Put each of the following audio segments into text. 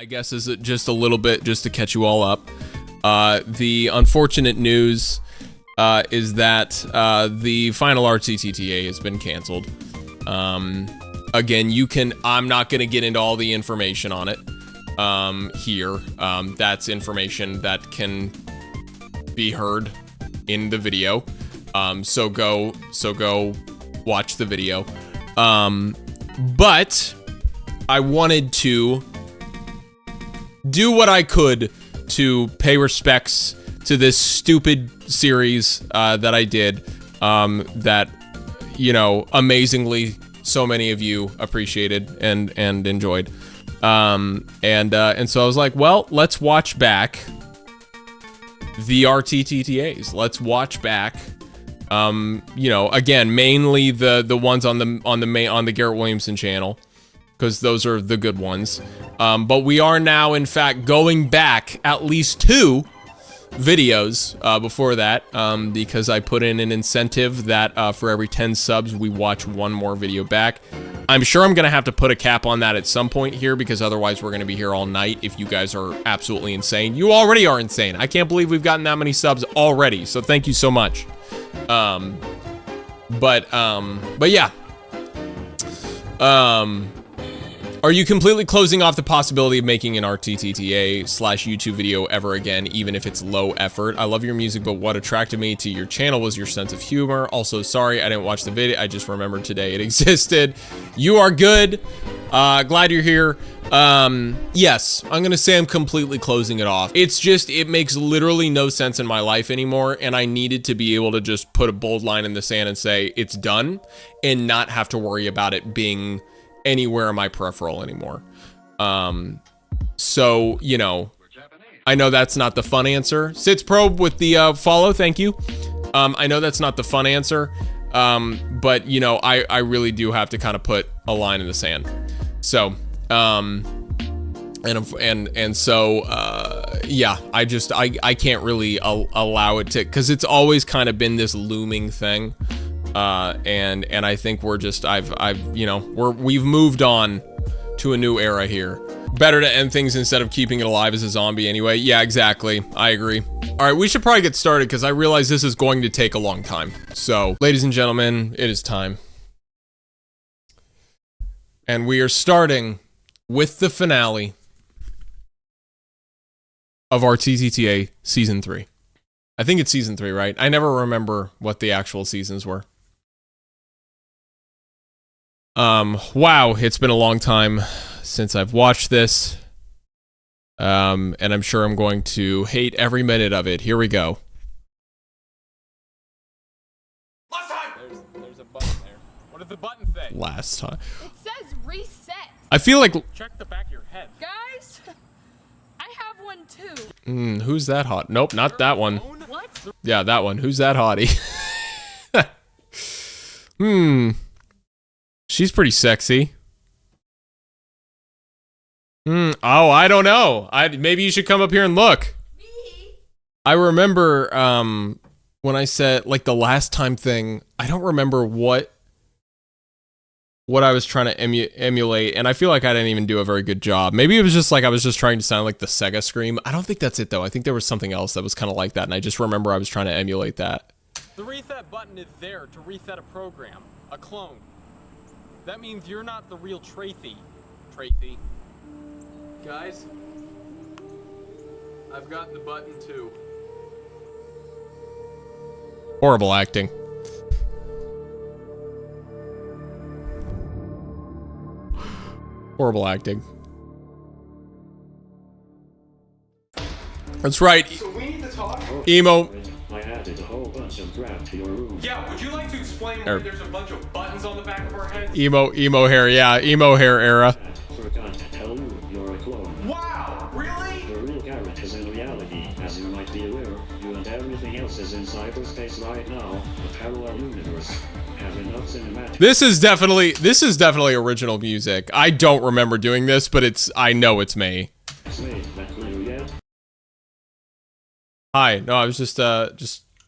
I guess is just a little bit just to catch you all up. The unfortunate news is that the final RTTTA has been canceled. Again, I'm not going to get into all the information on it here. That's information that can be heard in the video. So go watch the video. But I wanted to do what I could to pay respects to this stupid series that I did, that, you know, amazingly so many of you appreciated and enjoyed. And so I was like, well, let's watch back the RTTTAs. Let's watch back, you know, again, mainly the ones on the Garrett Williamson channel, because those are the good ones. But we are now, in fact, going back at least 2 videos before that, because I put in an incentive that for every 10 subs, we watch 1 more video back. I'm sure I'm going to have to put a cap on that at some point here, because otherwise we're going to be here all night if you guys are absolutely insane. You already are insane. I can't believe we've gotten that many subs already, so thank you so much. But yeah. Are you completely closing off the possibility of making an RTTTA/YouTube video ever again, even if it's low effort? I love your music, but what attracted me to your channel was your sense of humor. Also, sorry, I didn't watch the video. I just remembered today it existed. You are good. Glad you're here. Yes, I'm gonna say I'm completely closing it off. It's just, it makes literally no sense in my life anymore, and I needed to be able to just put a bold line in the sand and say it's done, and not have to worry about it being anywhere in my peripheral anymore. So, you know, I know that's not the fun answer. Sits Probe with the follow, thank you. I know that's not the fun answer, but you know, I really do have to kind of put a line in the sand. So, yeah, I can't really allow it to, because it's always kind of been this looming thing. And I think we're just, you know, we've moved on to a new era here. Better to end things instead of keeping it alive as a zombie anyway. Yeah, exactly. I agree. All right, we should probably get started because I realize this is going to take a long time. So, ladies and gentlemen, it is time. And we are starting with the finale of RTTTA Season 3. I think it's Season 3, right? I never remember what the actual seasons were. Wow, it's been a long time since I've watched this. And I'm sure I'm going to hate every minute of it. Here we go. Last time! There's a button there. What does the button say? Last time. It says reset. I feel like... Check the back of your head. Guys, I have one too. Who's that hot? Nope, not that one. What? Yeah, that one. Who's that hottie? She's pretty sexy. Oh, I don't know. Maybe you should come up here and look. Me? I remember when I said like the last time thing, I don't remember what I was trying to emulate, and I feel like I didn't even do a very good job. Maybe it was just like I was just trying to sound like the Sega Scream. I don't think that's it though. I think there was something else that was kind of like that, and I just remember I was trying to emulate that. The reset button is there to reset a program, a clone. That means you're not the real Tracy. Tracy. Guys, I've gotten the button too. Horrible acting. Horrible acting. That's right. So we need to talk. Emo. I added a whole bunch of crap to your room. Yeah, would you like to explain why there's a bunch of buttons on the back of our heads? Emo hair, yeah, emo hair era. Forgot to tell you, you're a clone. Wow, really? The real Garrett is in reality, as you might be aware. You and everything else is in cyberspace right now, a parallel universe. Have enough cinematic. This is definitely original music. I don't remember doing this, but I know it's me. Wait, that clear yet? Hi, no, I was just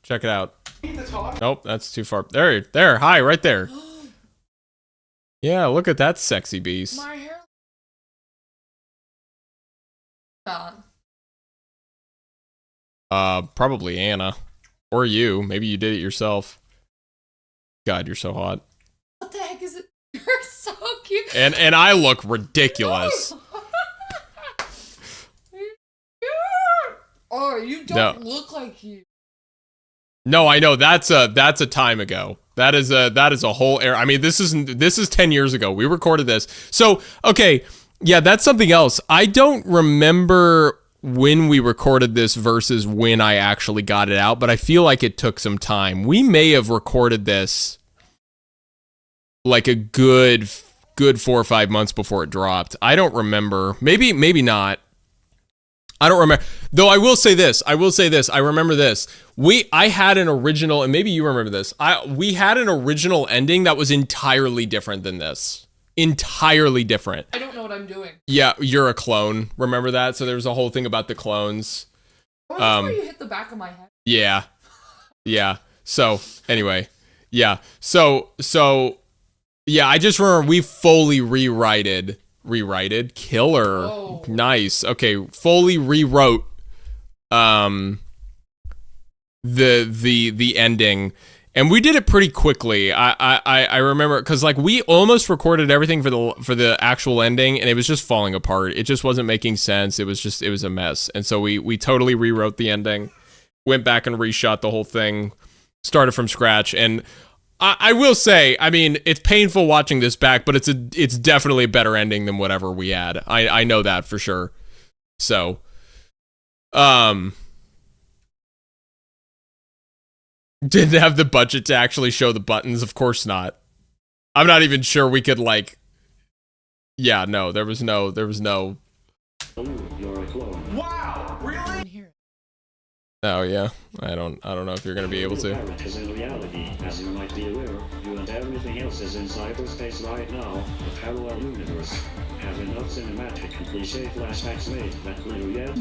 check it out. Nope, that's too far. There, hi, right there. Yeah, look at that sexy beast. My hair Probably Anna. Or you. Maybe you did it yourself. God, you're so hot. What the heck is it? You're so cute. And I look ridiculous. Oh, you don't look like you. No, I know that's a time ago. That is a whole era. I mean, this is 10 years ago. We recorded this. So, okay, yeah, that's something else. I don't remember when we recorded this versus when I actually got it out, but I feel like it took some time. We may have recorded this like a good 4 or 5 months before it dropped. I don't remember. Maybe not. I don't remember. Though I will say this. I remember this. I had an original, and maybe you remember this. We had an original ending that was entirely different than this. Entirely different. I don't know what I'm doing. Yeah, you're a clone. Remember that? So there was a whole thing about the clones. Oh, that's where you hit the back of my head. Yeah. Yeah. So, anyway. Yeah. So, yeah, I just remember we fully rewrited. Killer. Oh. Nice. Okay, fully rewrote the ending, and we did it pretty quickly. I remember because like we almost recorded everything for the actual ending, and it was just falling apart. It just wasn't making sense. It was a mess, and so we totally rewrote the ending, went back and reshot the whole thing, started from scratch, and I will say, I mean, it's painful watching this back, but it's definitely a better ending than whatever we had. I know that for sure. So, didn't have the budget to actually show the buttons. Of course not. I'm not even sure we could like. Yeah, no, there was no. Oh, you're a clone. Wow, really? Oh yeah, I don't know if you're gonna be able to. Garrett is in reality, as you might be aware. You and everything else is in cyberspace right now, a parallel universe. Have enough cinematic and cliche flashbacks made that clue yet?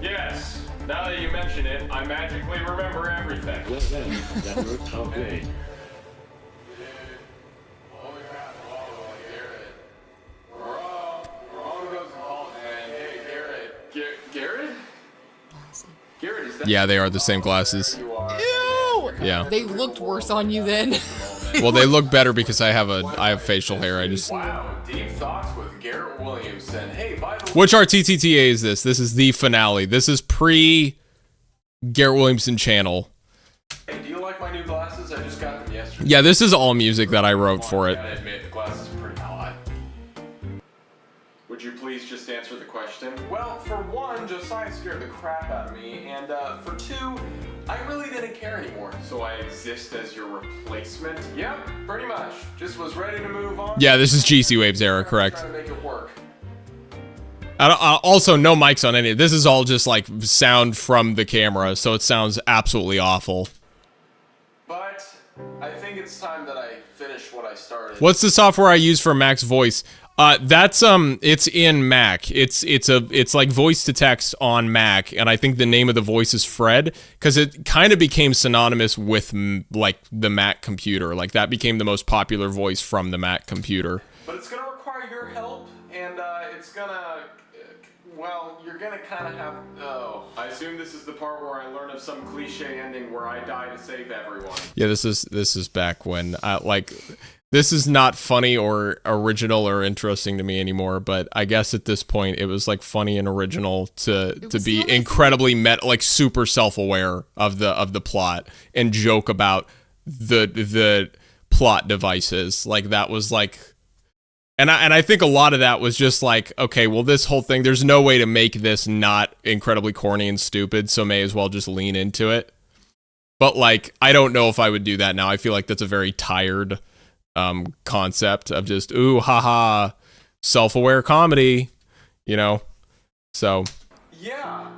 Yes. Now that you mention it, I magically remember everything. Well then, that worked out great. Garrett? Garrett, is that? Yeah, they are the same glasses. Ew! Yeah. They looked worse on you then. Well, they look better because I have facial hair. I just. Wow, deep thoughts with Garrett Williamson. Hey, by the way. Which RTTTA is this? This is the finale. This is pre Garrett Williamson channel. Hey, do you like my new glasses? I just got them yesterday. Yeah, this is all music that I wrote for it. I gotta admit, the glasses are pretty hot. Would you please just answer the question? Well, for one, Josiah scared the crap out of me, and for two, I really didn't care anymore. So I exist as your replacement? Yep, pretty much. Just was ready to move on. Yeah, this is GC Waves era, correct. Trying to make it work. Also, no mics on any. This is all just like sound from the camera, so it sounds absolutely awful. But I think it's time that I finish what I started. What's the software I use for Mac's voice? That's it's in Mac. It's like voice to text on Mac, and I think the name of the voice is Fred because it kind of became synonymous with like the Mac computer. Like that became the most popular voice from the Mac computer. But it's gonna require your help, and it's gonna, well, you're gonna kind of have. Oh, I assume this is the part where I learn of some cliche ending where I die to save everyone. Yeah, this is back when like. This is not funny or original or interesting to me anymore, but I guess at this point it was like funny and original to be incredibly like super self-aware of the plot and joke about the plot devices. Like that was like, and I think a lot of that was just like, okay, well this whole thing, there's no way to make this not incredibly corny and stupid, so may as well just lean into it. But like, I don't know if I would do that now. I feel like that's a very tired concept of just ooh haha self-aware comedy, you know. So yeah,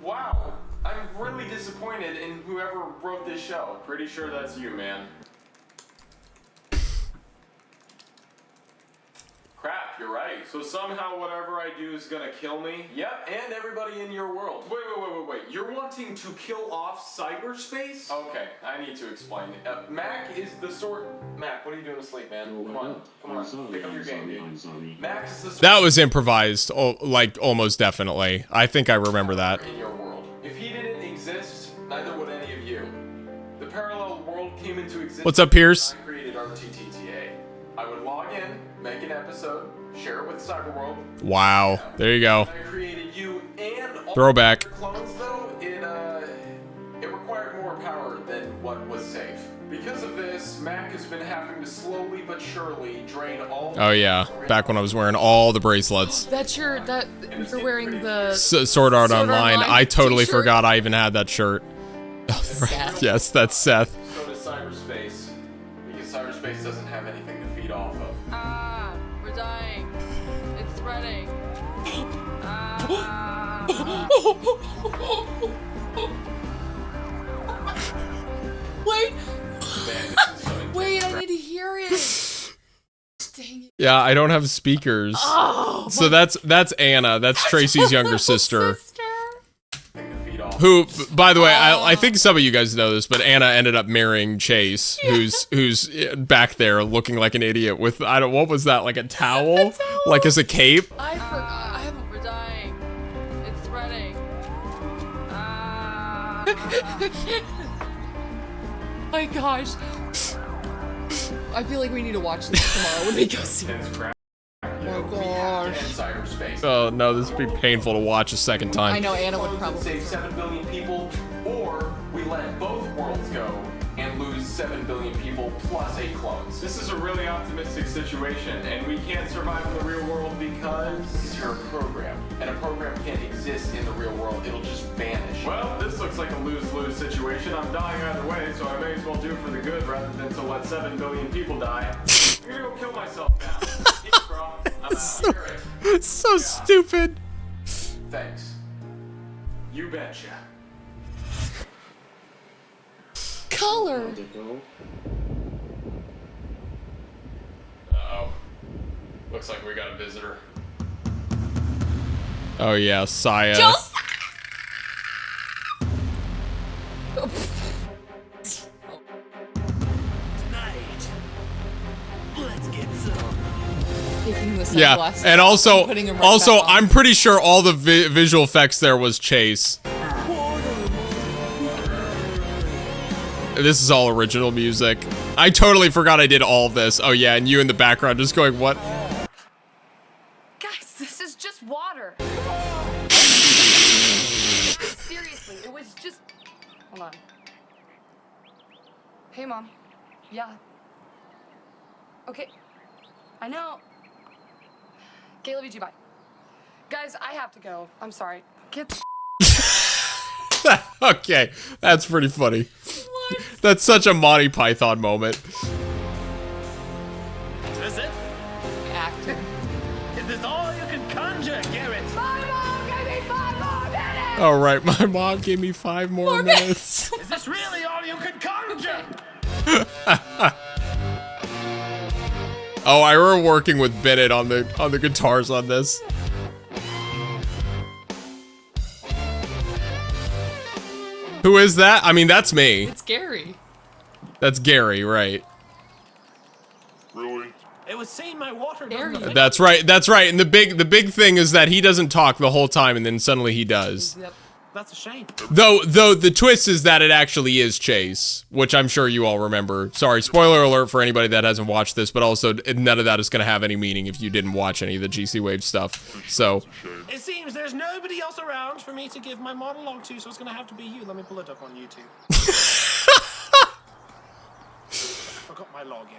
wow, I'm really disappointed in whoever wrote this show. Pretty sure that's you, man. Crap, you're right. So somehow whatever I do is gonna kill me? Yep, and everybody in your world. Wait. You're wanting to kill off cyberspace? Okay, I need to explain. Mac is the sort... Mac, what are you doing asleep, man? Come on. Pick up your game, dude. Mac is the sort... That was improvised, like, almost definitely. I think I remember that. In your world. If he didn't exist, neither would any of you. The parallel world came into existence... What's up, Pierce? I created RTTTA. I would log in, make an episode, share it with Cyberworld. Wow. There you go. I created you and all Throwback. your clones, though, it required more power than what was safe. Because of this, Mac has been having to slowly but surely drain all... Oh, yeah. Back when I was wearing all the bracelets. That's you're wearing the Sword Art Online. I totally t-shirt. forgot I even had that shirt. Seth. Yes, that's Seth. So does cyberspace. Because cyberspace doesn't have anything to feed off of. Ah, we're dying. It's spreading. Wait. Man, this is so intense. Wait, I need to hear it. Dang it. Yeah, I don't have speakers. Oh, So that's Anna. That's Tracy's younger sister. Nothing to feed off. Who, by the way, I think some of you guys know this, but Anna ended up marrying Chase, who's back there looking like an idiot with what was that, like a towel, like as a cape? I forgot. We're dying. It's spreading. My gosh. I feel like we need to watch this tomorrow when we go see it. It's crap. Oh gosh. And cyberspace. Oh no, this would be painful to watch a second time. I know Anna would Clones probably. save 7 billion people, or we let both worlds go and lose 7 billion people plus 8 clones. This is a really optimistic situation, and we can't survive in the real world because you're a program, and a program can't exist in the real world. It'll just vanish. Well, this looks like a lose-lose situation. I'm dying either way, so I may as well do it for the good rather than to let 7 billion people die. I'm gonna go kill myself now. Thanks, bro. I'm out. Garrett. So stupid. Thanks. You betcha. Color. Uh-oh. Looks like we got a visitor. Oh yeah, Saya. Taking the Yeah, sunglasses and off also, putting them right back on. I'm pretty sure all the visual effects there was Chase. This is all original music. I totally forgot I did all of this. Oh yeah, and you in the background just going, what? Guys, this is just water. Seriously, it was just. Hold on. Hey, Mom. Yeah. Okay. I know. Okay, love you too. Bye. Guys, I have to go. I'm sorry. Get the Okay, that's pretty funny. What? That's such a Monty Python moment. Is it? Acting. Is this all you can conjure, Garrett? My mom gave me 5 more minutes! All right, my mom gave me 5 more minutes. Is this really all you can conjure? Oh, I remember working with Bennett on the guitars on this. Who is that? I mean, that's me. It's Gary. That's Gary, right? Really? It was saying my water There doesn't you affect- That's right. That's right. And the big thing is that he doesn't talk the whole time, and then suddenly he does. Yep. That's a shame. Though the twist is that it actually is Chase, which I'm sure you all remember. Sorry, spoiler alert for anybody that hasn't watched this, but also none of that is going to have any meaning if you didn't watch any of the GC Wave stuff. So, It seems there's nobody else around for me to give my monologue to, so it's gonna have to be you. Let me pull it up on YouTube. Forgot my login.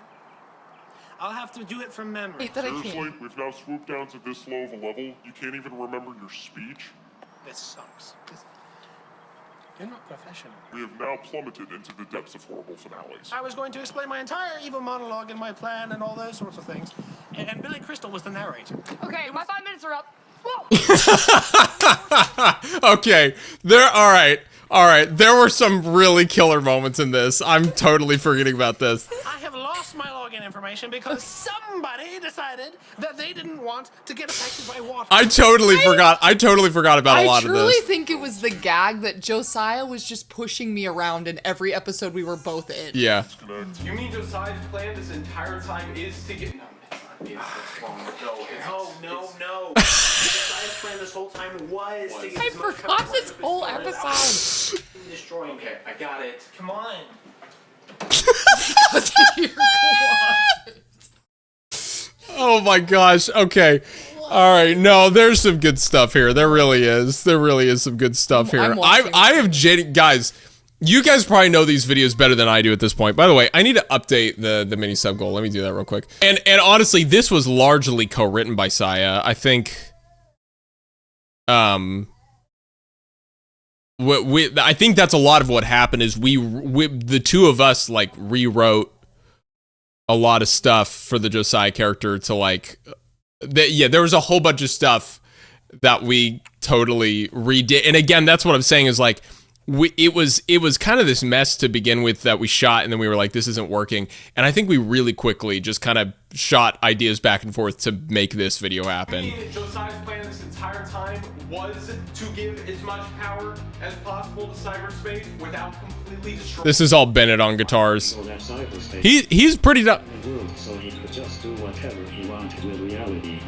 I'll have to do it from memory. Wait, that I Seriously, can't. we've now swooped down to this low of a level. You can't even remember your speech. This sucks. You're not professional. We have now plummeted into the depths of horrible finales. I was going to explain my entire evil monologue and my plan and all those sorts of things. And Billy Crystal was the narrator. Okay, my 5 minutes are up. Whoa! okay. All right. There were some really killer moments in this. I'm totally forgetting about this. I have lost lost my login information because somebody decided that they didn't want to get affected by water. I totally forgot about a lot of this. I truly think it was the gag that Josiah was just pushing me around in every episode we were both in. Yeah. You mean Josiah's plan this entire time is to get... No, it's not. It's wrong. No. Josiah's plan this whole time was to get I forgot this whole episode. destroying. Okay, I got it. Come on. Oh my gosh. Okay. All right. No, there's some good stuff here. There really is. There really is some good stuff here. I have guys. You guys probably know these videos better than I do at this point. By the way, I need to update the mini sub goal. Let me do that real quick. And honestly, this was largely co-written by Saya. I think. I think that's a lot of what happened. Is we the two of us like rewrote a lot of stuff for the Josiah character to like. There was a whole bunch of stuff that we totally redid. And again, that's what I'm saying is like. It was kind of this mess to begin with that we shot, and then we were like, this isn't working. And I think we really quickly just kind of shot ideas back and forth to make this video happen. Josiah's plan this entire time was to give as much power as possible to cyberspace without completely destroying. This is all Bennett on guitars. So that cyberspace He's pretty so he could just do whatever he wanted with reality.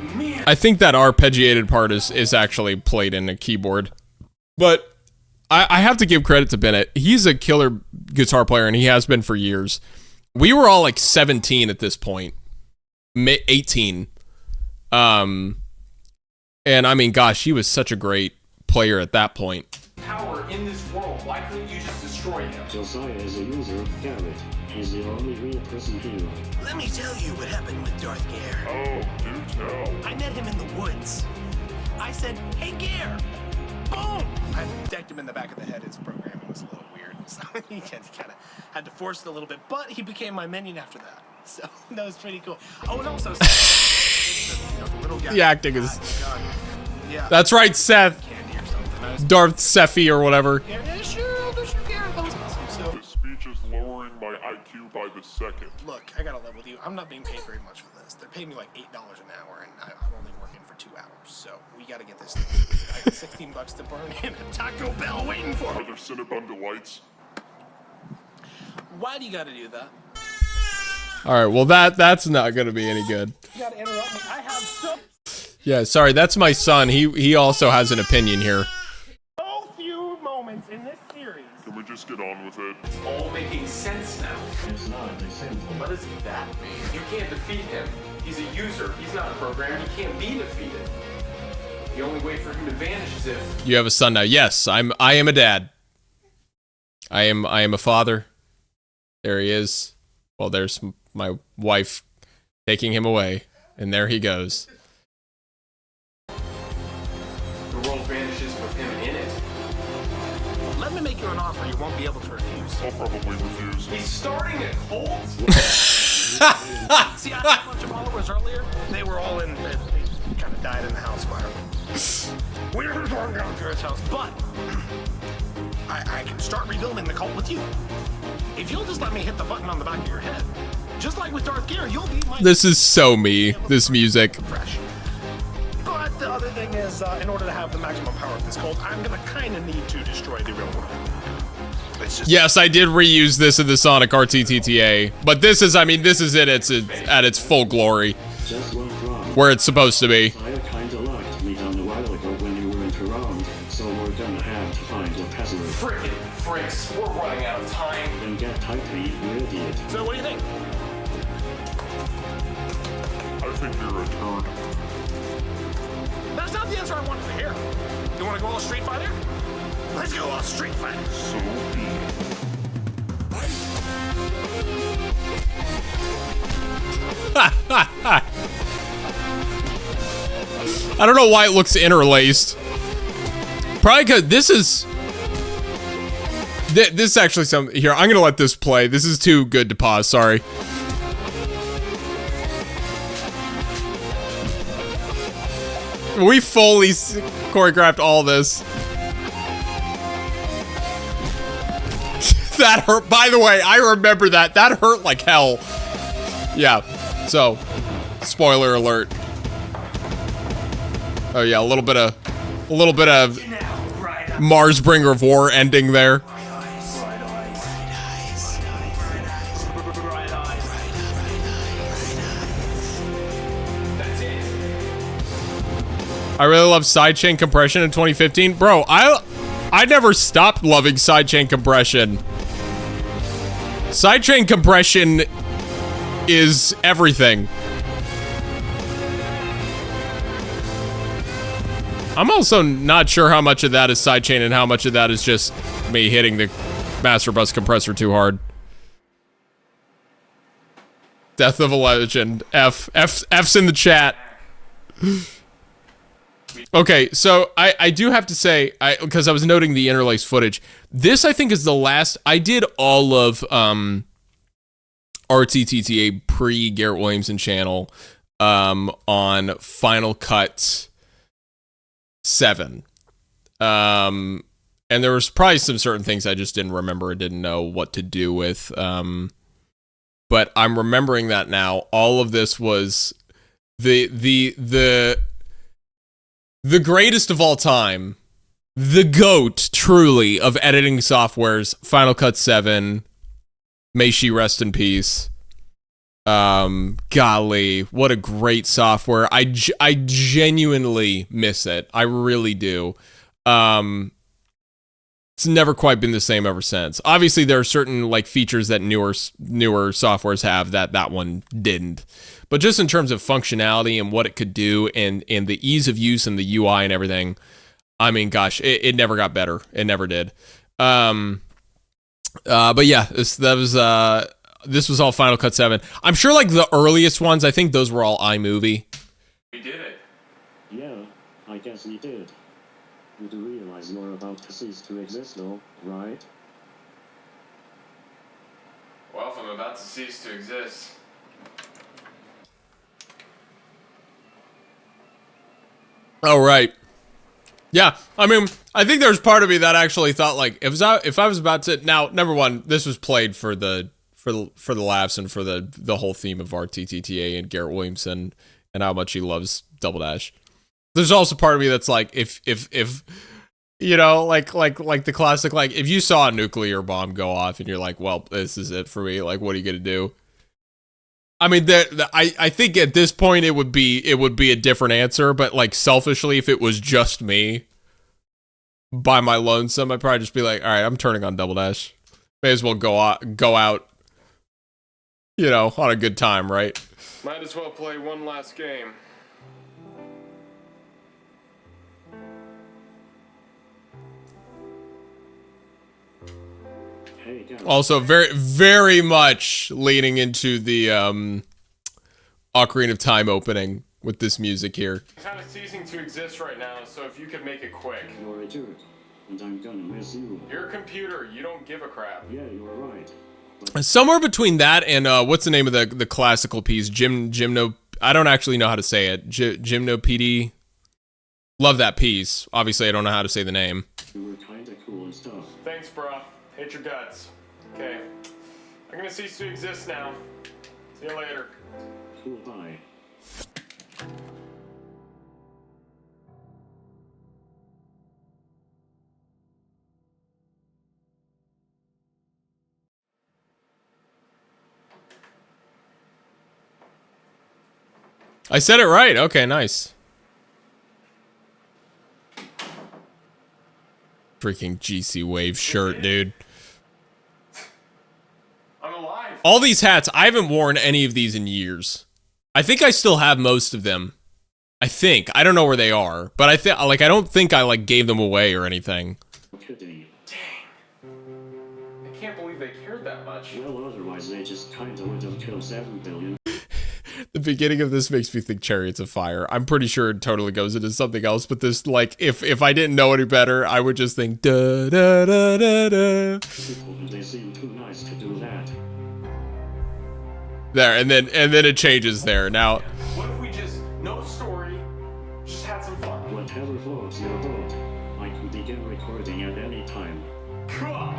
I think that arpeggiated part is actually played in a keyboard. But I have to give credit to Bennett. He's a killer guitar player, and he has been for years. We were all like 17 at this point. 18. And I mean, gosh, he was such a great player at that point. Power in this world. Why couldn't you just destroy him? Josiah is a user of Garrett. He's the only real person hero. Let me tell you what happened with Darth Gare. Oh, do tell. I met him in the woods. I said, hey, Gare. Boom! I decked him in the back of the head. His programming was a little weird, so he kind of had to force it a little bit. But he became my minion after that, so that was pretty cool. Oh, and also, the little guy. The acting is. God. Yeah. That's right, Seth. Candy or something. Darth Seffi or whatever. Yeah, sure, Gare. That was awesome. So, This speech is lowering my IQ by the second. look, I gotta live with you. I'm not being paid very much for this. They're paying me like $8 an hour, and I'm only working for 2 hours. So we gotta get this. I got $16 to burn in a Taco Bell waiting for Are me. there Cinnabon delights? Why do you gotta do that? All right, well that's not gonna be any good. You gotta interrupt me. I have so Yeah, sorry, that's my son. He also has an opinion here. few moments in this series. Can we just get on with it? It's all making sense now. It's not a simple. What does that mean? You can't defeat him. He's a user. He's not a programmer. He can't be defeated. The only way for him to vanish is if... You have a son now. Yes, I am a dad. I am a father. There he is. Well, there's my wife taking him away, and there he goes. The world vanishes with him in it. Let me make you an offer you won't be able to refuse. I'll probably refuse. He's starting a cult? See, I had a bunch of followers earlier. They were all in. They kind of died in the house fire. We were going down to Garrett's house, but I can start rebuilding the cult with you. If you'll just let me hit the button on the back of your head, just like with Darth Gare, you'll be my. This is so me. This music. Fresh. But the other thing is, in order to have the maximum power of this cult, I'm gonna kind of need to destroy the real world. It's just. Yes, I did reuse this in the Sonic RTTTA, but this is, I mean, this is it. It's at its full glory, Just went wrong. where it's supposed to be. Josiah kinda liked me down a while ago when you weren't around, so we're gonna have to find a password. Frickin' fricks. We're running out of time. Then get tightly, you idiot. So what do you think? I think you're a turd. That's not the answer I wanted to hear. You want to go all Street Fighter? Let's go all Street Fighter. So be it. I don't know why it looks interlaced. Probably because this is... This is actually some... Here, I'm gonna let this play. This is too good to pause, sorry. We fully choreographed all this. That hurt. By the way, I remember that. That hurt like hell. Yeah. So, spoiler alert. Oh yeah, a little bit of Mars Bringer of War ending there. I really love sidechain compression in 2015. Bro, I never stopped loving sidechain compression. Sidechain compression is everything. I'm also not sure how much of that is sidechain and how much of that is just me hitting the master bus compressor too hard. Death of a legend. F's in the chat. Okay, so I do have to say, because I was noting the interlaced footage, this I think is the last. I did all of RTTTA pre-Garrett Williamson channel on Final Cut 7. And there was probably some certain things I just didn't remember or didn't know what to do with. But I'm remembering that now. All of this was the greatest of all time, the GOAT, truly, of editing softwares, Final Cut 7. May she rest in peace. Golly, what a great software. I genuinely miss it. I really do. It's never quite been the same ever since. Obviously, there are certain like features that newer softwares have that one didn't. But just in terms of functionality and what it could do and the ease of use and the UI and everything, I mean, gosh, it never got better. It never did. But yeah, this was all Final Cut 7. I'm sure like the earliest ones, I think those were all iMovie. We did it. Yeah, I guess we did. You do realize you're about to cease to exist, though, right? Well, if I'm about to cease to exist. Oh, right. Yeah, I mean, I think there's part of me that actually thought like if I was about to, now number one, this was played for the laughs and for the whole theme of RTTTA and Garrett Williamson and how much he loves Double Dash. There's also part of me that's like if you know, like the classic, like if you saw a nuclear bomb go off and you're like, well, this is it for me, like what are you gonna do? I mean, I think at this point it would be a different answer, but like selfishly, if it was just me by my lonesome, I'd probably just be like, all right, I'm turning on Double Dash. May as well go out, you know, on a good time, right? Might as well play one last game. Also, very, very much leaning into the Ocarina of Time opening with this music here. I'm kind of ceasing to exist right now, so if you could make it quick. You're a jerk, and I'm gonna miss you. You're a computer, you don't give a crap. Yeah, you're right. Somewhere between that and what's the name of the classical piece? Gymno. I don't actually know how to say it. Gymno PD. Love that piece. Obviously, I don't know how to say the name. You were kinda cool and stuff. Thanks, bro. Hate your guts. Okay. I'm gonna cease to exist now. See you later. Cool, bye. I said it right. Okay, nice. Freaking GC Wave shirt, dude. I'm alive. All these hats, I haven't worn any of these in years. I think I still have most of them. I think. I don't know where they are, but I don't think I like gave them away or anything. Kidding. Dang. I can't believe they cared that much. Well, otherwise they just kinda would have killed 7 billion. The beginning of this makes me think Chariots of Fire. I'm pretty sure it totally goes into something else, but this, like, if I didn't know any better, I would just think da da da da da. They seem too nice to do that. There, and then it changes there. Now, What if we just, no story, just had some fun? Whatever floats your boat, I can begin recording at any time. Cool.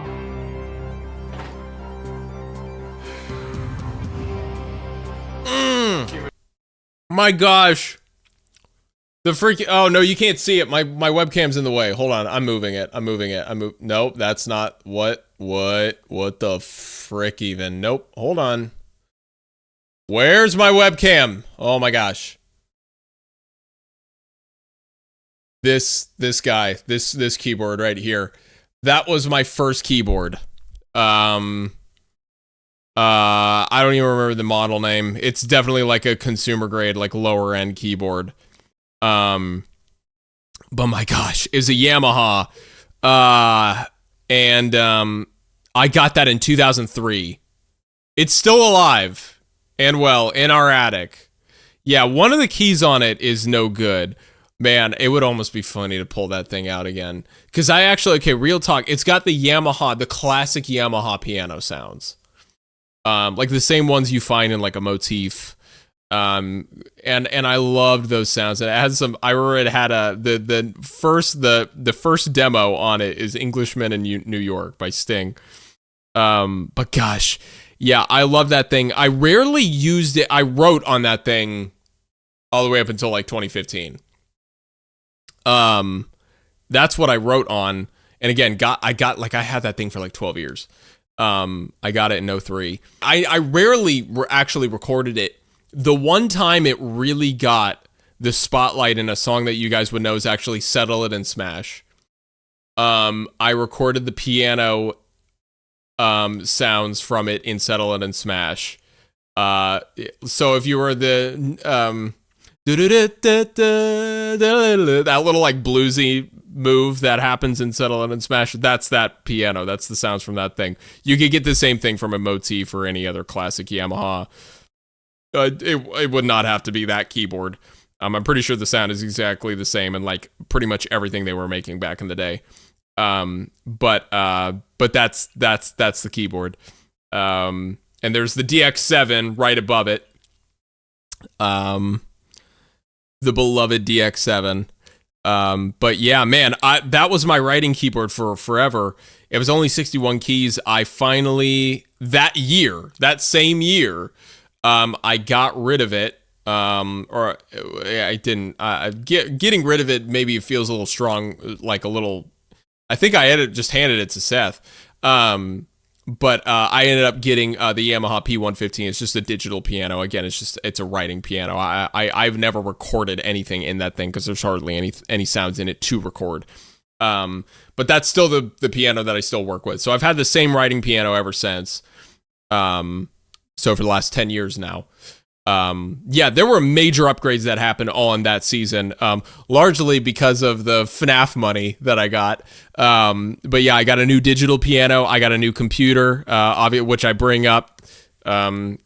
my gosh. The freaking, oh no, you can't see it. My webcam's in the way. Hold on, I'm moving it. Nope, that's not, what the frick even? Nope, hold on. Where's my webcam? Oh my gosh. This guy, this keyboard right here. That was my first keyboard. I don't even remember the model name. It's definitely like a consumer grade, like lower end keyboard. But my gosh, is a Yamaha. And I got that in 2003. It's still alive and well in our attic. Yeah, one of the keys on it is no good. Man, it would almost be funny to pull that thing out again. Because I actually, okay, real talk, it's got the Yamaha, the classic Yamaha piano sounds. Like the same ones you find in like a motif. And I loved those sounds. And it has some, I remember it had the first demo on it is Englishmen in New York by Sting. But gosh, yeah, I love that thing. I rarely used it. I wrote on that thing all the way up until like 2015. That's what I wrote on. And again, I had that thing for like 12 years. I got it in 03. I rarely actually recorded it. The one time it really got the spotlight in a song that you guys would know is actually Settle It and Smash. I recorded the piano sounds from it in Settle It and Smash. So if you were the that little like bluesy move that happens in Settle It and Smash, that's that piano. That's the sounds from that thing. You could get the same thing from a motif or any other classic Yamaha. It would not have to be that keyboard. I'm pretty sure the sound is exactly the same and like pretty much everything they were making back in the day. But that's the keyboard. And there's the DX7 right above it. The beloved DX7. But yeah, man, that was my writing keyboard for forever. It was only 61 keys. I finally, that same year, I got rid of it. Or I didn't. Getting rid of it, maybe it feels a little strong, like a little, I think I just handed it to Seth. But I ended up getting the Yamaha P115. It's just a digital piano. Again, it's a writing piano. I've never recorded anything in that thing because there's hardly any sounds in it to record. But that's still the piano that I still work with. So I've had the same writing piano ever since. So for the last 10 years now. Yeah, there were major upgrades that happened on that season, largely because of the FNAF money that I got. But yeah, I got a new digital piano. I got a new computer, which I bring up in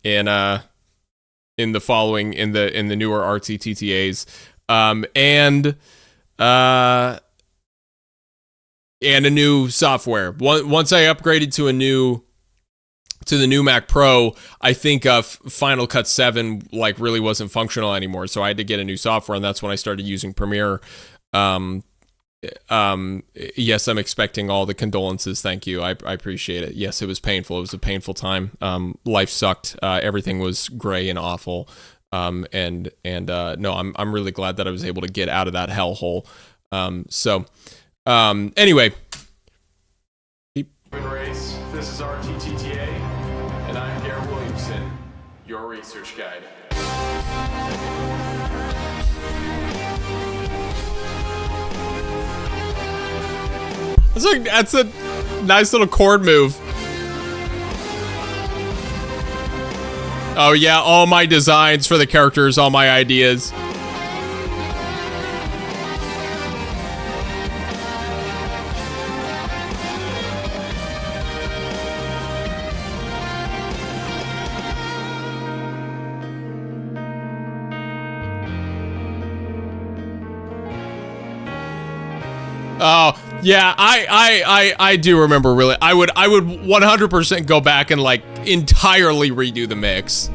the following in the newer RTTTAs, and a new software. Once I upgraded to the new Mac Pro, I think Final Cut 7 like really wasn't functional anymore, so I had to get a new software, and that's when I started using Premiere. Yes, I'm expecting all the condolences. Thank you. I appreciate it. Yes, it was painful. It was a painful time. Life sucked. Everything was gray and awful. No, I'm really glad that I was able to get out of that hellhole. Anyway. Race. This is RTTTA, and I'm Garrett Williamson, your research guide. That's a nice little chord move. Oh yeah, all my designs for the characters, all my ideas. Oh, yeah, I do remember really. I would 100% go back and like entirely redo the mix.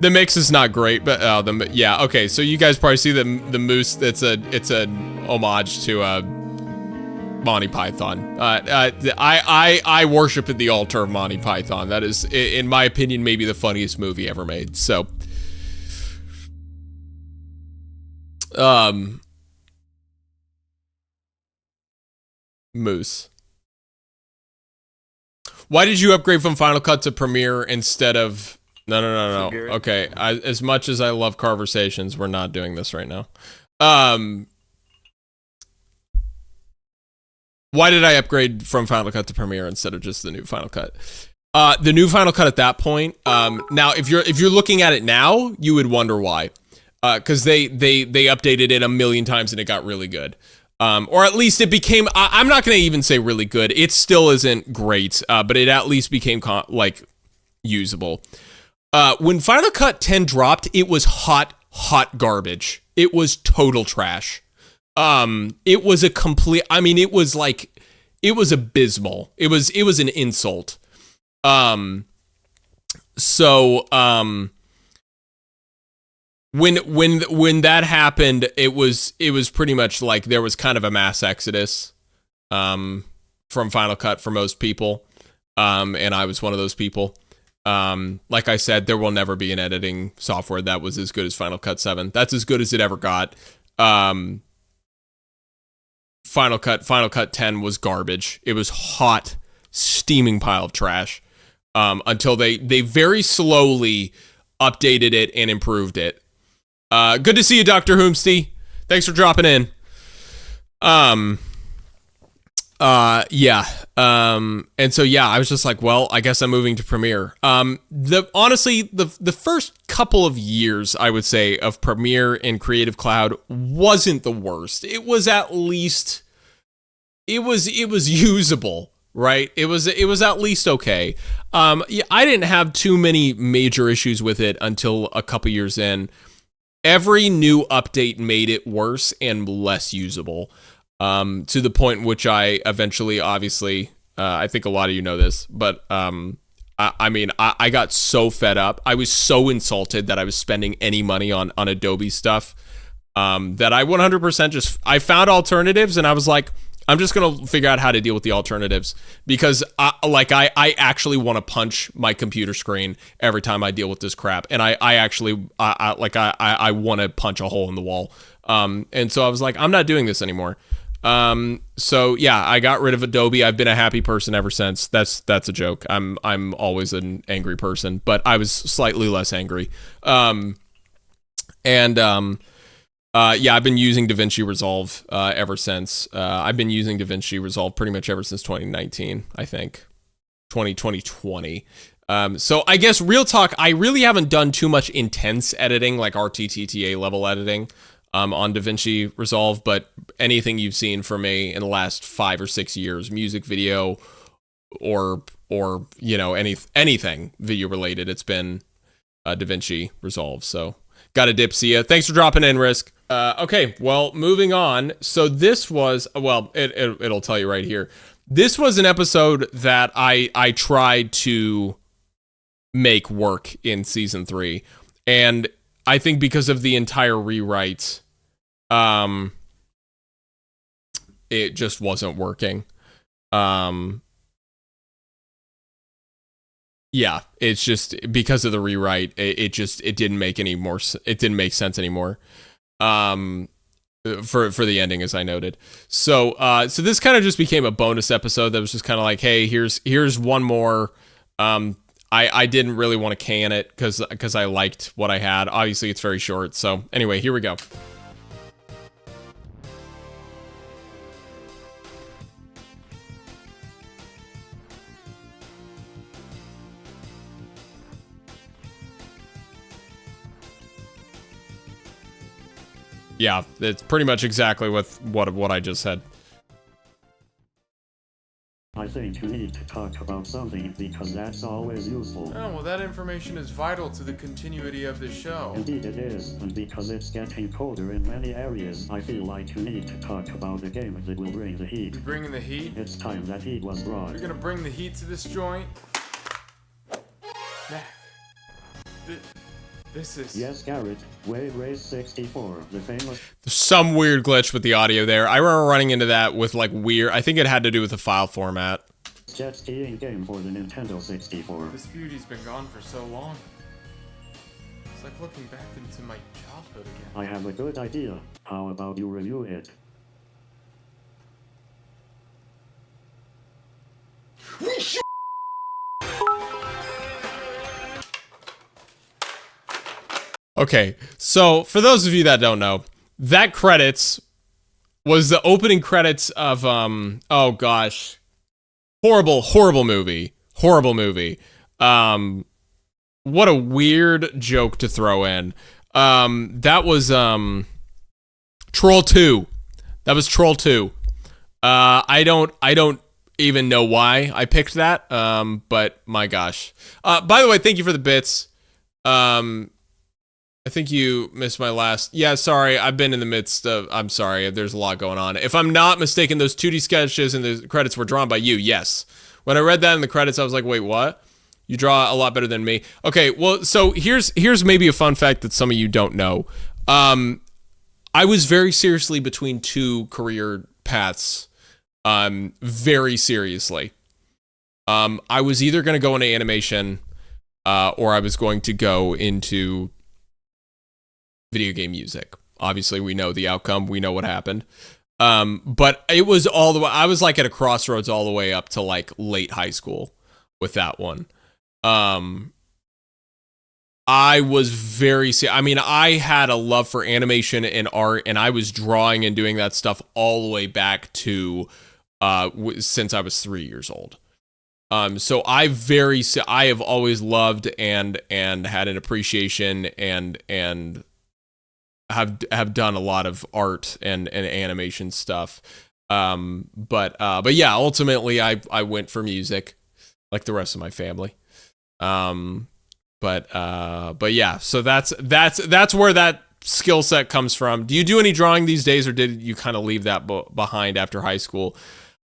The mix is not great, but yeah, okay. So you guys probably see the moose. It's a homage to Monty Python. I worship at the altar of Monty Python. That is, in my opinion, maybe the funniest movie ever made. So, Moose. Why did you upgrade from Final Cut to Premiere instead of... No. Okay, as much as I love conversations, we're not doing this right now. Why did I upgrade from Final Cut to Premiere instead of just the new Final Cut? The new Final Cut at that point, now if you're looking at it now, you would wonder why. Because they updated it a million times and it got really good. Or at least it became, I'm not going to even say really good. It still isn't great, but it at least became like usable. When Final Cut 10 dropped, it was hot garbage. It was total trash. It was a complete, I mean, it was abysmal. It was an insult. When that happened, it was pretty much like there was kind of a mass exodus, from Final Cut for most people. And I was one of those people. Like I said, there will never be an editing software that was as good as Final Cut 7. That's as good as it ever got. Final Cut 10 was garbage. It was hot, steaming pile of trash. Until they very slowly updated it and improved it. Good to see you, Dr. Hoomsty. Thanks for dropping in. Yeah. And so, yeah, I was just like, well, I guess I'm moving to Premiere. Honestly, the first couple of years, I would say, of Premiere and Creative Cloud wasn't the worst. It was at least, it was usable, right? It was at least okay. Yeah, I didn't have too many major issues with it until a couple years in. Every new update made it worse and less usable. To the point in which I eventually, obviously, I think a lot of you know this, but I got so fed up. I was so insulted that I was spending any money on Adobe stuff, that I 100% I found alternatives, and I was like, I'm just going to figure out how to deal with the alternatives, because I actually want to punch my computer screen every time I deal with this crap. And I want to punch a hole in the wall. And so I was like, I'm not doing this anymore. So yeah, I got rid of Adobe. I've been a happy person ever since. That's a joke. I'm always an angry person, but I was slightly less angry. Yeah, I've been using DaVinci Resolve, ever since. I've been using DaVinci Resolve pretty much ever since 2019, I think. 2020. So I guess real talk, I really haven't done too much intense editing, like RTTTA level editing, on DaVinci Resolve, but anything you've seen from me in the last 5 or 6 years, music video or you know, anything video related, it's been DaVinci Resolve. So got a dip. See ya. Thanks for dropping in, Risk. Okay, well, moving on. So this was, well, it'll tell you right here. This was an episode that I tried to make work in season 3, and I think because of the entire rewrite, it just wasn't working. Yeah, it's just because of the rewrite, it didn't make it didn't make sense anymore. For the ending, as I noted. So this kind of just became a bonus episode that was just kind of like, hey, here's one more. I didn't really want to can it because I liked what I had. Obviously, it's very short. So anyway, here we go. Yeah, it's pretty much exactly what I just said. I think you need to talk about something because that's always useful. Oh, well, that information is vital to the continuity of the show. Indeed it is, and because it's getting colder in many areas, I feel like you need to talk about the game that will bring the heat. You bringing the heat? It's time that heat was brought. You're gonna bring the heat to this joint? This is... Yes, Garrett. Wave Race 64, the famous... There's some weird glitch with the audio there. I remember running into that with like weird, I think it had to do with the file format. jet skiing game for the Nintendo 64. This beauty's been gone for so long. It's like looking back into my childhood again. I have a good idea. How about you review it? Okay, so for those of you that don't know, that credits was the opening credits of oh gosh, horrible movie. What a weird joke to throw in. That was Troll 2. That was Troll 2. I don't even know why I picked that. But my gosh. By the way, thank you for the bits. I think you missed my last... Yeah, sorry, I've been in the midst of... I'm sorry, there's a lot going on. If I'm not mistaken, those 2D sketches and the credits were drawn by you, yes. When I read that in the credits, I was like, wait, what? You draw a lot better than me. Okay, well, so here's maybe a fun fact that some of you don't know. I was very seriously between two career paths, very seriously. I was either going to go into animation, or I was going to go into video game music. Obviously, we know the outcome. We know what happened. But it was all the way, I was like at a crossroads all the way up to like late high school with that one. I was very, I mean, I had a love for animation and art, and I was drawing and doing that stuff all the way back to, since I was 3 years old. So I have always loved and had an appreciation and have done a lot of art and animation stuff. But yeah, ultimately I went for music like the rest of my family. But yeah, so that's where that skill set comes from. Do you do any drawing these days, or did you kind of leave that behind after high school?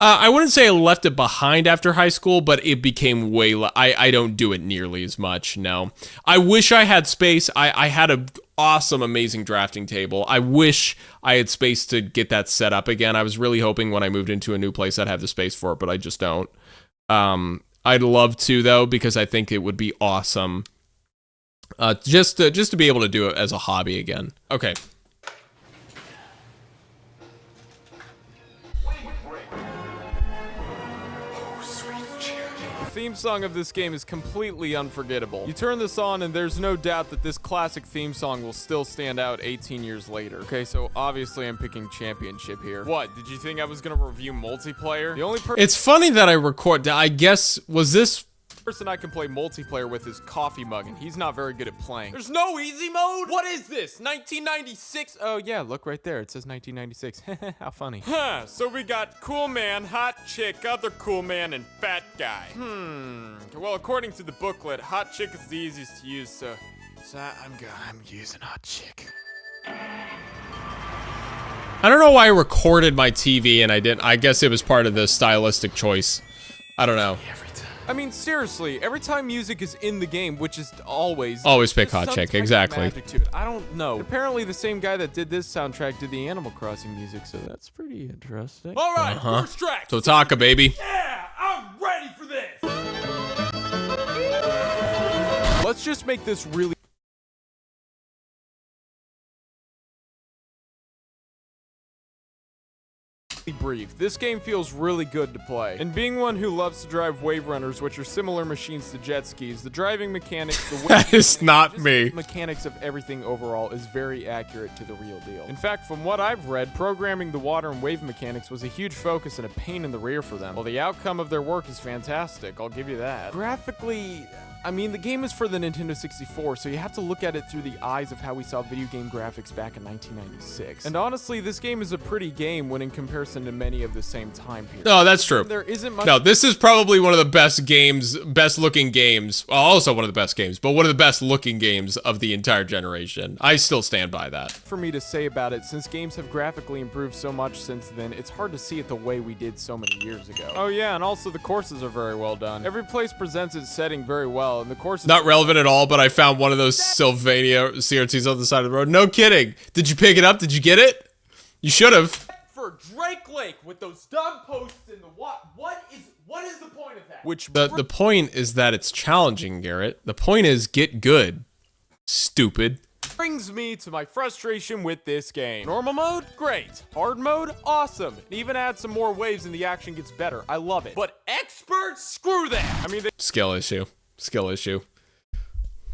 I wouldn't say I left it behind after high school, but it became I don't do it nearly as much, no. I wish I had space. I had an awesome, amazing drafting table. I wish I had space to get that set up again. I was really hoping when I moved into a new place I'd have the space for it, but I just don't. I'd love to, though, because I think it would be awesome just to be able to do it as a hobby again. Okay. The theme song of this game is completely unforgettable. You turn this on and there's no doubt that this classic theme song will still stand out 18 years later. Okay, so obviously I'm picking Championship here. What, did you think I was gonna review multiplayer? The only It's funny that I guess, was this... person I can play multiplayer with is Coffee Mug, and he's not very good at playing. There's no easy mode? What is this, 1996? Oh yeah, look right there, it says 1996. How funny. Huh, so we got cool man, hot chick, other cool man, and fat guy. Well, according to the booklet, hot chick is the easiest to use, so I'm using hot chick. I don't know why I recorded my TV and I didn't. I guess it was part of the stylistic choice. I don't know. I mean, seriously, every time music is in the game, which is always pick hot chick, exactly. Magic to it. I don't know. Apparently, the same guy that did this soundtrack did the Animal Crossing music, so that's pretty interesting. All right, first track. So Taka, baby. Yeah, I'm ready for this. Let's just make this really brief. This game feels really good to play. And being one who loves to drive wave runners, which are similar machines to jet skis, the driving mechanics, the that is not me. Mechanics of everything overall is very accurate to the real deal. In fact, from what I've read, programming the water and wave mechanics was a huge focus and a pain in the rear for them. Well, the outcome of their work is fantastic, I'll give you that. Graphically, I mean, the game is for the Nintendo 64, so you have to look at it through the eyes of how we saw video game graphics back in 1996. And honestly, this game is a pretty game when in comparison to many of the same time periods. No, that's true. There isn't much. No, this is probably one of the best games, best looking games. Well, also one of the best games, but one of the best looking games of the entire generation. I still stand by that. For me to say about it, since games have graphically improved so much since then, it's hard to see it the way we did so many years ago. Oh yeah, and also the courses are very well done. Every place presents its setting very well. well, and the course is Not relevant at all, but I found one of those Sylvania CRTs on the side of the road. No kidding. Did you pick it up? Did you get it? You should have. for Drake Lake with those dumb posts in the what is the point of that? Which the point is that it's challenging, Garrett. The point is get good. Stupid. Brings me to my frustration with this game. Normal mode, great. Hard mode, awesome. And even add some more waves and the action gets better. I love it. But experts, screw that. I mean, Skill issue. Skill issue.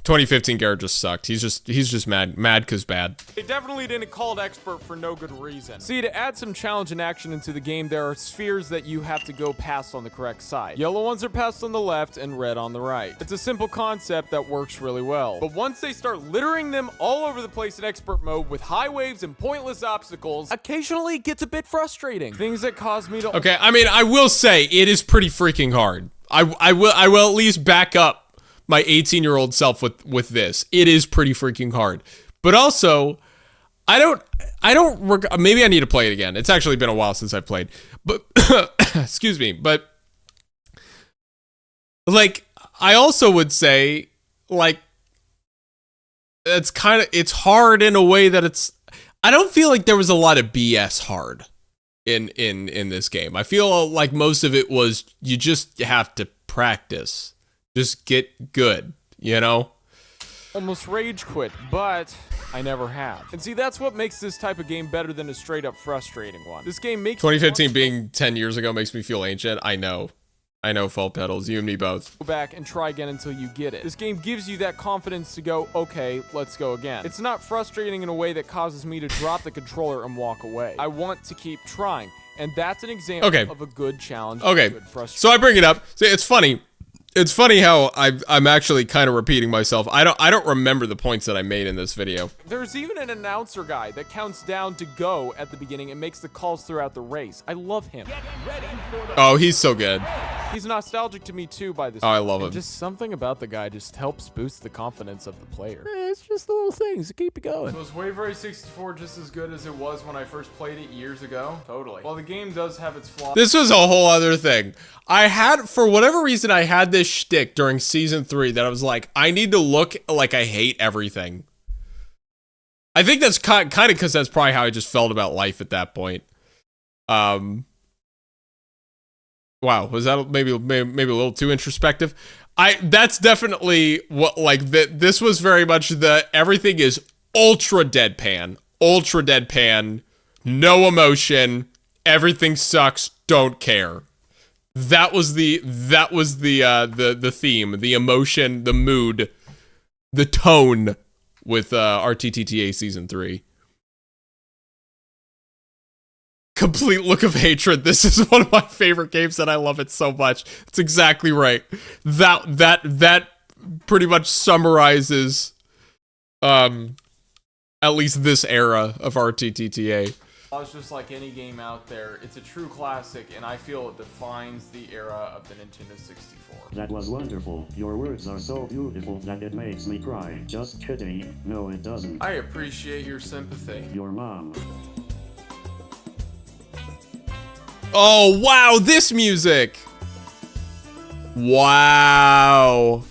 2015 Garrett just sucked. He's just mad cause bad. they definitely didn't call it expert for no good reason. See, to add some challenge and action into the game, there are spheres that you have to go past on the correct side. Yellow ones are passed on the left and red on the right. It's a simple concept that works really well. But once they start littering them all over the place in expert mode with high waves and pointless obstacles, occasionally it gets a bit frustrating. Things that cause me to Okay, I mean, I will say it is pretty freaking hard. I will at least back up my 18-year-old self with this. It is pretty freaking hard. But also, maybe I need to play it again. It's actually been a while since I've played. But excuse me, but like I also would say like it's hard in a way that I don't feel like there was a lot of BS hard in this game. I feel like most of it was you just have to practice. Just get good, you know? almost rage quit, but I never have. And see, that's what makes this type of game better than a straight up frustrating one. This game makes 2015 being 10 years ago makes me feel ancient. I know, Full Pedals, you and me both. Go back and try again until you get it. This game gives you that confidence to go, okay, let's go again. It's not frustrating in a way that causes me to drop the controller and walk away. I want to keep trying, and that's an example of a good challenge. Okay, good frustration. so I bring it up. See, it's funny. It's funny how I'm actually kind of repeating myself. I don't remember the points that I made in this video. There's even an announcer guy that counts down to go at the beginning and makes the calls throughout the race. I love him. Oh, he's so good. He's nostalgic to me too by this. Oh, I love him. Just something about the guy just helps boost the confidence of the player. It's just the little things to keep it going. So is Wave Race 64 just as good as it was when I first played it years ago? Totally. Well, the game does have its flaws. This was a whole other thing. For whatever reason, I had this shtick during season 3 that I was like, I need to look like I hate everything. I think that's kind of because that's probably how I just felt about life at that point. Wow, was that maybe a little too introspective? That's definitely what this was very much everything is ultra deadpan, no emotion, everything sucks, don't care. That was the theme, the emotion, the mood, the tone with RTTTA season 3. Complete look of hatred. This is one of my favorite games and I love it so much. It's exactly right. That pretty much summarizes at least this era of RTTTA. It's just like any game out there. It's a true classic, and I feel it defines the era of the Nintendo 64. That was wonderful. Your words are so beautiful that it makes me cry. Just kidding. No, it doesn't. I appreciate your sympathy. Your mom. Oh, wow, this music. Wow.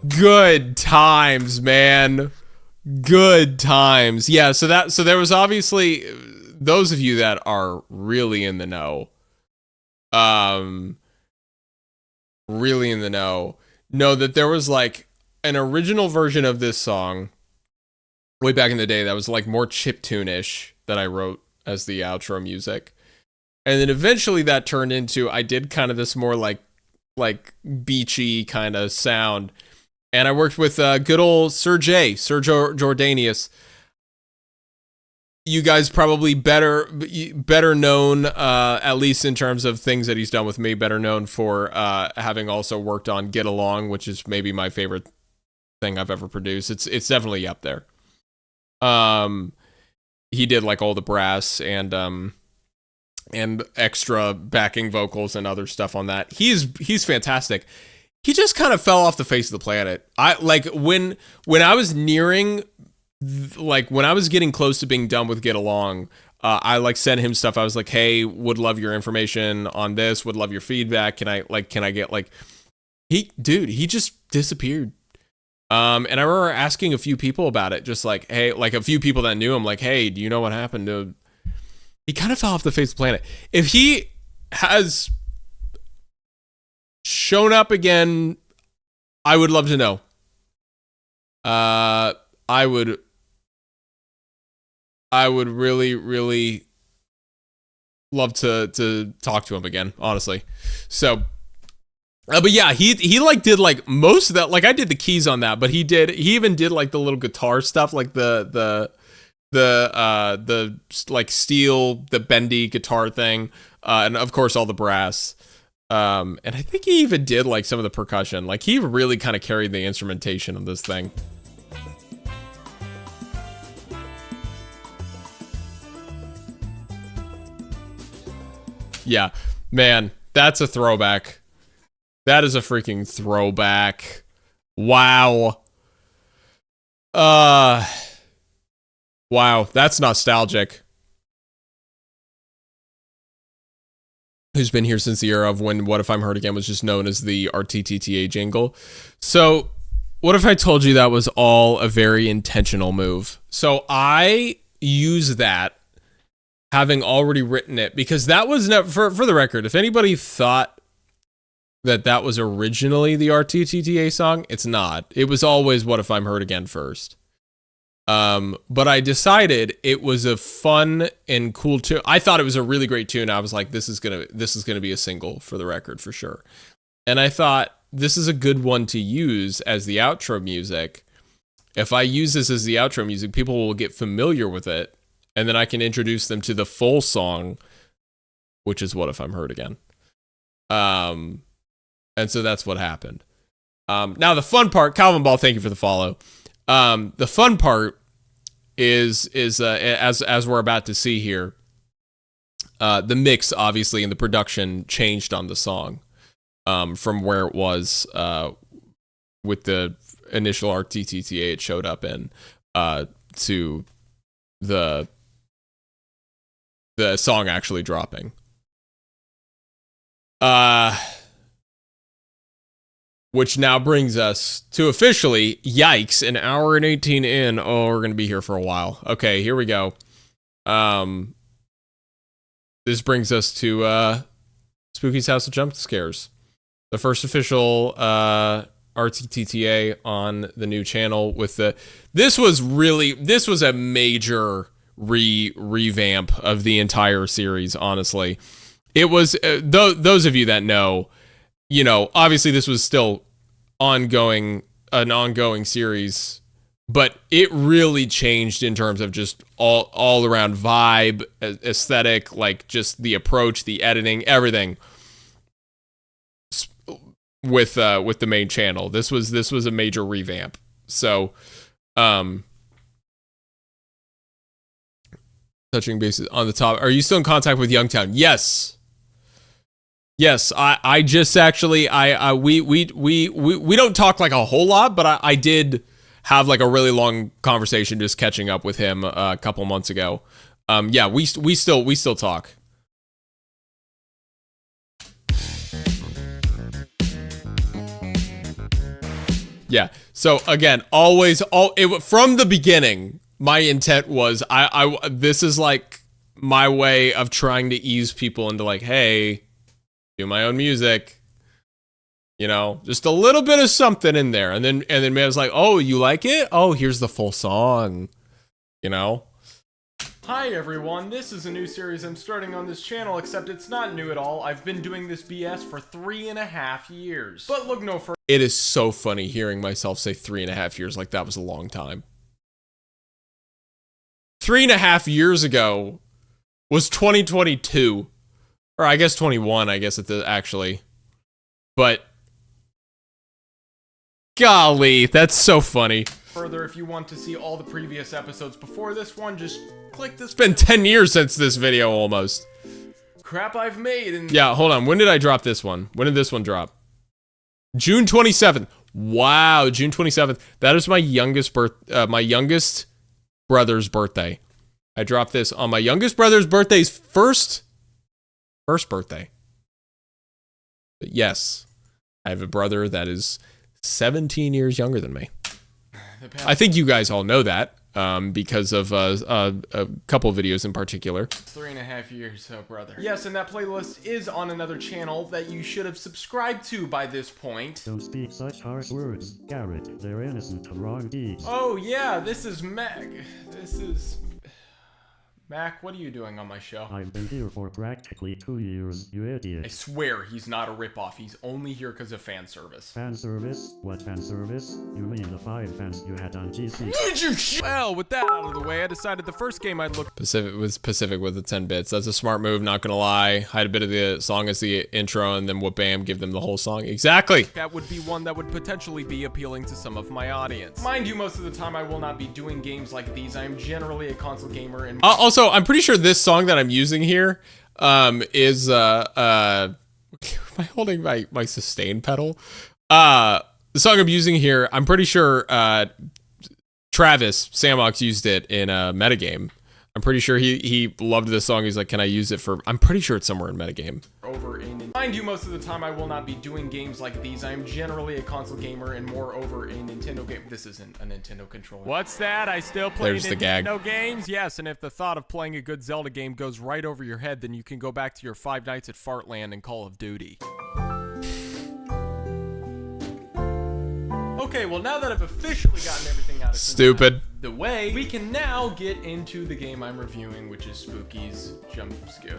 Good times, man. Good times. Yeah, so there was obviously those of you that are really in the know. Really in the know that there was like an original version of this song way back in the day that was like more chiptune-ish that I wrote as the outro music. And then eventually that turned into, I did kind of this more like beachy kind of sound. And I worked with good old Sir Jordanius. You guys probably better known, at least in terms of things that he's done with me, better known for having also worked on Get Along, which is maybe my favorite thing I've ever produced. It's definitely up there. He did like all the brass and extra backing vocals and other stuff on that. He's fantastic. He just kind of fell off the face of the planet. When I was nearing, when I was getting close to being done with Get Along, I sent him stuff. I was like, hey, would love your information on this, would love your feedback. Can I get he just disappeared. And I remember asking a few people about it, just like, hey, like a few people that knew him, like, hey, do you know what happened to? He kind of fell off the face of the planet. If he has shown up again, I would love to know. I would really, really love to talk to him again, honestly. So, but yeah, he like did like most of that. Like I did the keys on that, but he even did like the little guitar stuff, like the like steel, the bendy guitar thing, and of course all the brass. And I think he even did like some of the percussion. Like he really kind of carried the instrumentation of this thing. Yeah, man, that's a throwback. That is a freaking throwback. Wow. Wow, that's nostalgic. Who's been here since the era of when What If I'm Hurt Again was just known as the RTTTA jingle. So, what if I told you that was all a very intentional move? So, I use that having already written it, because that was never, for the record, if anybody thought that was originally the RTTTA song, it's not. It was always What If I'm Hurt Again first. But I decided it was a fun and cool tune. I thought it was a really great tune. I was like, this is gonna be a single for the record for sure. And I thought this is a good one to use as the outro music. If I use this as the outro music, people will get familiar with it. And then I can introduce them to the full song, which is What If I'm Hurt Again. And so that's what happened. Now the fun part, Calvin Ball, thank you for the follow. The fun part is as we're about to see here, the mix obviously and the production changed on the song, from where it was, with the initial RTTTA it showed up in, to the song actually dropping. Which now brings us to officially, yikes, an hour and 18 in. Oh, we're going to be here for a while. Okay, here we go. This brings us to Spooky's House of Jumpscares. The first official RTTTA on the new channel with this was a major revamp of the entire series, honestly. It was, those of you that know, you know, obviously this was still an ongoing series, but it really changed in terms of just all around vibe, aesthetic, like just the approach, the editing, everything with the main channel. This was a major revamp. So, touching bases on the top. Are you still in contact with Youngtown? Yes. Yes, I just actually we don't talk like a whole lot, but I did have like a really long conversation just catching up with him a couple months ago. Yeah, we still talk. Yeah. So again, from the beginning, my intent was this is like my way of trying to ease people into like, hey, do my own music, you know, just a little bit of something in there. And then Man's like, oh, you like it? Oh, here's the full song, you know? Hi everyone, this is a new series I'm starting on this channel, except it's not new at all. I've been doing this BS for 3.5 years. But look no further. It is so funny hearing myself say 3.5 years, like that was a long time. 3.5 years ago was 2022. Or I guess 21, I guess actually. But golly, that's so funny. Further, if you want to see all the previous episodes before this one, just click this. It's been 10 years since this video almost. Crap I've made and yeah, hold on. When did I drop this one? When did this one drop? June 27th. Wow, June 27th. That is my youngest brother's birthday. I dropped this on my youngest brother's birthday's first birthday. But yes. I have a brother that is 17 years younger than me. I think you guys all know that because of a couple of videos in particular. 3.5 years, oh brother. Yes, and that playlist is on another channel that you should have subscribed to by this point. Don't speak such harsh words, Garrett. They're innocent of wrong deeds. Oh yeah, this is Meg. This is... Mac, what are you doing on my show? I've been here for practically 2 years, you I idiot. swear he's not a ripoff. He's only here because of fan service. Fan service? What fan service? You mean the 5 fans you had on GC? Did you Well, with that out of the way, I decided the first game I'd look Pacific with the 10 bits. That's a smart move, not gonna lie. Hide a bit of the song as the intro and then whoop bam, give them the whole song. Exactly. at would be one that would potentially be appealing to some of my audience. Mind you, most of the time I will not be doing games like these. I am generally a console gamer and Also, I'm pretty sure this song that I'm using here is am I holding my sustain pedal? The song I'm using here, I'm pretty sure Travis Samox used it in a metagame. I'm pretty sure he loved this song. He's like, can I use it for... I'm pretty sure it's somewhere in metagame. over in... Mind you, most of the time I will not be doing games like these. I am generally a console gamer and more over a Nintendo game. This isn't a Nintendo controller. What's that? I still play There's the gag. Nintendo games? Yes, and if the thought of playing a good Zelda game goes right over your head, then you can go back to your 5 Nights at Fartland and Call of Duty. Okay, well now that I've officially gotten everything out of Stupid. the way, we can now get into the game I'm reviewing, which is Spooky's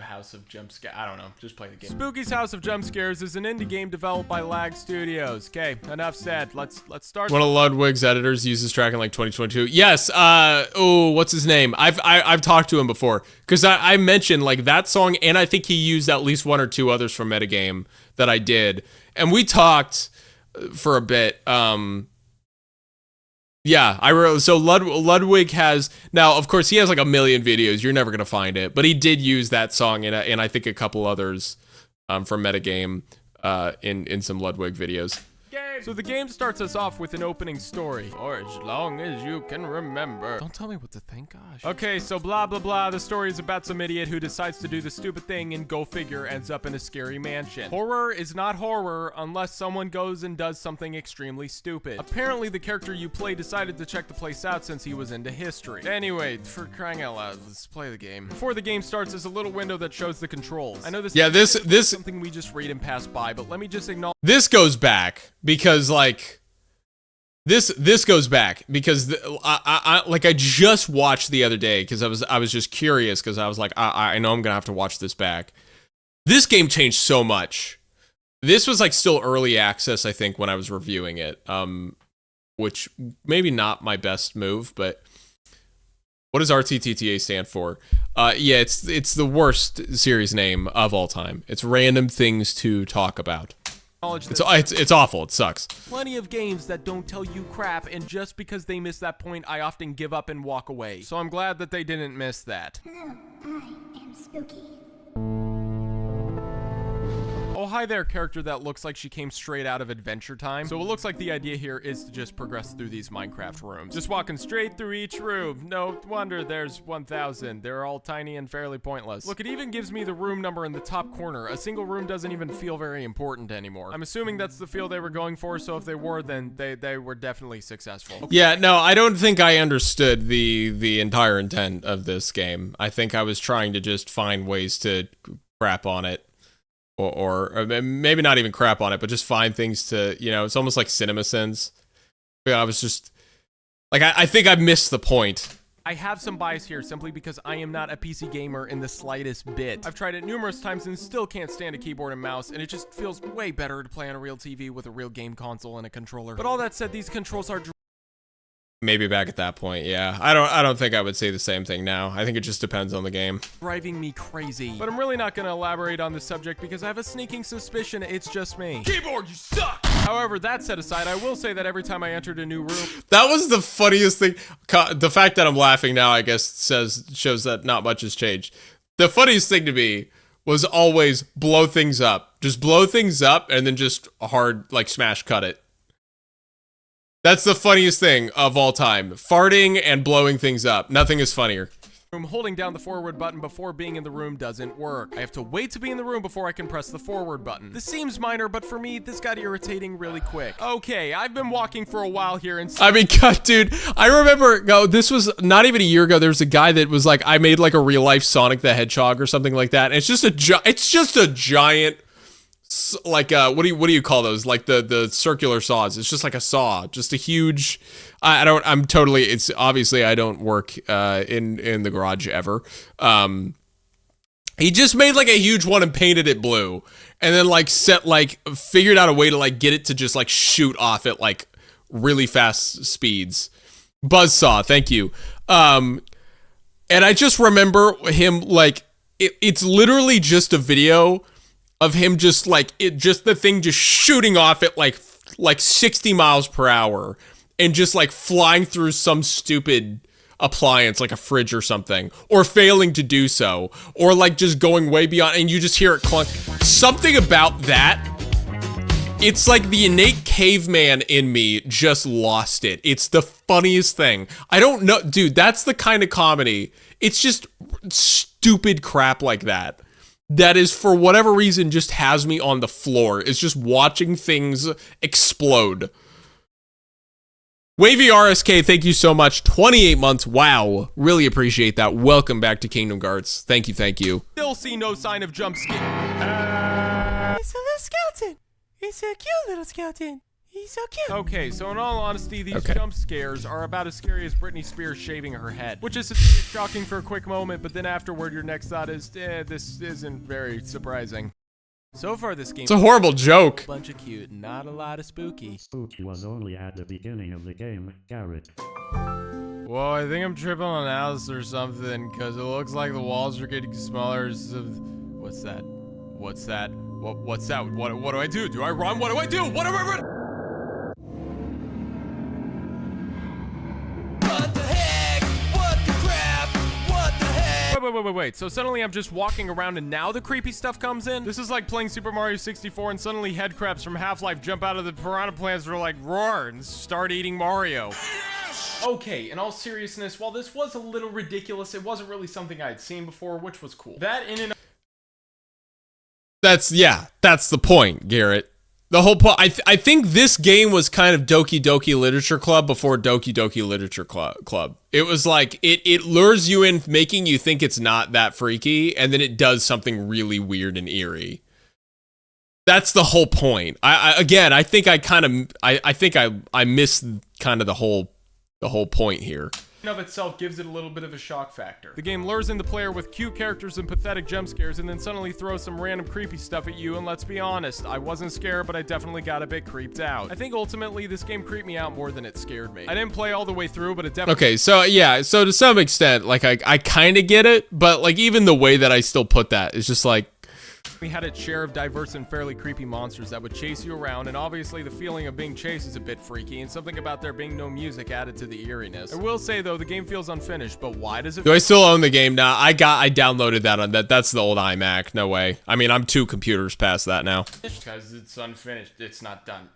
House of Jumpscares. I don't know, just play the game. Spooky's House of Jumpscares is an indie game developed by Lag Studios. Okay, enough said. Let's start. One of Ludwig's editors used this track in like 2022. Yes. What's his name? I've talked to him before because I mentioned like that song, and I think he used at least 1 or 2 others from Metagame that I did, and we talked for a bit. Yeah, I wrote. So Ludwig has now, of course, he has like 1 million videos. You're never gonna find it, but he did use that song and I think a couple others from Metagame in some Ludwig videos. So the game starts us off with an opening story. For as long as you can remember. Don't tell me what to think, gosh. Okay, so blah blah blah. The story is about some idiot who decides to do the stupid thing and go figure ends up in a scary mansion. Horror is not horror unless someone goes and does something extremely stupid. Apparently the character you play decided to check the place out since he was into history. Anyway, for crying out loud, let's play the game. Before the game starts, there's a little window that shows the controls. I know this is something we just read and pass by, but let me just acknowledge this goes back because like this goes back because I just watched the other day because I was just curious because I was like I know I'm gonna have to watch this back. This game changed so much. This was like still early access, I think, when I was reviewing it, which maybe not my best move, but what does RTTTA stand for? Yeah, it's the worst series name of all time. It's Random Things to Talk About. It's awful. It sucks. Plenty of games that don't tell you crap, and just because they miss that point, I often give up and walk away. So I'm glad that they didn't miss that. Hello, I am Spooky. Oh, hi there, character that looks like she came straight out of Adventure Time. So it looks like the idea here is to just progress through these Minecraft rooms. Just walking straight through each room. No wonder there's 1,000. They're all tiny and fairly pointless. Look, it even gives me the room number in the top corner. A single room doesn't even feel very important anymore. I'm assuming that's the feel they were going for, so if they were, then they were definitely successful. Okay. Yeah, no, I don't think I understood the entire intent of this game. I think I was trying to just find ways to crap on it. Or maybe not even crap on it, but just find things to, you know, it's almost like CinemaSins. I was just, like, I think I missed the point. I have some bias here simply because I am not a PC gamer in the slightest bit. I've tried it numerous times and still can't stand a keyboard and mouse, and it just feels way better to play on a real TV with a real game console and a controller. But all that said, these controls are Maybe back at that point, yeah. I don't think I would say the same thing now. I think it just depends on the game. driving me crazy. But I'm really not gonna elaborate on this subject because I have a sneaking suspicion it's just me. Keyboard, you suck! However, that set aside, I will say that every time I entered a new room... That was the funniest thing. The fact that I'm laughing now, I guess, shows that not much has changed. The funniest thing to me was always blow things up. Just blow things up and then just hard, like, smash cut it. That's the funniest thing of all time. Farting and blowing things up. Nothing is funnier. Holding down the forward button before being in the room doesn't work. I have to wait to be in the room before I can press the forward button. This seems minor, but for me, this got irritating really quick. Okay, I've been walking for a while here and I mean, God, dude, I remember, this was not even a year ago. There was a guy that was like, I made like a real life Sonic the Hedgehog or something like that. And it's just a giant, like, what do you call those? Like the circular saws. It's just like a saw, just a huge, it's obviously I don't work, in the garage ever. He just made like a huge one and painted it blue. And then like figured out a way to like get it to just like shoot off at like really fast speeds. Buzzsaw, thank you. And I just remember him like, it's literally just a video of him just like, the thing just shooting off at like 60 miles per hour and just like flying through some stupid appliance like a fridge or something, or failing to do so, or like just going way beyond, and you just hear it clunk. Something about that, it's like the innate caveman in me just lost it. It's the funniest thing. I don't know, dude, that's the kind of comedy. It's just stupid crap like that. That is, for whatever reason, just has me on the floor. It's just watching things explode. Wavy RSK, thank you so much. 28 months. Wow. Really appreciate that. Welcome back to Kingdom Hearts. Thank you, thank you. still see no sign of jump scare. It's a little skeleton. It's a cute little skeleton. He's so cute. Okay, so in all honesty, these jump scares are about as scary as Britney Spears shaving her head. Which is shocking for a quick moment, but then afterward, your next thought is, this isn't very surprising. So far, this game... It's a horrible joke. A bunch of cute, not a lot of spooky. Spooky was only at the beginning of the game, Garrett. Whoa, I think I'm tripping on Alice or something, because it looks like the walls are getting smaller. What's that? What's that? What's that? What do I do? Do I run? What do I do? What do I run? What the heck? What the crap? What the heck? Wait. So suddenly I'm just walking around and now the creepy stuff comes in? This is like playing Super Mario 64 and suddenly head crabs from Half-Life jump out of the piranha plants that are like, roar, and start eating Mario. Okay, in all seriousness, while this was a little ridiculous, it wasn't really something I had seen before, which was cool. That in and That's the point, Garrett. The whole point, I think this game was kind of Doki Doki Literature Club before Doki Doki Literature Club. It was like, it lures you in, making you think it's not that freaky, and then it does something really weird and eerie. That's the whole point. I think I missed kind of the whole point here. Of itself gives it a little bit of a shock factor. The game lures in the player with cute characters and pathetic jump scares and then suddenly throws some random creepy stuff at you, and let's be honest, I wasn't scared, but I definitely got a bit creeped out. I think ultimately this game creeped me out more than it scared me. I didn't play all the way through, but it definitely... Okay, so yeah, so to some extent, like I kind of get it, but like even the way that I still put that is just like, we had its share of diverse and fairly creepy monsters that would chase you around, and obviously the feeling of being chased is a bit freaky, and something about there being no music added to the eeriness. I will say though, the game feels unfinished, but why does it... Do I still own the game now? I downloaded that on that. That's the old iMac. No way. I mean, I'm 2 computers past that now. because it's unfinished. It's not done.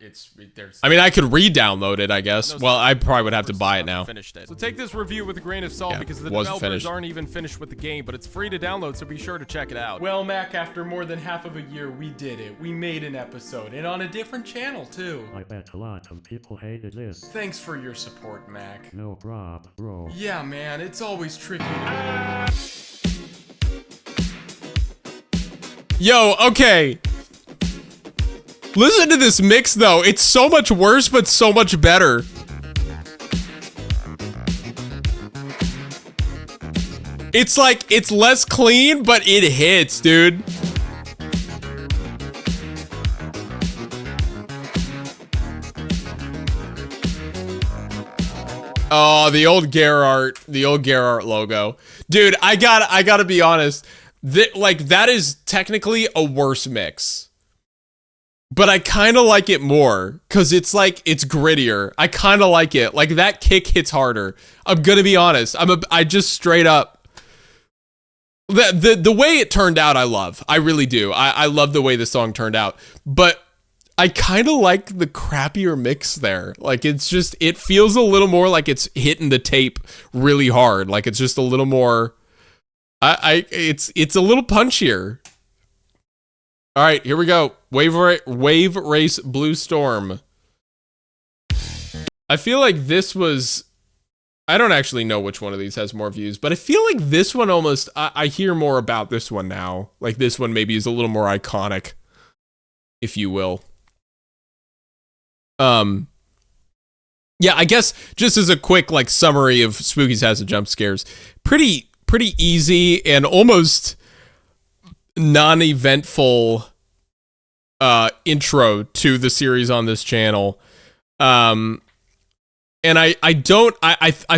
There's... I mean, I could re-download it, I guess. Well, I probably would have to buy it now. So take this review with a grain of salt because the developers aren't even finished with the game, but it's free to download, so be sure to check it out. Well, Mac, after more than half of a year, we did it. We made an episode, and on a different channel, too. I bet a lot of people hated this. Thanks for your support, Mac. No prob, bro. Yeah, man, it's always tricky. Yo, okay. Listen to this mix, though. It's so much worse, but so much better. It's like, it's less clean, but it hits, dude. Oh, the old gar-art logo. Dude, I gotta be honest. That is technically a worse mix. But I kind of like it more, because it's like, it's grittier. I kind of like it. Like, that kick hits harder. I'm gonna be honest. I just straight up... The way it turned out, I love. I really do. I love the way the song turned out. But... I kind of like the crappier mix there. Like, it's just, it feels a little more like it's hitting the tape really hard. Like, it's just a little more, It's a little punchier. All right, here we go. Wave Race Blue Storm. I feel like this was... I don't actually know which one of these has more views, but I feel like this one almost... I hear more about this one now. Like, this one maybe is a little more iconic, if you will. Yeah, I guess just as a quick, like, summary of Spooky's House of Jump Scares, pretty easy and almost non-eventful intro to the series on this channel. And I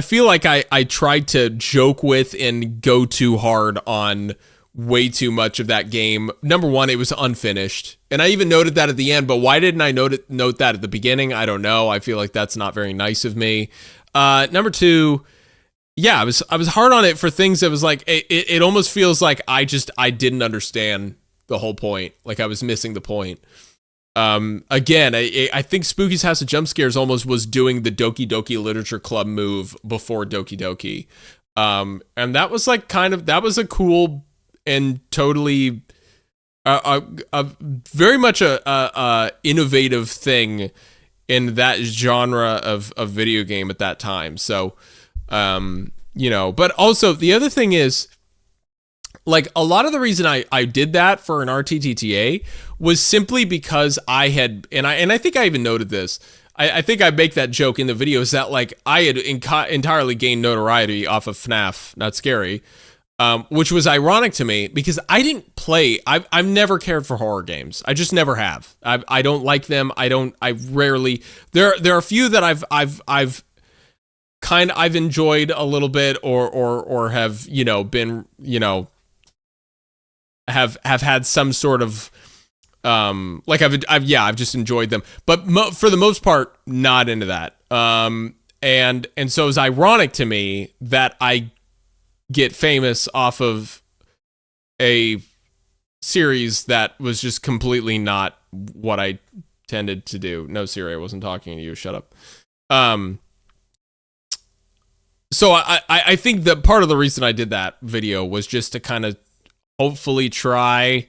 feel like I tried to joke with and go too hard on way too much of that game. Number one, it was unfinished. And I even noted that at the end, but why didn't I note that at the beginning? I don't know. I feel like that's not very nice of me. Number two, yeah, I was hard on it for things that was like, it almost feels like I didn't understand the whole point. Like I was missing the point. Again, I think Spooky's House of Jump Scares almost was doing the Doki Doki Literature Club move before Doki Doki. And that was like that was a cool and totally very much a innovative thing in that genre of video game at that time. So, you know, but also the other thing is, like, a lot of the reason I did that for an RTTTA was simply because I had, and I think I even noted this, I think I make that joke in the video, is that, like, I had entirely gained notoriety off of FNAF Not Scary, which was ironic to me because I didn't play, I've never cared for horror games. I just never have. I don't like them. I rarely, there are a few that I've enjoyed a little bit or have, you know, been, you know, have had some sort of like I've just enjoyed them, but for the most part not into that. And so it's ironic to me that I get famous off of a series that was just completely not what I tended to do. No, Siri, I wasn't talking to you. Shut up. So I think that part of the reason I did that video was just to kind of hopefully try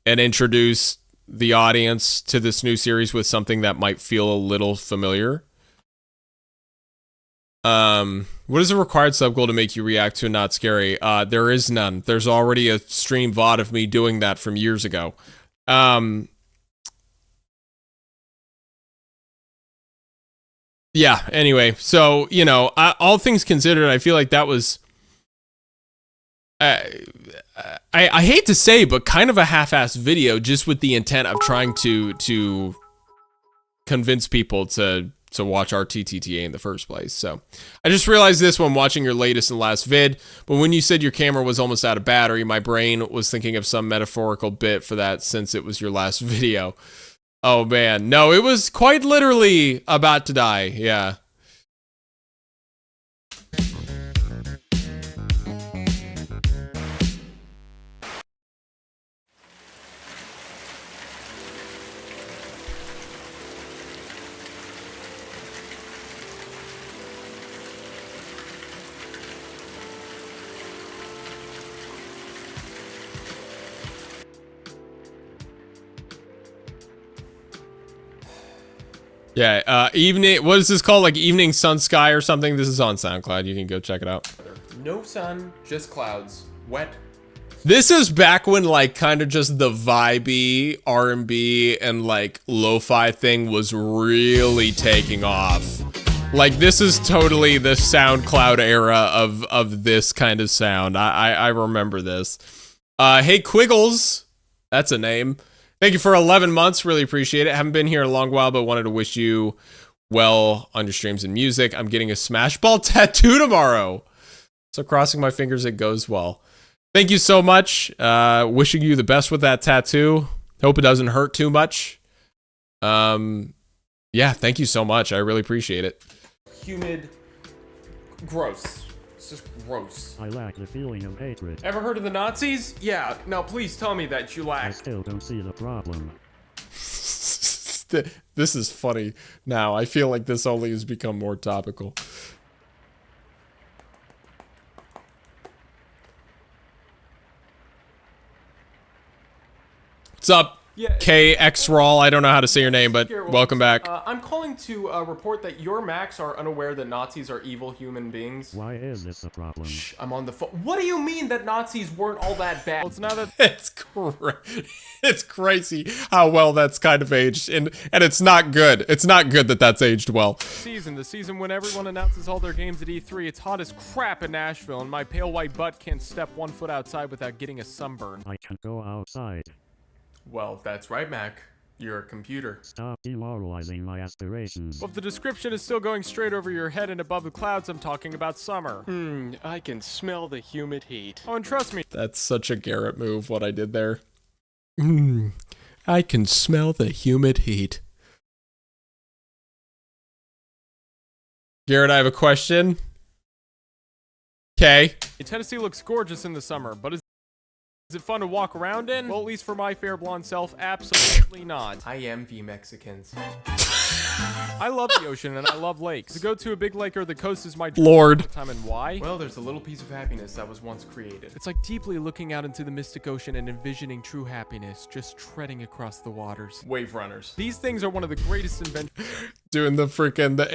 and introduce the audience to this new series with something that might feel a little familiar. What is a required sub goal to make you react to a Not Scary? There is none. There's already a stream VOD of me doing that from years ago. Yeah, anyway, so, you know, all things considered, I feel like that was, I hate to say, but kind of a half-assed video, just with the intent of trying to convince people to watch RTTTA in the first place. So I just realized this when watching your latest and last vid, but when you said your camera was almost out of battery, my brain was thinking of some metaphorical bit for that since it was your last video. Oh man, no, it was quite literally about to die, yeah. Yeah, evening, what is this called? Like Evening Sun Sky or something? This is on SoundCloud. You can go check it out. No sun, just clouds. Wet. This is back when, like, kind of just the vibey R&B and, like, lo-fi thing was really taking off. Like, this is totally the SoundCloud era of this kind of sound. I remember this. Hey, Quiggles. That's a name. Thank you for 11 months. Really appreciate it. Haven't been here a long while, but wanted to wish you well on your streams and music. I'm getting a Smash Ball tattoo tomorrow. So crossing my fingers it goes well. Thank you so much. Wishing you the best with that tattoo. Hope it doesn't hurt too much. Yeah, thank you so much. I really appreciate it. Humid. Gross. It's just gross. I lack the feeling of hatred. Ever heard of the Nazis? Yeah, now please tell me that you I lack. still don't see the problem. This is funny now. I feel like this only has become more topical. What's up? Yeah. KXRawl, I don't know how to say your name, but welcome back. I'm calling to report that your Macs are unaware that Nazis are evil human beings. Why is this a problem? Shh, I'm on the phone. What do you mean that Nazis weren't all that bad? Well, it's not that. It's crazy how well that's kind of aged, and it's not good. It's not good that that's aged well. The season when everyone announces all their games at E3. It's hot as crap in Nashville, and my pale white butt can't step 1 foot outside without getting a sunburn. I can go outside. Well, that's right, Mac. You're a computer. Stop demoralizing my aspirations. Well, if the description is still going straight over your head and above the clouds, I'm talking about summer. I can smell the humid heat. Oh, and trust me. That's such a Garrett move, what I did there. I can smell the humid heat. Garrett, I have a question. Okay. Tennessee looks gorgeous in the summer, but is it fun to walk around in? Well, at least for my fair blonde self, absolutely not. I envy Mexicans. I love the ocean and I love lakes. To go to a big lake or the coast is my Lord. time, and why? Well, there's a little piece of happiness that was once created. It's like deeply looking out into the mystic ocean and envisioning true happiness, just treading across the waters. Wave runners. These things are one of the greatest inventions Doing the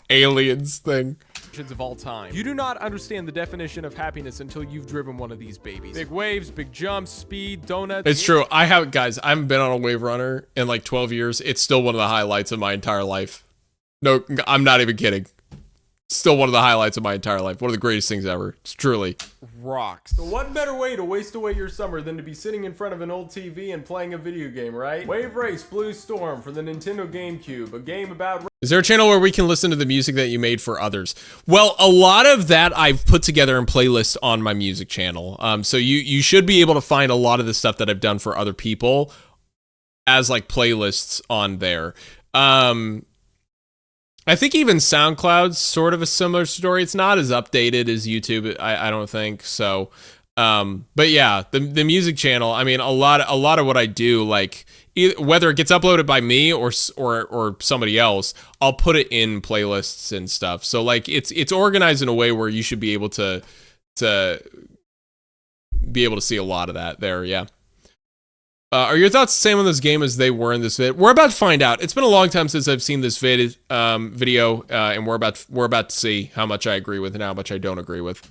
aliens thing. of all time. You do not understand the definition of happiness until you've driven one of these babies. Big waves, big jumps, speed, donuts. It's true. I haven't been on a wave runner in like 12 years. It's still one of the highlights of my entire life. No, I'm not even kidding. Still one of the highlights of my entire life. One of the greatest things ever. It's truly. Rocks. So what better way to waste away your summer than to be sitting in front of an old TV and playing a video game, right? Wave Race Blue Storm for the Nintendo GameCube, a game about... Is there a channel where we can listen to the music that you made for others? Well, a lot of that I've put together in playlists on my music channel. So you should be able to find a lot of the stuff that I've done for other people as like playlists on there. I think even SoundCloud's sort of a similar story. It's not as updated as YouTube, I don't think. So, but yeah, the music channel. I mean, a lot of what I do, like whether it gets uploaded by me or somebody else, I'll put it in playlists and stuff. So like it's organized in a way where you should be able to see a lot of that there. Yeah. Are your thoughts the same on this game as they were in this vid? We're about to find out. It's been a long time since I've seen this video, and we're about to see how much I agree with and how much I don't agree with.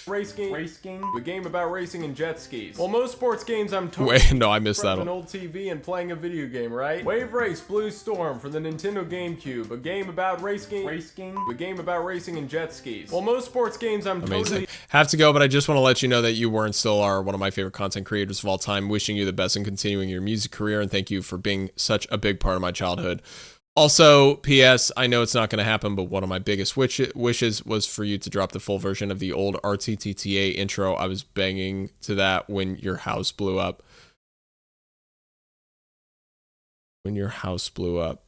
Race game, the game about racing and jet skis. Well, most sports games I'm totally Wait, no, I missed that an one. old TV and playing a video game, right? Wave Race Blue Storm for the Nintendo GameCube, a game about the game about racing and jet skis. Well, most sports games I'm Amazing. Have to go, but I just want to let you know that you were and still are one of my favorite content creators of all time. Wishing you the best in continuing your music career, and thank you for being such a big part of my childhood. Also, P.S. I know it's not going to happen, but one of my biggest wishes was for you to drop the full version of the old RTTTA intro. I was banging to that when your house blew up. When your house blew up.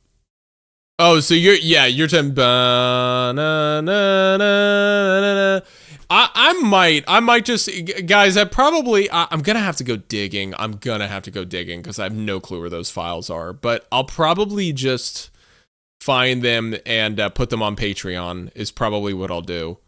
Oh, so you're talking. I might just, guys. I'm gonna have to go digging. Because I have no clue where those files are. But I'll probably just find them and put them on Patreon. Is probably what I'll do.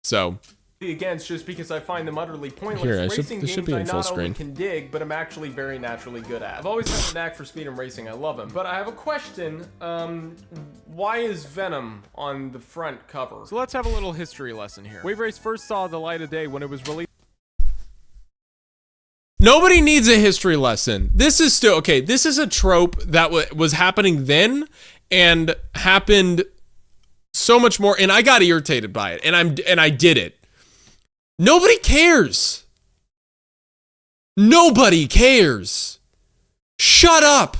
So. Against just because I find them utterly pointless. Here, Racing this should games be in I full not only screen. can dig, but I'm actually very naturally good at. I've always had a knack for speed and racing. I love them. But I have a question. Why is Venom on the front cover? So let's have a little history lesson here. Wave Race first saw the light of day when it was released. Nobody needs a history lesson. This is still okay. This is a trope that was happening then and happened so much more, and I got irritated by it, and I did it. Nobody cares. Nobody cares. Shut up.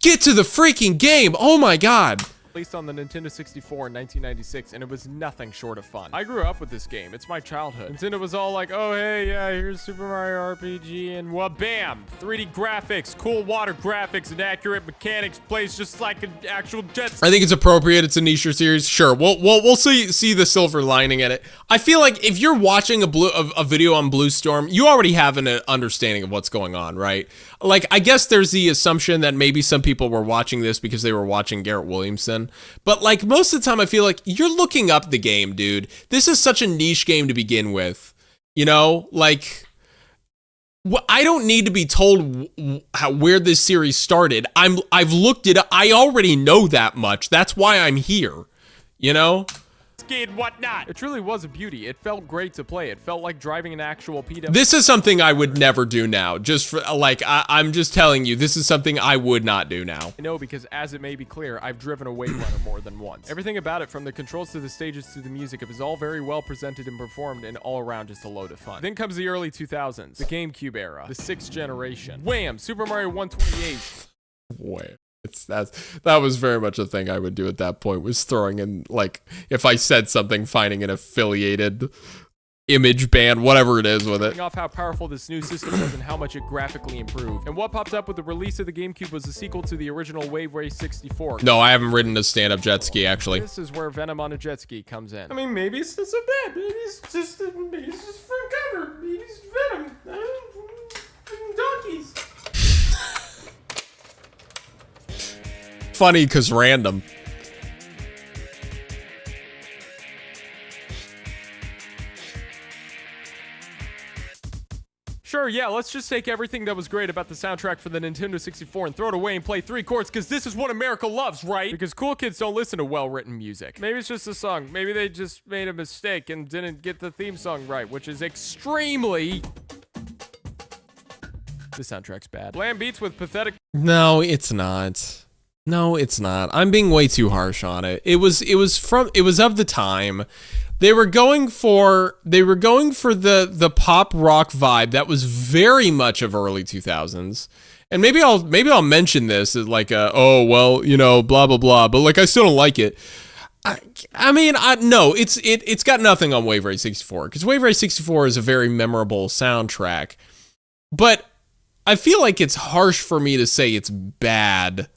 Get to the freaking game. Oh my God. Released on the Nintendo 64 in 1996, and it was nothing short of fun. I grew up with this game. It's my childhood. Nintendo was all like, oh, hey, yeah, here's Super Mario RPG, and well, bam! 3D graphics, cool water graphics, and accurate mechanics, plays just like an actual jet. I think it's appropriate. It's a niche series. Sure, we'll see the silver lining in it. I feel like if you're watching a video on Blue Storm, you already have an understanding of what's going on, right? Like, I guess there's the assumption that maybe some people were watching this because they were watching Garrett Williamson. But, like, most of the time I feel like you're looking up the game, dude. This is such a niche game to begin with. You know? Like, I don't need to be told where this series started. I've looked it up. I already know that much. That's why I'm here. You know? Whatnot. It truly was a beauty. It felt great to play. It felt like driving an actual PW. This is something I would never do now. Just for like, I'm just telling you, this is something I would not do now. I know, because as it may be clear, I've driven a Wave Runner more than once. Everything about it, from the controls to the stages to the music, it was all very well presented and performed, and all around just a load of fun. Then comes the early 2000s, the GameCube era, the 6th generation. Wham! Super Mario 128. Wham. That was very much a thing I would do at that point, was throwing in, like, if I said something, finding an affiliated image band, whatever it is with it. Off how powerful this new system was and how much it graphically improved. And what popped up with the release of the GameCube was a sequel to the original Wave Race 64. No, I haven't ridden a stand-up jet ski, actually. This is where Venom on a jet ski comes in. I mean, maybe it's not so bad. Maybe it's just front cover. Maybe it's Venom. Donkeys. Funny because random. Sure, yeah, let's just take everything that was great about the soundtrack for the Nintendo 64 and throw it away and play 3 chords, because this is what America loves, right? Because cool kids don't listen to well-written music. Maybe it's just a song. Maybe they just made a mistake and didn't get the theme song right, which is extremely... The soundtrack's bad. Bland beats with pathetic... No, it's not. No, it's not. I'm being way too harsh on it. It was of the time. They were going for the pop rock vibe that was very much of early 2000s. And maybe I'll mention this as like oh well, you know, blah blah blah, but like I still don't like it. No, it's got nothing on Wave Race 64, because Wave Race 64 is a very memorable soundtrack. But I feel like it's harsh for me to say it's bad.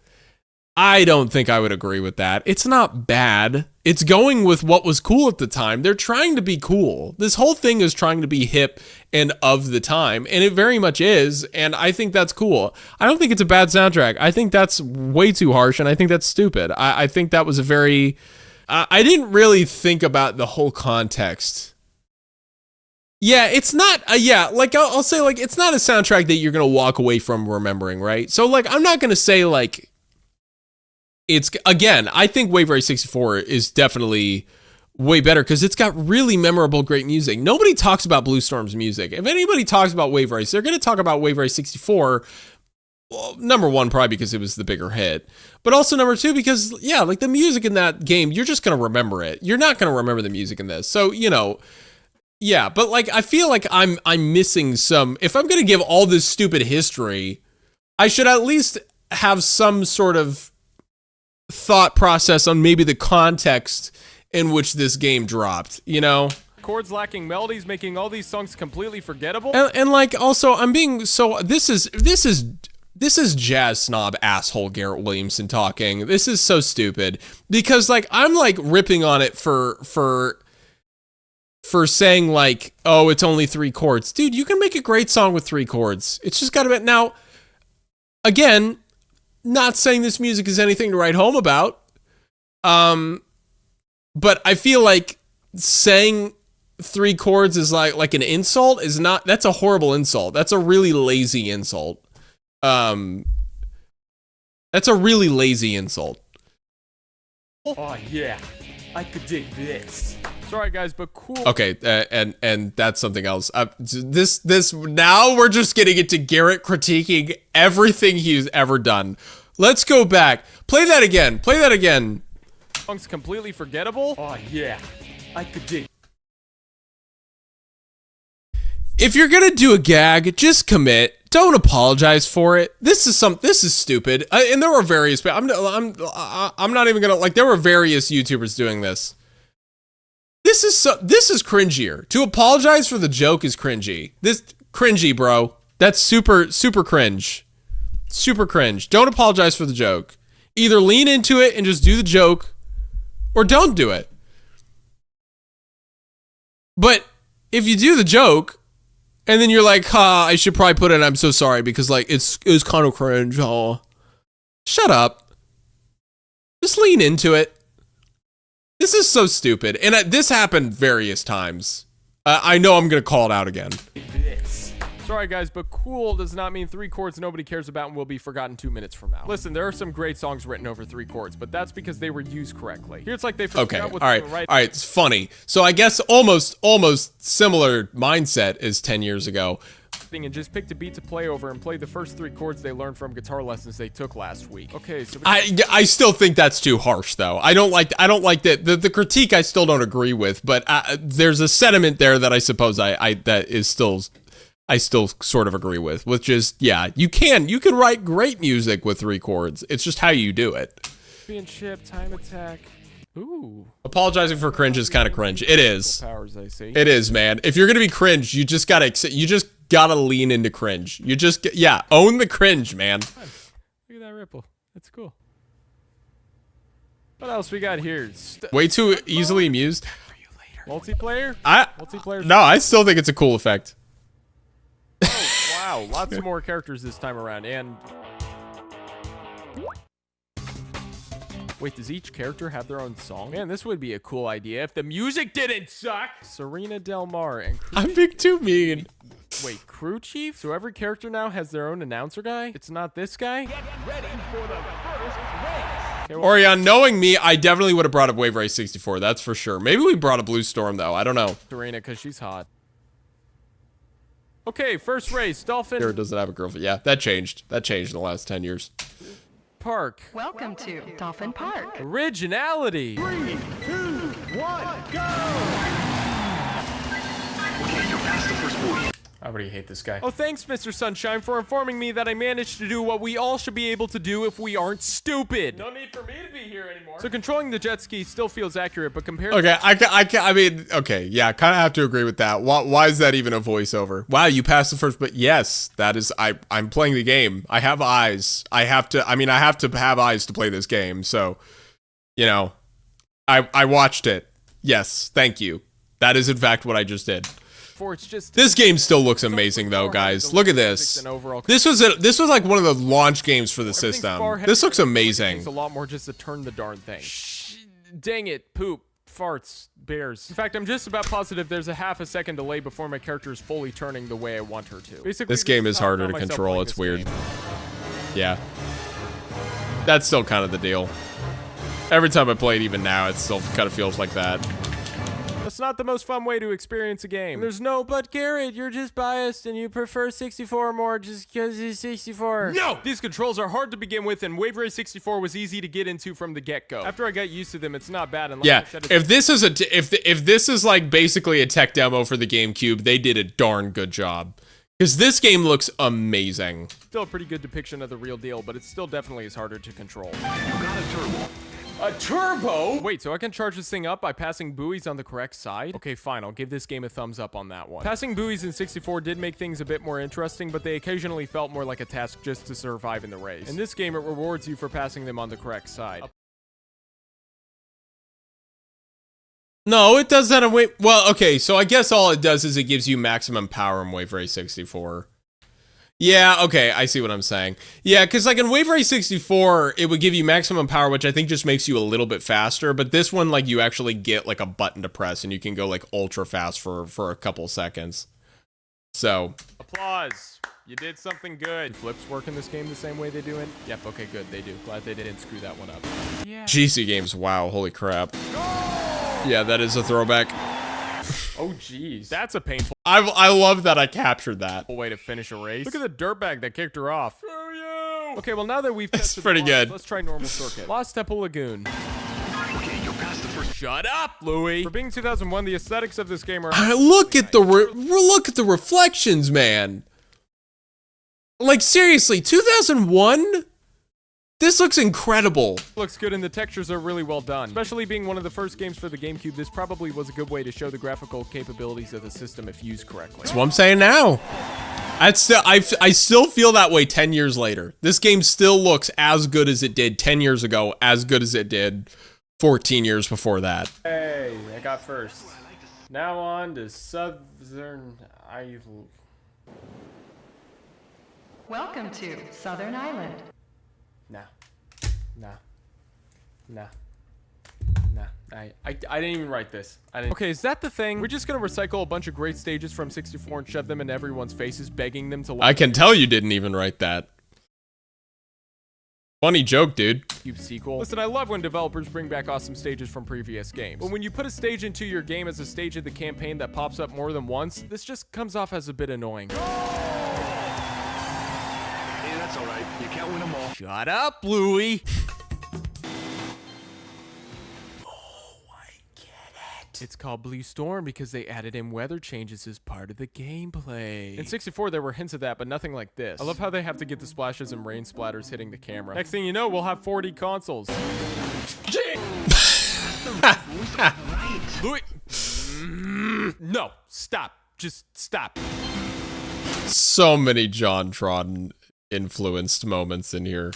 I don't think I would agree with that. It's not bad. It's going with what was cool at the time. They're trying to be cool. This whole thing is trying to be hip and of the time, and it very much is, and I think that's cool. I don't think it's a bad soundtrack. I think that's way too harsh, and I think that's stupid. I think that was a very... I didn't really think about the whole context. Yeah, it's not... like, I'll say, like, it's not a soundtrack that you're going to walk away from remembering, right? So, like, I'm not going to say, like... It's, again, I think Wave Race 64 is definitely way better because it's got really memorable, great music. Nobody talks about Blue Storm's music. If anybody talks about Wave Race, they're going to talk about Wave Race 64. Well, number one, probably because it was the bigger hit. But also number two, because, yeah, like the music in that game, you're just going to remember it. You're not going to remember the music in this. So, you know, yeah, but like I feel like I'm missing some... If I'm going to give all this stupid history, I should at least have some sort of thought process on maybe the context in which this game dropped, you know? Chords lacking melodies, making all these songs completely forgettable. And like, also, I'm being so... This is jazz snob asshole Garrett Williamson talking. This is so stupid. Because, like, I'm, like, ripping on it for saying, like, oh, it's only 3 chords. Dude, you can make a great song with 3 chords. It's just gotta be... Now, again... Not saying this music is anything to write home about. But I feel like saying 3 chords is like an insult is not... That's a horrible insult. That's a really lazy insult. That's a really lazy insult. Oh, yeah. I could dig this. Sorry, guys, but cool. Okay, and that's something else. This now we're just getting into Garrett critiquing everything he's ever done. Let's go back. Play that again. Play that again. Song's completely forgettable. Oh yeah, I could dig. If you're gonna do a gag, just commit. Don't apologize for it. This is stupid. And there were various. I'm not even gonna like. There were various YouTubers doing this. This is cringier. To apologize for the joke is cringy. This cringy, bro. That's super cringe. Super cringe. Don't apologize for the joke. Either lean into it and just do the joke, or don't do it. But if you do the joke, and then you're like, I should probably put in, I'm so sorry, because like it's kind of cringe. Oh, shut up. Just lean into it. This is so stupid, and this happened various times. I know I'm gonna call it out again. Sorry guys, but cool does not mean 3 chords nobody cares about and will be forgotten 2 minutes from now. Listen, there are some great songs written over 3 chords, but that's because they were used correctly. Here it's like they forgot what they were right. All right, it's funny. So I guess almost similar mindset as 10 years ago. And just picked a beat to play over and played the first 3 chords they learned from guitar lessons they took last week. Okay, so I still think that's too harsh though. I don't like that. The critique I still don't agree with, but there's a sentiment there that I suppose I still sort of agree with, which is, yeah, you can write great music with 3 chords. It's just how you do it. Championship, time attack. Ooh. Apologizing for cringe is kind of cringe. It is. Powers, I see. It is, man. If you're gonna be cringe, you just gotta lean into cringe. Own the cringe, man. Look at that ripple. That's cool. What else we got here? Way too easily amused. Multiplayer? Multiplayer? No, I still think it's a cool effect. Oh, wow. Lots more characters this time around, and... Wait, does each character have their own song? Man, this would be a cool idea if the music didn't suck! Serena Del Mar and I'm being too mean. Wait, crew chief? So every character now has their own announcer guy? It's not this guy? Get ready for the first race. Okay, well, Orion, knowing me, I definitely would have brought up Wave Race 64, that's for sure. Maybe we brought a Blue Storm, though. I don't know. Serena, because she's hot. Okay, first race, Dolphin. Garrett doesn't have a girlfriend. Yeah, that changed. That changed in the last 10 years. Park. Welcome to Dolphin Park. Originality. 3, 2, 1, go! Okay, you're past the first buoy. I already hate this guy. Oh, thanks, Mr. Sunshine, for informing me that I managed to do what we all should be able to do if we aren't stupid. No need for me to be here anymore. So controlling the jet ski still feels accurate, but compared okay, I mean, okay, yeah, kind of have to agree with that. Why is that even a voiceover? Wow, you passed the first, but yes, that is, I'm playing the game. I have eyes. I have to have eyes to play this game. So, you know, I watched it. Yes, thank you. That is in fact what I just did. It's just this game still looks amazing though, guys. Look at this. This was like one of the launch games for the system. This looks amazing. It's a lot more just to turn the darn thing. Dang it, poop, farts, bears. In fact, I'm just about positive there's a half a second delay before my character is fully turning the way I want her to. Basically, this game is harder to control. It's weird. Yeah. That's still kind of the deal. Every time I play it, even now, it still kind of feels like that. That's not the most fun way to experience a game. There's no, but Garrett, you're just biased and you prefer 64 more just because it's 64. No! These controls are hard to begin with, and Wave Race 64 was easy to get into from the get-go. After I got used to them, it's not bad. And like yeah, I said, if this is like basically a tech demo for the GameCube, they did a darn good job. Because this game looks amazing. Still a pretty good depiction of the real deal, but it still definitely is harder to control. You got a turbo. A turbo? Wait, so I can charge this thing up by passing buoys on the correct side? Okay, fine, I'll give this game a thumbs up on that one. Passing buoys in 64 did make things a bit more interesting, but they occasionally felt more like a task just to survive in the race. In this game, it rewards you for passing them on the correct side. No, it does that in Wave... Well, okay, so I guess all it does is it gives you maximum power in Wave Race 64. Yeah, okay, I see what I'm saying. Yeah, because like in Wave Race 64, it would give you maximum power, which I think just makes you a little bit faster, but this one, like, you actually get, like, a button to press, and you can go, like, ultra fast for a couple seconds. So... Applause! You did something good. Do flips work in this game the same way they do in? Yep, okay, good, they do. Glad they didn't screw that one up. Yeah. GC games, wow, holy crap. Yeah, that is a throwback. Oh, jeez. That's a painful... I love that I captured that. way to finish a race. Look at the dirtbag that kicked her off. Okay, well, now that we've That's tested pretty good. Let's try normal circuit. Lost Temple Lagoon. Okay, you're past the first. Shut up, Louie. For being 2001, the aesthetics of this game are... Look at the reflections, man. Like, seriously, 2001? This looks incredible. Looks good and the textures are really well done. Especially being one of the first games for the GameCube, this probably was a good way to show the graphical capabilities of the system if used correctly. That's what I'm saying now. I still feel that way 10 years later. This game still looks as good as it did 10 years ago, as good as it did 14 years before that. Hey, I got first. Now on to Southern Island. Welcome to Southern Island. Nah. Nah. I didn't even write this. Okay, is that the thing? We're just gonna recycle a bunch of great stages from 64 and shove them in everyone's faces, begging them to. I can tell you didn't even write that. Funny joke, dude. Cube sequel. Listen, I love when developers bring back awesome stages from previous games. But when you put a stage into your game as a stage of the campaign that pops up more than once, this just comes off as a bit annoying. Hey, that's all right. You can't win them all. Shut up, Bluey. It's called Blue Storm because they added in weather changes as part of the gameplay. In 64, there were hints of that, but nothing like this. I love how they have to get the splashes and rain splatters hitting the camera. Next thing you know, we'll have 4D consoles. Louis. No, stop. Just stop. So many JonTron influenced moments in here.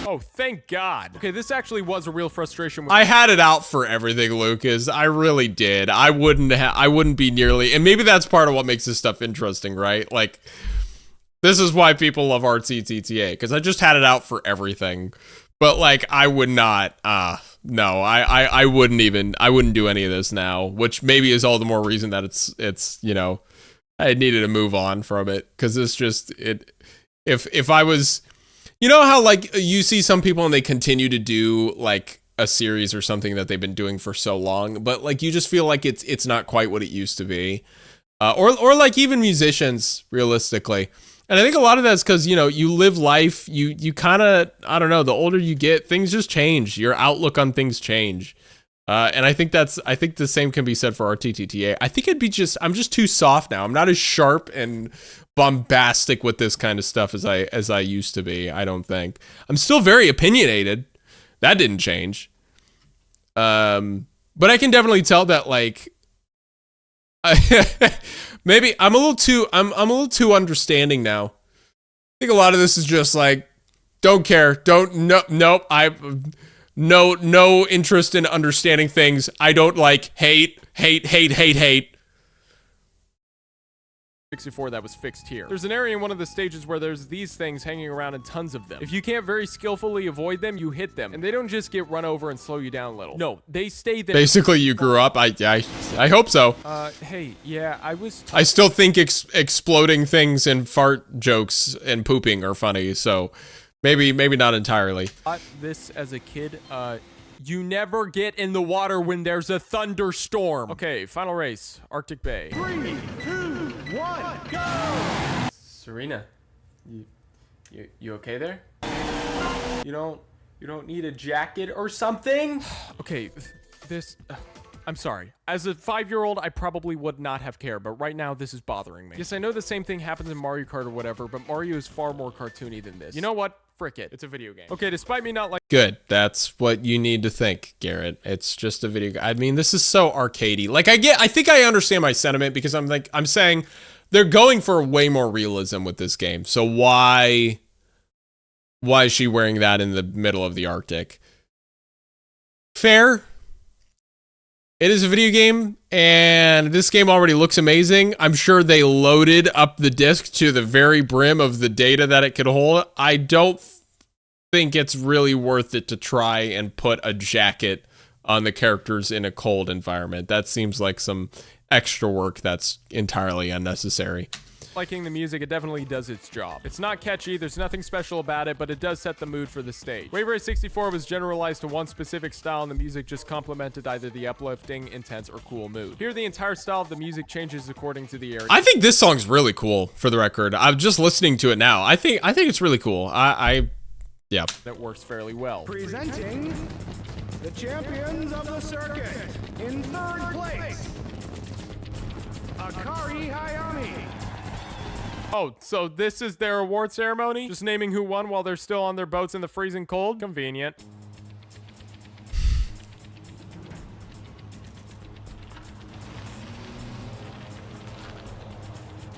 Oh, thank God. Okay, this actually was a real frustration. I had it out for everything, Lucas. I really did. I wouldn't be nearly, and maybe that's part of what makes this stuff interesting, right? Like, this is why people love RTTTA, because I just had it out for everything. But like, I would not, no, I wouldn't do any of this now, which maybe is all the more reason that it's, you know, I needed to move on from it, because it's just, if I was, you know how like you see some people and they continue to do like a series or something that they've been doing for so long, but like you just feel like it's not quite what it used to be, or like even musicians realistically. And I think a lot of that's because, you know, you live life, you kind of, I don't know, the older you get, things just change. Your outlook on things change. And I think the same can be said for RTTTA. I think I'm just too soft now. I'm not as sharp and bombastic with this kind of stuff as I used to be. I don't think. I'm still very opinionated. That didn't change. But I can definitely tell that like maybe I'm a little too understanding now. I think a lot of this is just like don't care. Nope. No interest in understanding things. I don't like hate. 64 that was fixed here. There's an area in one of the stages where there's these things hanging around and tons of them. If you can't very skillfully avoid them, you hit them. And they don't just get run over and slow you down a little. No, they stay there. Basically, you grew up. I hope so. Hey, yeah, I still think exploding things and fart jokes and pooping are funny, so maybe not entirely. This as a kid, you never get in the water when there's a thunderstorm. Okay, final race, Arctic Bay. 3, 2, 1, go! Serena, you okay there? You don't need a jacket or something? Okay, I'm sorry. As a 5-year-old, I probably would not have cared, but right now this is bothering me. Yes, I know the same thing happens in Mario Kart or whatever, but Mario is far more cartoony than this. You know what? Frick it. It's a video game. Okay, despite me not like— Good. That's what you need to think, Garrett. It's just a video game. I mean, this is so arcadey. Like, I think I understand my sentiment because I'm saying they're going for way more realism with this game. So why is she wearing that in the middle of the Arctic? Fair. It is a video game, and this game already looks amazing. I'm sure they loaded up the disc to the very brim of the data that it could hold. I don't think it's really worth it to try and put a jacket on the characters in a cold environment. That seems like some extra work that's entirely unnecessary. liking the music, it definitely does its job. It's not catchy, there's nothing special about it, but it does set the mood for the stage. Wave Race 64 was generalized to one specific style, and the music just complemented either the uplifting, intense, or cool mood. Here, the entire style of the music changes according to the area. I think this song's really cool, for the record. I'm just listening to it now. I think it's really cool. Yeah. That works fairly well. Presenting the champions of the circuit. In third place, Akari Hayami. Oh, so this is their award ceremony? Just naming who won while they're still on their boats in the freezing cold? Convenient.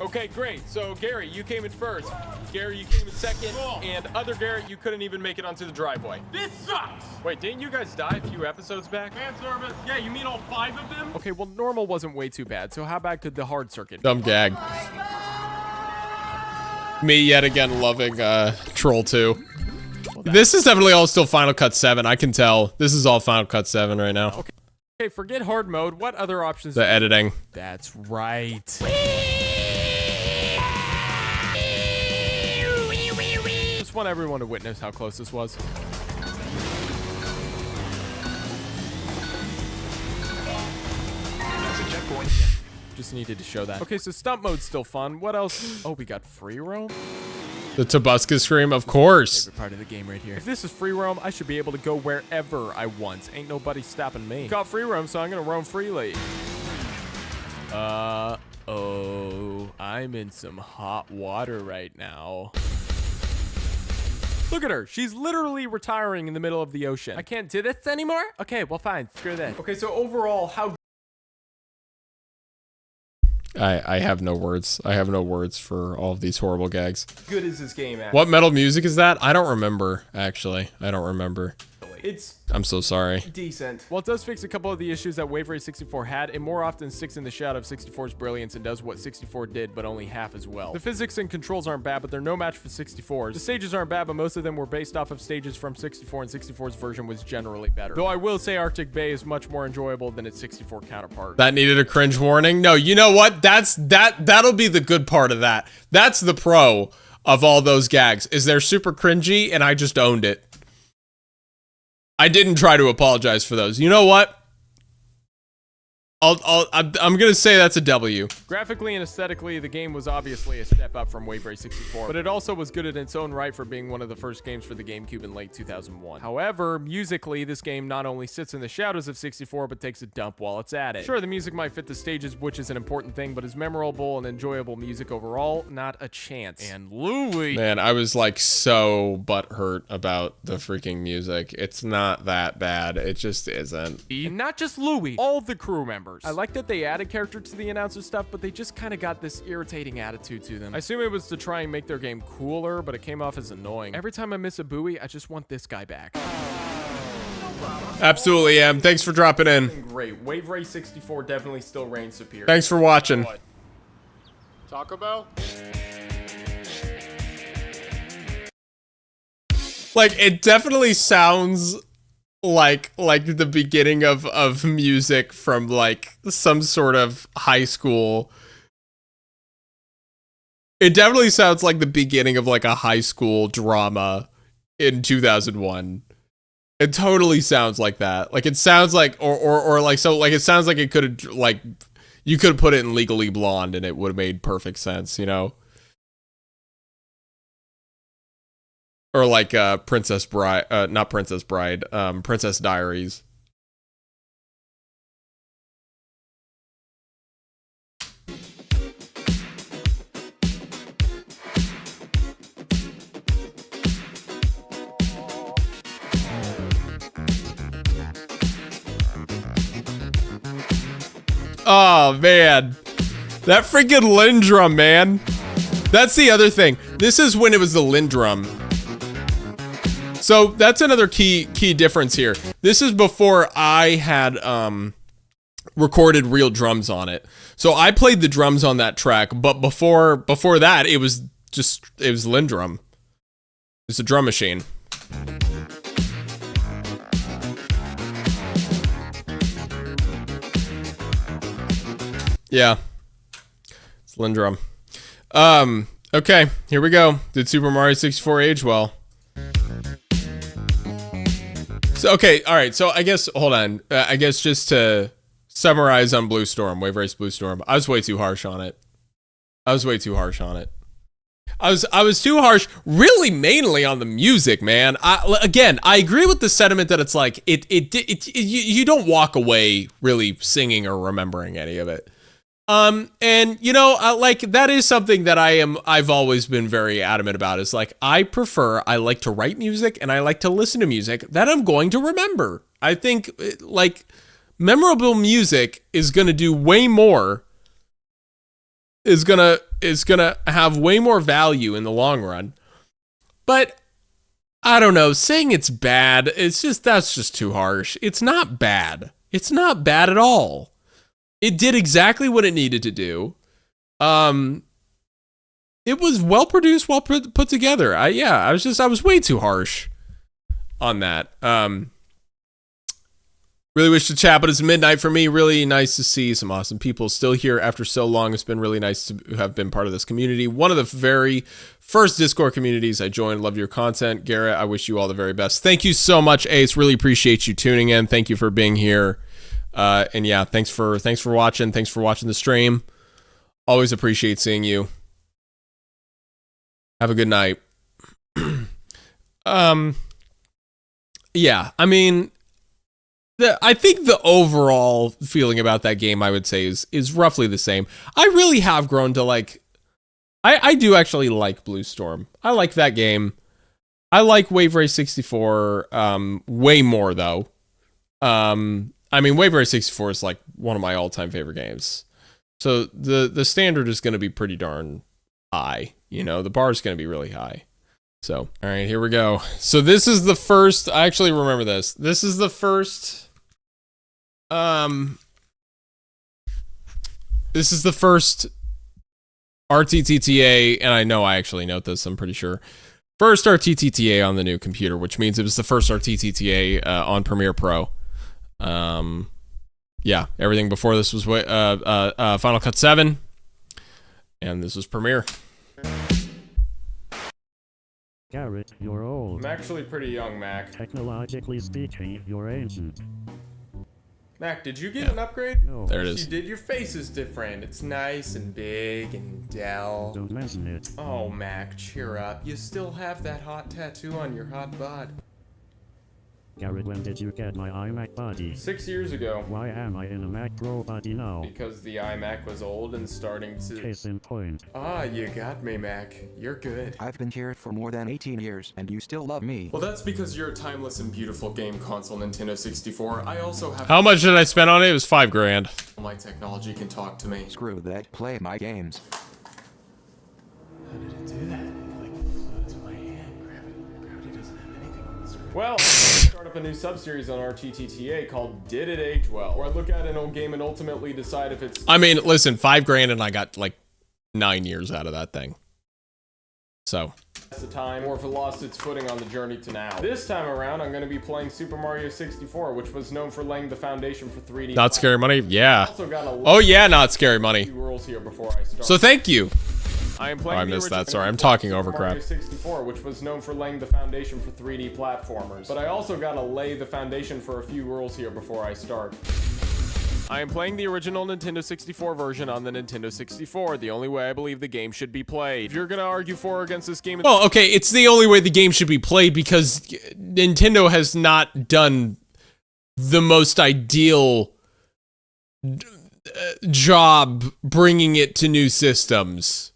Okay, great. So, Gary, you came in first. Gary, you came in second. And other Garrett, you couldn't even make it onto the driveway. This sucks! Wait, didn't you guys die a few episodes back? Fan service? Yeah, you mean all 5 of them? Okay, well, normal wasn't way too bad. So how bad could the hard circuit be? Dumb gag. Me yet again loving Troll 2. This is definitely all still Final Cut 7. I can tell. This is all Final Cut 7 right now. Okay. Okay, forget hard mode. What other options? The editing. That's right. Just want everyone to witness how close this was. That's a checkpoint. Just needed to show that. Okay, so stump mode's still fun. What else? Oh, we got free roam? The Tabusca scream, of course. Favorite part of the game right here. If this is free roam, I should be able to go wherever I want. Ain't nobody stopping me. Got free roam, so I'm gonna roam freely. Oh, I'm in some hot water right now. Look at her. She's literally retiring in the middle of the ocean. I can't do this anymore? Okay, well, fine. Screw this. Okay, so overall, how... I have no words. I have no words for all of these horrible gags. good is this game at? What metal music is that? I don't remember, actually. I don't remember. It's I'm so sorry. decent. While it does fix a couple of the issues that Wave Race 64 had, it more often sticks in the shadow of 64's brilliance and does what 64 did, but only half as well. The physics and controls aren't bad, but they're no match for 64's. The stages aren't bad, but most of them were based off of stages from 64, and 64's version was generally better. Though I will say Arctic Bay is much more enjoyable than its 64 counterpart. That needed a cringe warning? No, you know what? That'll be the good part of that. That's the pro of all those gags, is they're super cringy, and I just owned it. I didn't try to apologize for those. You know what? I'm gonna say that's a W. Graphically and aesthetically, the game was obviously a step up from Wave Race 64, but it also was good in its own right for being one of the first games for the GameCube in late 2001. However, musically, this game not only sits in the shadows of 64, but takes a dump while it's at it. Sure, the music might fit the stages, which is an important thing, but is memorable and enjoyable music overall, not a chance. And Louie... Man, I was like so butthurt about the freaking music. It's not that bad. It just isn't. And not just Louie, all the crew members. I like that they added character to the announcer stuff, but they just kind of got this irritating attitude to them. I assume it was to try and make their game cooler, but it came off as annoying. Every time I miss a buoy, I just want this guy back. Absolutely, Em. Thanks for dropping in. Great. Wave Race 64 definitely still reigns superior. Thanks for watching. What? Taco Bell? Like, it definitely sounds like the beginning of music from like some sort of high school. It definitely sounds like the beginning of like a high school drama in 2001. It totally sounds like that. Like it sounds like or like so like it sounds like it could have like you could have put it in Legally Blonde and it would have made perfect sense, you know? Or like Princess Bride, not Princess Bride, Princess Diaries. Oh man, that freaking Lindrum, man. That's the other thing. This is when it was the Lindrum. So that's another key difference here. This is before I had recorded real drums on it. So I played the drums on that track, but before that it was Lindrum. It's a drum machine. Yeah. It's Lindrum. Okay, here we go. Did Super Mario 64 age well? So, okay, all right. So I guess, hold on. I guess just to summarize on Blue Storm, Wave Race Blue Storm, I was way too harsh on it. I was too harsh, really mainly on the music, man. I agree with the sentiment that it's like, you don't walk away really singing or remembering any of it. And you know, like that is something that I've always been very adamant about is like, I like to write music and I like to listen to music that I'm going to remember. I think like memorable music is going to do way more, is going to have way more value in the long run. But I don't know, saying it's bad, that's just too harsh. It's not bad. It's not bad at all. It did exactly what it needed to do. It was well produced, well put together. I was way too harsh on that. Really wish to chat, but it's midnight for me. Really nice to see some awesome people still here after so long. It's been really nice to have been part of this community. One of the very first Discord communities I joined. Love your content. Garrett, I wish you all the very best. Thank you so much, Ace. Really appreciate you tuning in. Thank you for being here. And yeah, thanks for watching. Thanks for watching the stream. Always appreciate seeing you. Have a good night. Yeah, I mean, I think the overall feeling about that game, I would say, is roughly the same. I really have grown to like, I do actually like Blue Storm. I like that game. I like Wave Race 64 way more though. I mean, Wave Race 64 is like one of my all-time favorite games. So the standard is going to be pretty darn high. You know, the bar is going to be really high. So, all right, here we go. So this is the first, I actually remember this. This is the first, this is the first RTTTA, and I know I actually note this, I'm pretty sure. First RTTTA on the new computer, which means it was the first RTTTA on Premiere Pro. Yeah, everything before this was Final Cut 7, and this was Premiere. Garrett, you're old. I'm actually pretty young, Mac. Technologically speaking, you're ancient. Mac, did you get an upgrade? No. There it is. You did. Your face is different. It's nice and big and dull. Don't mention it. Oh, Mac, cheer up. You still have that hot tattoo on your hot bod. Garrett, when did you get my iMac body? 6 years ago. Why am I in a Mac Pro body now? Because the iMac was old and starting to... Case in point. Ah, you got me, Mac. You're good. I've been here for more than 18 years, and you still love me. Well, that's because you're a timeless and beautiful game console, Nintendo 64. I also have... How much did I spend on it? It was $5 grand. My technology can talk to me. Screw that. Play my games. How did it do that? Well, start up a new subseries on RTTTA called Did It Age Well? Where I look at an old game and ultimately decide if it's... I mean, listen, $5 grand and I got like 9 years out of that thing. So. ...the time, or if it lost its footing on the journey to now. This time around, I'm going to be playing Super Mario 64, which was known for laying the foundation for 3D... Not Scary Money? Yeah. Also got a oh yeah, Not Scary Money. rules here before I start. So thank you. I am playing I missed that. Sorry, I'm talking over crap. 64, which was known for laying the foundation for 3D platformers. But I also gotta lay the foundation for a few rules here before I start. I am playing the original Nintendo 64 version on the Nintendo 64, the only way I believe the game should be played. If you're gonna argue for or against this game... Well, okay, it's the only way the game should be played because Nintendo has not done the most ideal job bringing it to new systems.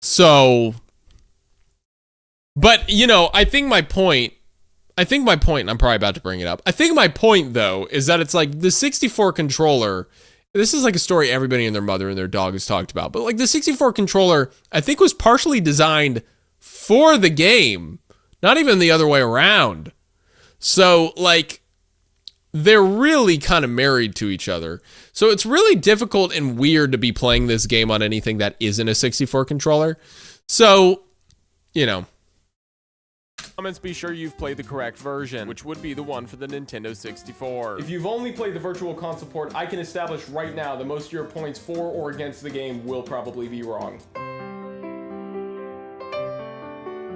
So, but, you know, I think my point, and I'm probably about to bring it up. I think my point, though, is that it's like the 64 controller, this is like a story everybody and their mother and their dog has talked about, but like the 64 controller, I think was partially designed for the game, not even the other way around. So, like, they're really kind of married to each other. So it's really difficult and weird to be playing this game on anything that isn't a 64 controller. So, you know. Comments, be sure you've played the correct version, which would be the one for the Nintendo 64. If you've only played the Virtual Console port, I can establish right now that most of your points for or against the game will probably be wrong.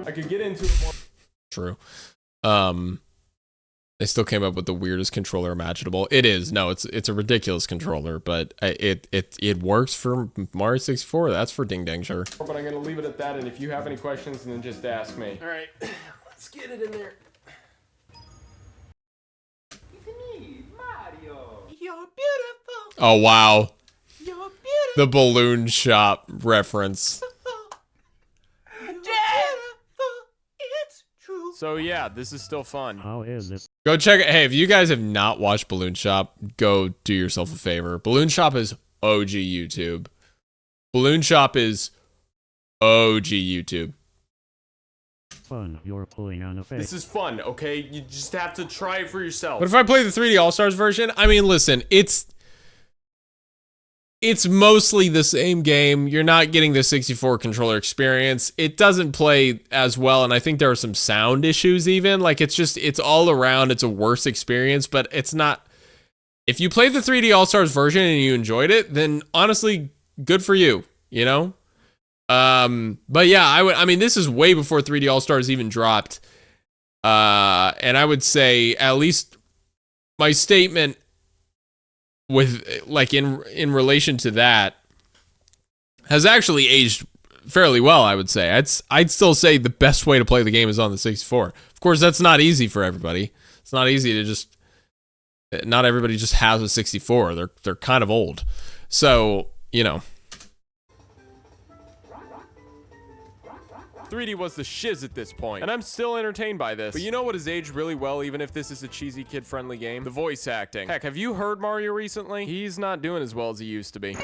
I could get into it more. True. They still came up with the weirdest controller imaginable. It is. No, it's a ridiculous controller, but it works for Mario 64. That's for ding dang sure. But I'm going to leave it at that, and if you have any questions, then just ask me. All right, let's get it in there. It's me, Mario. You're beautiful. Oh, wow. You're beautiful. The balloon shop reference. So yeah, this is still fun. How is this? Go check it. Hey, if you guys have not watched Balloon Shop, go do yourself a favor. Balloon Shop is OG YouTube. Balloon Shop is OG YouTube. Fun. You're pulling on a face. This is fun, okay? You just have to try it for yourself. But if I play the 3D All-Stars version, I mean, listen, it's it's mostly the same game. You're not getting the 64 controller experience. It doesn't play as well, and I think there are some sound issues even. Like, it's all around, it's a worse experience, but it's not. If you played the 3D All-Stars version and you enjoyed it, then honestly, good for you, you know? But yeah, I mean, this is way before 3D All-Stars even dropped. And I would say at least my statement with, like, in relation to that has actually aged fairly well, I would say. I'd still say the best way to play the game is on the 64. Of course, that's not easy for everybody. It's not easy to just, not everybody just has a 64. They're kind of old. So, you know. 3D was the shiz at this point, and I'm still entertained by this. But you know what has aged really well, even if this is a cheesy kid-friendly game? The voice acting. Heck, have you heard Mario recently? He's not doing as well as he used to be.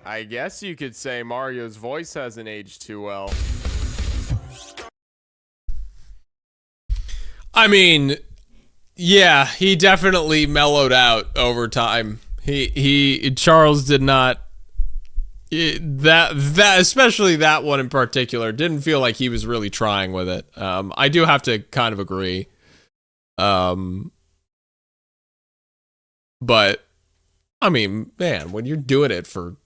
I guess you could say Mario's voice hasn't aged too well. I mean, yeah, he definitely mellowed out over time. Charles did not, that especially that one in particular, didn't feel like he was really trying with it. I do have to kind of agree. But I mean, man, when you're doing it for,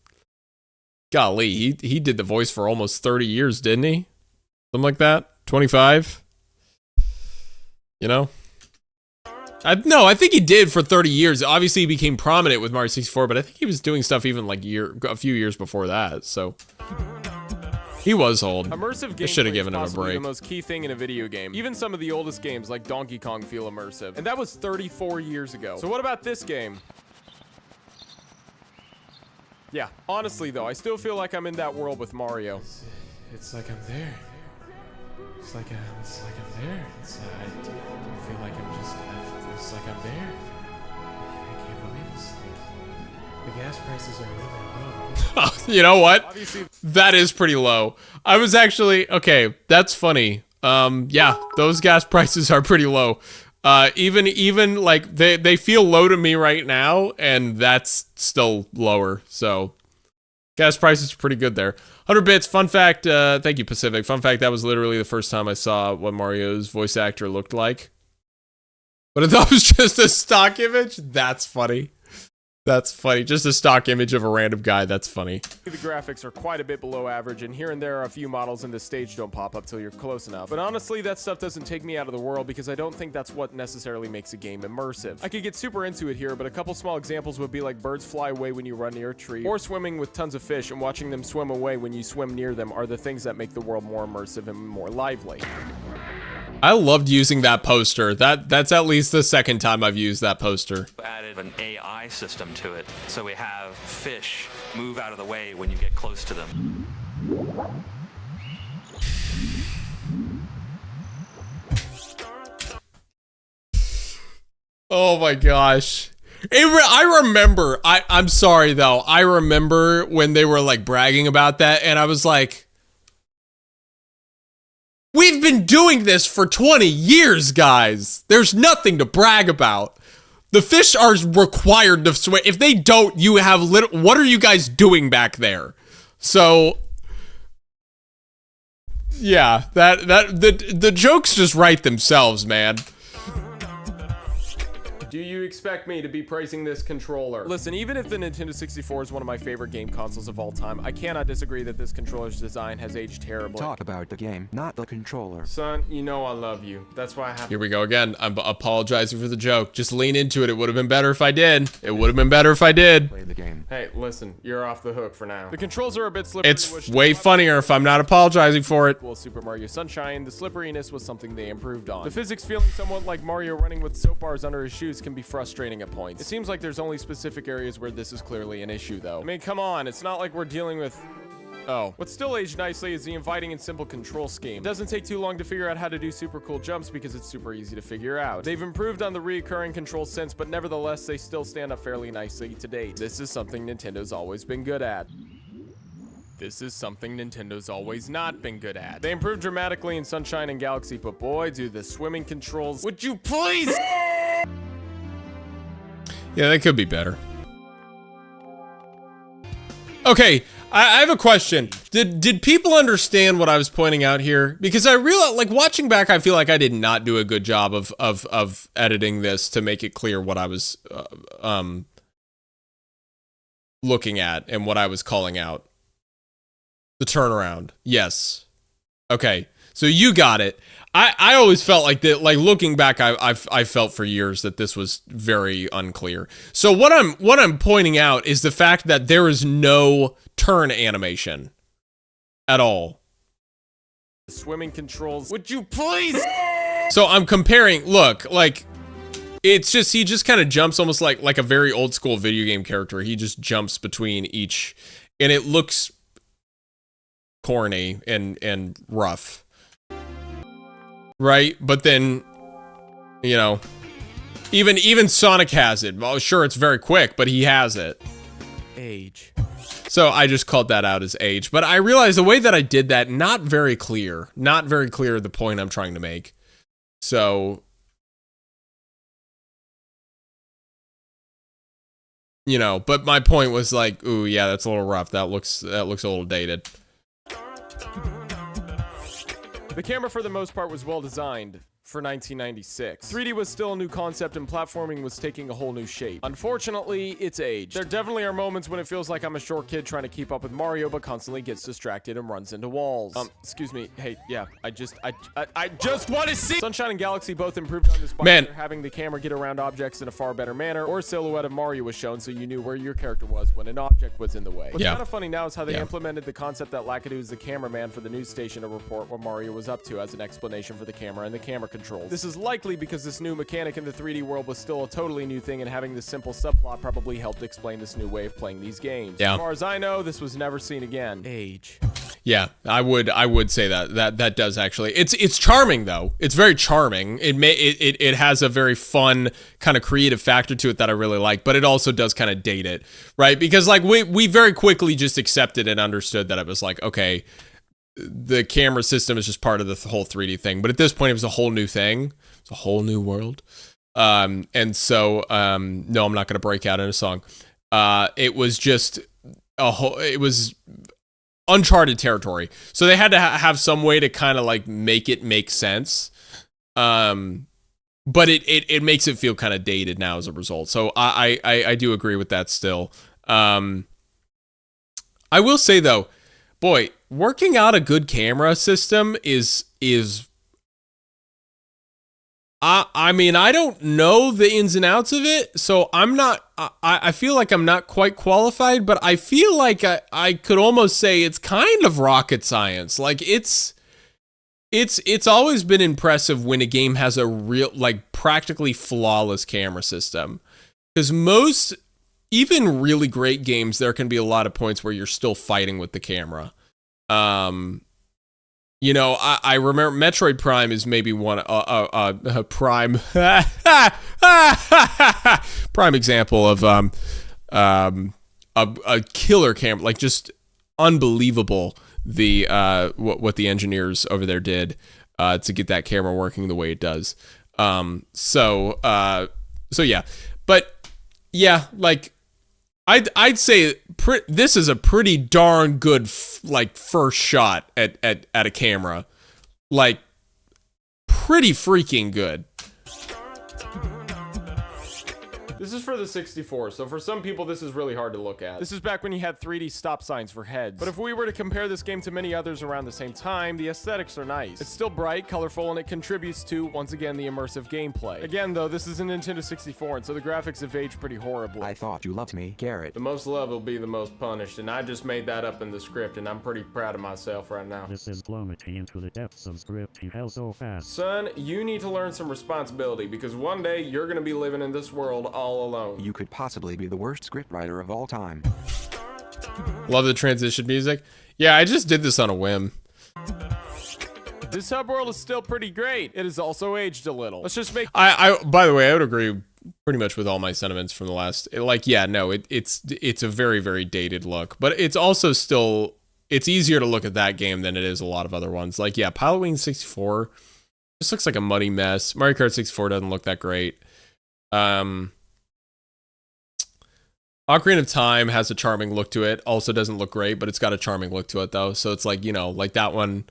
golly, he did the voice for almost 30 years, didn't he? Something like that? 25? You know? I think he did for 30 years. Obviously, he became prominent with Mario 64, but I think he was doing stuff even like a few years before that, so. He was old. Immersive gameplay should have given him a is possibly break. the most key thing in a video game. Even some of the oldest games like Donkey Kong feel immersive. And that was 34 years ago. So what about this game? Yeah, honestly though, I still feel like I'm in that world with Mario. It's like I'm there. It's like I'm there. I feel like it's like I'm there. I can't believe this. The gas prices are really low. You know what? That is pretty low. I was actually, okay, that's funny. Yeah, those gas prices are pretty low. Even like they feel low to me right now, and that's still lower. So gas prices are pretty good there. 100 bits. Fun fact. Thank you, Pacific. Fun fact. That was literally the first time I saw what Mario's voice actor looked like. But I thought it was just a stock image. That's funny. That's funny. Just a stock image of a random guy. That's funny. The graphics are quite a bit below average, and here and there are a few models in the stage don't pop up till you're close enough. But honestly, that stuff doesn't take me out of the world because I don't think that's what necessarily makes a game immersive. I could get super into it here, but a couple small examples would be like birds fly away when you run near a tree, or swimming with tons of fish and watching them swim away when you swim near them are the things that make the world more immersive and more lively. I loved using that poster. That's at least the second time I've used that poster. Added an AI system to it, so we have fish move out of the way when you get close to them. Oh my gosh. I remember, I'm sorry though, I remember when they were like bragging about that, and I was like, we've been doing this for 20 years, guys. There's nothing to brag about. The fish are required to swim. If they don't, you have what are you guys doing back there? So, yeah, the jokes just write themselves, man. Do you expect me to be praising this controller? Listen, even if the Nintendo 64 is one of my favorite game consoles of all time, I cannot disagree that this controller's design has aged terribly. Talk about the game, not the controller. Son, you know I love you. That's why I have. Here we go again. I'm apologizing for the joke. Just lean into it. It would have been better if I did. It would have been better if I did. Play the game. Hey, listen, you're off the hook for now. The controls are a bit slippery. It's way funnier if I'm not apologizing for it. Well, Super Mario Sunshine, the slipperiness was something they improved on. The physics feeling somewhat like Mario running with soap bars under his shoes can be frustrating at points. It seems like there's only specific areas where this is clearly an issue, though. I mean, come on, it's not like we're dealing with... Oh. What still aged nicely is the inviting and simple control scheme. It doesn't take too long to figure out how to do super cool jumps because it's super easy to figure out. They've improved on the recurring controls since, but nevertheless, they still stand up fairly nicely to date. This is something Nintendo's always been good at. This is something Nintendo's always not been good at. They improved dramatically in Sunshine and Galaxy, but boy, do the swimming controls. Would you please? Yeah, they could be better. Okay, I have a question. Did people understand what I was pointing out here? Because I realized, like, watching back, I feel like I did not do a good job of editing this to make it clear what I was looking at and what I was calling out. The turnaround. Yes. Okay. So you got it. I always felt like that, like looking back, I felt for years that this was very unclear. So what I'm pointing out is the fact that there is no turn animation at all. Swimming controls. Would you please? So I'm comparing, look, like it's just, he just kind of jumps almost like a very old school video game character. He just jumps between each, and it looks corny and rough. Right? But then, you know, even Sonic has it. Well, sure, it's very quick, but he has it. Age. So I just called that out as age. But I realized the way that I did that, not very clear. Not very clear the point I'm trying to make. So, you know, but my point was like, ooh, yeah, that's a little rough. That looks a little dated. The camera, for the most part, was well designed for 1996. 3D was still a new concept and platforming was taking a whole new shape. Unfortunately, it's aged. There definitely are moments when it feels like I'm a short kid trying to keep up with Mario, but constantly gets distracted and runs into walls. Excuse me. Hey, yeah, I just want to see. Sunshine and Galaxy both improved on this by either having the camera get around objects in a far better manner, or a silhouette of Mario was shown so you knew where your character was when an object was in the way. What's kind of funny now is how they implemented the concept that Lakitu is the cameraman for the news station to report what Mario was up to as an explanation for the camera and the camera controls. This is likely because this new mechanic in the 3D world was still a totally new thing, and having this simple subplot probably helped explain this new way of playing these games. Yeah. As far as I know, this was never seen again. Age. Yeah, I would say that does actually. It's charming though. It's very charming. It has a very fun kind of creative factor to it that I really like, but it also does kind of date it, right? Because like we very quickly just accepted and understood that it was like, okay, the camera system is just part of the whole 3D thing. But at this point, it was a whole new thing. It's a whole new world. And so, no, I'm not going to break out in a song. It was just it was uncharted territory. So they had to have some way to kind of like make it make sense. But it makes it feel kind of dated now as a result. So I do agree with that still. I will say though, boy, working out a good camera system is I mean, I don't know the ins and outs of it, so I feel like I'm not quite qualified, but I feel like I could almost say it's kind of rocket science. Like it's always been impressive when a game has a real, like, practically flawless camera system. Because most, even really great games, there can be a lot of points where you're still fighting with the camera. You know, I remember Metroid Prime is maybe one a prime prime example of a killer camera, like just unbelievable the what the engineers over there did to get that camera working the way it does. So yeah, but yeah, like I'd say this is a pretty darn good like first shot at a camera, like pretty freaking good. This is for the 64, so for some people this is really hard to look at. This is back when you had 3D stop signs for heads. But if we were to compare this game to many others around the same time, the aesthetics are nice. It's still bright, colorful, and it contributes to, once again, the immersive gameplay. Again, though, this is a Nintendo 64, and so the graphics have aged pretty horribly. I thought you loved me, Garrett. The most loved will be the most punished, and I just made that up in the script, and I'm pretty proud of myself right now. This is plummeting into the depths of scripting hell so fast. Son, you need to learn some responsibility, because one day you're gonna be living in this world all alone. You could possibly be the worst scriptwriter of all time. Love the transition music. Yeah, I just did this on a whim. This hub world is still pretty great. It has also aged a little. Let's just make. I by the way, I would agree pretty much with all my sentiments from the last. Like, yeah, no, it's a very, very dated look, but it's also still it's easier to look at that game than it is a lot of other ones. Like, yeah, Pilot Wings 64 just looks like a muddy mess. Mario Kart 64 doesn't look that great. Ocarina of Time has a charming look to it. Also doesn't look great, but it's got a charming look to it though. So it's like, you know, like that one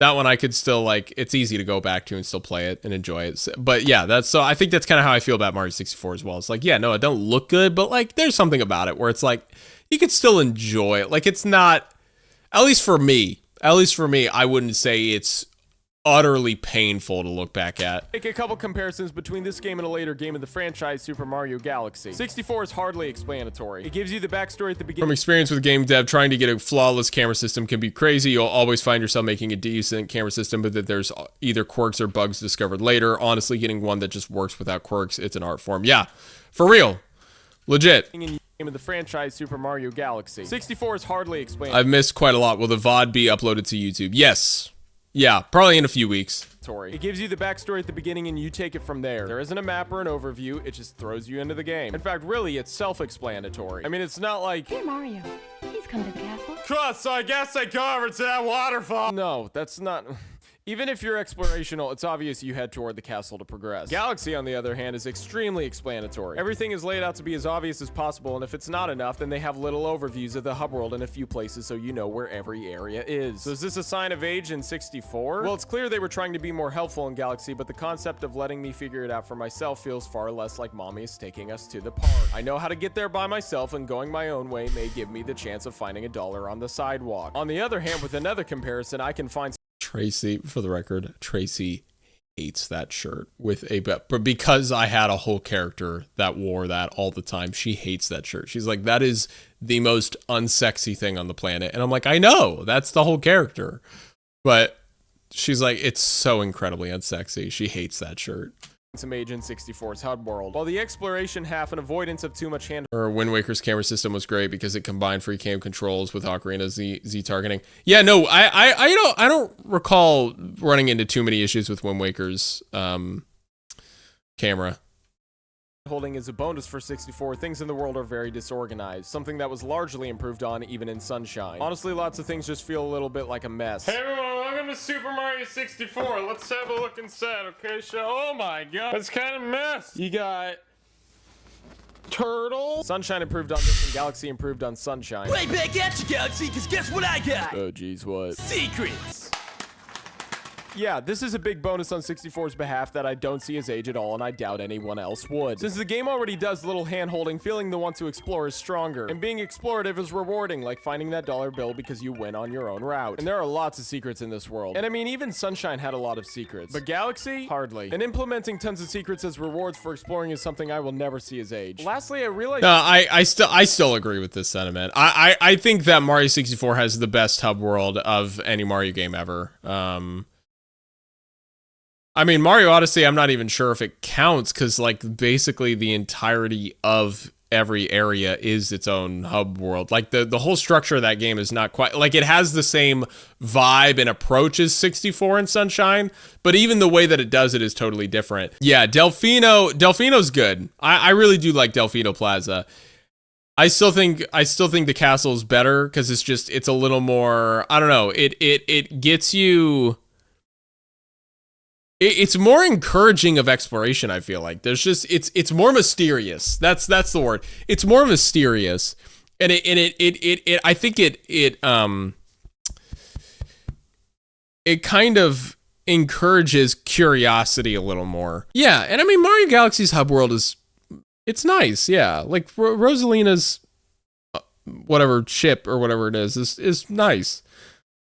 I could still, like, it's easy to go back to and still play it and enjoy it. But yeah, so I think that's kind of how I feel about Mario 64 as well. It's like, yeah, no, it don't look good, but like there's something about it where it's like you could still enjoy it. Like, it's not, at least for me, I wouldn't say it's utterly painful to look back at. Make a couple comparisons between this game and a later game in the franchise, Super Mario Galaxy. 64 is hardly explanatory. It gives you the backstory at the beginning. From experience with game dev, trying to get a flawless camera system can be crazy. You'll always find yourself making a decent camera system, but that there's either quirks or bugs discovered later. Honestly, getting one that just works without quirks, it's an art form. Yeah, for real. Legit. Game of the franchise, Super Mario Galaxy. 64 is hardly explanatory. I've missed quite a lot. Will the VOD be uploaded to YouTube? Yes. Yeah, probably in a few weeks. It gives you the backstory at the beginning and you take it from there. There isn't a map or an overview, it just throws you into the game. In fact, really, it's self-explanatory. I mean, it's not like... Hey, Mario. Please come to the castle. So I guess I go over to that waterfall. No, that's not... Even if you're explorational, it's obvious you head toward the castle to progress. Galaxy, on the other hand, is extremely explanatory. Everything is laid out to be as obvious as possible, and if it's not enough, then they have little overviews of the hub world in a few places so you know where every area is. So is this a sign of age in 64? Well, it's clear they were trying to be more helpful in Galaxy, but the concept of letting me figure it out for myself feels far less like mommy is taking us to the park. I know how to get there by myself, and going my own way may give me the chance of finding $1 on the sidewalk. On the other hand, with another comparison, I can find... Tracy, for the record, Tracy hates that shirt with a but because I had a whole character that wore that all the time. She hates that shirt. She's like, that is the most unsexy thing on the planet. And I'm like, I know, that's the whole character. But she's like, it's so incredibly unsexy. She hates that shirt. Some age in 64's HUD world. While the exploration half and avoidance of too much hand... Wind Waker's camera system was great because it combined free cam controls with Ocarina's Z targeting. Yeah, no, I don't recall running into too many issues with Wind Waker's camera. Holding is a bonus for 64. Things in the world are very disorganized, something that was largely improved on even in Sunshine. Honestly, lots of things just feel a little bit like a mess. Hey everyone, welcome to Super Mario 64. Let's have a look inside, okay? Oh my god, that's kind of a mess. You got... Turtle. Sunshine improved on this and Galaxy improved on Sunshine. Right back at you, Galaxy, because guess what I got? Oh geez, what? Secrets. Yeah, this is a big bonus on 64's behalf that I don't see as age at all, and I doubt anyone else would. Since the game already does little hand-holding, feeling the want to explore is stronger. And being explorative is rewarding, like finding that $1 bill because you went on your own route. And there are lots of secrets in this world. And I mean, even Sunshine had a lot of secrets. But Galaxy? Hardly. And implementing tons of secrets as rewards for exploring is something I will never see as age. Lastly, I realized... No, I still agree with this sentiment. I think that Mario 64 has the best hub world of any Mario game ever. I mean, Mario Odyssey, I'm not even sure if it counts because, like, basically the entirety of every area is its own hub world. Like, the whole structure of that game is not quite... Like, it has the same vibe and approach as 64 and Sunshine, but even the way that it does it is totally different. Yeah, Delfino's good. I really do like Delfino Plaza. I still think the castle is better because it's a little more... I don't know. It gets you... It's more encouraging of exploration, I feel like. There's just it's more mysterious. That's the word. It's more mysterious. And I think it kind of encourages curiosity a little more. Yeah, and I mean Mario Galaxy's hub world it's nice. Yeah. Like Rosalina's whatever ship or whatever it is nice.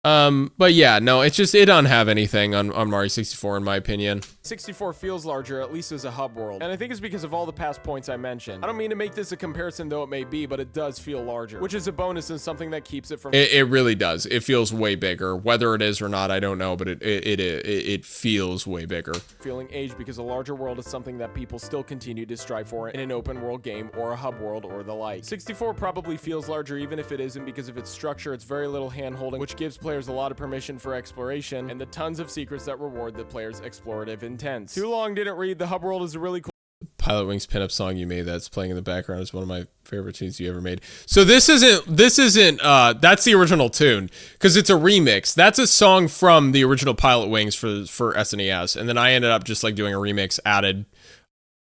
But yeah, no, it don't have anything on Mario 64 in my opinion. 64 feels larger, at least as a hub world, and I think it's because of all the past points I mentioned. I don't mean to make this a comparison, though it may be, but it does feel larger, which is a bonus and something that keeps it from... It really does. It feels way bigger. Whether it is or not, I don't know, but it feels way bigger. Feeling aged because a larger world is something that people still continue to strive for in an open world game or a hub world or the like. 64 probably feels larger even if it isn't because of its structure. It's very little hand-holding, which gives players a lot of permission for exploration and the tons of secrets that reward the player's explorative intent. Too long didn't read. The hub world is a really cool... Pilot Wings pinup song you made that's playing in the background is one of my favorite tunes you ever made. So this isn't that's the original tune because it's a remix. That's a song from the original Pilot Wings for SNES, and then I ended up just like doing a remix, added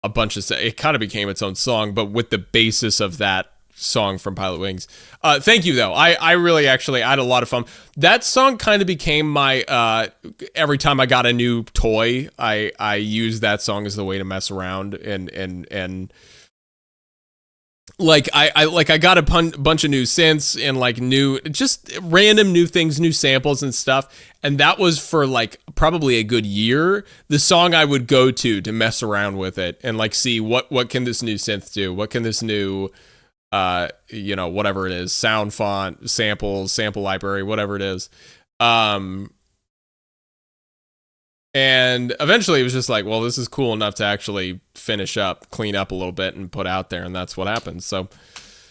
a bunch of it kind of became its own song, but with the basis of that song from Pilot Wings. Thank you though. I really actually I had a lot of fun. That song kind of became my every time I got a new toy, I used that song as the way to mess around and like I got a bunch of new synths and like new just random new things, new samples and stuff, and that was for like probably a good year the song I would go to mess around with it and like see what can this new synth do, what can this new you know, whatever it is, sound font, sample library, whatever it is. And eventually it was just like, well, this is cool enough to actually finish up, clean up a little bit and put out there. And that's what happens. So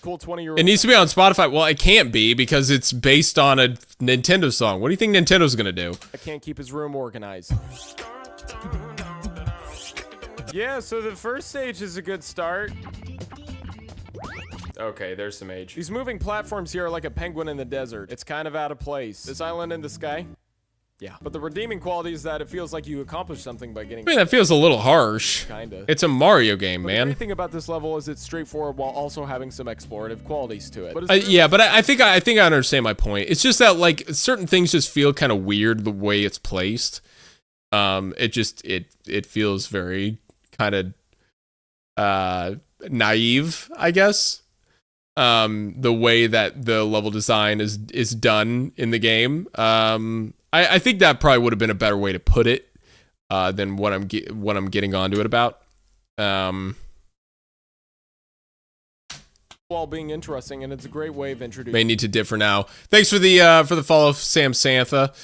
Cool 20-year-old. It needs to be on Spotify. Well, it can't be because it's based on a Nintendo song. What do you think Nintendo's going to do? I can't keep his room organized. Yeah, so the first stage is a good start. Okay, there's some age. These moving platforms here are like a penguin in the desert. It's kind of out of place. This island in the sky? Yeah. But the redeeming quality is that it feels like you accomplished something by getting... I mean, that feels a little harsh. Kinda. It's a Mario game, but man. The great thing about this level is it's straightforward while also having some explorative qualities to it. But yeah, but I think I understand my point. It's just that, like, certain things just feel kind of weird the way it's placed. It feels very kind of naive, I guess. The way that the level design is done in the game. I think that probably would have been a better way to put it than what I'm getting onto it about. While being interesting, and it's a great way of introducing. May need to differ now. Thanks for the follow, Sam Santha.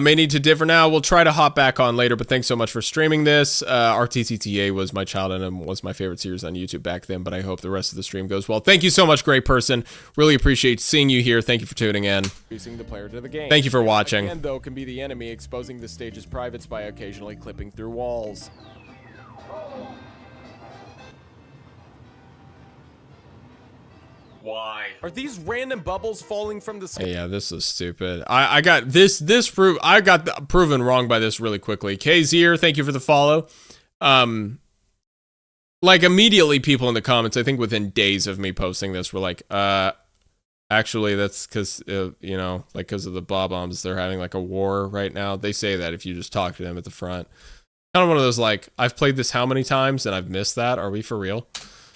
May need to differ now. We'll try to hop back on later, but thanks so much for streaming this. RTTTA was my childhood and was my favorite series on YouTube back then, but I hope the rest of the stream goes well. Thank you so much, great person. Really appreciate seeing you here. Thank you for tuning in. Introducing the player to the game. Thank you for watching. Again, though, can be the enemy, exposing the stage's privates by occasionally clipping through walls. Why? Are these random bubbles falling from the sky? Yeah, this is stupid. I got I got proven wrong by this really quickly. Kzier, thank you for the follow. Like immediately people in the comments, I think within days of me posting this, were like, actually that's because, you know, like because of the Bob-ombs, they're having like a war right now. They say that if you just talk to them at the front. Kind of one of those like, I've played this how many times and I've missed that? Are we for real?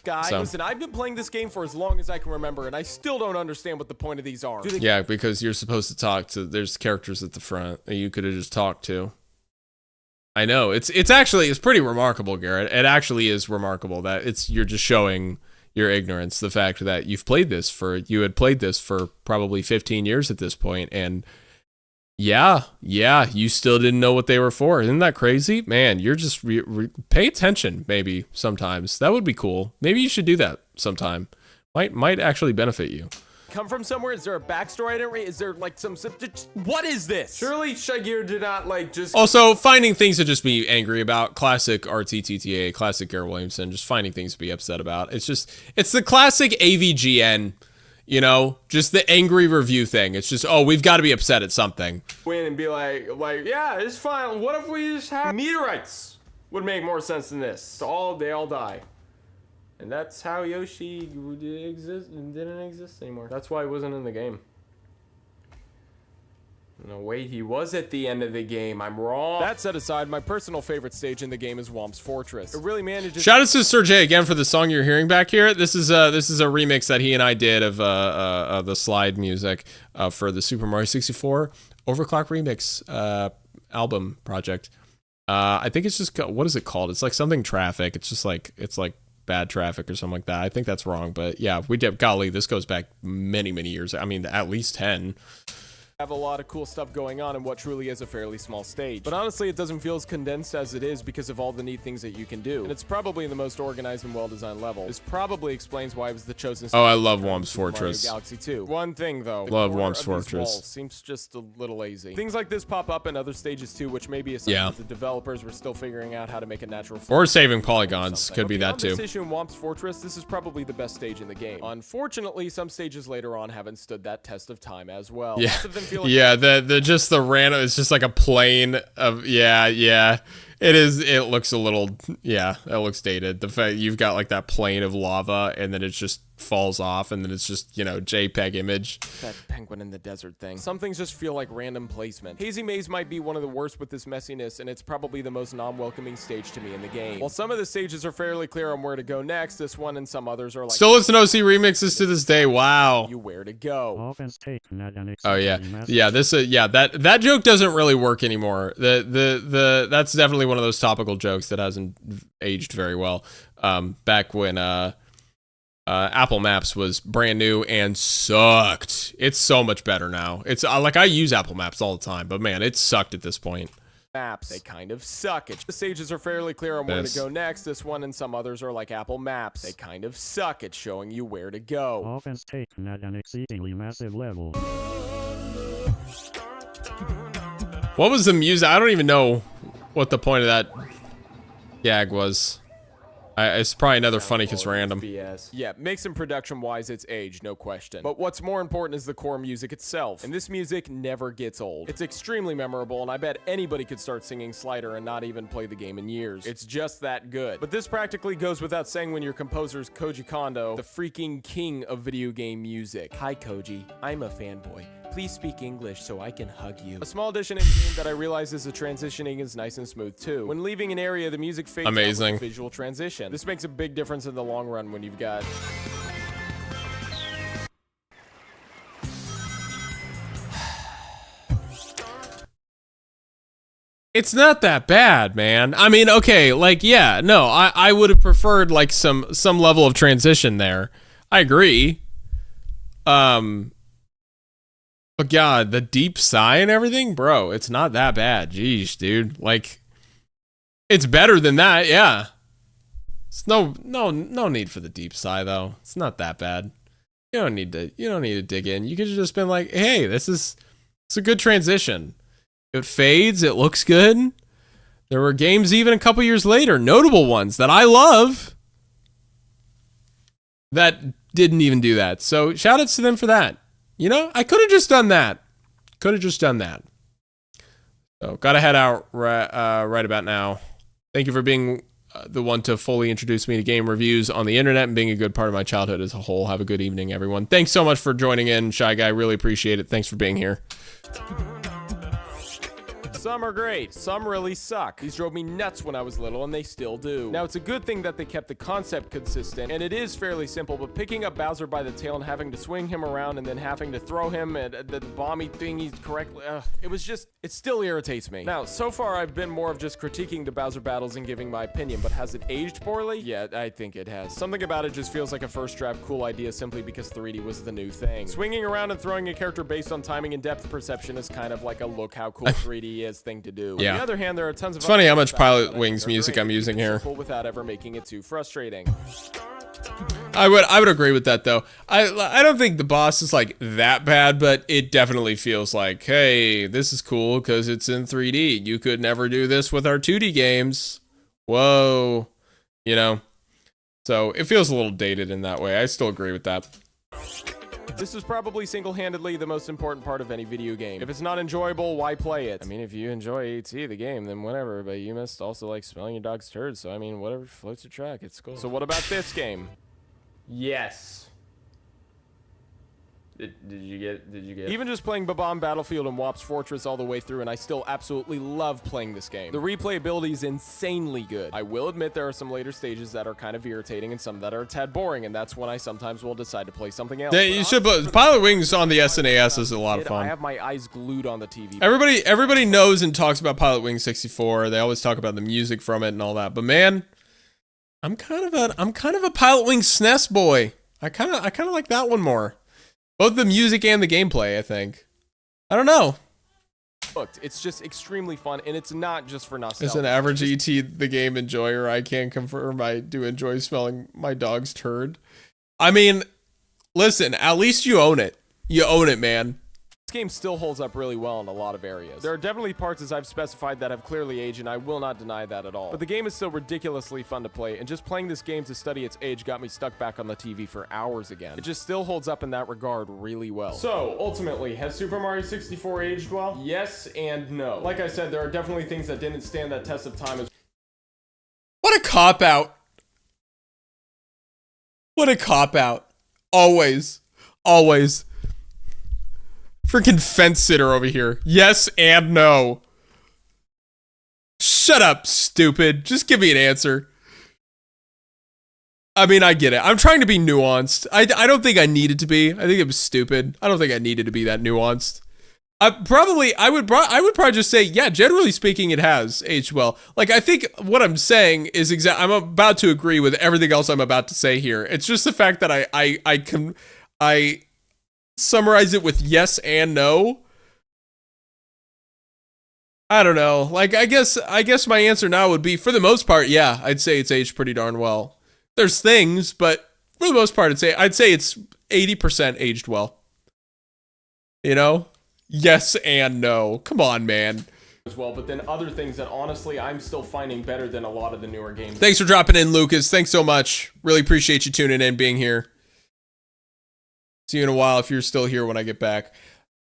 Guy, listen, I've been playing this game for as long as I can remember, and I still don't understand what the point of these are. Yeah, because you're supposed to talk to, there's characters at the front that you could have just talked to. I know, it's pretty remarkable, Garrett. It actually is remarkable that you're just showing your ignorance. The fact that you had played this for probably 15 years at this point, and yeah, you still didn't know what they were for. Isn't that crazy? Man, you're just pay attention maybe sometimes. That would be cool. Maybe you should do that sometime. Might actually benefit you. Come from somewhere? Is there a backstory I didn't read? Is there like some... What is this? Surely Shagir did not like just... Also, finding things to just be angry about. Classic RTTTA, classic Garrett Williamson. Just finding things to be upset about. It's the classic AVGN. You know, just the angry review thing. It's just, oh, we've got to be upset at something. Win and be like, yeah, it's fine. What if we just have meteorites? Would make more sense than this. They all die. And that's how Yoshi didn't exist anymore. That's why he wasn't in the game. No, wait, he was at the end of the game. I'm wrong. That set aside, my personal favorite stage in the game is Womp's Fortress. It really manages... Shout out to Sir J again for the song you're hearing back here. This is a remix that he and I did of the slide music for the Super Mario 64 Overclock Remix album project. I think it's just, what is it called? It's like something traffic. It's like bad traffic or something like that. I think that's wrong, but yeah, we did. Golly, this goes back many, many years. I mean, at least 10. have a lot of cool stuff going on in what truly is a fairly small stage. But honestly, it doesn't feel as condensed as it is because of all the neat things that you can do. And it's probably the most organized and well-designed level. This probably explains why it was the chosen Oh, I love Whomp's Fortress. Galaxy 2. One thing though, Love Whomp's Fortress. Seems just a little lazy. Things like this pop up in other stages too, which may be a sign that the developers were still figuring out how to make a natural or saving polygons. Could be that too. This issue in Whomp's Fortress, this is probably the best stage in the game. Unfortunately, some stages later on haven't stood that test of time as well. Yeah, Lots of them feel like the random. It's just like a plane of yeah. It is. It looks a little. Yeah, it looks dated. The fact you've got like that plane of lava, and then it just falls off, and then it's just, you know, JPEG image. That penguin in the desert thing. Some things just feel like random placement. Hazy Maze might be one of the worst with this messiness, and it's probably the most non-welcoming stage to me in the game. While some of the stages are fairly clear on where to go next, this one and some others are like... Still listen to OC remixes to this day. Wow. You where to go. Oh yeah. Yeah, this that joke doesn't really work anymore. That's definitely one of those topical jokes that hasn't aged very well. Back when Apple Maps was brand new and sucked. It's so much better now. It's like I use Apple Maps all the time, but man, it sucked at this point. Maps, they kind of suck. The stages are fairly clear on where to go next. This one and some others are like Apple Maps. They kind of suck at showing you where to go. Offense taken at an exceedingly massive level. What was the music? I don't even know what the point of that gag was. It's probably another funny because random. BS. Yeah, mix and production-wise, it's aged, no question. But what's more important is the core music itself. And this music never gets old. It's extremely memorable, and I bet anybody could start singing Slider and not even play the game in years. It's just that good. But this practically goes without saying when your composer's Koji Kondo, the freaking king of video game music. Hi, Koji. I'm a fanboy. Please speak English so I can hug you. A small addition in the game that I realize is the transitioning is nice and smooth too. When leaving an area, the music fades out with a visual transition. This makes a big difference in the long run when you've got... It's not that bad, man. I mean, okay, like, yeah, no, I would have preferred like some level of transition there. I agree. But God, the deep sigh and everything, bro, it's not that bad. Jeez, dude. Like, it's better than that, yeah. It's no need for the deep sigh though. It's not that bad. You don't need to dig in. You could have just been like, hey, it's a good transition. It fades, it looks good. There were games even a couple years later, notable ones that I love, that didn't even do that. So shout outs to them for that. You know, I could have just done that. So, gotta head out right about now. Thank you for being the one to fully introduce me to game reviews on the internet and being a good part of my childhood as a whole. Have a good evening, everyone. Thanks so much for joining in, Shy Guy. Really appreciate it. Thanks for being here. Some are great, some really suck. These drove me nuts when I was little, and they still do. Now, it's a good thing that they kept the concept consistent, and it is fairly simple, but picking up Bowser by the tail and having to swing him around and then having to throw him at the bomby thingy correctly, it still irritates me. Now, so far, I've been more of just critiquing the Bowser battles and giving my opinion, but has it aged poorly? Yeah, I think it has. Something about it just feels like a first draft cool idea simply because 3D was the new thing. Swinging around and throwing a character based on timing and depth perception is kind of like a look how cool 3D is thing to do. Yeah. On the other hand, there are tons of... It's funny how much Pilot Wings music I'm using here. Without ever making it too frustrating. I would agree with that though. I don't think the boss is like that bad, but it definitely feels like, hey, this is cool because it's in 3D. You could never do this with our 2D games. Whoa. You know? So it feels a little dated in that way. I still agree with that. This is probably single-handedly the most important part of any video game. If it's not enjoyable, why play it? I mean, if you enjoy E.T. the game, then whatever, but you must also like smelling your dog's turds, so I mean, whatever floats your track, it's cool. So what about this game? Yes. Did you get Even just playing Bob-omb Battlefield and Whomp's Fortress all the way through, and I still absolutely love playing this game. The replayability is insanely good. I will admit there are some later stages that are kind of irritating and some that are a tad boring, and that's when I sometimes will decide to play something else. Yeah, you should put Pilot Wings on the SNES is a lot of fun. I have my eyes glued on the TV. Everybody knows and talks about Pilot Wings 64. They always talk about the music from it and all that. But man, I'm kind of a Pilot Wings SNES boy. I kind of like that one more. Both the music and the gameplay, I think. I don't know. It's just extremely fun, and it's not just for nostalgia. As an average ET the game enjoyer, I can confirm I do enjoy smelling my dog's turd. I mean, listen, at least you own it. You own it, man. This game still holds up really well in a lot of areas. There are definitely parts, as I've specified, that have clearly aged, and I will not deny that at all. But the game is still ridiculously fun to play, and just playing this game to study its age got me stuck back on the TV for hours again. It just still holds up in that regard really well. So, ultimately, has Super Mario 64 aged well? Yes and no. Like I said, there are definitely things that didn't stand that test of time. What a cop-out. What a cop-out. Always. Always. Freaking fence sitter over here. Yes and no. Shut up, stupid. Just give me an answer. I mean, I get it. I'm trying to be nuanced. I don't think I needed to be. I think it was stupid. I don't think I needed to be that nuanced. I would probably just say, yeah, generally speaking, it has aged well. Like, I think what I'm saying is I'm about to agree with everything else I'm about to say here. It's just the fact that I summarize it with yes and no. I don't know. Like, I guess my answer now would be, for the most part, yeah, I'd say it's aged pretty darn well. There's things, but for the most part, I'd say it's 80% aged well. You know? Yes and no. Come on, man. As well, but then other things that honestly I'm still finding better than a lot of the newer games. Thanks for dropping in, Lucas. Thanks so much. Really appreciate you tuning in, being here. See you in a while if you're still here when I get back.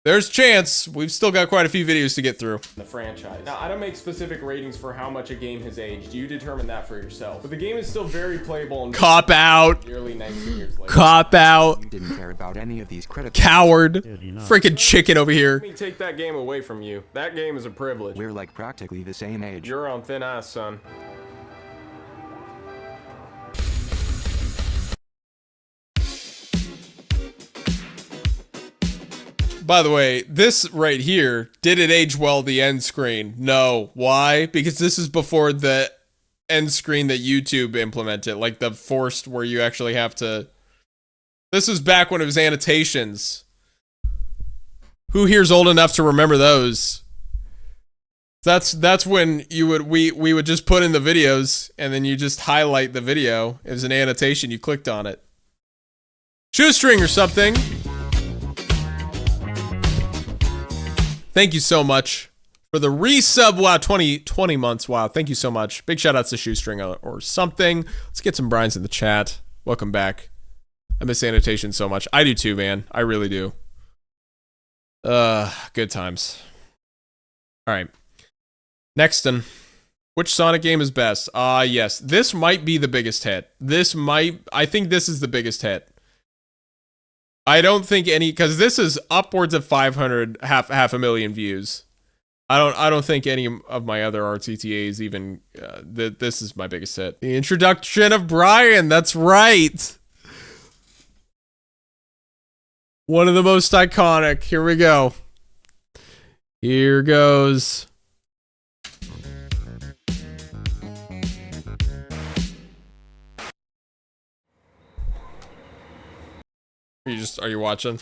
There's a chance. We've still got quite a few videos to get through. The franchise. Now, I don't make specific ratings for how much a game has aged. You determine that for yourself. But the game is still very playable. And cop out. Nearly 19 years later. Cop out. You didn't care about any of these critical. Coward. Freaking chicken over here. Let me take that game away from you. That game is a privilege. We're like practically the same age. You're on thin ice, son. By the way, this right here, did it age well, the end screen? No. Why? Because this is before the end screen that YouTube implemented, like the forced where you actually have to... This was back when it was annotations. Who here's old enough to remember those? That's when we would just put in the videos and then you just highlight the video. It was an annotation, you clicked on it. Shoestring or something. Thank you so much for the resub. Wow, 20 months. Wow, thank you so much. Big shout outs to Shoestring or something. Let's get some Brian's in the chat. Welcome back. I miss annotation so much. I do too, man. I really do. Good times. All right. Next one. Which Sonic game is best? Yes. This might be the biggest hit. I think this is the biggest hit. I don't think because this is upwards of 500, half a million views. I don't think any of my other RTTAs even, this is my biggest hit. The introduction of Brian, that's right. One of the most iconic. Here we go. Here goes. Are you watching?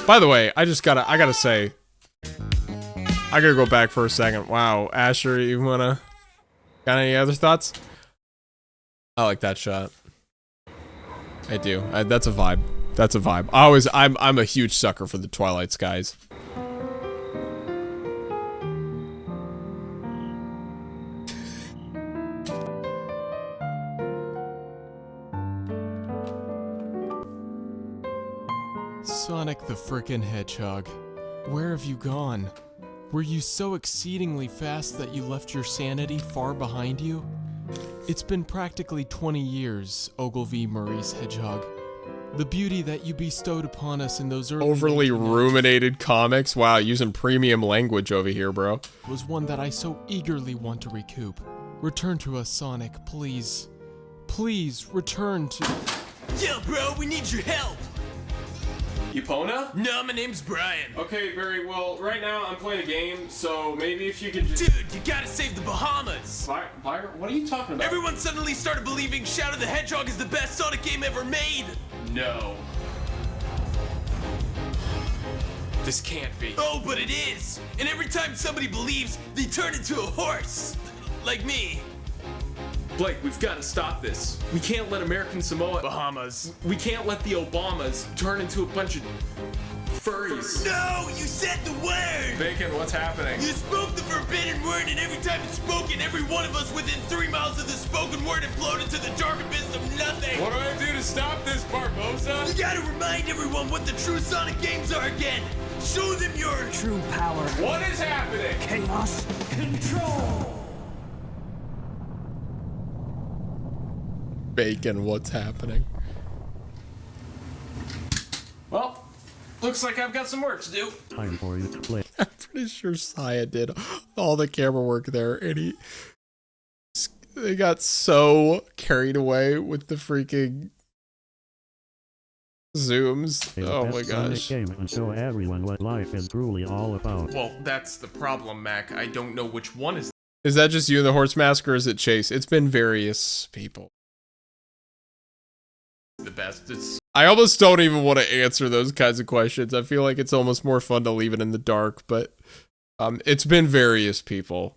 By the way, I gotta say, I gotta go back for a second. Wow, Asher, you got any other thoughts? I like that shot. I do. That's a vibe. That's a vibe. I'm a huge sucker for the Twilight Skies. Sonic the frickin' Hedgehog, where have you gone? Were you so exceedingly fast that you left your sanity far behind you? It's been practically 20 years, Ogilvy Maurice Hedgehog. The beauty that you bestowed upon us in those early overly ruminated comics. Wow, using premium language over here, bro. Was one that I so eagerly want to recoup. Return to us, Sonic, please. Please, return to... Yeah, bro, we need your help! Epona? No, my name's Brian. Okay, Barry, well, right now I'm playing a game, so maybe if you could just... Dude, you gotta save the Bahamas. Byron, what are you talking about? Everyone suddenly started believing Shadow the Hedgehog is the best Sonic game ever made. No. This can't be. Oh, but it is. And every time somebody believes, they turn into a horse. Like me. Blake, we've got to stop this. We can't let American Samoa... Bahamas. We can't let the Obamas turn into a bunch of furries. No, you said the word. Bacon, what's happening? You spoke the forbidden word, and every time it's spoken, every one of us within 3 miles of the spoken word implode into the dark abyss of nothing. What do I do to stop this, Barbosa? You gotta remind everyone what the true Sonic games are again. Show them your True power. What is happening? Chaos control. Bacon, what's happening? Well, looks like I've got some work to do. Time for you to play. I'm pretty sure Saya did all the camera work there, and they got so carried away with the freaking zooms. Oh my gosh. Game and show everyone what life is truly all about. Well, that's the problem, Mac. I don't know which one is... Is that just you and the horse mask, or is it Chase? It's been various people. the best. I almost don't even want to answer those kinds of questions. I feel like it's almost more fun to leave it in the dark, but it's been various people.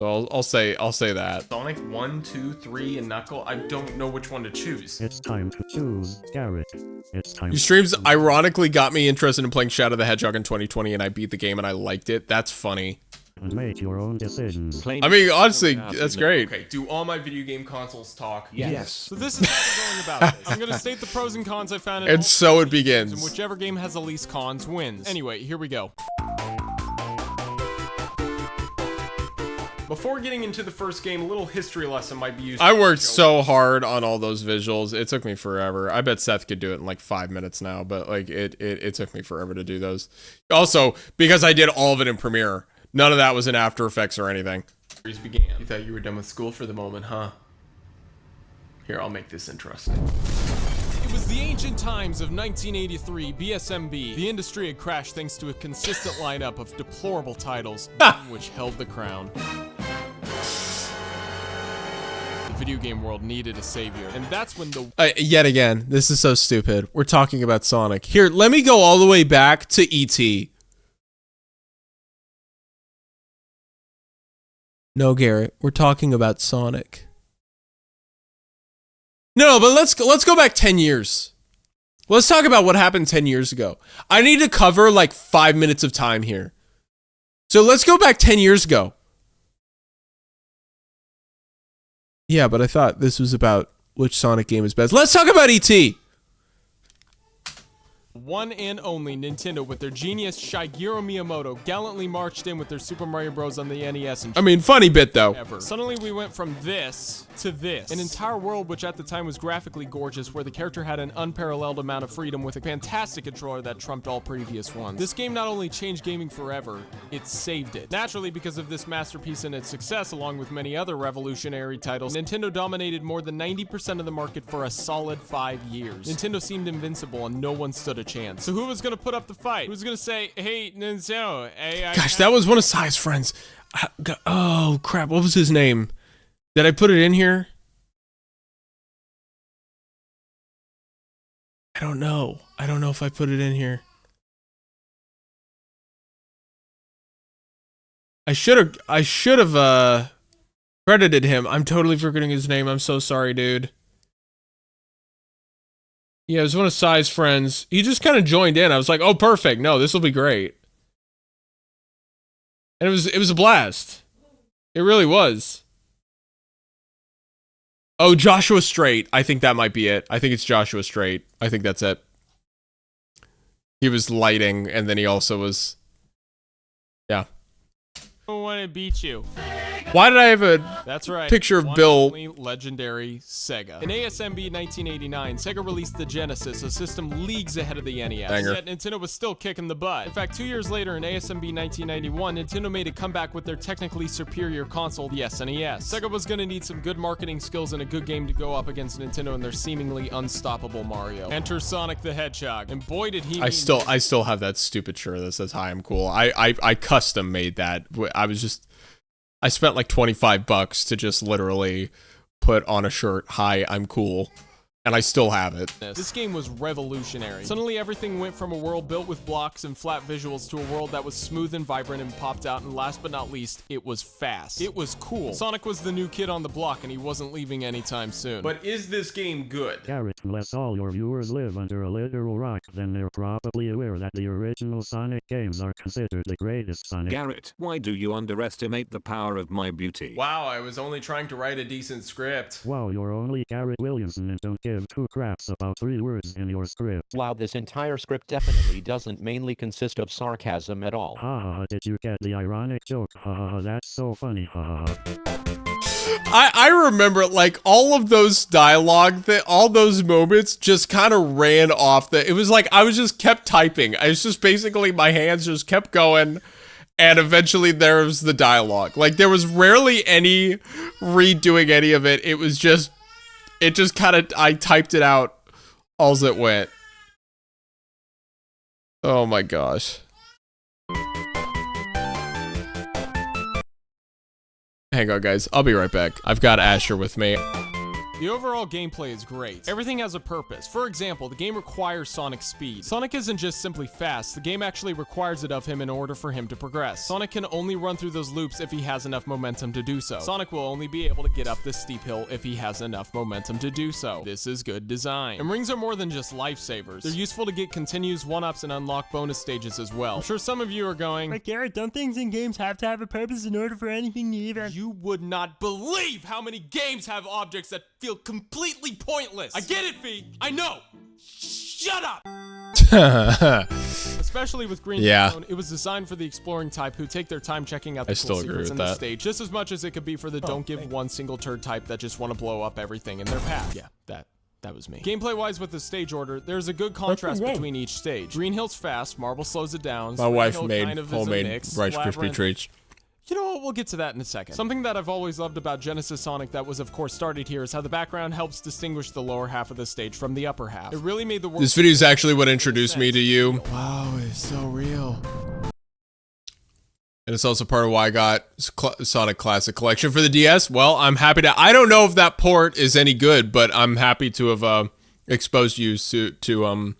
So I'll say that. Sonic 1, 2, 3, and Knuckle. I don't know which one to choose. It's time to choose, Garrett. It's time. Your streams ironically got me interested in playing Shadow the Hedgehog in 2020, and I beat the game and I liked it. That's funny. And make your own decisions. I mean, honestly, that's great. Okay, do all my video game consoles talk? Yes. So this is how we're going about this. I'm going to state the pros and cons I found in And all so it games, begins. and whichever game has the least cons wins. Anyway, here we go. Before getting into the first game, a little history lesson might be used. I worked so hard on all those visuals. It took me forever. I bet Seth could do it in like 5 minutes now, but like it took me forever to do those. Also, because I did all of it in Premiere. None of that was in After Effects or anything. Began. You thought you were done with school for the moment, huh? Here, I'll make this interesting. It was the ancient times of 1983 BSMB. The industry had crashed thanks to a consistent lineup of deplorable titles, which held the crown. The video game world needed a savior, and that's when the... Yet again, this is so stupid. We're talking about Sonic. Here, let me go all the way back to E.T. No, Garrett, we're talking about Sonic. No, but let's go back 10 years. Let's talk about what happened 10 years ago. I need to cover like 5 minutes of time here. So let's go back 10 years ago. Yeah, but I thought this was about which Sonic game is best. Let's talk about E.T. One and only Nintendo, with their genius Shigeru Miyamoto, gallantly marched in with their Super Mario Bros. On the NES. And I mean, funny bit though. Suddenly we went from this to this. An entire world which at the time was graphically gorgeous, where the character had an unparalleled amount of freedom with a fantastic controller that trumped all previous ones. This game not only changed gaming forever, it saved it. Naturally, because of this masterpiece and its success, along with many other revolutionary titles, Nintendo dominated more than 90% of the market for a solid 5 years. Nintendo seemed invincible and no one stood a chance. So who was gonna put up the fight? Who was gonna say, hey, Nintendo, hey, Gosh, that was one of Sai's friends. Oh, crap. What was his name? Did I put it in here? I don't know. I don't know if I put it in here. I should have credited him. I'm totally forgetting his name. I'm so sorry, dude. Yeah, it was one of Sai's friends. He just kind of joined in. I was like, oh, perfect. No, this will be great. And it was a blast. It really was. Oh, Joshua Strait. I think that might be it. I think it's Joshua Strait. I think that's it. He was lighting, and then he also was... Yeah. I want to beat you. Why did I have a That's right. picture of one Bill? and only legendary Sega. In ASMB 1989, Sega released the Genesis, a system leagues ahead of the NES. Banger. Yet Nintendo was still kicking the butt. In fact, 2 years later, in ASMB 1991, Nintendo made a comeback with their technically superior console, the SNES. Sega was gonna need some good marketing skills and a good game to go up against Nintendo and their seemingly unstoppable Mario. Enter Sonic the Hedgehog, and boy did he I still have that stupid shirt that says "Hi, I'm cool." I custom made that. I spent like $25 to just literally put on a shirt, "Hi, I'm cool," and I still have it. This game was revolutionary. Suddenly everything went from a world built with blocks and flat visuals to a world that was smooth and vibrant and popped out, and last but not least, it was fast. It was cool. Sonic was the new kid on the block and he wasn't leaving anytime soon. But is this game good? Garrett, unless all your viewers live under a literal rock, then they're probably aware that the original Sonic games are considered the greatest Sonic. Garrett, why do you underestimate the power of my beauty? Wow, I was only trying to write a decent script. Wow, you're only Garrett Williamson and don't give two craps about 3 words in your script. Wow, this entire script definitely doesn't mainly consist of sarcasm at all. Haha, did you get the ironic joke? Haha, that's so funny. Haha. I remember like all of those dialogue, all those moments just kind of ran off. It was like I was just kept typing. I was just basically my hands just kept going, and eventually there was the dialogue. Like there was rarely any redoing any of it. It was just, kind of, I typed it out as it went. Oh my gosh. Hang on, guys. I'll be right back. I've got Asher with me. The overall gameplay is great. Everything has a purpose. For example, the game requires Sonic's speed. Sonic isn't just simply fast, the game actually requires it of him in order for him to progress. Sonic can only run through those loops if he has enough momentum to do so. Sonic will only be able to get up this steep hill if he has enough momentum to do so. This is good design. And rings are more than just lifesavers. They're useful to get continues, one-ups, and unlock bonus stages as well. I'm sure some of you are going, But Garrett, don't things in games have to have a purpose in order for anything to even... You would not believe how many games have objects that feel completely pointless. I get it, V. I know. Shut up. Especially with Green Zone, it was designed for the exploring type who take their time checking out the cool secrets in the stage, just as much as it could be for the don't give one single turd type that just want to blow up everything in their path. Yeah, that was me. Gameplay-wise with the stage order, there's a good contrast between each stage. Green Hill's fast, Marble slows it down. My wife Hill made kind of homemade mix, Rice Krispie treats. You know what, we'll get to that in a second. Something that I've always loved about Genesis Sonic that was of course started here is how the background helps distinguish the lower half of the stage from the upper half. It really made the world— This video is actually what introduced me to you. Wow, it's so real. And it's also part of why I got Sonic Classic Collection for the DS. Well, I'm happy to— I don't know if that port is any good, but I'm happy to have exposed you to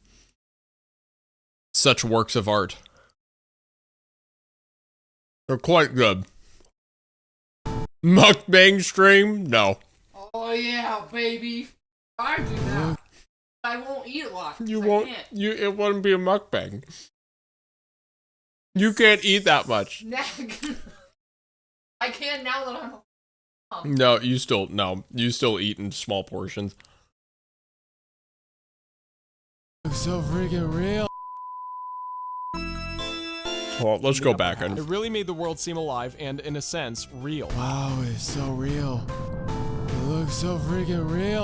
such works of art. They're quite good. Mukbang stream? No. Oh yeah, baby. I do that. I won't eat a lot. You won't. It wouldn't be a mukbang. You can't eat that much. I can now that I'm home. No, you still eat in small portions. Looks so freaking real. Well, let's go back. It really made the world seem alive and, in a sense, real. Wow, it's so real. It looks so freaking real.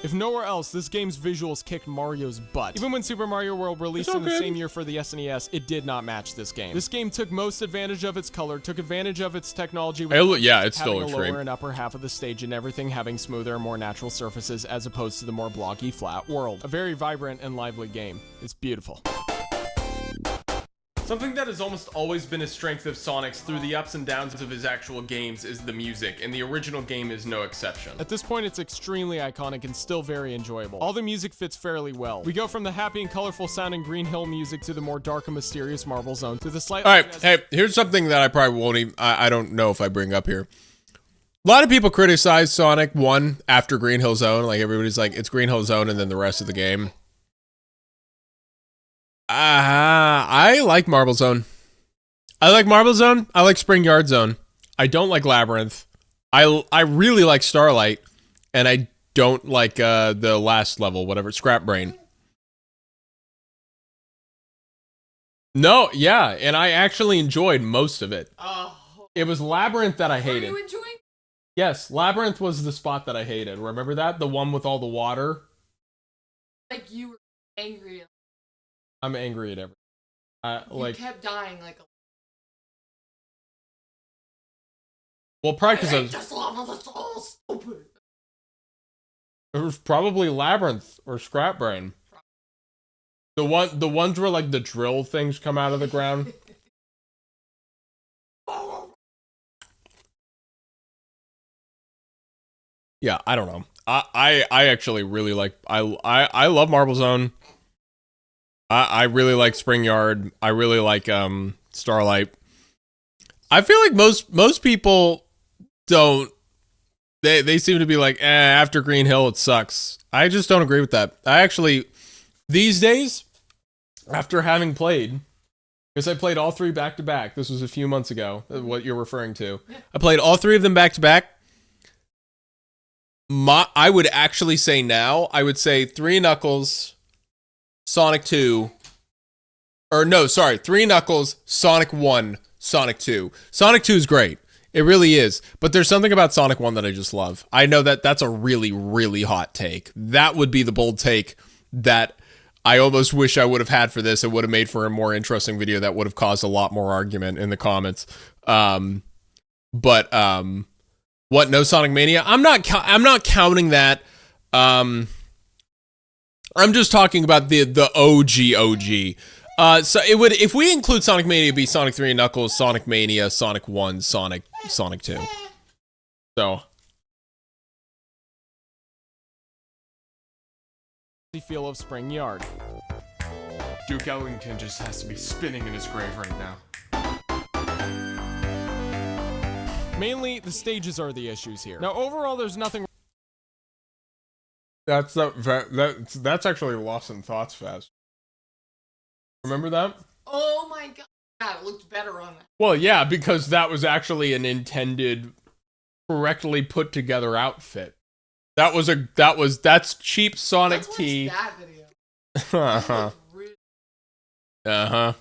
If nowhere else, this game's visuals kicked Mario's butt. Even when Super Mario World released in the same year for the SNES, it did not match this game. This game took most advantage of its color, took advantage of its technology. Yeah, it's still having a extreme. Lower and upper half of the stage and everything having smoother and more natural surfaces as opposed to the more blocky, flat world. A very vibrant and lively game. It's beautiful. Something that has almost always been a strength of Sonic's through the ups and downs of his actual games is the music, and the original game is no exception. At this point, it's extremely iconic and still very enjoyable. All the music fits fairly well. We go from the happy and colorful sounding Green Hill music to the more dark and mysterious Marble Zone to the slightly— Alright, hey, here's something that I probably won't even— I don't know if I bring up here. A lot of people criticize Sonic 1 after Green Hill Zone. Like, everybody's like, it's Green Hill Zone and then the rest of the game. I like Marble Zone. I like Marble Zone. I like Spring Yard Zone. I don't like Labyrinth. I really like Starlight. And I don't like the last level, whatever, Scrap Brain. No, yeah, and I actually enjoyed most of it. It was Labyrinth that I hated. Were you enjoying? Yes, Labyrinth was the spot that I hated. Remember that? The one with all the water? Like you were angry. I'm angry at everything. You kept dying like a... Well, probably because I was... this level, that's all stupid. It was probably Labyrinth or Scrap Brain. The ones where like the drill things come out of the ground. Yeah, I don't know. I actually really like I love Marble Zone. I really like Spring Yard. I really like Starlight. I feel like most people don't. They seem to be like, after Green Hill it sucks. I just don't agree with that. I actually these days, after having played, because I played all 3 back to back. This was a few months ago. What you're referring to, I played all 3 of them back to back. I would actually say now, I would say 3 Knuckles, Sonic 2, or no, sorry, 3 Knuckles, Sonic 1, Sonic 2. Sonic 2 is great. It really is. But there's something about Sonic 1 that I just love. I know that that's a really, really hot take. That would be the bold take that I almost wish I would have had for this. It would have made for a more interesting video that would have caused a lot more argument in the comments. What, no Sonic Mania? I'm not counting that. I'm just talking about the OG. So it would, if we include Sonic Mania, it'd be Sonic 3 and Knuckles, Sonic Mania, Sonic 1, Sonic 2. So. The feel of Spring Yard. Duke Ellington just has to be spinning in his grave right now. Mainly, the stages are the issues here. Now, overall, there's nothing... That's actually Lost in Thoughts Fest. Remember that? Oh my god. Yeah, it looked better on that. Well, yeah, because that was actually an intended, correctly put together outfit. That's cheap Sonic T. That video.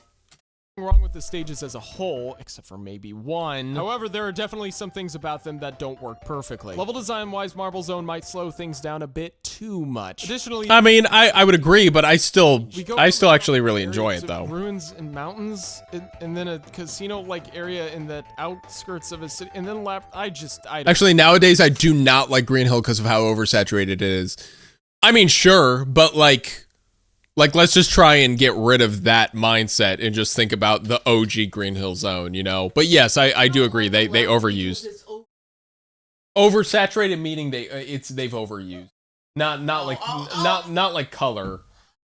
Wrong with the stages as a whole, except for maybe one. However, there are definitely some things about them that don't work perfectly. Level design-wise, Marble Zone might slow things down a bit too much. Additionally, I mean, I would agree, but I still actually really enjoy it though. Ruins and mountains, and then a casino-like area in the outskirts of a city, and then actually nowadays I do not like Green Hill because of how oversaturated it is. I mean, sure, but like let's just try and get rid of that mindset and just think about the OG Green Hill Zone, you know? But yes, I do agree. They overused. Oversaturated meaning they've overused. Not like color.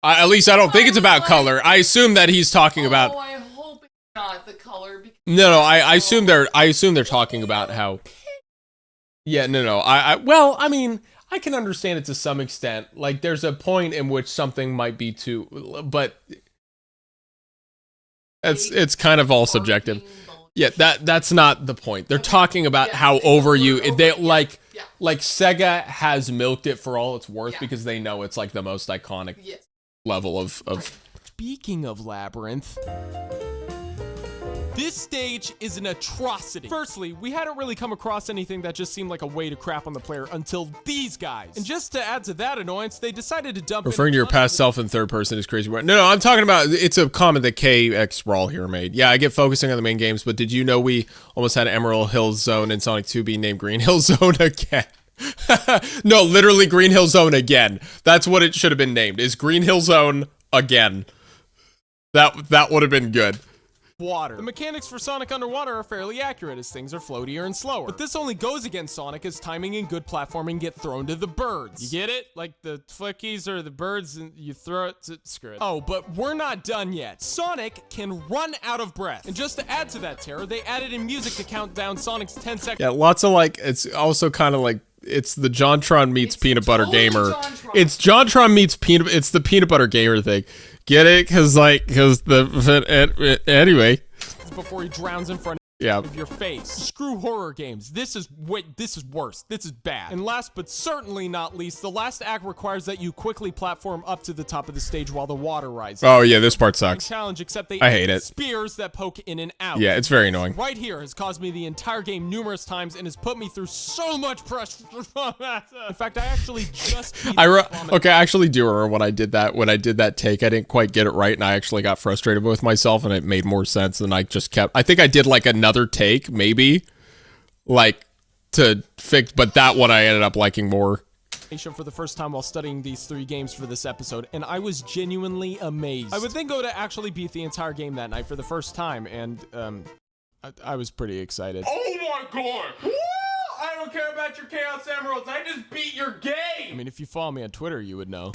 At least I don't think it's about color. I assume that he's talking about. Oh, I hope it's not the color. No, I assume they're talking about how. Yeah, no. Well, I mean, I can understand it to some extent. Like, there's a point in which something might be too, but it's kind of all subjective. Yeah, that's not the point. They're talking about how like Sega has milked it for all it's worth because they know it's like the most iconic level of. Speaking of Labyrinth. This stage is an atrocity. Firstly, we hadn't really come across anything that just seemed like a way to crap on the player until these guys. And just to add to that annoyance, they decided to dump Referring to your past self in third person is crazy. No, I'm talking about, it's a comment that KX Brawl here made. Yeah, I get focusing on the main games, but did you know we almost had Emerald Hill Zone and Sonic 2 be named Green Hill Zone again? No, literally Green Hill Zone again. That's what it should have been named, is Green Hill Zone again. That would have been good. Water. The mechanics for Sonic Underwater are fairly accurate as things are floatier and slower. But this only goes against Sonic as timing and good platforming get thrown to the birds. You get it? Like the flickies or the birds and you throw it to screw it. Oh, but we're not done yet. Sonic can run out of breath. And just to add to that terror, they added in music to count down Sonic's 10 seconds. Yeah, lots of like, it's also kind of like, it's the JonTron meets Peanut Butter Gamer. It's JonTron meets it's the Peanut Butter Gamer thing. Get it? Anyway. Before he drowns in front of Yeah. Of your face. Screw horror games. This is worse. This is bad. And last but certainly not least, the last act requires that you quickly platform up to the top of the stage while the water rises. Oh yeah, this part sucks. Challenge, except they I hate it. spears that poke in and out. Yeah, it's very annoying. Right here has caused me the entire game numerous times and has put me through so much pressure. In fact, I actually just okay, I actually do remember when I did that take. I didn't quite get it right, and I actually got frustrated with myself, and it made more sense. And I just kept. I think I did like another take, maybe, like to fix. But that one I ended up liking more. For the first time while studying these 3 games for this episode, and I was genuinely amazed. I would then go to actually beat the entire game that night for the first time, and I was pretty excited. Oh my god! Woo! I don't care about your Chaos Emeralds. I just beat your game. I mean, if you follow me on Twitter, you would know.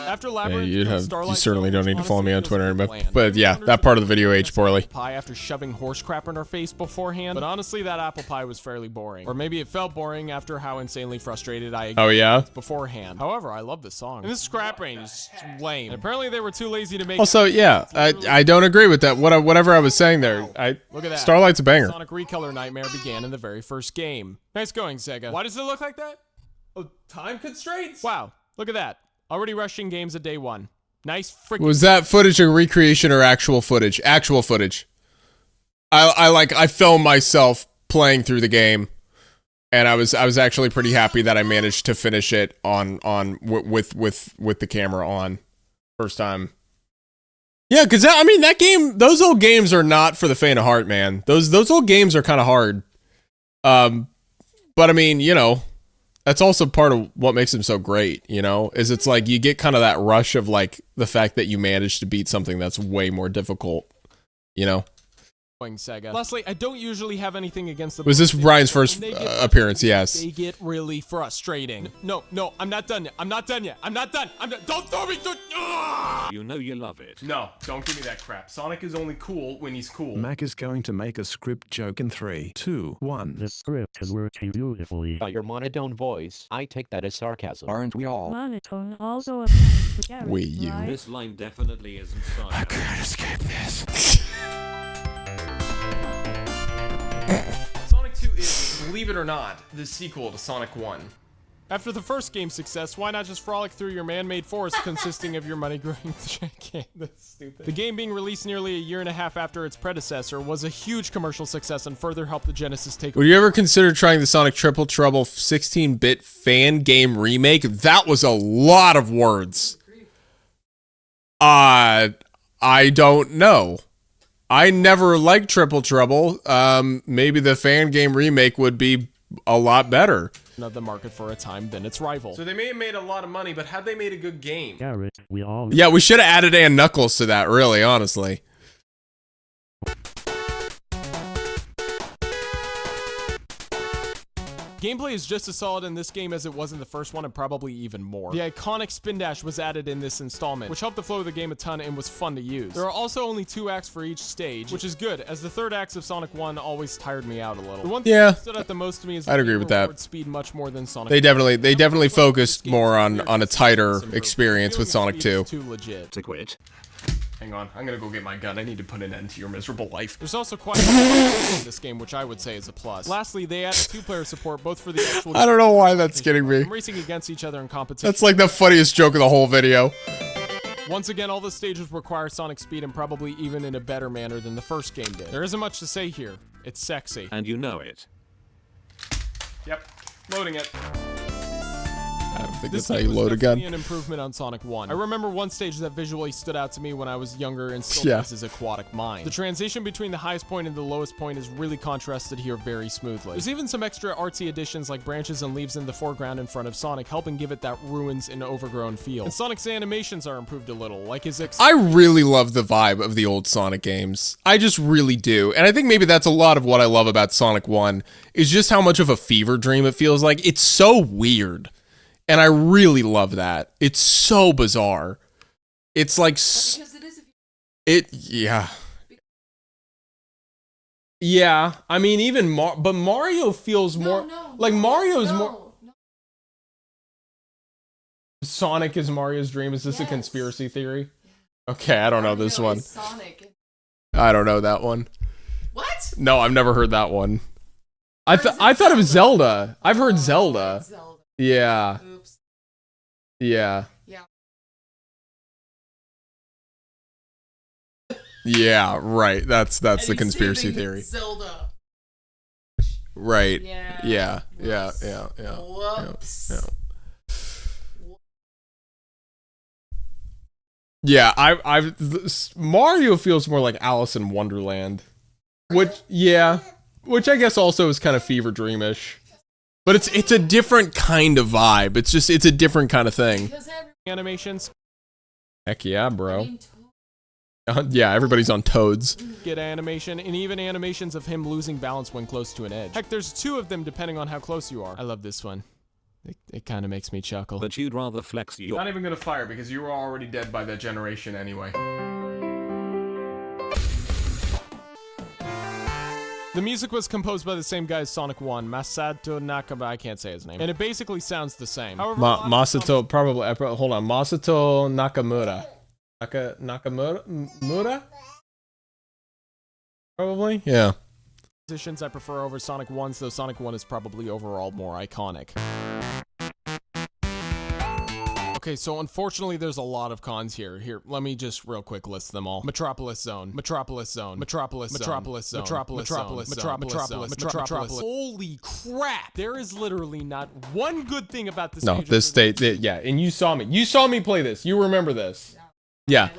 After Yeah, Labyrinth, you certainly don't need to follow me on Twitter, but yeah, that part of the video aged poorly. Pie after shoving horse crap in her face beforehand, but honestly, that apple pie was fairly boring. Or maybe it felt boring after how insanely frustrated I was beforehand. However, I love this song. And this scrap range is lame. And apparently, they were too lazy to make. Also, yeah, I don't agree with that. Whatever I was saying there, Look at that. Starlight's a banger. Sonic Recolor Nightmare began in the very first game. Nice going, Sega. Why does it look like that? Oh, time constraints? Wow, look at that. Already rushing games at day 1. Nice freaking. Was that footage a recreation or actual footage? Actual footage. I filmed myself playing through the game, and I was actually pretty happy that I managed to finish it with the camera on first time. Yeah, because I mean that game, those old games are not for the faint of heart, man. Those old games are kind of hard. But I mean, you know, that's also part of what makes them so great, you know, is it's like you get kind of that rush of like the fact that you managed to beat something that's way more difficult, you know? Sega. Lastly, I don't usually have anything against the. Was this Brian's first appearance? Yes. They get really frustrating. No, I'm not done yet. I'm not done. Don't throw me through. You know you love it. No, don't give me that crap. Sonic is only cool when he's cool. Mac is going to make a script joke in 3, 2, 1. The script is working beautifully. By your monotone voice, I take that as sarcasm. Aren't we all? Monotone also applies to Garrett, right? This line definitely isn't Sonic. I can't escape this. Sonic 2 is, believe it or not, the sequel to Sonic 1. After the first game's success, why not just frolic through your man-made forest consisting of your money-growing game? That's stupid. The game being released nearly a year and a half after its predecessor was a huge commercial success and further helped the Genesis take. Would you ever consider trying the Sonic Triple Trouble 16-bit fan game remake? That was a lot of words. I don't know. I never liked Triple Trouble. Maybe the fan game remake would be a lot better. Of the market for a time than its rival. So they may have made a lot of money, but had they made a good game? Garrett, we all. Yeah, we should have added Ann Knuckles to that, really, honestly. Gameplay is just as solid in this game as it was in the first one, and probably even more. The iconic spin dash was added in this installment, which helped the flow of the game a ton and was fun to use. There are also only 2 acts for each stage, which is good, as the 3rd acts of Sonic 1 always tired me out a little. The one thing that stood out the most to me is I'd agree with that. Speed much more than Sonic. They definitely focused more on a tighter experience with Sonic 2. Too legit to quit. Hang on, I'm gonna go get my gun. I need to put an end to your miserable life. There's also quite a lot in this game, which I would say is a plus. Lastly, they added 2-player support, both for the actual. I don't know why that's getting me. Racing against each other in competition. That's like the funniest joke of the whole video. Once again, all the stages require Sonic speed, and probably even in a better manner than the first game did. There isn't much to say here. It's sexy. And you know it. Yep, loading it. I don't think that's how you load a gun. An improvement on Sonic 1. I remember one stage that visually stood out to me when I was younger and still has his aquatic mind. The transition between the highest point and the lowest point is really contrasted here very smoothly. There's even some extra artsy additions like branches and leaves in the foreground in front of Sonic, helping give it that ruins and overgrown feel. And Sonic's animations are improved a little, like his I really love the vibe of the old Sonic games. I just really do. And I think maybe that's a lot of what I love about Sonic 1, is just how much of a fever dream it feels like. It's so weird. And I really love that. It's so bizarre. It's like yeah. Yeah, I mean even but Mario feels more like Mario's more Sonic is Mario's dream. Is this a conspiracy theory? Okay, I don't know this one. I don't know that one. What? No, I've never heard that one. I thought it was Zelda. I've heard Zelda. Yeah. Oops. Yeah. Yeah. Yeah, right. That's the conspiracy theory. Zelda. Right. Yeah. Yeah. Whoops. Yeah, Mario feels more like Alice in Wonderland. Which I guess also is kind of fever dreamish. But it's a different kind of vibe. It's a different kind of thing. Animations. Heck yeah, bro. Yeah, everybody's on Toads. Get animation, and even animations of him losing balance when close to an edge. Heck, there's 2 of them depending on how close you are. I love this one. It kind of makes me chuckle. But you'd rather flex your... Not even gonna fire because you were already dead by that generation anyway. The music was composed by the same guy as Sonic 1, Masato Nakaba, I can't say his name. And it basically sounds the same. However, Masato, probably, hold on, Masato Nakamura. Nakamura? Probably? Yeah. Positions I prefer over Sonic 1's, though Sonic 1 is probably overall more iconic. Okay, so unfortunately there's a lot of cons here. Here, let me just real quick list them all. Metropolis Zone, Metropolis Zone, Metropolis Zone, Metropolis Zone, Metropolis Zone, Metropolis. Holy crap! There is literally not one good thing about this. No, this state, yeah, and you saw me play this. You remember this. Yeah.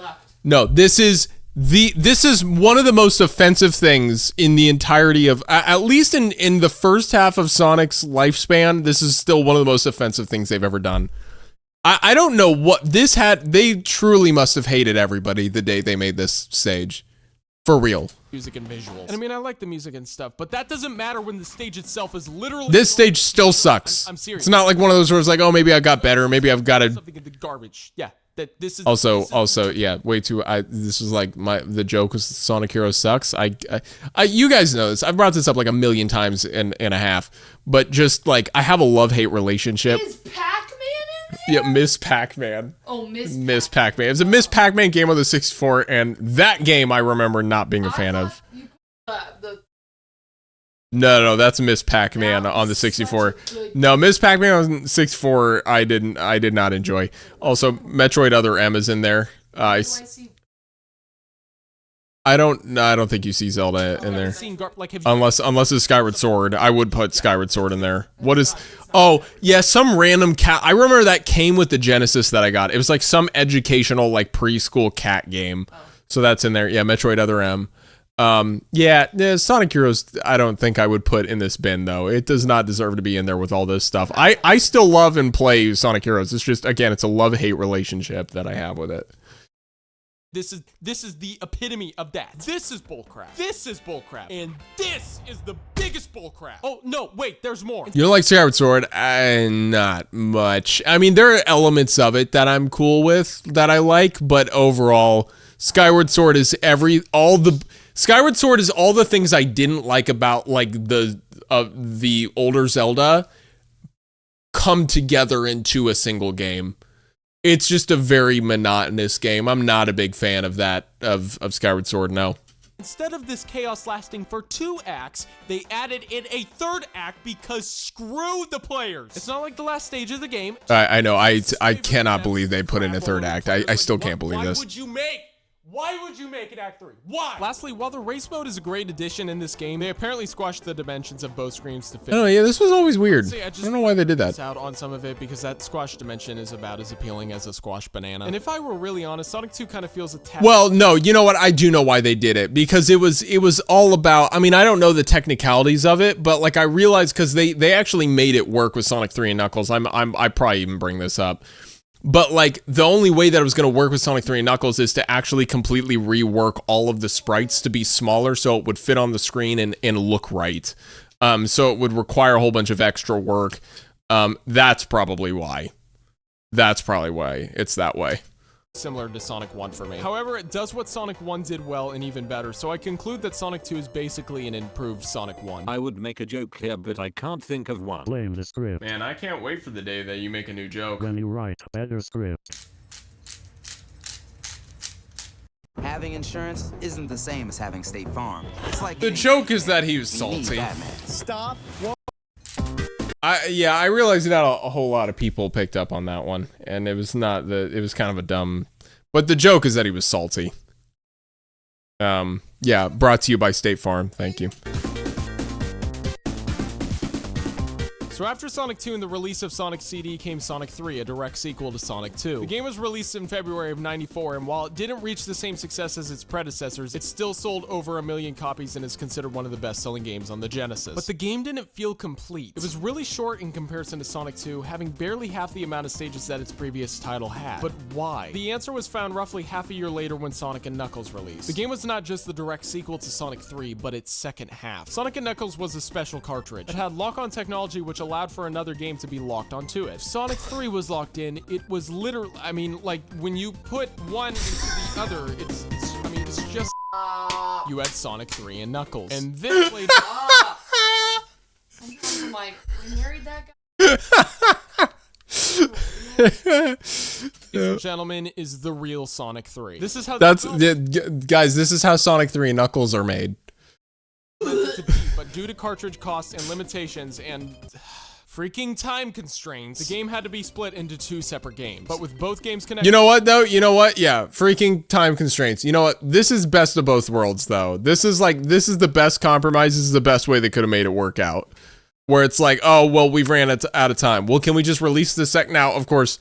No, this is one of the most offensive things in the entirety of, at least in the first half of Sonic's lifespan, this is still one of the most offensive things they've ever done. I don't know what this had. They truly must have hated everybody the day they made this stage. For real. Music and visuals. And I mean, I like the music and stuff, but that doesn't matter when the stage itself is literally... This stage still sucks. I'm serious. It's not like one of those where it's like, oh, maybe I got better. Maybe I've got to... Something in the garbage. Yeah. That this is... Also, yeah, way too... this was like the joke was Sonic Heroes sucks. You guys know this. I've brought this up like a million times and a half, but just like, I have a love-hate relationship. Is Pac-Man in there? Yeah, Miss Pac-Man. Oh, Miss Pac-Man. It was a Miss Pac-Man game on the 64, and that game I remember not being a fan of. No, that's Miss Pac-Man on the 64. No, Miss Pac-Man on 64, I did not enjoy. Also, Metroid Other M is in there. I don't think you see Zelda in there. Unless it's Skyward Sword. I would put Skyward Sword in there. What is... Oh, yeah, some random cat... I remember that came with the Genesis that I got. It was like some educational, like, preschool cat game. So that's in there. Yeah, Metroid Other M. Yeah, Sonic Heroes, I don't think I would put in this bin, though. It does not deserve to be in there with all this stuff. I still love and play Sonic Heroes. It's just, again, it's a love-hate relationship that I have with it. This is the epitome of that. This is bullcrap. This is bullcrap. And this is the biggest bullcrap. Oh, no, wait, there's more. You like Skyward Sword? Not much. I mean, there are elements of it that I'm cool with, that I like, but overall, Skyward Sword is Skyward Sword is all the things I didn't like about, like, the older Zelda come together into a single game. It's just a very monotonous game. I'm not a big fan of that, of Skyward Sword, no. Instead of this chaos lasting for 2 acts, they added in a 3rd act because screw the players. It's not like the last stage of the game. I know, I cannot believe they put in a 3rd act. I still can't believe this. Why would you make it Act 3? Why? Lastly, while the race mode is a great addition in this game, they apparently squashed the dimensions of both screens to fit. Oh yeah, this was always weird. I don't know why they did that. Out on some of it because that squash dimension is about as appealing as a squash banana. And if I were really honest, Sonic 2 kind of feels a tad... Well, no, you know what? I do know why they did it, because it was all about... I mean, I don't know the technicalities of it, but like I realized because they actually made it work with Sonic 3 and Knuckles. I probably even bring this up. But, like, the only way that it was going to work with Sonic 3 and Knuckles is to actually completely rework all of the sprites to be smaller so it would fit on the screen and look right. So it would require a whole bunch of extra work. That's probably why. That's probably why it's that way. Similar to Sonic 1 for me. However, it does what Sonic 1 did well and even better, so I conclude that Sonic 2 is basically an improved Sonic 1. I would make a joke here, but I can't think of one. Blame the script. Man, I can't wait for the day that you make a new joke. When you write a better script. Having insurance isn't the same as having State Farm. It's like The joke is that he was salty. Stop. I realized not a whole lot of people picked up on that one, and it was not it was kind of a dumb, but the joke is that he was salty. Yeah, brought to you by State Farm. Thank you. So after Sonic 2 and the release of Sonic CD came Sonic 3, a direct sequel to Sonic 2. The game was released in February of '94, and while it didn't reach the same success as its predecessors, it still sold over 1 million copies and is considered one of the best-selling games on the Genesis. But the game didn't feel complete. It was really short in comparison to Sonic 2, having barely half the amount of stages that its previous title had. But why? The answer was found roughly half a year later when Sonic & Knuckles released. The game was not just the direct sequel to Sonic 3, but its second half. Sonic & Knuckles was a special cartridge. It had lock-on technology which allowed for another game to be locked onto it. If Sonic 3 was locked in, it was literally, I mean, like, when you put one into the other, it's just, you had Sonic 3 and Knuckles. And this played... I'm like, we married that guy? Ladies and gentlemen, is the real Sonic 3. This is how... Guys, this is how Sonic 3 and Knuckles are made. But due to cartridge costs and limitations and... freaking time constraints, the game had to be split into 2 separate games. But with both games connected... You know what, though? You know what? Yeah, freaking time constraints. You know what? This is best of both worlds, though. This is the best compromise. This is the best way they could have made it work out. Where it's like, oh, well, we've ran out of time. Well, can we just release this now? Of course,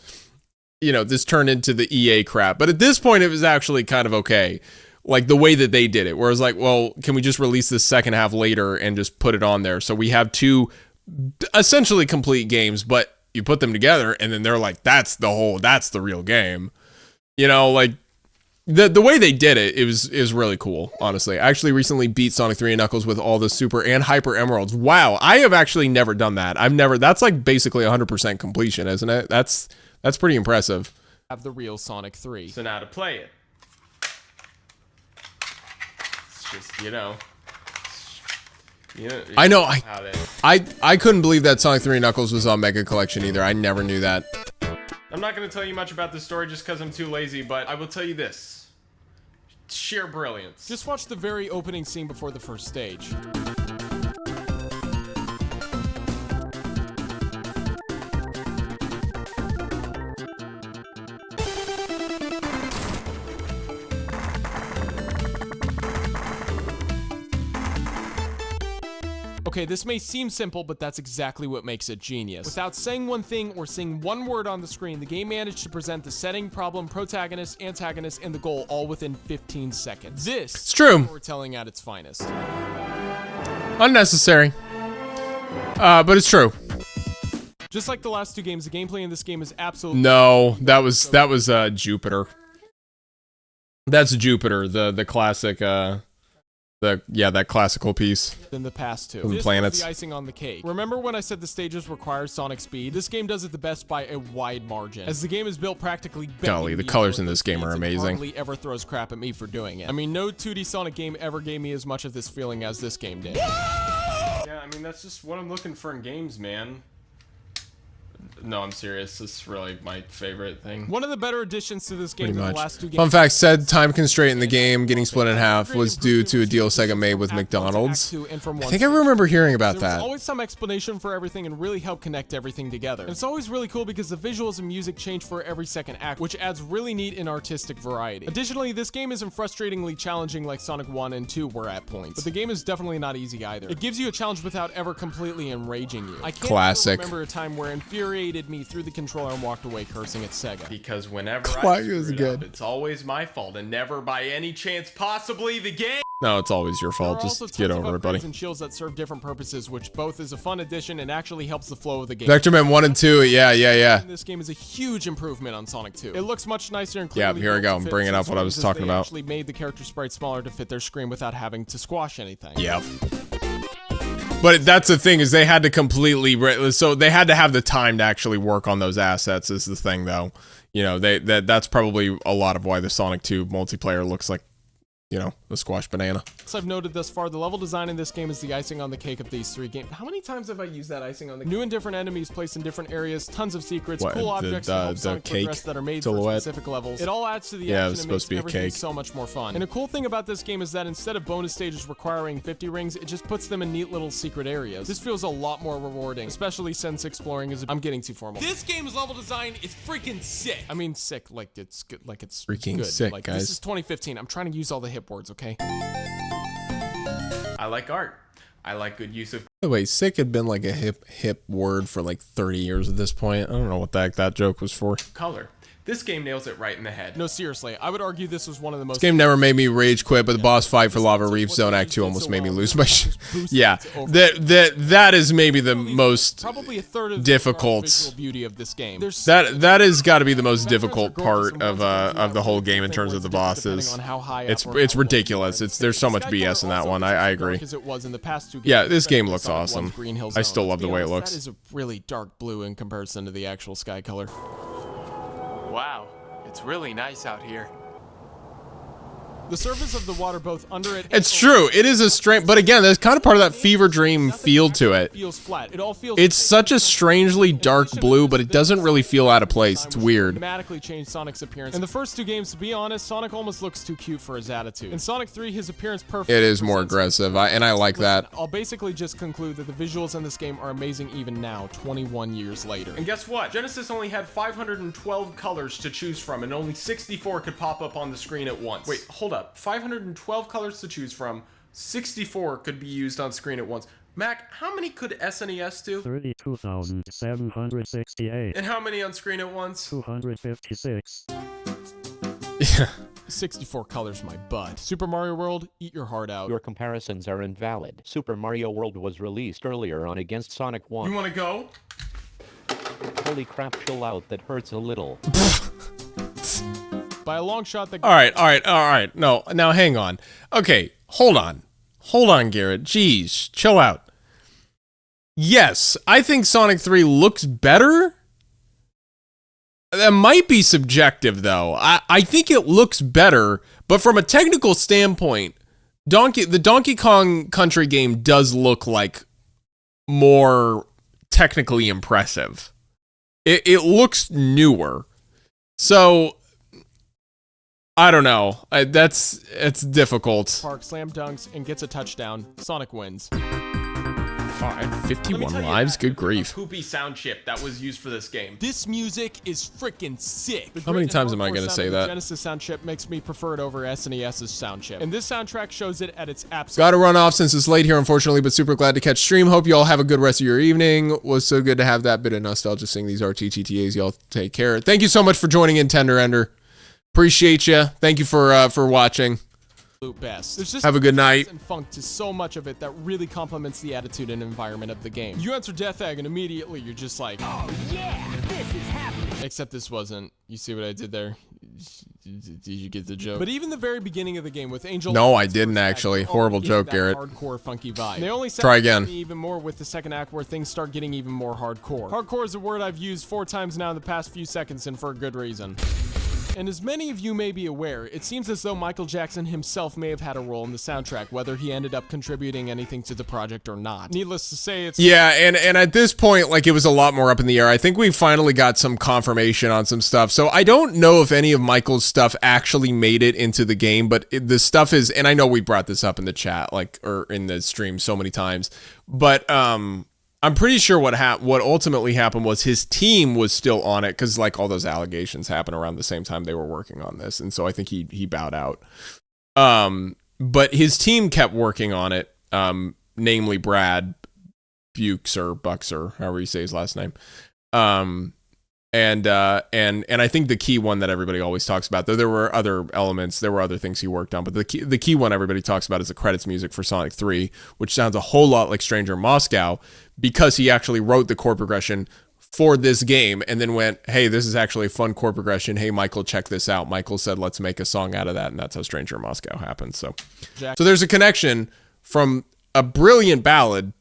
you know, this turned into the EA crap. But at this point, it was actually kind of okay. Like, the way that they did it. Where it's like, well, can we just release this second half later and just put it on there? So we have 2... essentially complete games, but you put them together and then they're like, that's the real game. You know, like the way they did it is really cool, honestly. I actually recently beat Sonic 3 and Knuckles with all the Super and Hyper Emeralds. Wow, I have actually never done that. That's like basically 100% completion, isn't it? That's pretty impressive. Have the real Sonic 3. So now to play it. It's just, you know. I know, I couldn't believe that Sonic 3 Knuckles was on Mega Collection either. I never knew that. I'm not going to tell you much about the story just because I'm too lazy, but I will tell you this. Sheer brilliance. Just watch the very opening scene before the first stage. Okay, this may seem simple, but that's exactly what makes it genius. Without saying one thing or saying one word on the screen, the game managed to present the setting, problem, protagonist, antagonist, and the goal all within 15 seconds. It's true. Storytelling at its finest. Unnecessary. But it's true. Just like the last 2 games, the gameplay in this game is absolutely... No, that was Jupiter. That's Jupiter, the classic, that classical piece. Than the past 2. From This planets. was the icing on the cake. Remember when I said the stages require Sonic speed? This game does it the best by a wide margin. As the game is built practically... Golly, the colors in this game are amazing. Hardly ever throws crap at me for doing it. I mean, no 2D Sonic game ever gave me as much of this feeling as this game did. Yeah, I mean, that's just what I'm looking for in games, man. No, I'm serious. This is really my favorite thing. One of the better additions to this game Pretty than much. the last 2 games. Fun fact, said time constraint in the game getting split in half was due to a deal Sega made with McDonald's. I think I remember hearing about There's that. always some explanation for everything and really help connect everything together. And it's always really cool because the visuals and music change for every second act, which adds really neat and artistic variety. Additionally, this game isn't frustratingly challenging like Sonic 1 and 2 were at points, but the game is definitely not easy either. It gives you a challenge without ever completely enraging you. I can't Classic. remember a time where it infuriated me through the controller and walked away cursing at Sega. Because whenever I was screw it good. up, It's always my fault, and never by any chance possibly the game. No, it's always your fault. There are also Just get tons of over it, buddy. upgrades and shields that serve different purposes, which both is a fun addition and actually helps the flow of the game. Vectorman 1 and 2, yeah. This game is a huge improvement on Sonic 2. It looks much nicer and Yeah, clearly here I built go. to I'm fit bringing some up what I was screens as talking they about. actually made the character sprites smaller to fit their screen without having to squash anything. Yep. But that's the thing, is they had to completely, so they had to have the time to actually work on those assets is the thing, though. You know, that's probably a lot of why the Sonic 2 multiplayer looks like, you know, the squash banana. As I've noted thus far, the level design in this game is the icing on the cake of these 3 games. How many times have I used that icing on the cake? New and different enemies placed in different areas, tons of secrets, cool objects to help Sonic progress that are made for specific levels. It all adds to the action and makes everything so much more fun. And a cool thing about this game is that instead of bonus stages requiring 50 rings, it just puts them in neat little secret areas. This feels a lot more rewarding, especially since exploring is I'm getting too formal. This game's level design is freaking sick. I mean sick, like it's good, like it's freaking good. Sick, like, guys. This is 2015. I'm trying to use all the hip words, okay? I like art. I like good use of. By the way, sick had been like a hip word for like 30 years at this point. I don't know what the heck that joke was for. color. This game nails it right in the head. No, seriously, I would argue this was one of the most. This game never made me rage quit, but the boss fight for Lava Reef Zone Act 2 almost made me lose my shit. Yeah, that is maybe the most probably a third of difficult the visual beauty of this game. That has got to be the most difficult part of the whole game in terms of the bosses. It's ridiculous. There's so much BS in that one. I agree. Yeah, this game looks awesome. I still love the way it looks. That is a really dark blue in comparison to the actual sky color. Wow, it's really nice out here. The surface of the water both under it. It's true. It is a strange, but again, there's kind of part of that fever dream feel to it. Feels flat. It all feels. It's such a strangely dark blue, but it doesn't really feel out of place. It's weird. Dramatically changed Sonic's appearance. In the first 2 games, to be honest, Sonic almost looks too cute for his attitude. In Sonic 3, his appearance perfect. It is more aggressive, and I like that. I'll basically just conclude that the visuals in this game are amazing even now, 21 years later. And guess what? Genesis only had 512 colors to choose from, and only 64 could pop up on the screen at once. Wait, hold up. 512 colors to choose from, 64 could be used on screen at once. Mac, how many could SNES do? 32,768. And how many on screen at once? 256. Yeah. 64 colors, my butt. Super Mario World, eat your heart out. Your comparisons are invalid. Super Mario World was released earlier on against Sonic 1. You wanna go? Holy crap, chill out, that hurts a little. By a long shot, All right. No, now hang on. Okay, hold on, Garrett. Jeez, chill out. Yes, I think Sonic 3 looks better. That might be subjective, though. I think it looks better, but from a technical standpoint, the Donkey Kong Country game does look like more technically impressive. It looks newer. So I don't know. It's difficult. Park slam dunks and gets a touchdown. Sonic wins. 51 lives? Good grief. Poopy sound chip that was used for this game. This music is freaking sick. How many times am I going to say that? The Genesis sound chip makes me prefer it over SNES's sound chip. And this soundtrack shows it at its absolute. Gotta run off since it's late here, unfortunately, but super glad to catch stream. Hope you all have a good rest of your evening. Was so good to have that bit of nostalgia sing these RTTTAs. Y'all take care. Thank you so much for joining in, Tender Ender. Appreciate you. Thank you for watching. Best. There's just have a good night. And funk to so much of it that really complements the attitude and environment of the game. You answer Death Egg and immediately you're just like, oh yeah, this is happening. Except this wasn't. You see what I did there? Did you get the joke? But even the very beginning of the game with Angel. No, I didn't actually. Horrible joke, Garrett. Hardcore funky vibe. They only try again. Me even more with the second act where things start getting even more hardcore. Hardcore is a word I've used 4 times now in the past few seconds, and for a good reason. And as many of you may be aware, it seems as though Michael Jackson himself may have had a role in the soundtrack, whether he ended up contributing anything to the project or not. Needless to say, it's... Yeah, and at this point, like, it was a lot more up in the air. I think we finally got some confirmation on some stuff. So I don't know if any of Michael's stuff actually made it into the game, but the stuff is... And I know we brought this up in the chat, like, or in the stream so many times, but... I'm pretty sure what ultimately happened was his team was still on it because like all those allegations happened around the same time they were working on this, and so I think he bowed out. But his team kept working on it, namely Brad Buxer, however you say his last name. And I think the key one that everybody always talks about, though there were other elements, there were other things he worked on, but the key one everybody talks about is the credits music for Sonic 3, which sounds a whole lot like Stranger in Moscow, because he actually wrote the chord progression for this game and then went, hey, this is actually a fun chord progression. Hey, Michael, check this out. Michael said, let's make a song out of that, and that's how Stranger in Moscow happened. So there's a connection from a brilliant ballad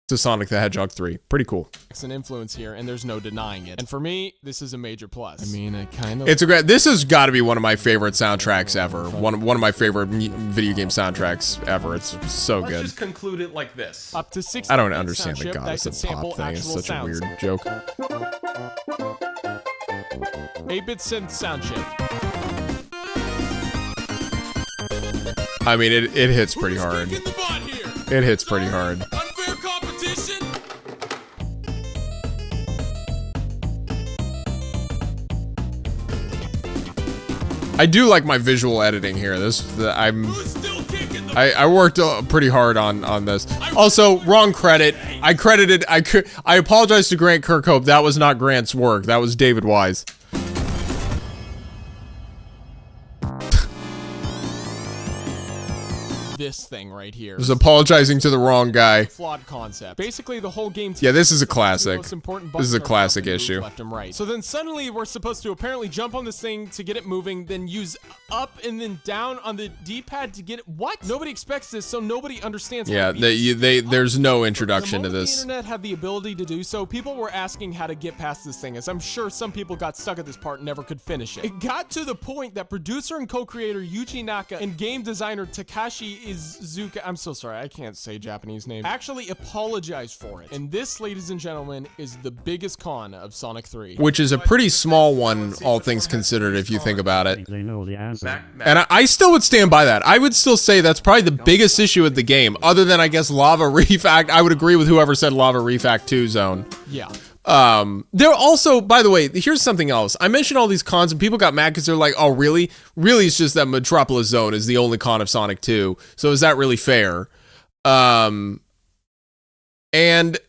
to Sonic the Hedgehog 3. Pretty cool. It's an influence here, and there's no denying it. And for me, this is a major plus. I mean, I kind of... It's a great... This has got to be one of my favorite soundtracks ever. One of my favorite video game soundtracks ever. It's so good. Let's just conclude it like this. Up to 60 I don't understand the Goddess of Pop thing. It's such a weird joke. 8-bit synth sound chip. I mean, it hits pretty hard. It hits pretty hard. Unfair competition. I do like my visual editing here. I worked pretty hard on this. Also, wrong credit. I apologize to Grant Kirkhope. That was not Grant's work. That was David Wise. This thing right here. Was apologizing to the wrong guy. Flawed concept. Basically, the whole game. Yeah, this is a classic. This is a classic issue. Left and right. So then suddenly we're supposed to apparently jump on this thing to get it moving, then use up and then down on the D-pad to get it. What? Nobody expects this, so nobody understands. Yeah, there's no introduction to this. The internet had the ability to do so. People were asking how to get past this thing, as I'm sure some people got stuck at this part and never could finish it. It got to the point that producer and co-creator Yuji Naka and game designer Takashi Izuka, I'm so sorry, I can't say Japanese names, actually apologized for it. And this, ladies and gentlemen, is the biggest con of Sonic 3. Which is a pretty small one, all things considered, if you think about it. They know the answer. And I still would stand by that. I would still say that's probably the biggest issue with the game, other than, I guess, Lava Reef Act. I would agree with whoever said Lava Reef Act 2 zone. Yeah. There also, by the way, here's something else. I mentioned all these cons and people got mad because they're like, oh, really? Really, it's just that Metropolis Zone is the only con of Sonic 2. So is that really fair? And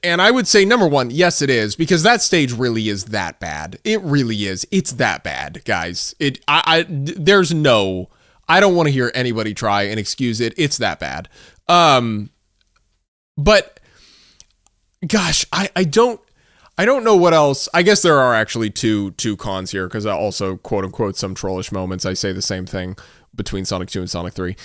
I would say, number one, yes, it is, because that stage really is that bad. It really is. It's that bad, guys. There's no, I don't want to hear anybody try and excuse it. It's that bad. But gosh, I don't know what else. I guess there are actually two cons here, because I also, quote unquote, some trollish moments. I say the same thing between Sonic 2 and Sonic 3.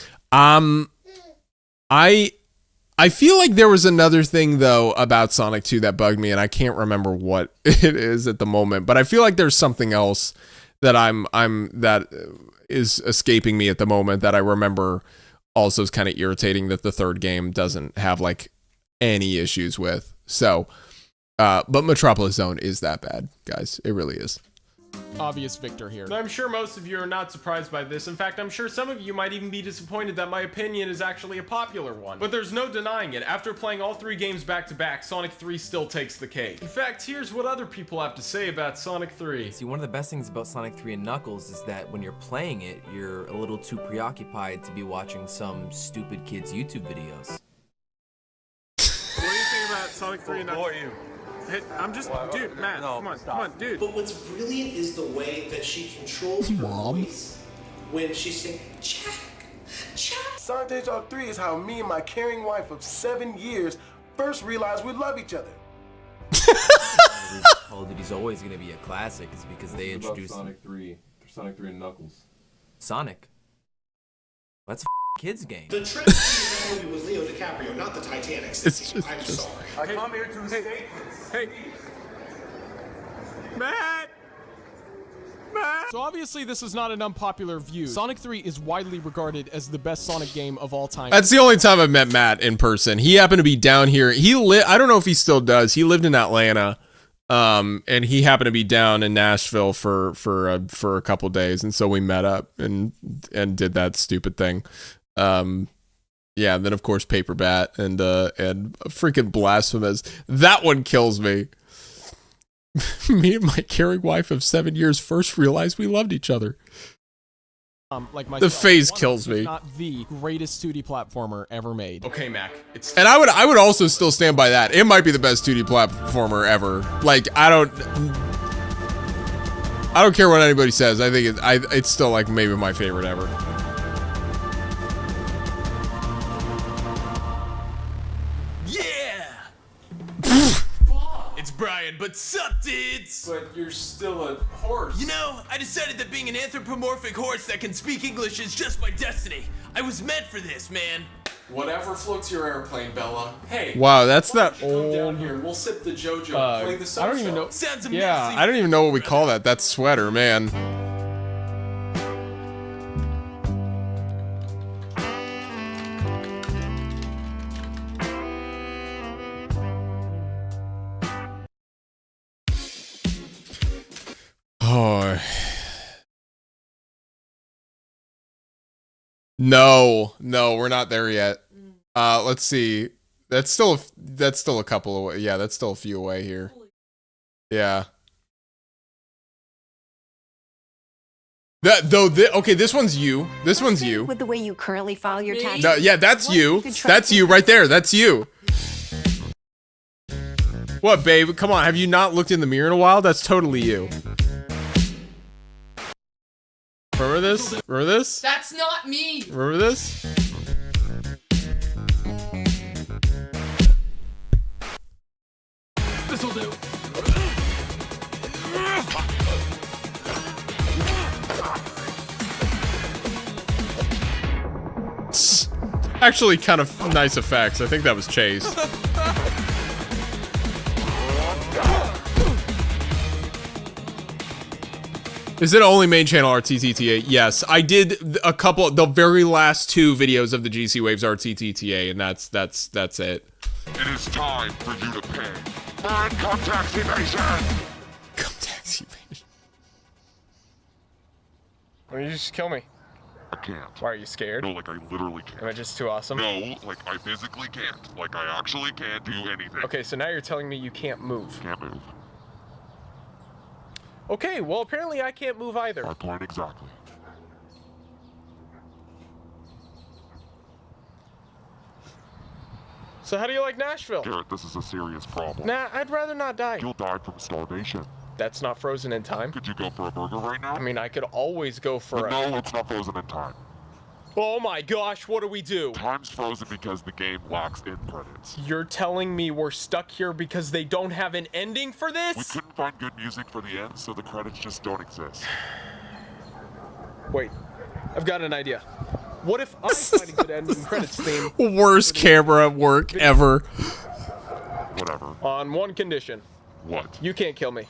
I feel like there was another thing though about Sonic 2 that bugged me, and I can't remember what it is at the moment, but I feel like there's something else that that is escaping me at the moment that I remember also is kind of irritating that the third game doesn't have like any issues with. So, but Metropolis Zone is that bad, guys. It really is. Obvious victor here. I'm sure most of you are not surprised by this. In fact, I'm sure some of you might even be disappointed that my opinion is actually a popular one. But there's no denying it. After playing all three games back to back, Sonic 3 still takes the cake. In fact, here's what other people have to say about Sonic 3. See, one of the best things about Sonic 3 and Knuckles is that when you're playing it, you're a little too preoccupied to be watching some stupid kid's YouTube videos. What do you think about Sonic 3 and Knuckles? Who are you? Hey, I'm just, dude, Matt, come on, dude. But what's brilliant is the way that she controls her voice when she's saying, Jack. Sonic the Hedgehog 3 is how me and my caring wife of 7 years first realized we love each other. Call of Duty's always going to be a classic is because they introduced Sonic 3 and Knuckles. Sonic. That's a kids game. The tragedy movie was Leo DiCaprio, not the Titanic. I'm sorry. I come here to escape. Hey. Matt! So obviously this is not an unpopular view. Sonic 3 is widely regarded as the best Sonic game of all time. That's the only time I've met Matt in person. He happened to be down here. I don't know if he still does. He lived in Atlanta. And he happened to be down in Nashville for a couple days, and so we met up and did that stupid thing. Yeah, and then of course Paper Bat and freaking Blasphemous. That one kills me. Me and my caring wife of 7 years first realized we loved each other. Like myself, the phase kills me. Not the greatest 2D platformer ever made. Okay, Mac. And I would also still stand by that. It might be the best 2D platformer ever. Like I don't care what anybody says. I think it's still like maybe my favorite ever. It's Brian, but sup, dudes? But you're still a horse. You know, I decided that being an anthropomorphic horse that can speak English is just my destiny. I was meant for this, man. Whatever floats your airplane, Bella. Hey. Wow, that's why that don't you come down old. here and we'll sip the JoJo and play the I don't even know. Sounds amazing. Yeah, I don't even know what we call that. That sweater, man. Oh. No, we're not there yet. Let's see. That's still a couple away. Yeah, that's still a few away here. Yeah. Okay, this one's you. This one's you. With the way you currently file your taxes. No, yeah, that's you. That's you right there. That's you. What, babe? Come on. Have you not looked in the mirror in a while? That's totally you. Remember this? Remember this? That's not me. Remember this? This'll do. Actually, kind of nice effects. I think that was Chase. Is it only main channel RTTTA? Yes, I did a couple. The very last 2 videos of the GC Waves RTTTA, and that's it. It is time for you to pay for income tax evasion. Income tax evasion. Why don't you just kill me? I can't. Why, are you scared? No, like I literally can't. Am I just too awesome? No, like I physically can't. Like I actually can't do anything. Okay, so now you're telling me you can't move. Can't move. Okay, well apparently I can't move either. My point exactly. So how do you like Nashville? Garrett, this is a serious problem. Nah, I'd rather not die. You'll die from starvation. That's not frozen in time. Could you go for a burger right now? I mean, I could always go for But no, it's not frozen in time. Oh my gosh, what do we do? Time's frozen because the game lacks end credits. You're telling me we're stuck here because they don't have an ending for this? We couldn't find good music for the end, so the credits just don't exist. Wait, I've got an idea. What if I find a good ending credits theme? Worst camera work ever. Whatever. On one condition. What? You can't kill me.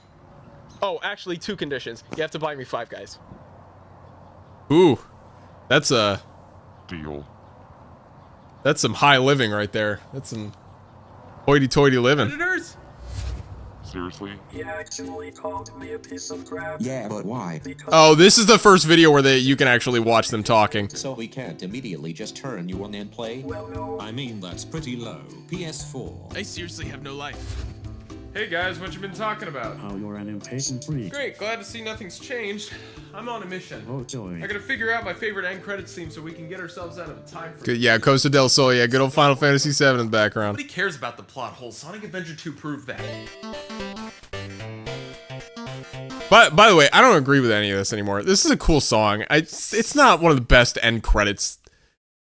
Oh, actually 2 conditions. You have to buy me 5 guys. Ooh, that's a deal. That's some high living right there. That's some hoity-toity living. Predators? Seriously? He actually called me a piece of crap. Yeah, but why? Oh, this is the first video where you can actually watch them talking. So we can't immediately just turn you on and play? Well, no. I mean, that's pretty low. PS4. I seriously have no life. Hey guys, what you been talking about? Oh, you're an impatient freak. Great, glad to see nothing's changed. I'm on a mission. Oh, joy. I gotta figure out my favorite end credits theme so we can get ourselves out of a time frame. Good, yeah, Costa del Sol. Yeah, good old Final Fantasy VII in the background. Nobody cares about the plot hole. Sonic Adventure 2 proved that. But by the way, I don't agree with any of this anymore. This is a cool song. It's not one of the best end credits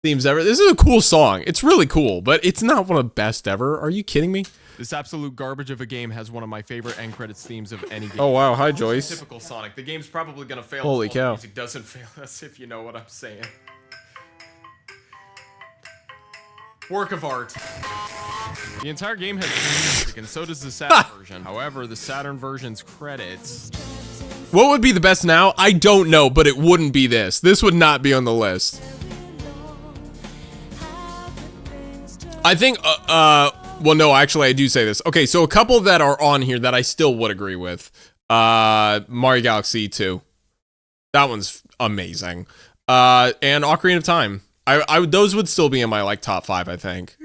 themes ever. This is a cool song. It's really cool, but it's not one of the best ever. Are you kidding me? This absolute garbage of a game has one of my favorite end credits themes of any game. Oh wow, hi Joyce. Typical Sonic. The game's probably gonna fail. Holy if cow. The music doesn't fail us, if you know what I'm saying. Work of art. The entire game has music, and so does the Saturn version. However, the Saturn version's credits. What would be the best now? I don't know, but it wouldn't be this. This would not be on the list. I think, well, no, actually, I do say this. Okay, so a couple that are on here that I still would agree with. Mario Galaxy 2. That one's amazing. And Ocarina of Time. Those would still be in my, like, top 5, I think.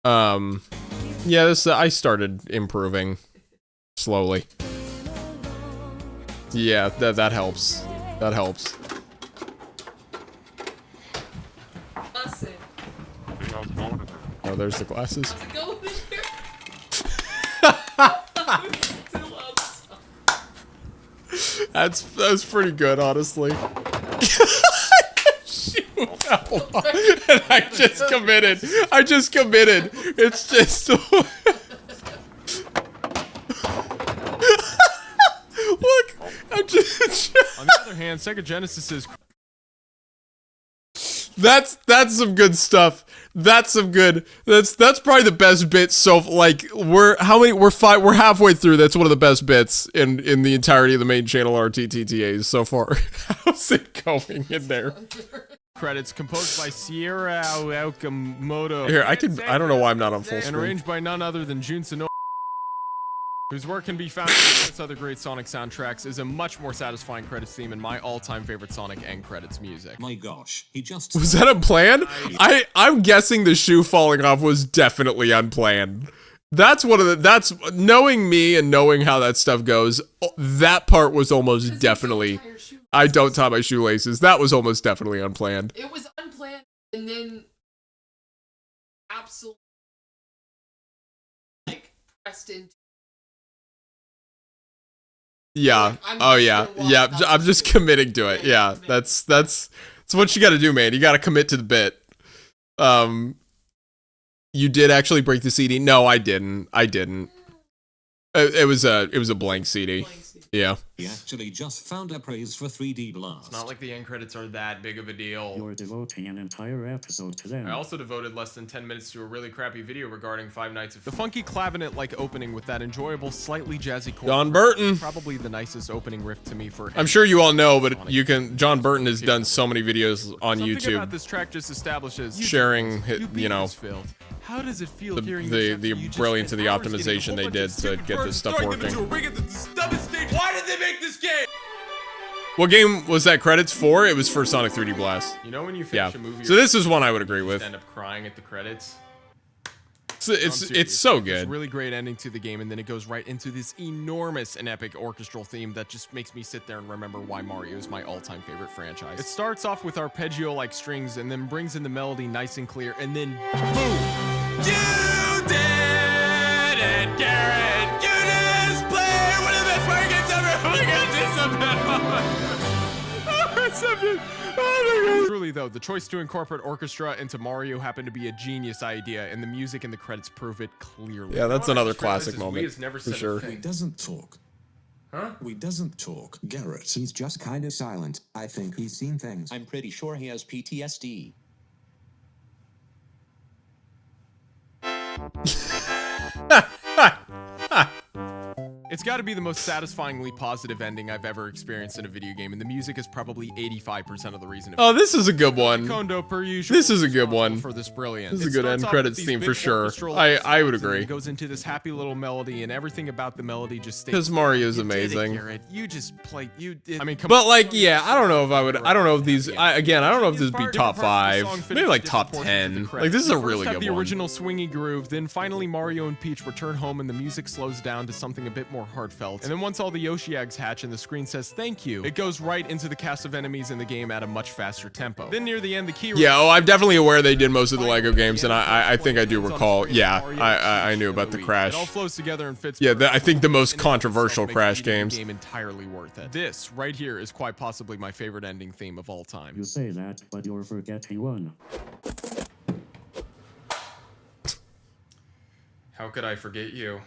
Yeah, I started improving slowly. Yeah, that helps. That helps. Oh, there's the glasses. That's pretty good, honestly. Shoot, and I just committed. It's just. Look, I'm just. On the other hand, Sega Genesis is. That's some good stuff. That's probably the best bit. So like we're halfway through. That's one of the best bits in the entirety of the main channel RTTTAs so far. How's it going in there? Credits composed by Sierra Okamoto. Here, I don't know why I'm not on full And screen. arranged by none other than Jun Sonoda, whose work can be found in its other great Sonic soundtracks, is a much more satisfying credits theme and my all-time favorite Sonic end credits music. My gosh, he just... Was that unplanned? I'm guessing the shoe falling off was definitely unplanned. That's knowing me and knowing how that stuff goes, that part was almost definitely, I don't tie my shoelaces. That was almost definitely unplanned. It was unplanned and then absolutely like pressed into. Yeah. Oh yeah. Yeah. I'm just committing to it. Yeah. That's what you got to do, man. You got to commit to the bit. You did actually break the CD? No, I didn't. It was a blank CD. Yeah. He actually just found a praise for 3D Blast. It's not like the end credits are that big of a deal. You're devoting an entire episode to them. I also devoted less than 10 minutes to a really crappy video regarding Five Nights at the funky clavinet-like opening with that enjoyable, slightly jazzy chord. John Burton. Probably the nicest opening riff to me for. I'm sure you all know, but John Burton has done so many videos on Something YouTube. About this track just establishes sharing, How does it feel the brilliance of the optimization they did to get this stuff working. Why did they make this game? What game was that credits for? It was for Sonic 3D Blast. You know when you finish a movie, so this is one I would agree with. End up crying at the credits. It's so good. It's a really great ending to the game, and then it goes right into this enormous and epic orchestral theme that just makes me sit there and remember why Mario is my all-time favorite franchise. It starts off with arpeggio-like strings, and then brings in the melody nice and clear, and then boom! You did it, Garrett! You just played one of the best Mario games ever! Oh my god, this is so bad! Truly though, the choice to incorporate orchestra into Mario happened to be a genius idea, and the music and the credits prove it clearly. Yeah, that's another classic moment, for sure. He doesn't talk. Huh? We doesn't talk, Garrett. He's just kind of silent. I think he's seen things. I'm pretty sure he has PTSD. It's got to be the most satisfyingly positive ending I've ever experienced in a video game, and the music is probably 85% of the reason. Oh, this is a good one. Kondo, per usual, this is a good one. For this brilliance. This is a good end credits theme for sure. I would agree. It goes into this happy little melody, and everything about the melody just stays. Because Mario's amazing. Garrett. You just played. You did. I mean, come but like, yeah, I don't know if I would. I don't know if these. I don't know if this would be top 5. Maybe like top 10. Like this is a really good one. The original swingy groove. Then finally, Mario and Peach return home, and the music slows down to something a bit more heartfelt. And then once all the Yoshi eggs hatch and the screen says thank you, it goes right into the cast of enemies in the game at a much faster tempo. Then near the end, the key. Yeah, I'm definitely aware they did most of the Lego games, and I think I do recall. Yeah, I knew about the Crash. It all flows together and fits. Yeah, I think the most controversial Crash games. Game entirely worth it. This right here is quite possibly my favorite ending theme of all time. You say that, but you're forgetting one. How could I forget you?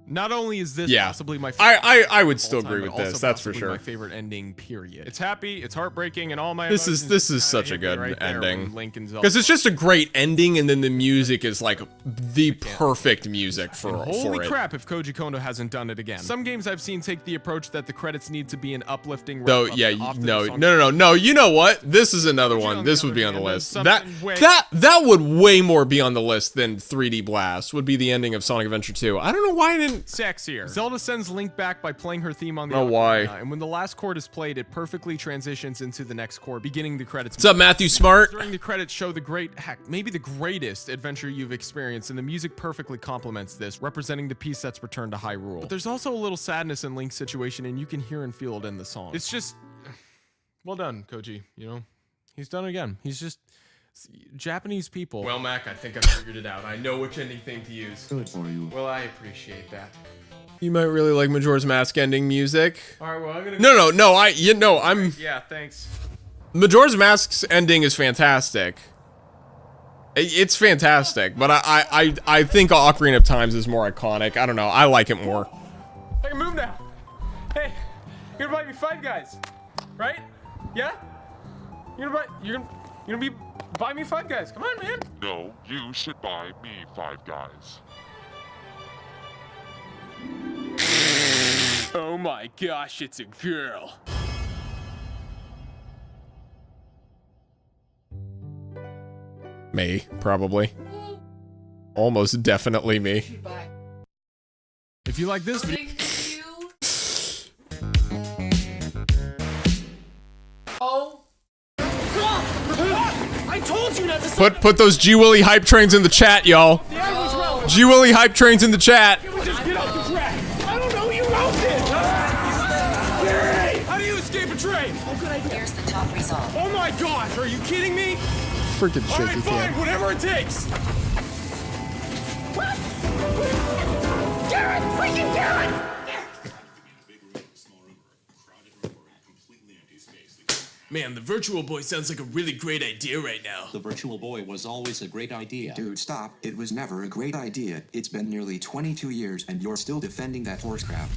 Not only is this possibly my favorite, I would still agree with this. That's for sure. My favorite ending. Period. It's happy. It's heartbreaking, and all my. This is such a good ending because it's just a great ending, and then the music is like the perfect music for it. Holy crap! If Koji Kondo hasn't done it again. Some games I've seen take the approach that the credits need to be an uplifting. No, yeah, no. You know what? This is another one. This would be on the list. That would way more be on the list than 3D Blast. Would be the ending of Sonic Adventure 2. I don't know why I didn't. Sexier. Zelda sends Link back by playing her theme on the why? And when the last chord is played, it perfectly transitions into the next chord, beginning the credits. What's up, Matthew Smart? During the credits show the great, maybe the greatest adventure you've experienced, and the music perfectly complements this, representing the piece that's returned to Hyrule. But there's also a little sadness in Link's situation, and you can hear and feel it in the song. It's just, well done, Koji. You know, he's done it again. He's just. Japanese people. Well, Mac, I think I figured it out. I know which ending thing to use. Good for you. Well, I appreciate that. You might really like Majora's Mask ending music. All right, well, I'm gonna. No, I'm. Yeah, thanks. Majora's Mask's ending is fantastic. It's fantastic, but I think Ocarina of Times is more iconic. I don't know. I like it more. I can move now. Hey, you're gonna buy me Five Guys. right? Yeah? You're gonna be buy me Five Guys. Come on, man. No, you should buy me Five Guys. Oh my gosh, it's a girl. Me, probably. Almost definitely me. If you like this video, Oh. I told you not to. Put those G Willie hype trains in the chat, y'all. G Willie hype trains in the chat. Can we just get off the track? I don't know. You wrote it. How do you escape a train? Oh, good idea. Here's the top result. Oh my gosh! Are you kidding me? Freaking All right, shaky fine. cam. Whatever it takes. What? Garrett! Freaking Garrett! Man, the Virtual Boy sounds like a really great idea right now. The Virtual Boy was always a great idea. Dude, stop. It was never a great idea. It's been nearly 22 years and you're still defending that horse crap.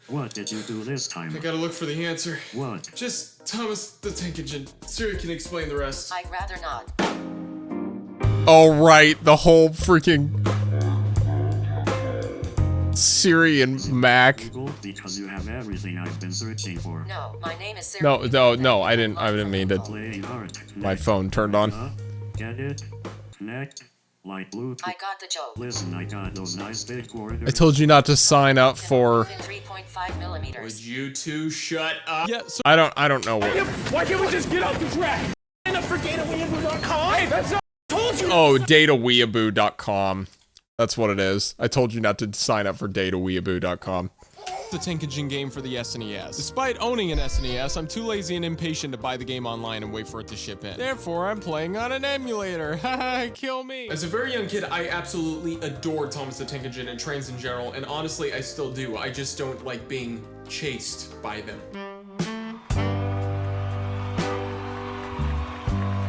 What did you do this time? I gotta look for the answer. What? Just Thomas the Tank Engine. Siri can explain the rest. I'd rather not. Oh, right. The whole freaking Siri and Mac. Because you have everything I've been searching for. No, my name is Siri. No, I didn't mean to. My phone turned on. Get it? Connect. Light blue. I got the joke. Listen, I got those nice big coordinates. I told you not to sign up for. 3.5 millimeters. Would you two shut up? Yeah, so I don't know what. Why can't we just get off the track? Sign up for GatorWeeaboo.com. Hey, that's not. I told you. Oh, dataweeaboo.com. That's what it is. I told you not to sign up for dataweeaboo.com. The Tank Engine game for the SNES. Despite owning an SNES, I'm too lazy and impatient to buy the game online and wait for it to ship in. Therefore, I'm playing on an emulator. Haha, kill me. As a very young kid, I absolutely adored Thomas the Tank Engine and trains in general, and honestly, I still do. I just don't like being chased by them.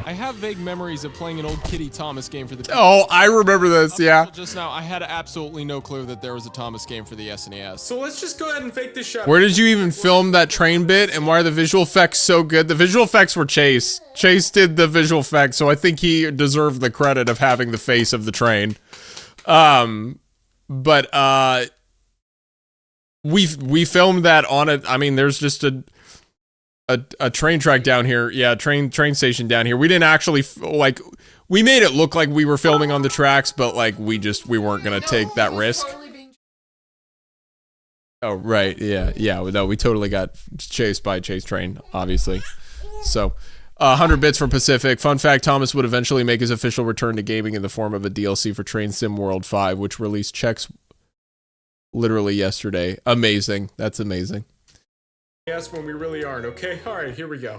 I have vague memories of playing an old Kitty Thomas game for the. Oh, I remember this. Yeah. Just now, I had absolutely no clue that there was a Thomas game for the SNES. So let's just go ahead and fake this shot. Where did you even film that train bit, and why are the visual effects so good? The visual effects were Chase. Chase did the visual effects, so I think he deserved the credit of having the face of the train. We filmed that on it. I mean, there's just a train track down here. Yeah, train station down here. We didn't actually like. We made it look like we were filming on the tracks, but like we weren't gonna take that risk. Oh right, yeah. No, we totally got chased by a chase train, obviously. So, 100 bits from Pacific. Fun fact: Thomas would eventually make his official return to gaming in the form of a DLC for Train Sim World 5, which released checks literally yesterday. Amazing. That's amazing. Yes, when we really aren't, okay? Alright, here we go.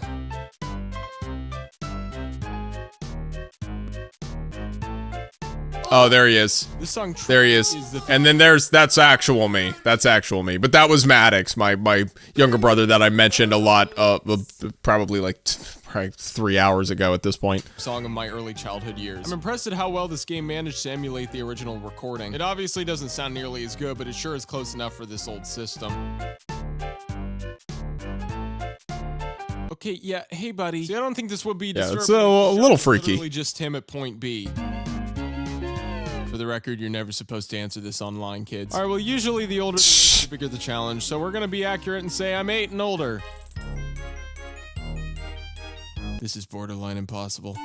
Oh, there he is. This song there he is. And then that's actual me. That's actual me. But that was Maddox, my younger brother that I mentioned a lot, probably like 3 hours ago at this point. Song of my early childhood years. I'm impressed at how well this game managed to emulate the original recording. It obviously doesn't sound nearly as good, but it sure is close enough for this old system. Okay, yeah, hey buddy. See, I don't think this would be disturbing. Yeah, it's a little freaky. Literally just him at point B. For the record, you're never supposed to answer this online, kids. All right, well, usually the older the bigger the challenge, so we're gonna be accurate and say I'm 8 and older. This is borderline impossible.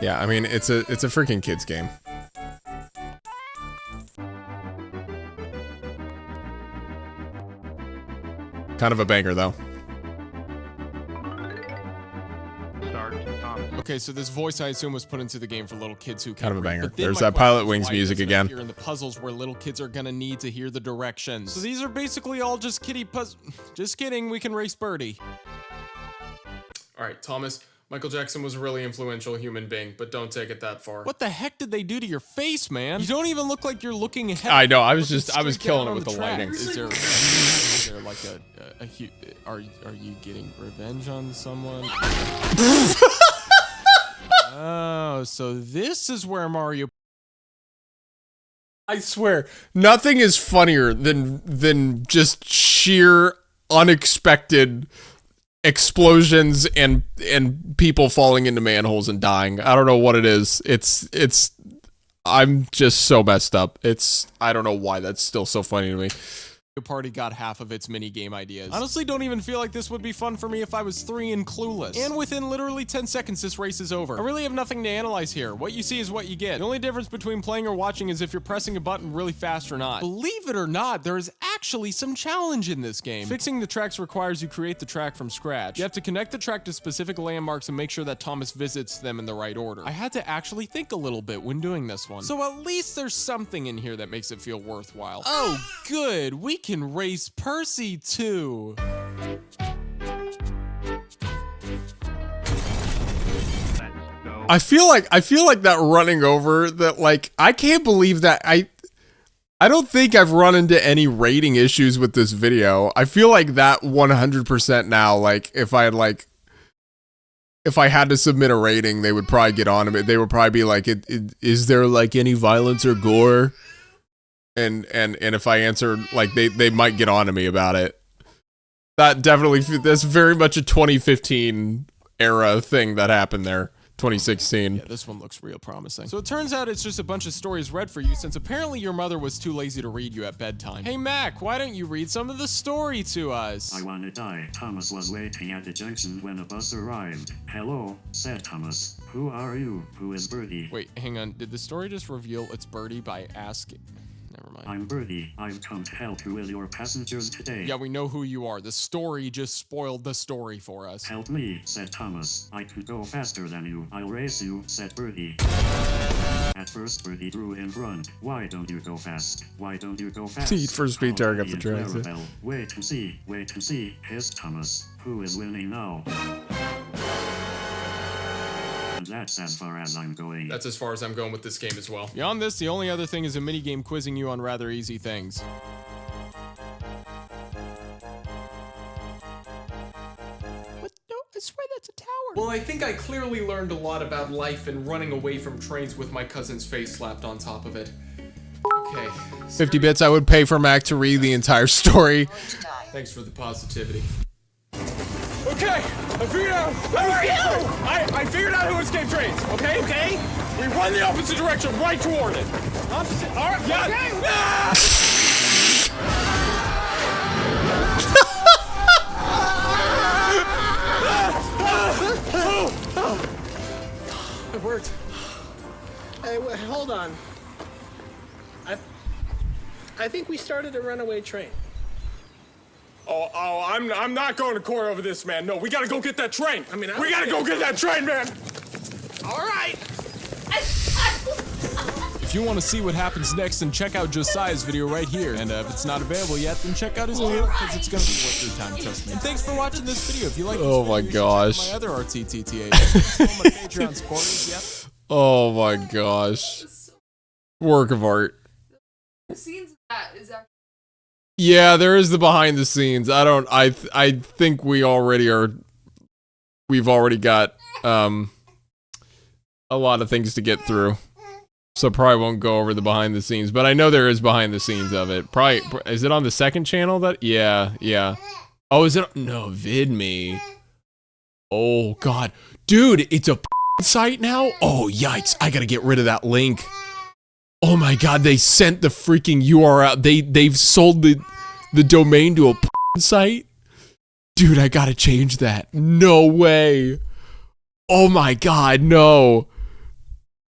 Yeah, I mean, it's a freaking kids game. Kind of a banger, though. Okay, so this voice, I assume, was put into the game for little kids who kind of a banger. But then There's my that Pilot question is Wings why music doesn't it again. appear in the puzzles where little kids are gonna need to hear the directions. So these are basically all just kitty Just kidding, we can race Birdie. All right, Thomas. Michael Jackson was a really influential human being, but don't take it that far. What the heck did they do to your face, man? You don't even look like you're looking ahead. I know. I was killing it with the lighting. Is there like are you getting revenge on someone? Oh, so this is where Mario I swear, nothing is funnier than just sheer unexpected explosions and people falling into manholes and dying. I don't know what it is. It's I'm just so messed up. I don't know why that's still so funny to me. Party got half of its mini game ideas. Honestly, don't even feel like this would be fun for me if I was 3 and clueless. And within literally 10 seconds, this race is over. I really have nothing to analyze here. What you see is what you get. The only difference between playing or watching is if you're pressing a button really fast or not. Believe it or not, there is actually some challenge in this game. Fixing the tracks requires you create the track from scratch. You have to connect the track to specific landmarks and make sure that Thomas visits them in the right order. I had to actually think a little bit when doing this one. So at least there's something in here that makes it feel worthwhile. Oh, good. We can race Percy too. I feel like that running over that, like, I can't believe that I don't think I've run into any rating issues with this video. I feel like that 100% now, like, if I had to submit a rating, they would probably get on it. They would probably be like, is there like any violence or gore? And if I answer, like, they might get on to me about it. That's very much a 2015 era thing that happened there. 2016. Yeah, this one looks real promising. So it turns out it's just a bunch of stories read for you, since apparently your mother was too lazy to read you at bedtime. Hey Mac, why don't you read some of the story to us? I wanna die. Thomas was waiting at the junction when the bus arrived. Hello, said Thomas. Who are you? Who is Birdie? Wait, hang on. Did the story just reveal it's Birdie by asking? Never mind. I'm Birdie. I've come to help you with your passengers today. Yeah, we know who you are. The story just spoiled the story for us. Help me, said Thomas. I could go faster than you. I'll race you, said Birdie. At first, Birdie drew in front. Why don't you go fast? Why don't you go fast? Need for speed target up the track. Wait and see, hissed Thomas. Who is winning now? And that's as far as I'm going. That's as far as I'm going with this game as well. Beyond this, the only other thing is a minigame quizzing you on rather easy things. But no, I swear that's a tower. Well, I think I clearly learned a lot about life and running away from trains with my cousin's face slapped on top of it. Okay. 50 bits I would pay for Mac to read the entire story. Thanks for the positivity. Okay, I figured out. Who are you? I figured out who escaped trains. Okay. Okay. We run the opposite direction, right toward it. Opposite. All right. Yeah. Okay. Ah! It worked. Hey, hold on. I think we started a runaway train. Oh, I'm not going to court over this, man. No, we gotta go get that train. We gotta go get that train, man. All right. If you want to see what happens next, then check out Josiah's video right here. And if it's not available yet, then check out his video, because it's gonna be worth your time, trust me. And thanks for watching this video. If you like this oh video, my you gosh. should check out my other RTTTA. All my Patreon supporters, yep. Oh my gosh. Work of art. The scenes of that is actually. Yeah, there is the behind the scenes. I think we've already got a lot of things to get through. So probably won't go over the behind the scenes, but I know there is behind the scenes of it. Probably is it on the second channel that yeah. Oh, is it no VidMe? Oh god. Dude, it's a site now? Oh yikes, I got to get rid of that link. Oh my god, they sent the freaking URL. They've sold the domain to a site? Dude, I gotta change that. No way. Oh my god, no.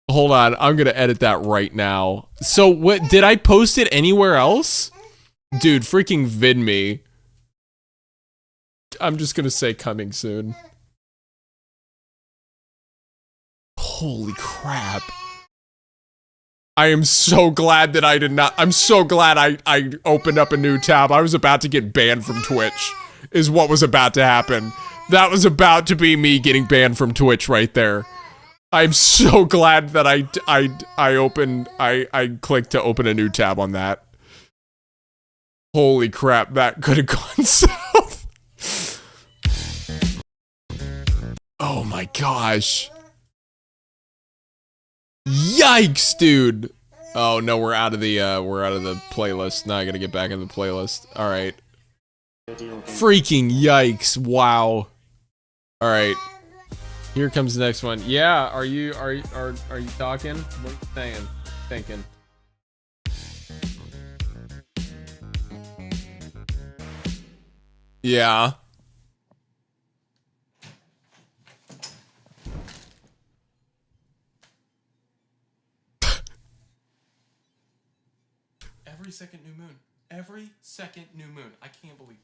Hold on, I'm gonna edit that right now. So what, did I post it anywhere else? Dude, freaking VidMe. I'm just gonna say coming soon. Holy crap. I am so glad that I did not. I'm so glad I opened up a new tab. I was about to get banned from Twitch, is what was about to happen. That was about to be me getting banned from Twitch right there. I'm so glad that I clicked to open a new tab on that. Holy crap, that could have gone south. Oh my gosh. Yikes, dude. Oh no, we're out of the playlist. Now I gotta get back in the playlist. All right. Freaking yikes! Wow. All right. Here comes the next one. Yeah. Are you talking? What are you saying? Thinking. Yeah. Every second new moon. Every second new moon. I can't believe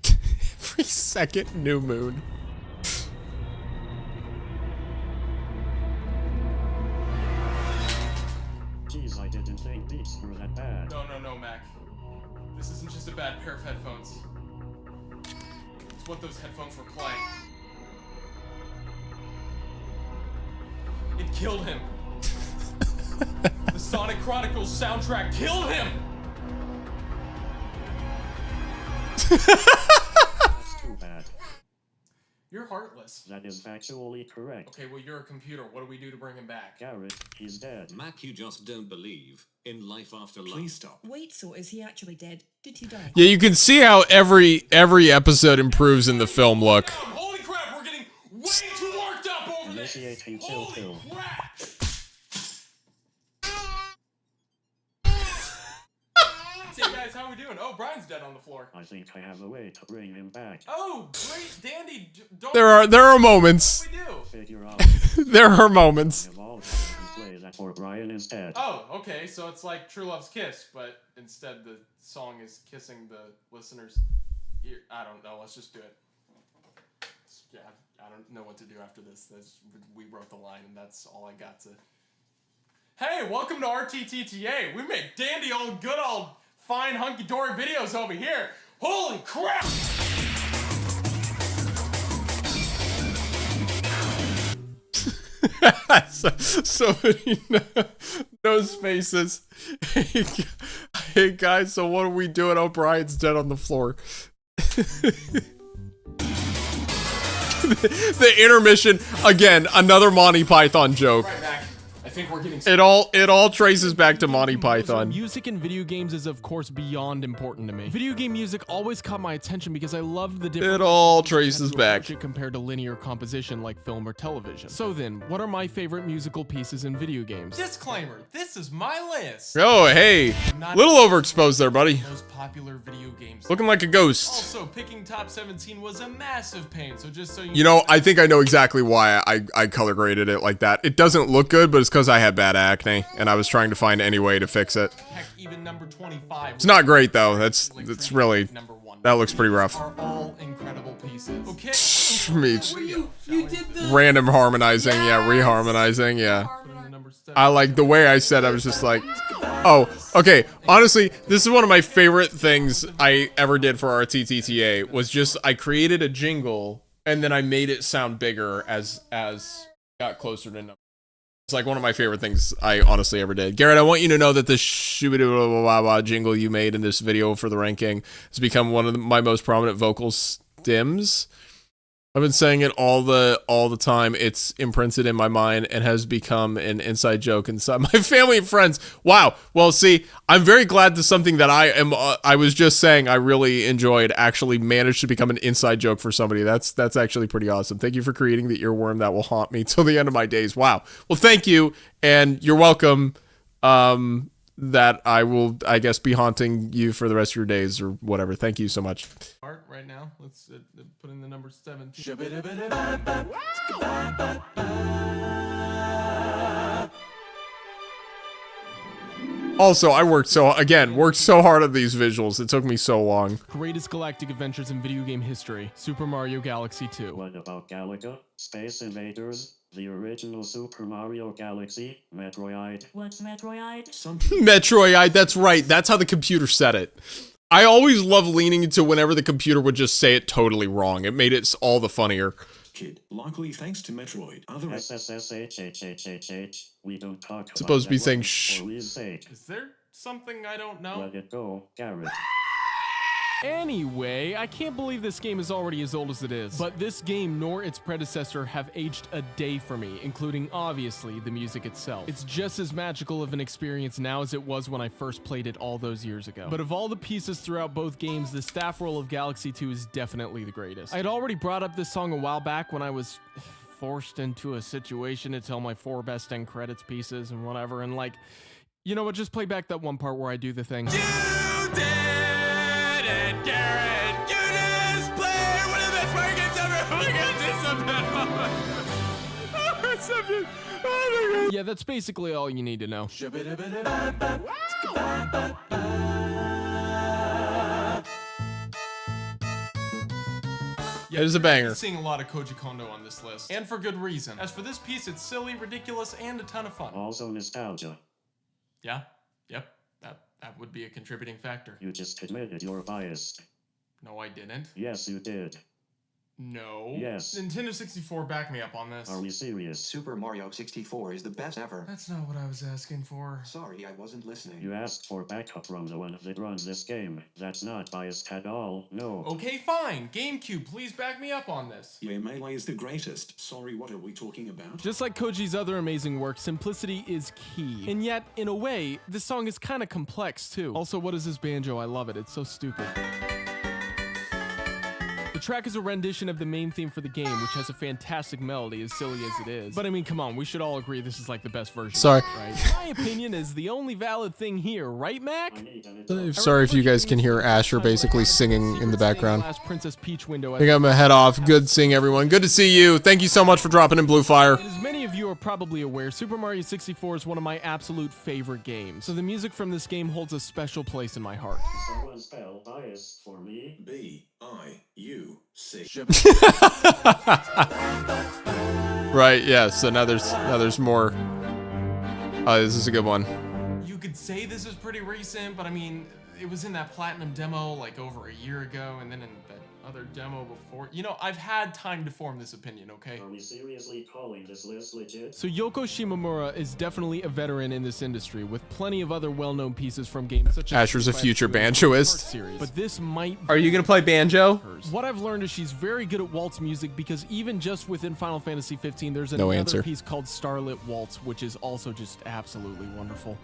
it. Every second new moon. Jeez, I didn't think beats were that bad. No, Mac. This isn't just a bad pair of headphones. It's what those headphones were playing. It killed him. The Sonic Chronicles soundtrack killed him! That's too bad. You're heartless. That is factually correct. Okay, well, you're a computer. What do we do to bring him back? Garrett, he's dead. Mac, you just don't believe in life after life. Please stop. Wait, so is he actually dead? Did he die? Yeah, you can see how every episode improves in the film look. Holy crap, we're getting way too worked up over this! Initiating kill. Hey guys, how we doing? Oh, Brian's dead on the floor. I think I have a way to bring him back. Oh, great, Dandy. Don't There are moments. Figure out. There are moments. Play that for Brian instead. Oh, okay, so it's like True Love's Kiss, but instead the song is kissing the listener's ear. I don't know, let's just do it. Yeah, I don't know what to do after this. We wrote the line, and that's all I got to... Hey, welcome to RTTTA. We make dandy old, good old, fine, hunky-dory videos over here. Holy crap! so many no spaces. Hey guys, so what are we doing? Oh, Brian's dead on the floor. The intermission again, another Monty Python joke. Right back. I think we're getting... It all traces back to Monty Python. Music in video games is of course beyond important to me. Video game music always caught my attention because I loved the different... It all traces back. ...compared to linear composition like film or television. So then, what are my favorite musical pieces in video games? Disclaimer, this is my list. Oh, hey. Little overexposed there, buddy. Most popular video games. Looking like a ghost. Also, picking top 17 was a massive pain, so just so you know, I think I know exactly why I color graded it like that. It doesn't look good, but it's because I had bad acne, and I was trying to find any way to fix it. Heck, even number 25. It's not great, though. That's really... That looks pretty rough. Are all incredible pieces. Okay. You did the... Random harmonizing, yeah, reharmonizing, yeah. I like the way I said, I was just like... Oh, okay. Honestly, this is one of my favorite things I ever did for RTTTA, was just I created a jingle, and then I made it sound bigger as got closer to number. It's like one of my favorite things I honestly ever did. Garrett, I want you to know that this shoo-ba-doo-blah-blah-blah jingle you made in this video for the ranking has become one of my most prominent vocal stems. I've been saying it all the time. It's imprinted in my mind and has become an inside joke inside my family and friends. Wow. Well, see, I'm very glad that something that I was just saying I really enjoyed actually managed to become an inside joke for somebody. That's actually pretty awesome. Thank you for creating the earworm that will haunt me till the end of my days. Wow. Well, thank you, and you're welcome. That I will, I guess, be haunting you for the rest of your days or whatever. Thank you so much. Art right now. Let's put in the number 17. Also, I worked so hard on these visuals. It took me so long. Greatest galactic adventures in video game history. Super Mario Galaxy 2. What about Galaga? Space Invaders? The original Super Mario Galaxy? Metroid? What's Metroid? Metroid, that's right. That's how the computer said it. I always love leaning into whenever the computer would just say it totally wrong. It made it all the funnier. Kid, luckily thanks to Metroid, other SSSHHHHH. We don't talk about supposed to be saying shh. Is there something I don't know? Let it go, Garrett. Anyway, I can't believe this game is already as old as it is. But this game nor its predecessor have aged a day for me, including obviously the music itself. It's just as magical of an experience now as it was when I first played it all those years ago. But of all the pieces throughout both games, the staff roll of Galaxy 2 is definitely the greatest. I had already brought up this song a while back when I was forced into a situation to tell my 4 best end credits pieces and whatever, and like, you know what, just play back that one part where I do the thing. You did it, Garrett! You just played one of the best fighting games ever! Oh my god, it's something! Oh my god! Yeah, that's basically all you need to know. Yeah, it is a banger. I'm seeing a lot of Koji Kondo on this list, and for good reason. As for this piece, it's silly, ridiculous, and a ton of fun. Also nostalgia. Yeah, yep, that would be a contributing factor. You just admitted you're biased. No, I didn't. Yes, you did. No. Yes. Nintendo 64 back me up on this. Are we serious? Super Mario 64 is the best ever. That's not what I was asking for. Sorry, I wasn't listening. You asked for backup from the one that runs this game. That's not biased at all, no. Okay, fine. GameCube, please back me up on this. Yeah, Melee is the greatest. Sorry, what are we talking about? Just like Koji's other amazing work, simplicity is key. And yet, in a way, this song is kind of complex too. Also, what is this banjo? I love it. It's so stupid. The track is a rendition of the main theme for the game, which has a fantastic melody, as silly as it is. But I mean, come on, we should all agree this is like the best version. Sorry. Right? My opinion is the only valid thing here, right, Mac? Sorry if you guys can hear Asher basically singing in the background. Last Princess Peach window. I think I'm gonna head off. Good seeing everyone. Good to see you. Thank you so much for dropping in Blue Fire. As many of you are probably aware, Super Mario 64 is one of my absolute favorite games. So the music from this game holds a special place in my heart. Someone spell bias for me. B-I-U-C. Right, yeah, so now there's more. This is a good one. You could say this is pretty recent, but I mean, it was in that platinum demo like over a year ago, and then in that other demo before. You know, I've had time to form this opinion, okay? Are we seriously calling this list legit? So Yoko Shimomura is definitely a veteran in this industry, with plenty of other well-known pieces from games such as Asher's a future banjoist. Series. But this might. Are you gonna play banjo? What I've learned is she's very good at waltz music, because even just within Final Fantasy 15, there's No another answer. piece called Starlit Waltz, which is also just absolutely wonderful.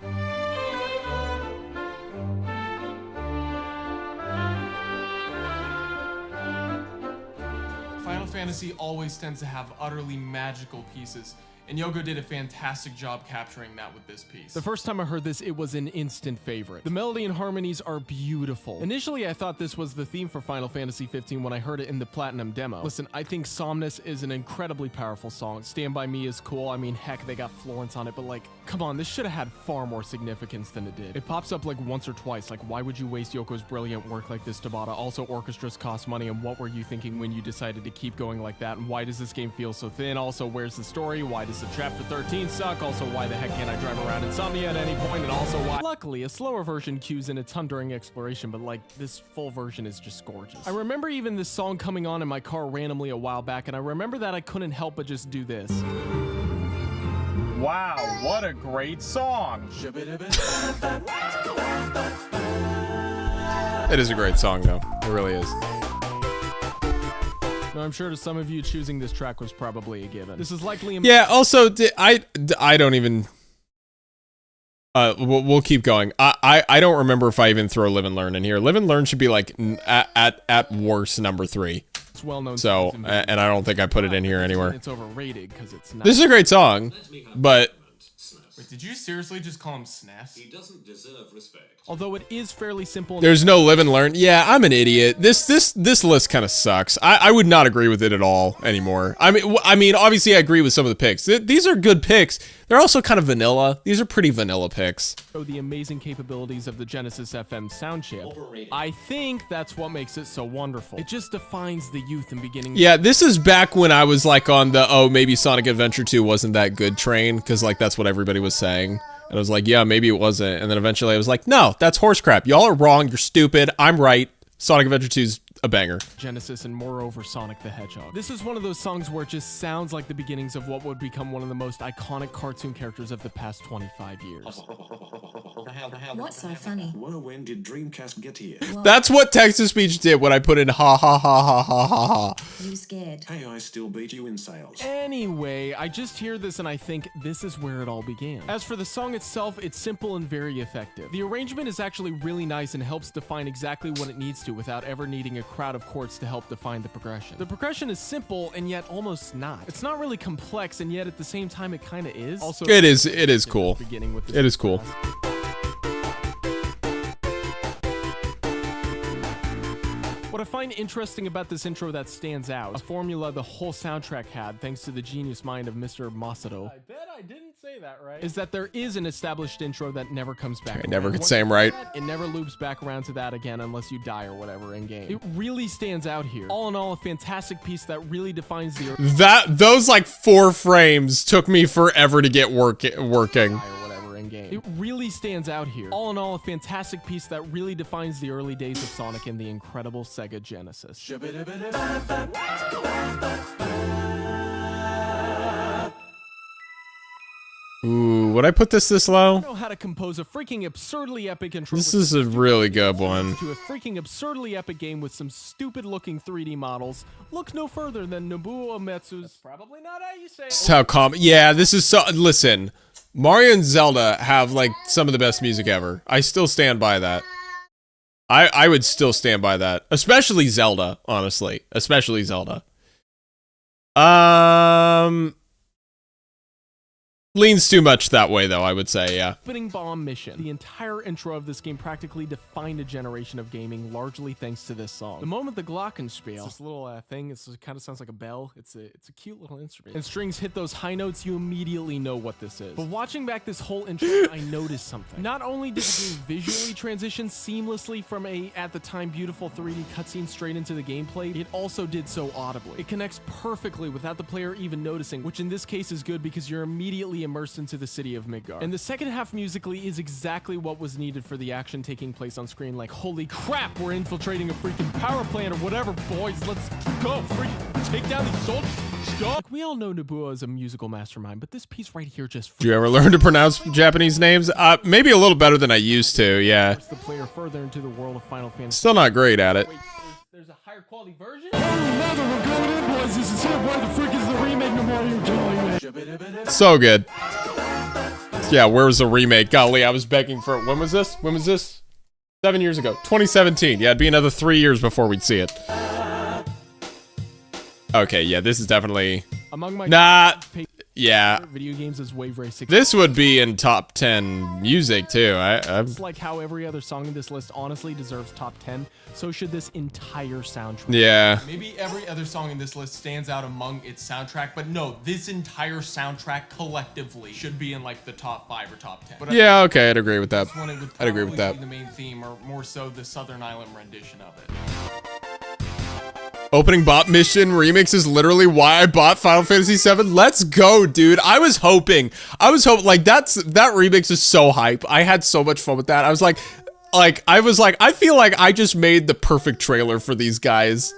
Final Fantasy always tends to have utterly magical pieces, and Yoko did a fantastic job capturing that with this piece. The first time I heard this, it was an instant favorite. The melody and harmonies are beautiful. Initially, I thought this was the theme for Final Fantasy 15 when I heard it in the Platinum demo. Listen, I think Somnus is an incredibly powerful song. Stand By Me is cool. I mean, heck, they got Florence on it, but like, come on, this should have had far more significance than it did. It pops up like once or twice. Like, why would you waste Yoko's brilliant work like this, Tabata? Also, orchestras cost money, and what were you thinking when you decided to keep going like that? And why does this game feel so thin? Also, where's the story? Why does the Chapter 13 suck? Also, why the heck can't I drive around Insomnia at any point? And also, why? Luckily, a slower version cues in a ton during exploration, but like, this full version is just gorgeous. I remember even this song coming on in my car randomly a while back, and I remember that I couldn't help but just do this. Wow, what a great song! It is a great song, though. It really is. Now, I'm sure to some of you, choosing this track was probably a given. This is likely. Yeah. Also, I don't even. We'll keep going. I don't remember if I even throw Live and Learn in here. Live and Learn should be like at worst number 3. It's well known. So, and I don't think I put it in here anywhere. It's overrated because it's not. This is a great song, but. Wait, did you seriously just call him SNES? He doesn't deserve respect. Although it is fairly simple. There's no Live and Learn. Yeah, I'm an idiot. This list kind of sucks. I would not agree with it at all anymore. I mean, obviously I agree with some of the picks. These are good picks. They're also kind of vanilla. These are pretty vanilla picks. The amazing capabilities of the Genesis FM sound chip. I think that's what makes it so wonderful. It just defines the youth and beginning. Yeah, this is back when I was like on the, oh, maybe Sonic Adventure 2 wasn't that good train, because like that's what everybody was saying. And I was like, yeah, maybe it wasn't. And then eventually I was like, no, that's horse crap. Y'all are wrong. You're stupid. I'm right. Sonic Adventure 2 is a banger. Genesis and moreover Sonic the Hedgehog. This is one of those songs where it just sounds like the beginnings of what would become one of the most iconic cartoon characters of the past 25 years. What's so funny? Whoa, when did Dreamcast get here? That's what text-to-speech did when I put in ha ha ha ha ha ha ha. You scared? Hey, I still beat you in sales. Anyway, I just hear this and I think this is where it all began. As for the song itself, it's simple and very effective. The arrangement is actually really nice and helps define exactly what it needs to without ever needing a crowd of chords to help define the progression. The progression is simple and yet almost not. It's not really complex and yet at the same time it kind of is. Also, It is cool. It is cool. What I find interesting about this intro that stands out, a formula the whole soundtrack had thanks to the genius mind of Mr. Masato, I bet I didn't say that right, is that there is an established intro that never comes back. I never could say 'em right. It never loops back around to that again unless you die or whatever in game. It really stands out here. All in all, a fantastic piece that really defines the Those like 4 frames took me forever to get working. game. It really stands out here. All in all, a fantastic piece that really defines the early days of Sonic and the incredible Sega Genesis. Ooh, would I put this low? I know how to compose a freaking absurdly epic intro. This is a really good one. To a freaking absurdly epic game with some stupid looking 3D models. Look no further than Nobuo Uematsu's. That's probably not how you say it. This is how yeah, this is so. Listen, Mario and Zelda have like some of the best music ever. I still stand by that. I would still stand by that, especially Zelda. Honestly, especially Zelda. Leans too much that way, though, I would say, yeah. Opening bomb mission. The entire intro of this game practically defined a generation of gaming, largely thanks to this song. The moment the glockenspiel, this little thing, it kind of sounds like a bell. It's a cute little instrument. And strings hit those high notes, you immediately know what this is. But watching back this whole intro, I noticed something. Not only did the game visually transition seamlessly from a, at the time, beautiful 3D cutscene straight into the gameplay, it also did so audibly. It connects perfectly without the player even noticing, which in this case is good because you're immediately immersed into the city of Midgar. And the second half musically is exactly what was needed for the action taking place on screen. Like, holy crap, we're infiltrating a freaking power plant or whatever, boys. Let's go, freaking take down these soldiers. Like, we all know Nobuo is a musical mastermind, but this piece right here just... Did you ever learn to pronounce Japanese names? Maybe a little better than I used to, yeah. ...the player further into the world of Final Fantasy. Still not great at it. Wait, there's a higher quality version? This is why the frick is the remake no more you're telling me. So good. Yeah, where was the remake? Golly, I was begging for it. When was this? 7 years ago. 2017. Yeah, it'd be another 3 years before we'd see it. Okay, yeah, this is definitely... Among my yeah. Video games is Wave Race 6. This would be in top 10 music, too. It's like how every other song in this list honestly deserves top 10, so should this entire soundtrack. Yeah. Maybe every other song in this list stands out among its soundtrack, but no, this entire soundtrack collectively should be in like the top 5 or top 10. But yeah, okay, I'd agree with that. I'd agree with that. The main theme, or more so the Southern Island rendition of it. Opening bot mission remix is literally why I bought Final Fantasy VII. Let's go, dude. I was hoping, like, that remix is so hype. I had so much fun with that. I was like, I feel like I just made the perfect trailer for these guys.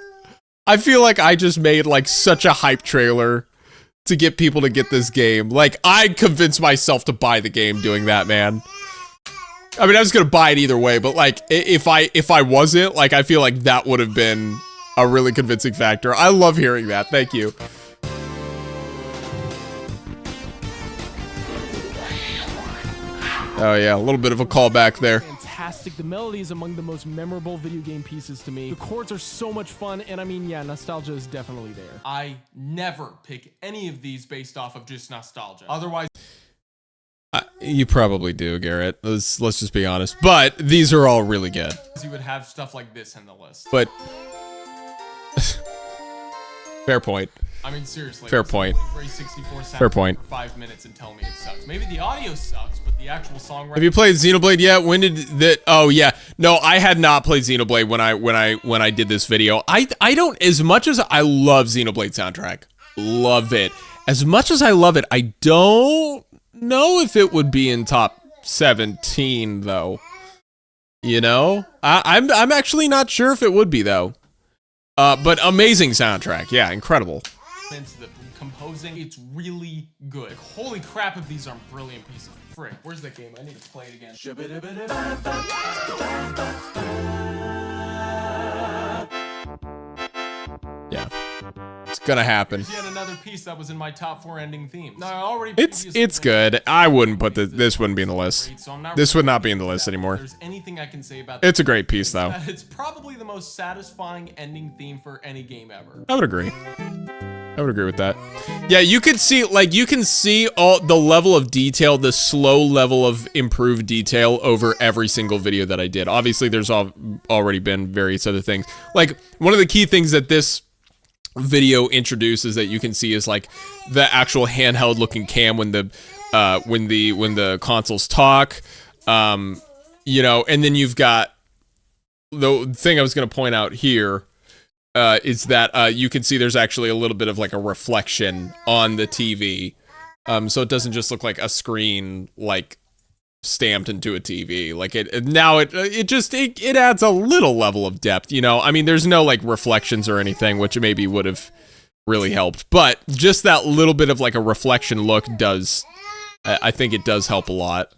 I feel like I just made, like, such a hype trailer to get people to get this game. Like, I convinced myself to buy the game doing that, man. I mean, I was gonna buy it either way, but, like, if I wasn't, like, I feel like that would have been a really convincing factor. I love hearing that. Thank you. Oh yeah, a little bit of a callback there. Fantastic. The melody is among the most memorable video game pieces to me. The chords are so much fun, and I mean, yeah, nostalgia is definitely there. I never pick any of these based off of just nostalgia. Otherwise... You probably do, Garrett. Let's just be honest. But these are all really good. You would have stuff like this in the list. But... Fair point. I mean, seriously. Fair point. Fair point. For 5 minutes and tell me it sucks. Maybe the audio sucks, but the actual songwriting... Have you played Xenoblade yet? When did that? Oh yeah. No, I had not played Xenoblade when I did this video. I don't, as much as I love Xenoblade soundtrack, love it. As much as I love it, I don't know if it would be in top 17 though. You know? I'm actually not sure if it would be though. But amazing soundtrack. Yeah, incredible. Into the composing, it's really good. Like, holy crap, if these aren't brilliant pieces of frick. Where's that game? I need to play it again. Yeah. It's gonna happen. Here's yet another piece that was in my top 4 ending themes. Now, I already It's good. I wouldn't put this wouldn't be in the list. This would not be in the list anymore. There's anything I can say about It's a great piece though. It's probably the most satisfying ending theme for any game ever. I would agree. I would agree with that. Yeah, you could see, like, you can see all the level of detail, the slow level of improved detail over every single video that I did. Obviously, there's already been various other things. Like, one of the key things that this video introduces that you can see is, like, the actual handheld looking cam when the consoles talk. You know, and then you've got the thing I was going to point out here. Is that you can see there's actually a little bit of like a reflection on the TV. So it doesn't just look like a screen like stamped into a TV. Like it adds a little level of depth, you know? I mean, there's no like reflections or anything, which maybe would have really helped, but just that little bit of like a reflection look does, I think it does help a lot.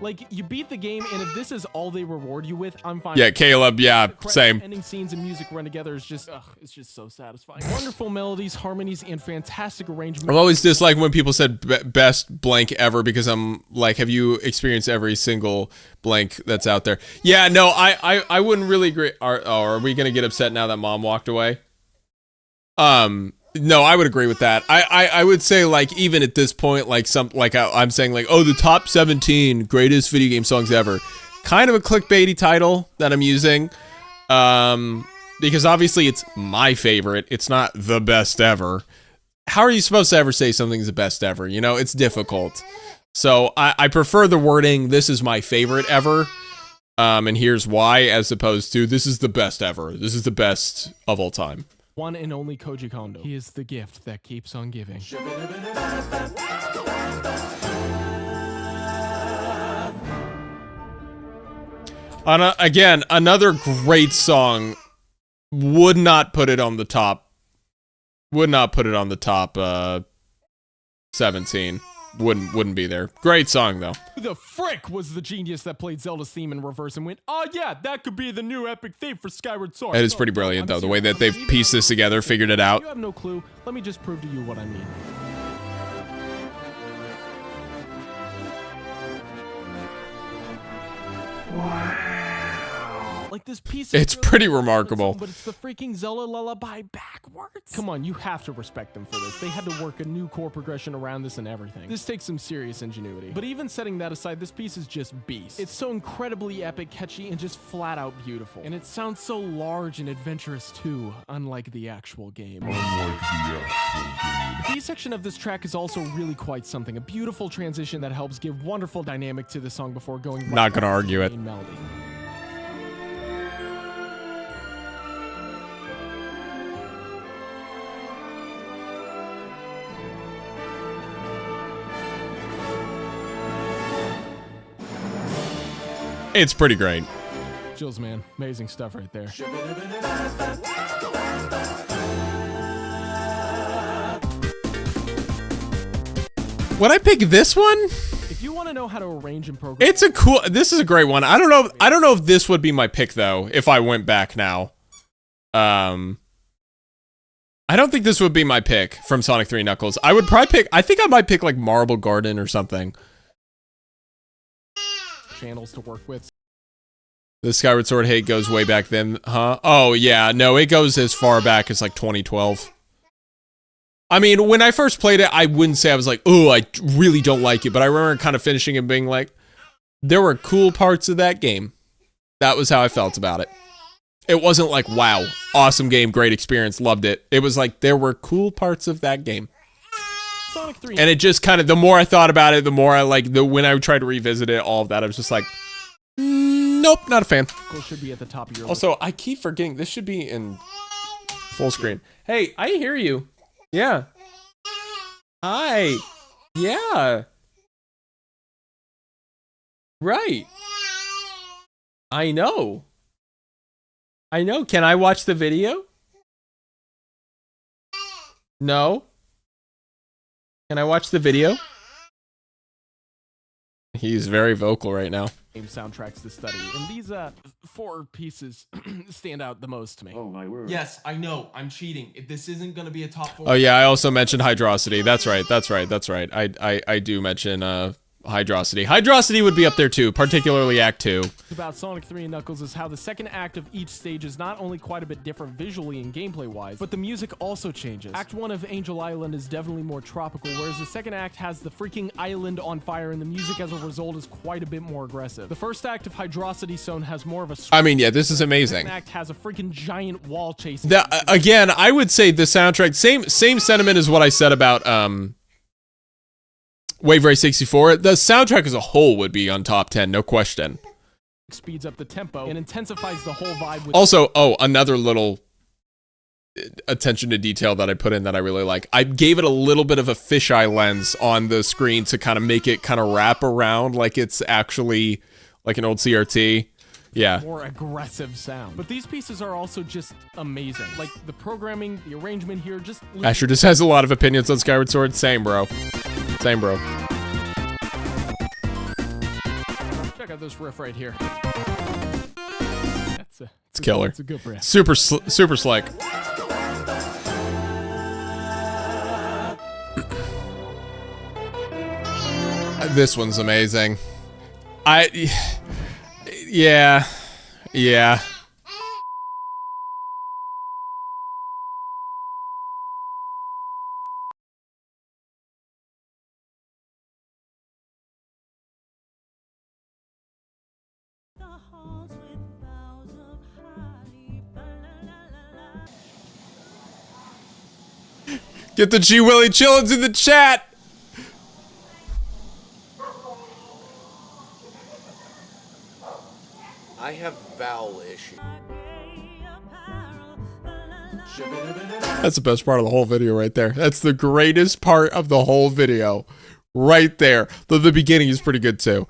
Like, you beat the game, and if this is all they reward you with, I'm fine. Yeah, Caleb, yeah, same. Ending scenes and music run together is just, it's just so satisfying. Wonderful melodies, harmonies, and fantastic arrangement. I've always disliked when people said best blank ever because I'm like, have you experienced every single blank that's out there? Yeah, no, I wouldn't really agree. Are we gonna get upset now that Mom walked away? No, I would agree with that. I would say, like, even at this point, like, I'm saying, like, oh, the top 17 greatest video game songs ever. Kind of a clickbaity title that I'm using. Because obviously it's my favorite. It's not the best ever. How are you supposed to ever say something's the best ever? You know, it's difficult. So I prefer the wording, this is my favorite ever. And here's why, as opposed to, this is the best ever. This is the best of all time. One and only Koji Kondo. He is the gift that keeps on giving. Again, another great song. Would not put it on the top. Would not put it on the top 17. Wouldn't be there. Great song though. Who the frick was the genius that played Zelda's theme in reverse and went, oh yeah, that could be the new epic theme for Skyward Sword. It is pretty brilliant though, the way that they've pieced this together, figured it out. You have no clue. Let me just prove to you what I mean. Wow. Like this piece of it's pretty remarkable. But it's the freaking Zelda lullaby backwards. Come on, you have to respect them for this. They had to work a new chord progression around this and everything. This takes some serious ingenuity. But even setting that aside, this piece is just beast. It's so incredibly epic, catchy, and just flat out beautiful. And it sounds so large and adventurous too, unlike the actual game. The B section of this track is also really quite something. A beautiful transition that helps give wonderful dynamic to the song before going right Not gonna argue it. Melody. It's pretty great. Chills, man. Amazing stuff right there. Would I pick this one? If you want to know how to arrange and program, this is a great one. I don't know if this would be my pick though, if I went back now. I don't think this would be my pick from Sonic 3 Knuckles. I would probably I think I might pick like Marble Garden or something. Channels to work with. The Skyward Sword hate goes way back then, huh? Oh yeah, no, it goes as far back as like 2012. I mean, when I first played it, I wouldn't say I was like, oh, I really don't like it, but I remember kind of finishing and being like, there were cool parts of that game. That was how I felt about it. It wasn't like, wow, awesome game, great experience, loved it. It was like, there were cool parts of that game. Sonic 3. And it just kind of, the more I thought about it, the more I like, when I tried to revisit it, all of that, I was just like, nope, not a fan. Should be at the top of your also, I keep forgetting, this should be in full screen. Hey, I hear you. Yeah. Hi. Yeah. Right. I know. I know. Can I watch the video? No. Can I watch the video? He's very vocal right now. Soundtracks to study, and these 4 pieces stand out the most to me. Oh my word. Yes, I know. I'm cheating. This isn't gonna be a top 4. Oh yeah, I also mentioned Hydrosity. That's right. I do mention Hydrosity. Hydrosity would be up there too, particularly Act 2. About Sonic 3 and Knuckles is how the second act of each stage is not only quite a bit different visually and gameplay-wise, but the music also changes. Act 1 of Angel Island is definitely more tropical, whereas the second act has the freaking island on fire, and the music as a result is quite a bit more aggressive. The first act of Hydrosity Zone has more of a... I mean, yeah, this is amazing. The second act has a freaking giant wall chasing. Again, I would say the soundtrack, same sentiment as what I said about Wave Race 64. The soundtrack as a whole would be on top 10, no question. Speeds up the tempo and intensifies the whole vibe. With Also, another little attention to detail that I put in that I really like. I gave it a little bit of a fisheye lens on the screen to kind of make it kind of wrap around like it's actually like an old CRT. Yeah. More aggressive sound. But these pieces are also just amazing. Like the programming, the arrangement here, just... Asher just has a lot of opinions on Skyward Sword. Same, bro. Same, bro. Check out this riff right here. It's killer. It's a good riff. Super slick. This one's amazing. Yeah. Get the G Willie Chillins in the chat. I have bowel issues. That's the best part of the whole video right there. That's the greatest part of the whole video. Right there. Though the beginning is pretty good too.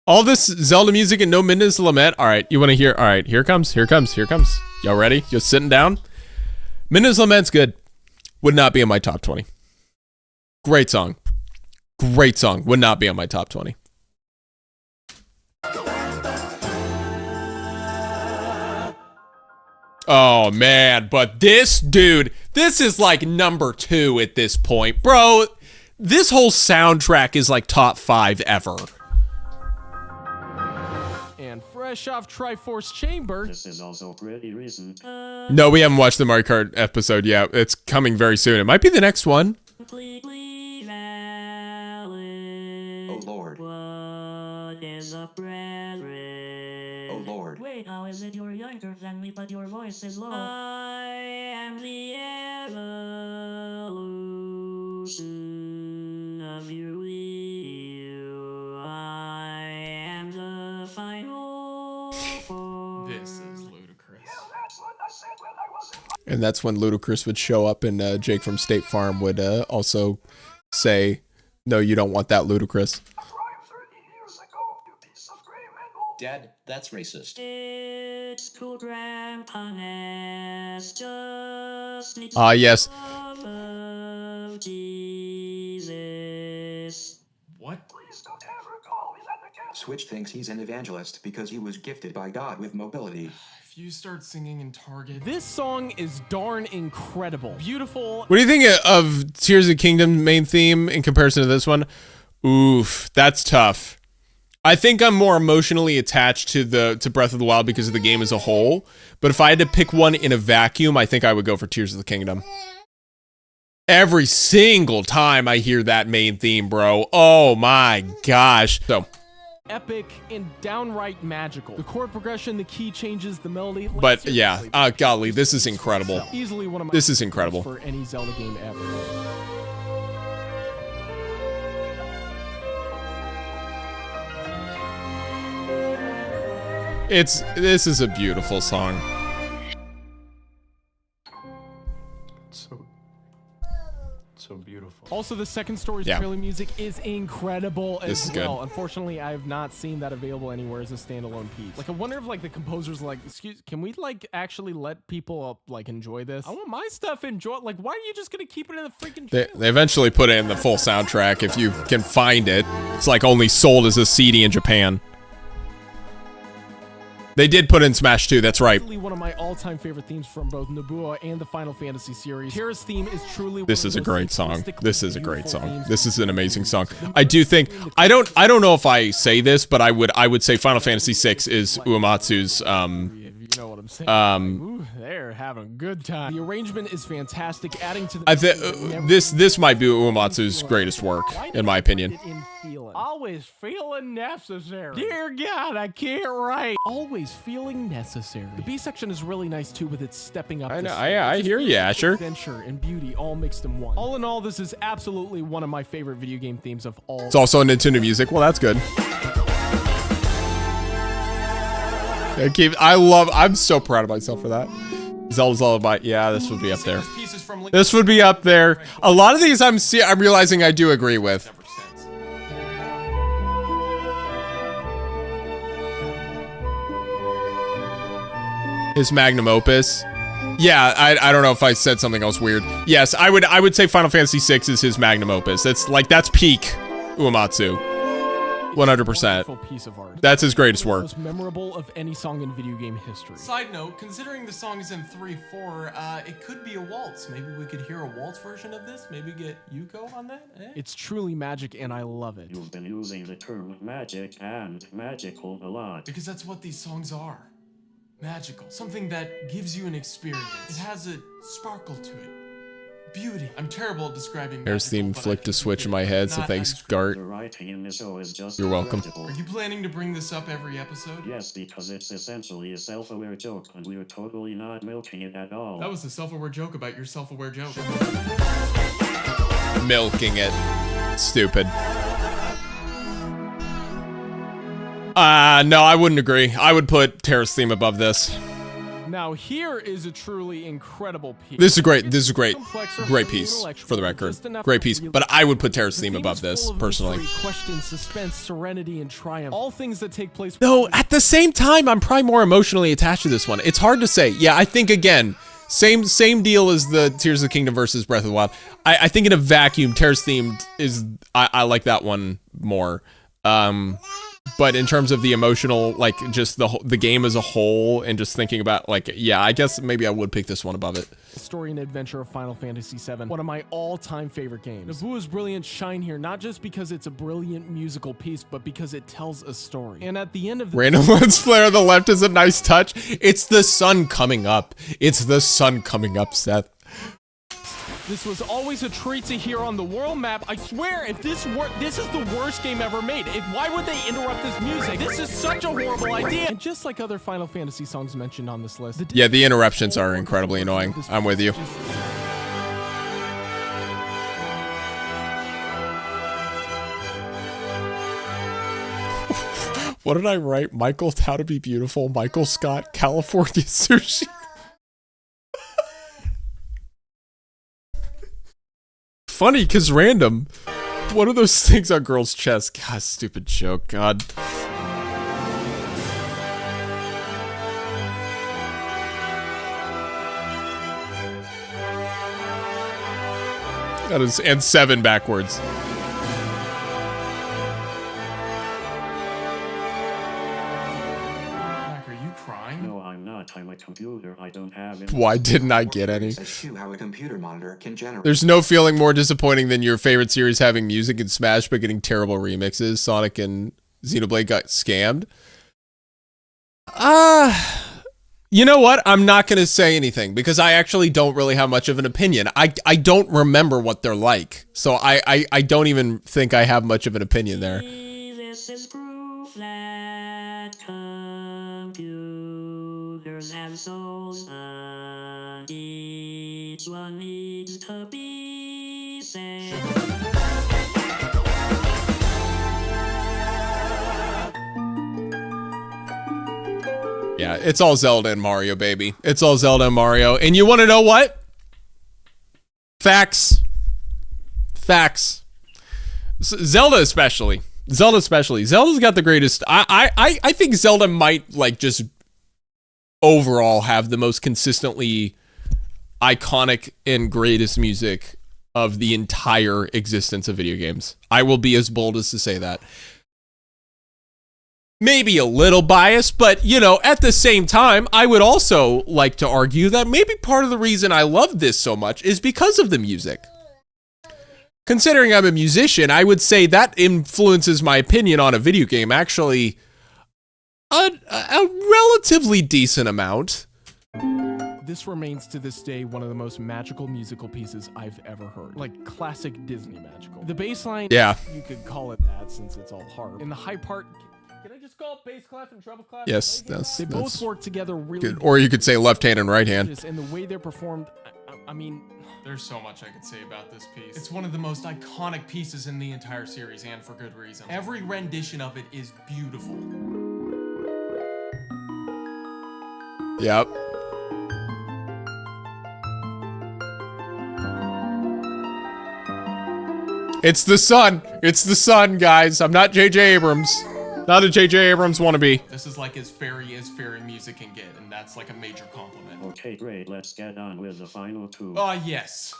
All this Zelda music and no Midnight's Lament. Alright, you want to hear? Alright, here comes. Y'all ready? Just sitting down? Midnight's Lament's good. Would not be in my top 20. Great song. Would not be on my top 20. Oh man, but this dude, this is like number 2 at this point. Bro, this whole soundtrack is like top 5 ever. And fresh off Triforce Chamber. This is also pretty recent. No, we haven't watched the Mario Kart episode yet. It's coming very soon. It might be the next one. Oh Lord. What is a brethren? Oh Lord. Wait, how is it you're younger than me, but your voice is low? I am the evolution of your will. I am the final form. This is ludicrous. And that's when Ludacris would show up and Jake from State Farm would also say, no, you don't want that, Ludacris. Dad, that's racist. It's cool, Grandpa has just Yes. of Jesus. What? Please don't ever call me that again. Switch thinks he's an evangelist because he was gifted by God with mobility. If you start singing in Target. This song is darn incredible. Beautiful. What do you think of Tears of the Kingdom main theme in comparison to this one? Oof, that's tough. I think I'm more emotionally attached to Breath of the Wild because of the game as a whole. But if I had to pick one in a vacuum, I think I would go for Tears of the Kingdom. Every single time I hear that main theme, bro. Oh my gosh. So epic and downright magical. The chord progression, the key changes, the melody. But yeah, golly, this is incredible. Easily one of my This is incredible. for any Zelda game ever. This is a beautiful song. So beautiful. Also, the second story's Yeah. trailer music is incredible This as is good. well. Unfortunately, I have not seen that available anywhere as a standalone piece. Like, I wonder if like the composers like, excuse, can we like actually let people like enjoy this? I want my stuff enjoyed. Like, why are you just gonna keep it in the freaking trailer? They eventually put it in the full soundtrack if you can find it. It's like only sold as a CD in Japan. They did put in Smash 2, that's right. One of my all-time favorite themes from both Nobuo and the Final Fantasy series. Terra's theme is truly This is a great song. simplistically This is a great beautiful song. themes. This is an amazing song. I do think I don't know if I say this, but I would say Final Fantasy VI is Uematsu's You know what I'm saying? Ooh, they're having a good time. The arrangement is fantastic, adding to the this might be Uematsu's greatest work, in my opinion. Always feeling necessary. Dear God, I can't write. Always feeling necessary. The B section is really nice too, with its stepping up. I know. I hear you, Asher. Adventure and beauty all mixed in one. All in all, this is absolutely one of my favorite video game themes of all. It's also Nintendo music. Well, that's good. I'm so proud of myself for that. Zelda's Lullaby. Yeah, this would be up there. This would be up there. A lot of these I'm realizing I do agree with. His magnum opus. Yeah, I don't know if I said something else weird. Yes, I would say Final Fantasy VI is his magnum opus. That's peak Uematsu. 100%. Piece of art. That's his greatest work. Most memorable of any song in video game history. Side note, considering the song is in 3/4, it could be a waltz. Maybe we could hear a waltz version of this. Maybe get Yuko on that. It's truly magic, and I love it. You've been using the term magic and magical a lot. Because that's what these songs are. Magical. Something that gives you an experience. It has a sparkle to it. Beauty. I'm terrible at describing Hair's theme flicked a switch in my head, so thanks, Gart. You're welcome. Are you planning to bring this up every episode? Yes, because it's essentially a self-aware joke, and we're totally not milking it at all. That was a self-aware joke about your self-aware joke. Milking it. Stupid. No, I wouldn't agree. I would put Terra's theme above this. Now here is a truly incredible piece. This is a great great piece, for the record. Great piece, but I would put Terra's theme above this, personally. Question, suspense, serenity, and triumph. All things that take place. Though, at the same time, I'm probably more emotionally attached to this one. It's hard to say. Yeah, I think, again, same deal as the Tears of the Kingdom versus Breath of the Wild. I think in a vacuum, Terra's theme is, I like that one more. But in terms of the emotional, like, just the game as a whole, and just thinking about, like, yeah, I guess maybe I would pick this one above it. Story and adventure of Final Fantasy VII, one of my all-time favorite games. Nobuo's brilliant shine here, not just because it's a brilliant musical piece, but because it tells a story. And at the end of the Random lens flare on the left is a nice touch. It's the sun coming up. It's the sun coming up, Seth. This was always a treat to hear on the world map. I swear, if this is the worst game ever made. Why would they interrupt this music? This is such a horrible idea. And just like other Final Fantasy songs mentioned on this list. Yeah, the interruptions are incredibly annoying. I'm with you. What did I write? Michael, How to Be Beautiful. Michael Scott, California Sushi. Funny, because random. One of those things on girls' chests. God, stupid joke. God. That is, and 7 backwards. I'm a computer. I don't have. Why didn't I get any? How a computer monitor can generate. There's no feeling more disappointing than your favorite series having music in Smash but getting terrible remixes. Sonic and Xenoblade got scammed. You know what? I'm not going to say anything because I actually don't really have much of an opinion. I don't remember what they're like. So I don't even think I have much of an opinion there. This is proof that computers have souls, and each one needs to be saved. Yeah, it's all Zelda and Mario, baby. It's all Zelda and Mario. And you want to know what? Facts. Facts. Zelda especially. Zelda's got the greatest. I think Zelda might like just overall have the most consistently iconic and greatest music of the entire existence of video games. I will be as bold as to say that. Maybe a little biased, but you know, at the same time, I would also like to argue that maybe part of the reason I love this so much is because of the music. Considering I'm a musician, I would say that influences my opinion on a video game actually a relatively decent amount. This remains to this day one of the most magical musical pieces I've ever heard. Like classic Disney magical. The bass line, yeah, you could call it that since it's all harp. In the high part, can I just call it bass clef and treble clef? Yes, they both work together really good. Or you could say left hand and right hand. And the way they're performed, I mean, there's so much I could say about this piece. It's one of the most iconic pieces in the entire series, and for good reason. Every rendition of it is beautiful. Yep. It's the sun. It's the sun, guys. I'm not J.J. Abrams. Not a J.J. Abrams wannabe. This is like as fairy music can get, and that's like a major compliment. Okay, great. Let's get on with the final two. Yes.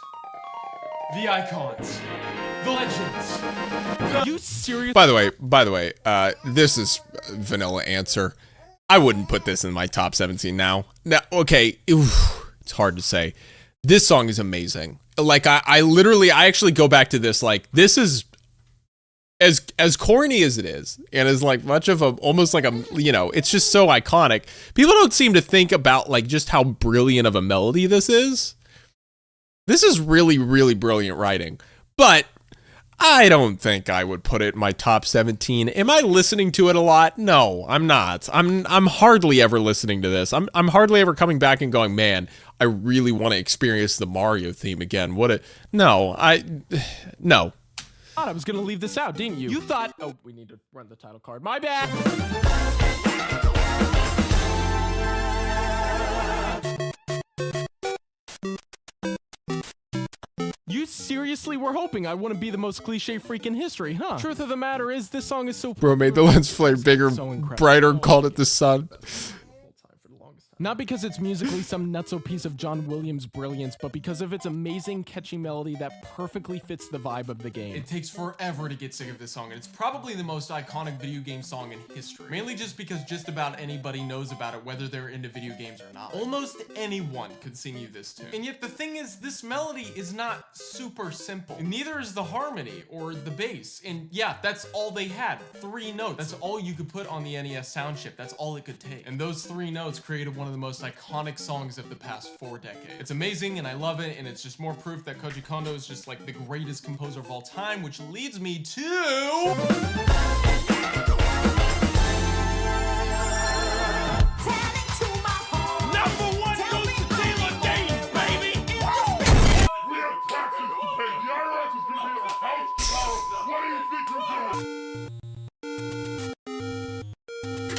The icons. The legends. Are you serious? By the way, this is vanilla answer. I wouldn't put this in my top 17 now. Now, okay, it's hard to say. This song is amazing. Like, I actually go back to this, like, this is as corny as it is, and as like much of a, almost like a, you know, it's just so iconic. People don't seem to think about like just how brilliant of a melody this is. This is really, really brilliant writing, but I don't think I would put it in my top 17. Am I listening to it a lot? No, I'm not. I'm hardly ever listening to this. I'm hardly ever coming back and going, man, I really want to experience the Mario theme again. No. I was gonna leave this out, didn't you? You thought, oh, we need to run the title card. My bad. You seriously were hoping I wouldn't be the most cliche freak in history, huh? Truth of the matter is, this song is so... Bro made the lens flare bigger, brighter, called it the sun. Not because it's musically some nutso piece of John Williams' brilliance, but because of its amazing, catchy melody that perfectly fits the vibe of the game. It takes forever to get sick of this song, and it's probably the most iconic video game song in history. Mainly just because just about anybody knows about it, whether they're into video games or not. Almost anyone could sing you this tune. And yet the thing is, this melody is not super simple. And neither is the harmony or the bass. And yeah, that's all they had. 3 notes. That's all you could put on the NES sound chip. That's all it could take. And those 3 notes created one of the most iconic songs of the past 4 decades. It's amazing and I love it, and it's just more proof that Koji Kondo is just like the greatest composer of all time, which leads me to...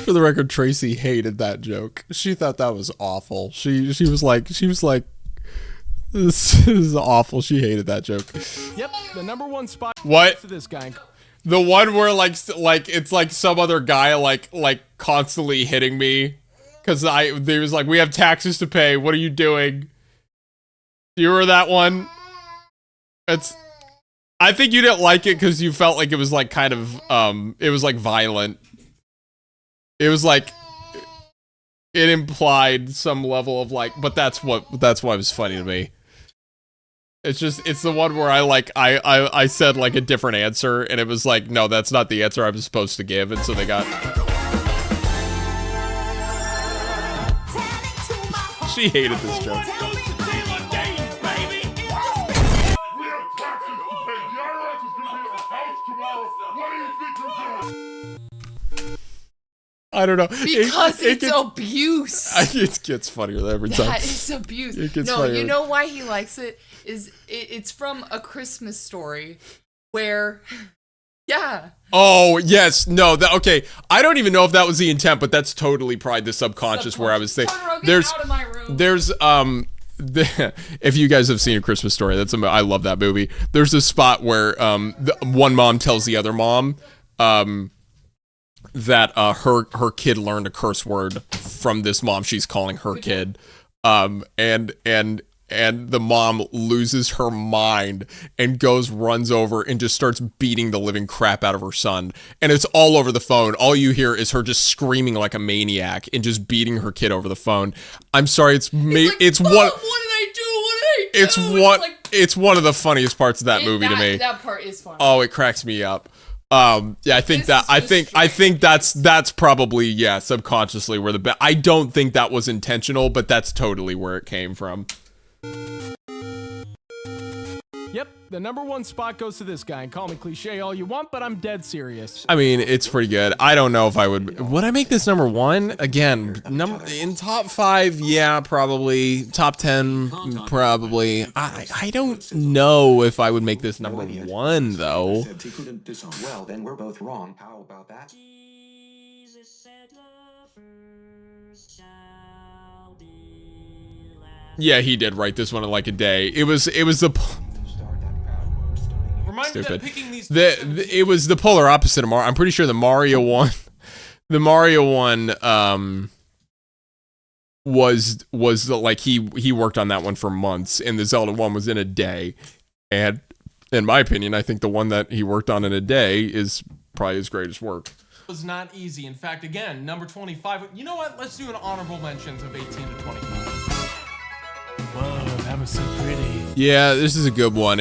For the record, Tracy hated that joke. She thought that was awful. She was like, this is awful. She hated that joke. Yep, the #1 spot. What? To this guy. The one where like it's like some other guy like constantly hitting me because they was like, we have taxes to pay. What are you doing? Do you remember that one? I think you didn't like it because you felt like it was like kind of it was like violent. It was like, it implied some level of like, but that's why it was funny to me. It's the one where I said like a different answer, and it was like, no, that's not the answer I was supposed to give, and so they got... She hated this joke. I don't know. Because it's abuse. It gets funnier every time. That is abuse. No, funnier. You know why he likes it? It's from A Christmas Story, where, yeah. Oh, yes. No, okay. I don't even know if that was the intent, but that's totally probably the subconscious where I was thinking. if you guys have seen A Christmas Story, I love that movie. There's a spot where one mom tells the other mom that her kid learned a curse word from this mom she's calling her kid, and the mom loses her mind and runs over and just starts beating the living crap out of her son. And it's all over the phone. All you hear is her just screaming like a maniac and just beating her kid over the phone. I'm sorry, it's one. What did I do? It's one of the funniest parts of that movie to me. That part is funny. Oh, it cracks me up. Yeah, I think that's probably subconsciously where I don't think that was intentional, but that's totally where it came from. Yep, the #1 spot goes to this guy, and call me cliche all you want, but I'm dead serious. I mean, it's pretty good. I don't know if I would I make this #1? Again, in top 5, yeah, probably. Top 10, probably. I don't know if I would make this #1 though. Well, then we're both wrong. How about that? Yeah, he did write this one in like a day. It was the stupid. It was the polar opposite of Mario. I'm pretty sure the Mario one was like he worked on that one for months, and the Zelda one was in a day. And in my opinion, I think the one that he worked on in a day is probably his greatest work. Was not easy. In fact, again, number 25. You know what? Let's do an honorable mentions of 18 to 25. Whoa, that was so pretty. Yeah, this is a good one.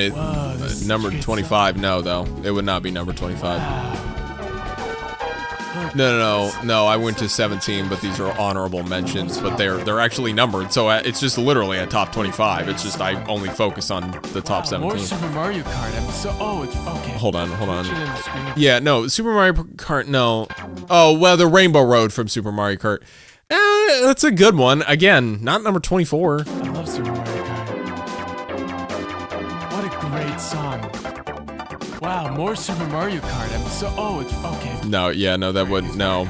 Number 25, no, though. It would not be number 25. No, I went to 17, but these are honorable mentions, but they're actually numbered, so it's just literally a top 25. It's just I only focus on the top 17. More Super Mario Kart. It's okay. Hold on. Yeah, no, Super Mario Kart, no. Oh, well, the Rainbow Road from Super Mario Kart. That's a good one. Again, not number 24. I love Super Mario Kart. What a great song. Wow, more Super Mario Kart. It's okay. No,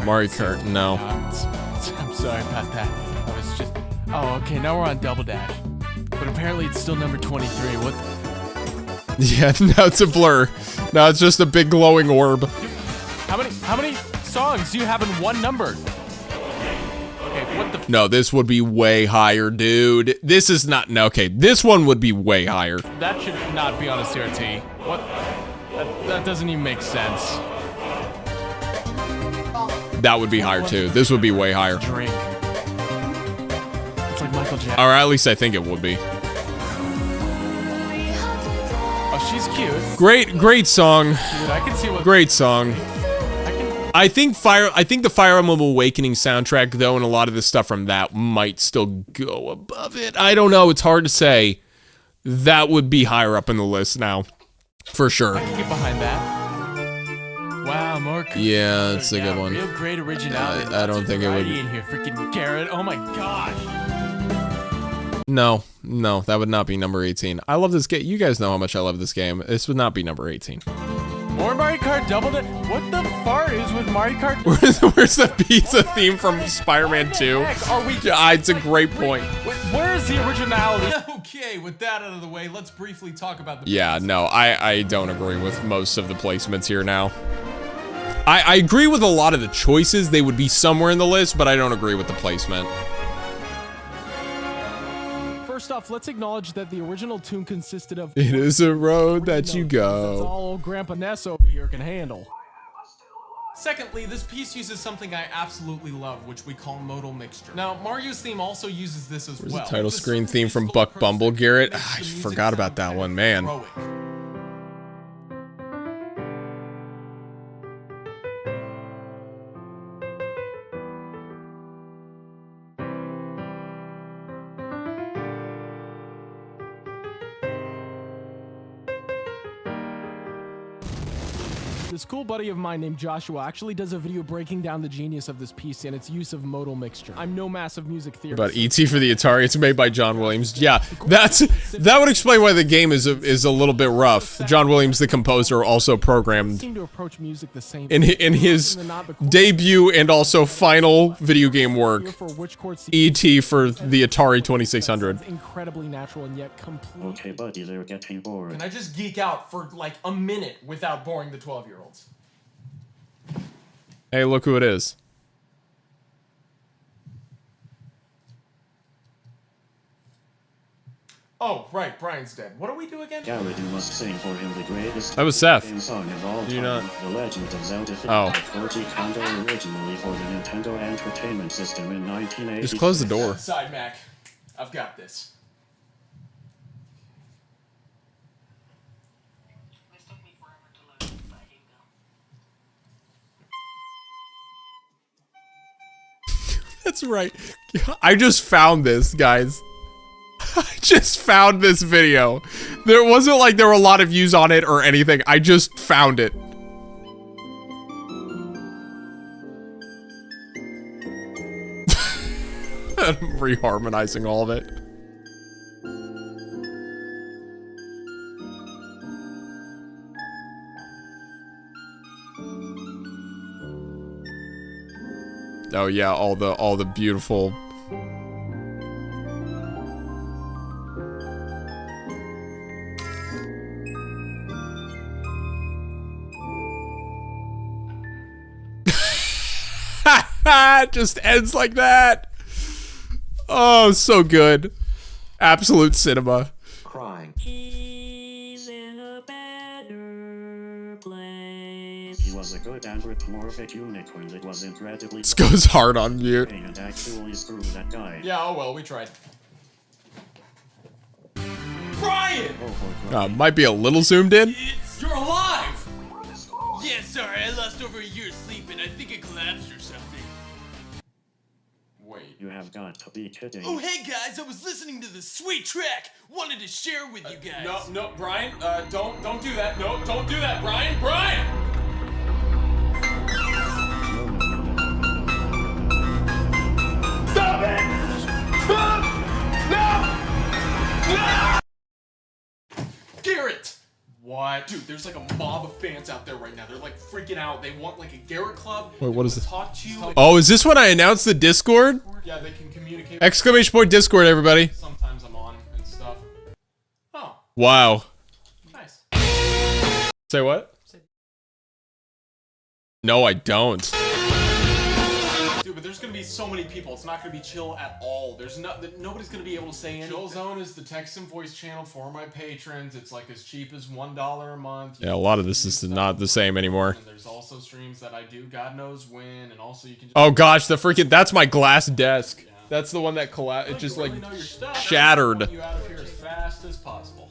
Mario Kart, no. I'm sorry about that. I was just... Oh, okay, now we're on Double Dash. But apparently it's still number 23. What? Yeah, now it's a blur. Now it's just a big glowing orb. How many songs do you have in one number? Okay, what the... No, this would be way higher, dude. This is not... No, okay, this one would be way higher. That should not be on a CRT. What? That doesn't even make sense. That would be higher, too. This would be way higher. Drink. It's like Michael Jackson. Or at least I think it would be. Oh, she's cute. Great song. Dude, I can see what... Great song. I think the Fire Emblem Awakening soundtrack, though, and a lot of the stuff from that might still go above it. I don't know. It's hard to say. That would be higher up in the list now, for sure. I can get behind that. Wow, more. Yeah, it's a good one. Real great originality. I don't think it would. In here, freaking Garrett. Oh my gosh. No, that would not be number 18. I love this game. You guys know how much I love this game. This would not be number 18. More Mario Kart Double Dash. What the fart is with Mario Kart? Where's the pizza theme from Spider-Man 2? It's a great point. Where is the originality? Okay, with that out of the way, let's briefly talk about the... Yeah, no, I don't agree with most of the placements here now. I agree with a lot of the choices. They would be somewhere in the list, but I don't agree with the placement. First off, let's acknowledge that the original tune consisted of... It is a road that you go. That's all old Grandpa Ness over here can handle. Secondly, this piece uses something I absolutely love, which we call modal mixture. Now, Mario's theme also uses this as well. Where's the title screen theme from Buck Bumble, Garrett? I forgot about that one, man. This cool buddy of mine named Joshua actually does a video breaking down the genius of this piece and its use of modal mixture. I'm no massive music theorist. About E.T. for the Atari, it's made by John Williams. Yeah, that would explain why the game is a little bit rough. John Williams, the composer, also programmed Seem to approach music the same in his debut and also final video game work, E.T. for the Atari 2600. Incredibly natural and yet complete. Okay, buddy, they're getting bored. Can I just geek out for like a minute without boring the 12-year-olds? Hey, look who it is. Oh, right, Brian's dead. What do we do again? Garrett, you must sing for him the greatest That was Seth. game song of all Do you time, not? The Legend of Zelda. Oh. 40 Counter originally for the Nintendo Entertainment System in 1980. Just close the door. Side Mac. I've got this. That's right. I just found this, guys. I just found this video. There wasn't like there were a lot of views on it or anything. I just found it. I'm reharmonizing all of it. Oh yeah, all the beautiful. It just ends like that. Oh, so good. Absolute cinema. Crying. He's in a better place. He was a good anthropomorphic unicorn that was incredibly. This goes hard on mute. And actually screw that guy. Yeah, oh well, we tried. Brian! Might be a little zoomed in. You're alive! Yeah, sorry, I lost over a year of sleep and I think it collapsed or something. Wait. You have got to be kidding. Oh, hey guys, I was listening to this sweet track. Wanted to share with you guys. No, Brian, don't do that. No, don't do that, Brian. Brian! Stop it! Stop! No! Garrett! What? Dude, there's like a mob of fans out there right now. They're like freaking out. They want like a Garrett club. Wait, what is this? Talk to you. Oh, is this when I announced the Discord? Yeah, they can communicate. Exclamation point Discord, everybody. Sometimes I'm on and stuff. Oh. Wow. Nice. Say what? No, I don't. Dude, but there's gonna be so many people. It's not gonna be chill at all. Nobody's gonna be able to say anything. Chill Zone is the text and voice channel for my patrons. It's like as cheap as $1 a month. Yeah, a lot of this is not the same anymore. And there's also streams that I do God knows when, and also you can just Oh gosh, that's my glass desk. Yeah. That's the one that collapsed. It just like shattered. You out of here as fast as possible.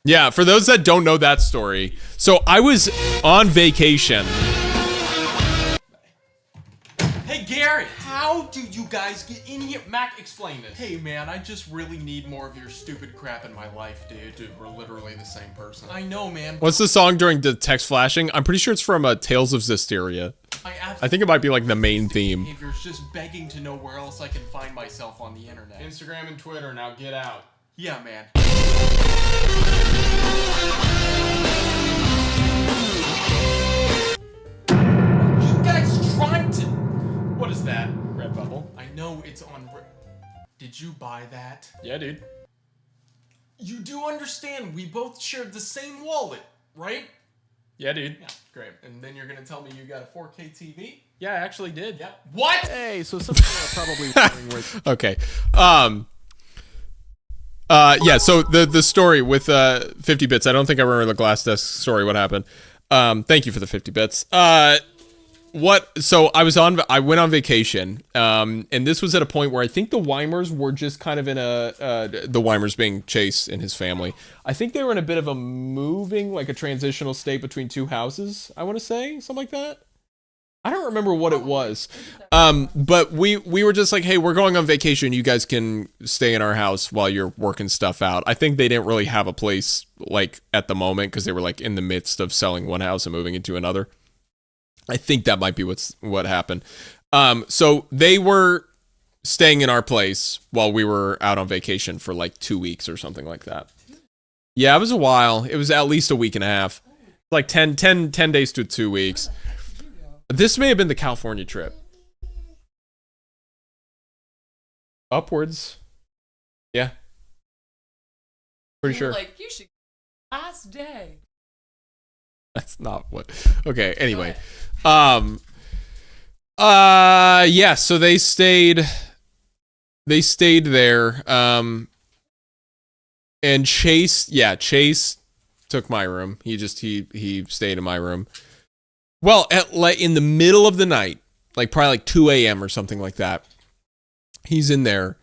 Yeah, for those that don't know that story. So I was on vacation. Hey Garrett, how did you guys get in here? Mac, explain this. Hey man, I just really need more of your stupid crap in my life, dude. Dude, we're literally the same person. I know, man. What's the song during the text flashing? I'm pretty sure it's from Tales of Zestiria. I think it might be like the main theme. Behavior's just begging to know where else I can find myself on the internet. Instagram and Twitter, now get out. Yeah, man. You guys trying to... What is that? Redbubble. I know it's on... Did you buy that? Yeah, dude. You do understand we both shared the same wallet, right? Yeah, dude. Yeah, great. And then you're gonna tell me you got a 4K TV? Yeah, I actually did. Yeah. What? Hey, so some people are probably wondering where... Okay. Yeah, so the story with 50 bits. I don't think I remember the glass desk story, what happened. Thank you for the 50 bits. So I went on vacation, and this was at a point where I think the Weimers were just kind of in the Weimers being Chase and his family. I think they were in a bit of a moving, like a transitional state between two houses, I want to say, something like that. I don't remember what it was. But we were just like, hey, we're going on vacation. You guys can stay in our house while you're working stuff out. I think they didn't really have a place like at the moment because they were like in the midst of selling one house and moving into another. I think that might be what happened. So they were staying in our place while we were out on vacation for like 2 weeks or something like that. Yeah, it was a while. It was at least a week and a half. Like 10 days to 2 weeks. This may have been the California trip. Upwards. Yeah. Pretty sure. Like, you should last day. That's not what. Okay, anyway. Yeah, so they stayed there. And Chase took my room. He stayed in my room. Well, in the middle of the night, like probably like 2 a.m. or something like that, he's in there.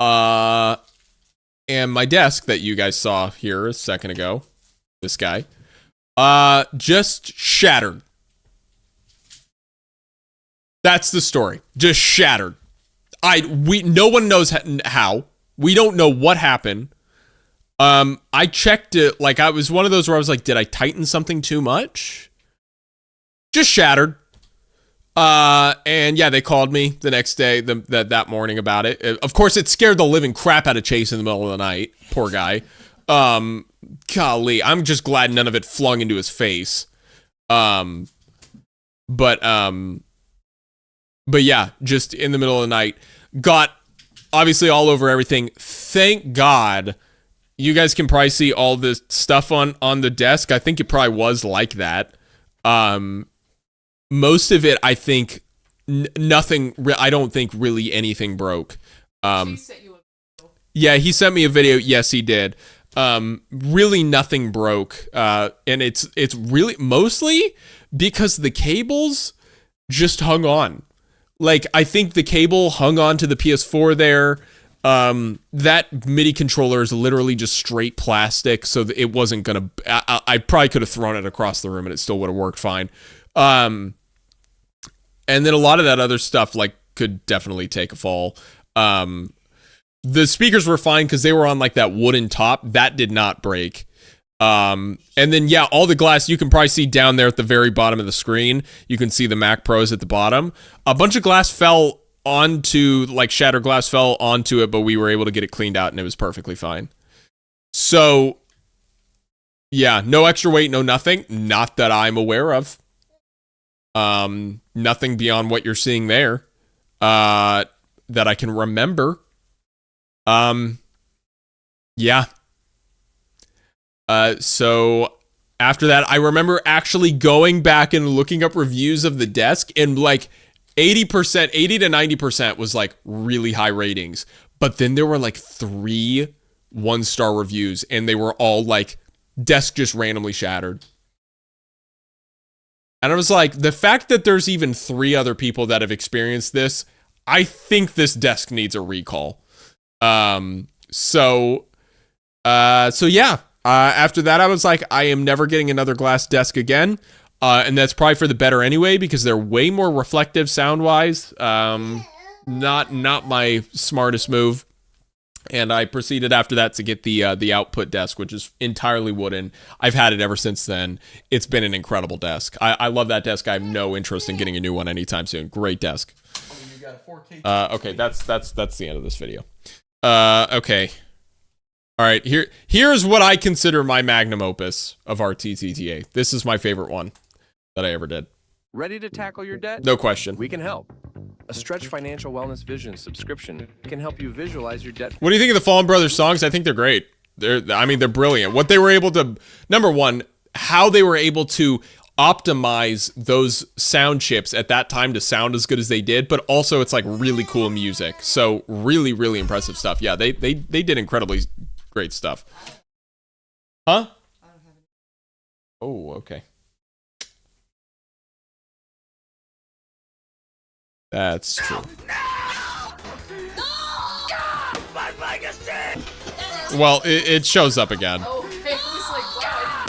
And my desk that you guys saw here a second ago, this guy, just shattered. That's the story. Just shattered. No one knows how. We don't know what happened. I checked it. Like I was one of those where I was like, did I tighten something too much? Just shattered. And yeah, they called me the next day, that morning about it. Of course, it scared the living crap out of Chase in the middle of the night. Poor guy. Golly, I'm just glad none of it flung into his face. But yeah, just in the middle of the night, got obviously all over everything. Thank God. You guys can probably see all the stuff on the desk. I think it probably was like that. Most of it, I think, nothing. I don't think really anything broke. She sent you a video. Yeah, he sent me a video. Yes, he did. Really nothing broke. And it's really mostly because the cables just hung on. Like, I think the cable hung on to the PS4 there. That MIDI controller is literally just straight plastic, so it wasn't gonna. I probably could have thrown it across the room and it still would have worked fine. And then a lot of that other stuff like could definitely take a fall. The speakers were fine because they were on like that wooden top that did not break. And then yeah, all the glass you can probably see down there at the very bottom of the screen. You can see the Mac Pros at the bottom. A bunch of glass fell onto, like shattered glass fell onto it, but we were able to get it cleaned out and it was perfectly fine. So yeah, no extra weight, no nothing. Not that I'm aware of. Nothing beyond what you're seeing there, that I can remember. Yeah. So after that, I remember actually going back and looking up reviews of the desk, and like 80 to 90% was like really high ratings. But then there were like 3 1-star reviews, and they were all like, desk just randomly shattered. And I was like, the fact that there's even 3 other people that have experienced this, I think this desk needs a recall. So yeah. After that, I was like, I am never getting another glass desk again. And that's probably for the better anyway, because they're way more reflective sound-wise. Not my smartest move. And I proceeded after that to get the output desk, which is entirely wooden. I've had it ever since then. It's been an incredible desk. I love that desk. I have no interest in getting a new one anytime soon. Great desk. Okay, that's the end of this video. Okay. All right, here's what I consider my magnum opus of RTTTA. This is my favorite one that I ever did. Ready to tackle your debt? No question. We can help. A Stretch Financial Wellness Vision subscription can help you visualize your debt. What do you think of the Fallen Brothers songs? I think they're great. They're brilliant. What they were able to, number one, how they were able to optimize those sound chips at that time to sound as good as they did, but also it's like really cool music. So really, really impressive stuff. Yeah, they did incredibly great stuff. Huh? Oh, okay. That's true. Well, it shows up again. Oh, it was like, wow.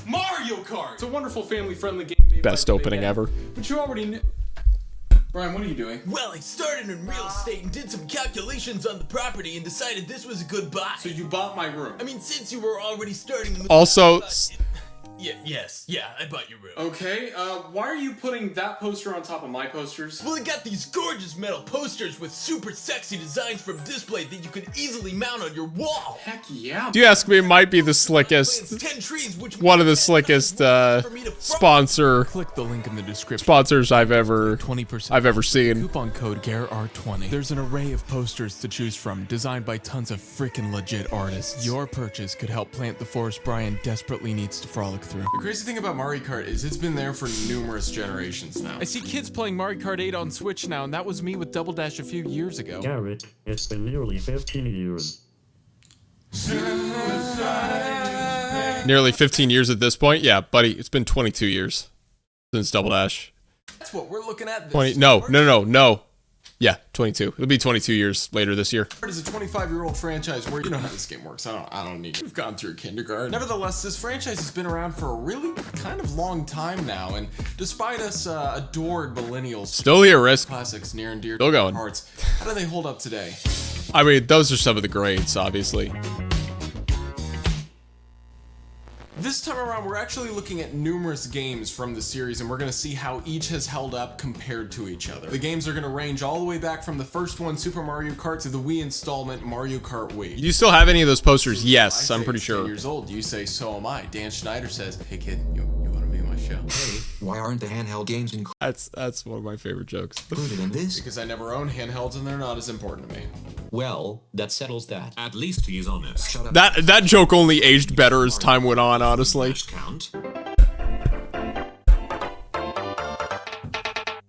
Mario, wonderful family-friendly game made Best by the opening big ever. But you already knew. Brian, what are you doing? Well, I started in real estate and did some calculations on the property and decided this was a good buy. So you bought my room. I mean, since you were already starting the Also, Yeah, I bought your room. Okay, why are you putting that poster on top of my posters? Well, I got these gorgeous metal posters with super sexy designs from display that you could easily mount on your wall. Heck yeah. do you ask me? It might be the slickest, 10 trees, which one of the slickest sponsor Click the link in the description. sponsors I've ever 20% seen. Coupon code GARRET20. There's an array of posters to choose from, designed by tons of freaking legit artists. Your purchase could help plant the forest Brian desperately needs to frolic through. The crazy thing about Mario Kart is it's been there for numerous generations now. I see kids playing Mario Kart 8 on Switch now, and that was me with Double Dash a few years ago. Garrett, it's been nearly 15 years. Nearly 15 years at this point. Yeah, buddy, it's been 22 years since Double Dash. That's what we're looking at. 20. No. Yeah, 22. It'll be 22 years later this year. It is a 25-year-old franchise where you know how this game works. I don't need. We've gone through kindergarten. Nevertheless, this franchise has been around for a really kind of long time now, and despite us adored millennials, Still here, Risk. classics near and dear Still to going. our hearts. How do they hold up today? I mean, those are some of the grades, obviously. This time around, we're actually looking at numerous games from the series, and we're going to see how each has held up compared to each other. The games are going to range all the way back from the first one, Super Mario Kart, to the Wii installment, Mario Kart Wii. Do you still have any of those posters? Yes, I'm pretty It's 10 sure. years old. You say, so am I. Dan Schneider says, hey kid, you want to be on my show? Hey, why aren't the handheld games That's one of my favorite jokes. included in this? Because I never own handhelds and they're not as important to me. Well, that settles that. At least he's honest. Shut up. That joke only aged better as time went on, honestly. Count.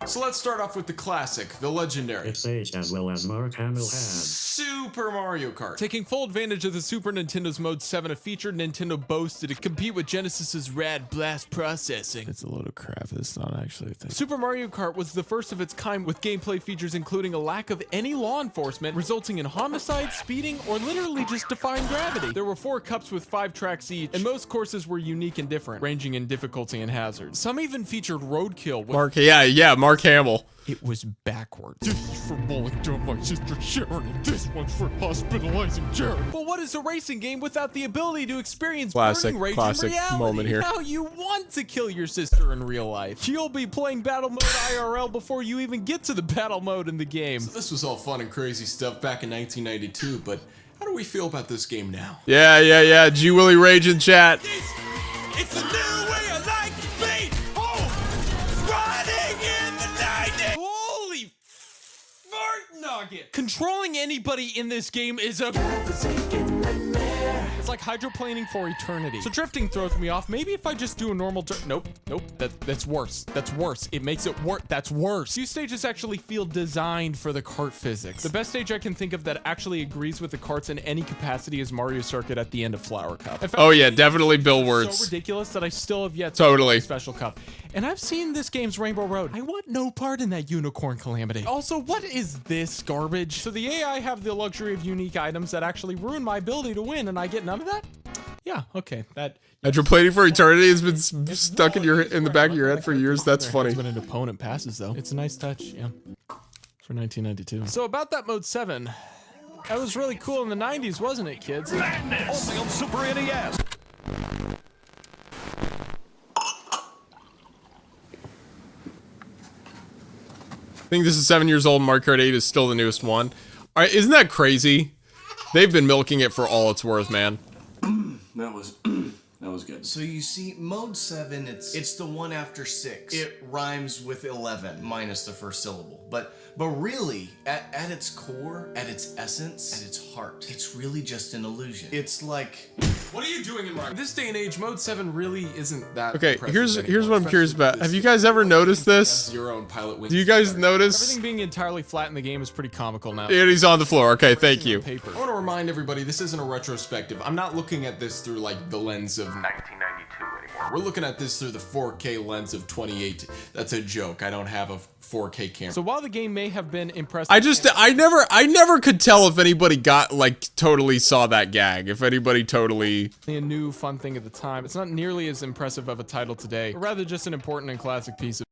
So let's start off with the classic, the legendary. It's aged as well as Mark Hamill had. Super Mario Kart. Taking full advantage of the Super Nintendo's Mode 7, a feature Nintendo boasted to compete with Genesis's rad blast processing. It's a load of crap. It's not actually a thing. Super Mario Kart was the first of its kind with gameplay features including a lack of any law enforcement, resulting in homicide, speeding, or literally just defying gravity. There were 4 cups with 5 tracks each, and most courses were unique and different, ranging in difficulty and hazard. Some even featured roadkill. Mark Hamill. It was backwards. This is for mowing down my sister Sharon, and this one's for hospitalizing Jared. But what is a racing game without the ability to experience burning rage in reality? Moment here. How you want to kill your sister in real life. You'll be playing battle mode IRL before you even get to the battle mode in the game. So this was all fun and crazy stuff back in 1992, but how do we feel about this game now? Yeah. G Willie Rage in chat. It's a new way I like to be. Riding in the night. Holy fart nugget! Controlling anybody in this game is a It's like hydroplaning for eternity. So drifting throws me off. Maybe if I just do a normal Nope. That's worse. That's worse. It makes it worse. That's worse. Few stages actually feel designed for the kart physics. The best stage I can think of that actually agrees with the karts in any capacity is Mario Circuit at the end of Flower Cup. In fact, Oh yeah, definitely Bill so Words. ridiculous that I still have yet to Totally. play Special Cup. And I've seen this game's Rainbow Road. I want no part in that unicorn calamity. Also, what is this garbage? So the AI have the luxury of unique items that actually ruin my ability to win, and I get none of that? Yeah, okay. That Hydroplaning for eternity has been stuck in the back of your head for years. That's funny. When an opponent passes, though. It's a nice touch, yeah. For 1992. So about that Mode 7. That was really cool in the 90s, wasn't it, kids? Madness! Only on Super NES. I think this is 7 years old. Mario Kart 8 is still the newest one. All right, isn't that crazy? They've been milking it for all it's worth, man. That was good. So you see, Mode 7, it's the one after 6. It rhymes with 11, minus the first syllable. But really, at its core, at its essence, at its heart, it's really just an illusion. It's like... What are you doing in Mario? In this day and age, Mode 7 really isn't that Okay, impressive here's anymore, what I'm curious especially about. Have you guys ever noticed this? Your own pilot wings. Do you guys notice? Everything being entirely flat in the game is pretty comical now. And he's on the floor. Okay, thank you. Paper. I want to remind everybody, this isn't a retrospective. I'm not looking at this through like the lens of 1992 anymore. We're looking at this through the 4K lens of 2018. That's a joke. I don't have a 4K camera. So while the game may have been impressive, I never could tell if anybody got, like, totally saw that gag. If anybody totally... a new fun thing at the time, it's not nearly as impressive of a title today, but rather just an important and classic piece of...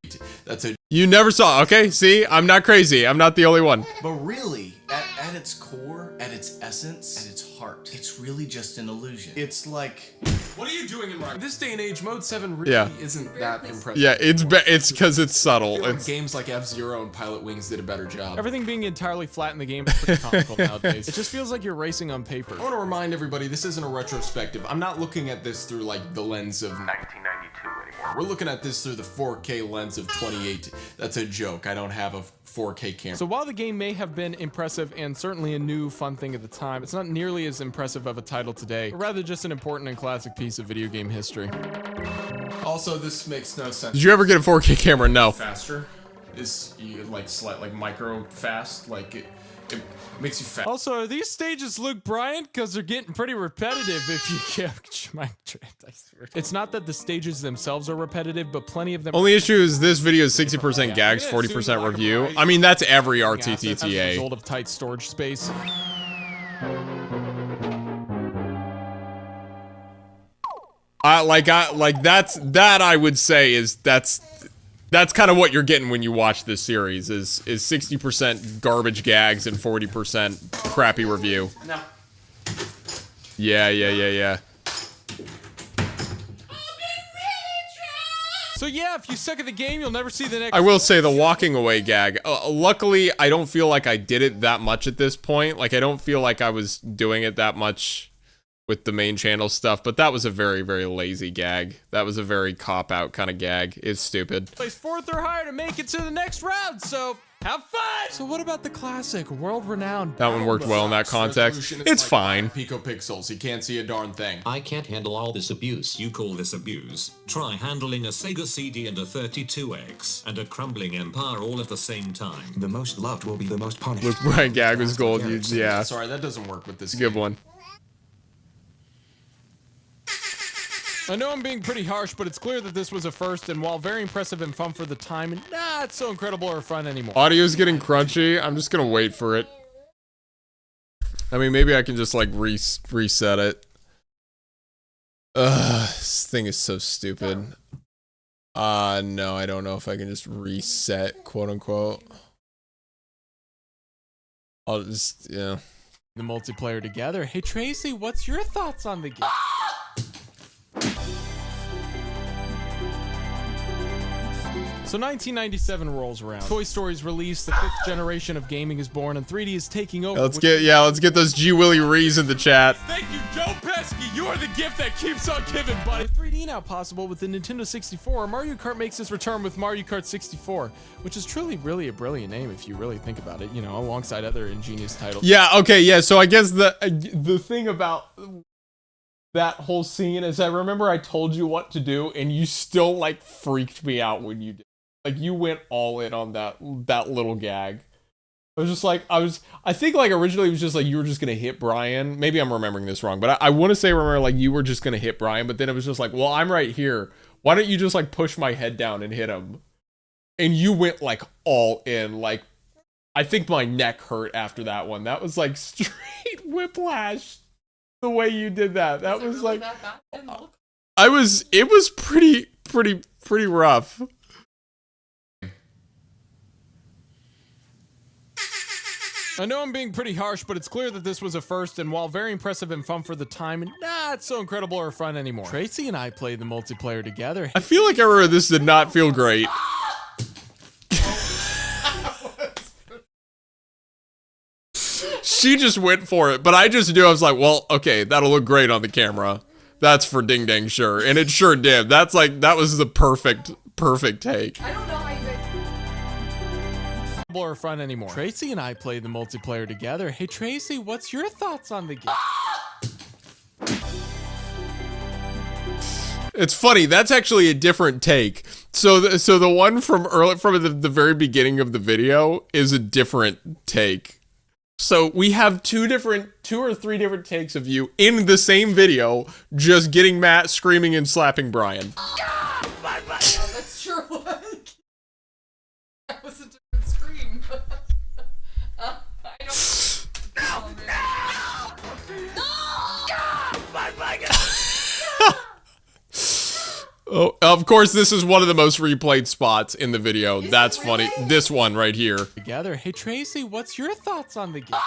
That's a... You never saw, okay? See? I'm not crazy. I'm not the only one. But really, at its core, at its essence, at its heart, it's really just an illusion. It's like... What are you doing in Ryan? This day and age, Mode 7 really Yeah. isn't that impressive. Yeah, it's because it's subtle. Like It's games like F-Zero and Pilot Wings did a better job. Everything being entirely flat in the game is pretty comical nowadays. It just feels like you're racing on paper. I want to remind everybody, this isn't a retrospective. I'm not looking at this through, like, the lens of 1992 anymore. We're looking at this through the 4K lens of 2018. That's a joke. I don't have a 4K camera. So while the game may have been impressive and certainly a new fun thing at the time, it's not nearly as impressive of a title today, but rather just an important and classic piece of video game history. Also, this makes no sense. Did you ever get a 4K camera? No. Faster is like micro fast, like it makes you fast. Also, are these stages Luke Bryan? Because they're getting pretty repetitive if you get my It's not that the stages themselves are repetitive, but plenty of them. Only issue is this video is 60% gags, 40% review. I mean, that's every As a RTTTA. result of tight storage space. That I would say is that's kind of what you're getting when you watch this series is 60% garbage gags and 40% crappy review. No. Yeah. So yeah, if you suck at the game, you'll never see the next. I will say the walking away gag. Luckily, I don't feel like I did it that much at this point. Like, I don't feel like I was doing it that much with the main channel stuff, but that was a very, very lazy gag. That was a very cop-out kind of gag. It's stupid. Place 4th or higher to make it to the next round, so have fun! So what about the classic, world-renowned... That one worked well in that context. It's fine. Picopixels, you can't see a darn thing. I can't handle all this abuse. You call this abuse? Try handling a Sega CD and a 32X and a crumbling empire all at the same time. The most loved will be the most punished. Luke Bryan gag was gold. Yeah. Sorry, that doesn't work with this. Good one. I know I'm being pretty harsh, but it's clear that this was a first, and while very impressive and fun for the time, not so incredible or fun anymore. Audio's getting crunchy. I'm just gonna wait for it. I mean, maybe I can just, like, reset it. Ugh, this thing is so stupid. No, I don't know if I can just reset, quote-unquote. I'll just, yeah. The multiplayer together. Hey, Tracy, what's your thoughts on the game? So 1997 rolls around. Toy Story's released, the 5th generation of gaming is born, and 3D is taking over. Let's get those G Willie Rees in the chat. Thank you, Joe Pesky. You are the gift that keeps on giving, buddy. With 3D now possible with the Nintendo 64, Mario Kart makes its return with Mario Kart 64, which is truly really a brilliant name if you really think about it, you know, alongside other ingenious titles. Yeah, okay, yeah, so I guess the thing about that whole scene is I remember I told you what to do and you still, like, freaked me out when you did. Like, you went all in on that little gag. I was just like, I think, like, originally it was just like you were just gonna hit Brian. Maybe I'm remembering this wrong, but I want to say remember, like, you were just gonna hit Brian, but then it was just like, well, I'm right here. Why don't you just, like, push my head down and hit him? And you went, like, all in. Like, I think my neck hurt after that one. That was, like, straight whiplash. The way you did that. That was really like, that it was pretty rough. I know I'm being pretty harsh, but it's clear that this was a first, and while very impressive and fun for the time, not so incredible or fun anymore. Tracy and I played the multiplayer together. I feel like I remember this did not feel great. She just went for it, but I just knew, I was like, well, okay, that'll look great on the camera. That's for Ding Dang sure, and it sure did. That's like, that was the perfect take. I don't know how you Or fun anymore. Tracy and I played the multiplayer together. Hey, Tracy, what's your thoughts on the game? It's funny. That's actually a different take. So the one from the very beginning of the video is a different take. So we have two or three different takes of you in the same video, just getting Matt screaming and slapping Brian. Oh, that's true. That was a different scream. I don't. Oh, Oh, of course, this is one of the most replayed spots in the video. That's funny. This one right here. Together. Hey, Tracy, what's your thoughts on the game?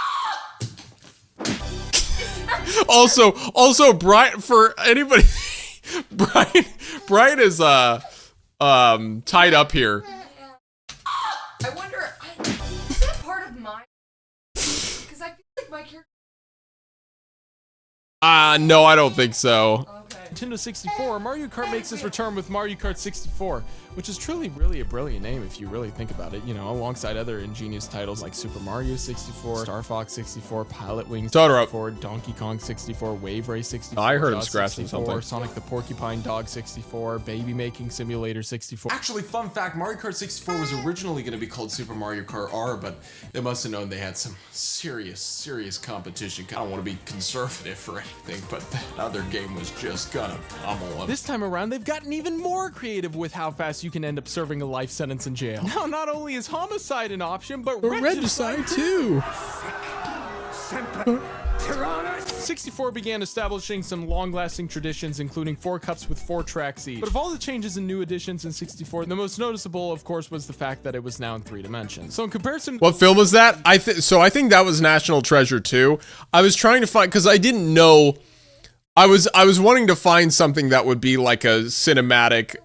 Also, Brian, for anybody, Brian is tied up here. I wonder, is that part of mine? Because I feel like my character. No, I don't think so. Nintendo 64, Mario Kart makes its return with Mario Kart 64, which is truly really a brilliant name if you really think about it, you know, alongside other ingenious titles like Super Mario 64, Star Fox 64, Pilot Wings 64, Donkey Kong 64, Wave Race 64, I heard him Jaws scratching 64, something. Sonic the Porcupine Dog 64, Baby Making Simulator 64. Actually, fun fact, Mario Kart 64 was originally going to be called Super Mario Kart R, but they must have known they had some serious competition. I don't want to be conservative or anything, but that other game was just gonna pummel them. This time around, they've gotten even more creative with how fast you can end up serving a life sentence in jail. Now, not only is homicide an option, but regicide too. 64 began establishing some long-lasting traditions, including 4 cups with 4 tracks each. But of all the changes and new additions in 64, the most noticeable, of course, was the fact that it was now in 3 dimensions. So in comparison... What film was that? I think that was National Treasure 2. I was trying to find, because I didn't know... I was wanting to find something that would be like a cinematic,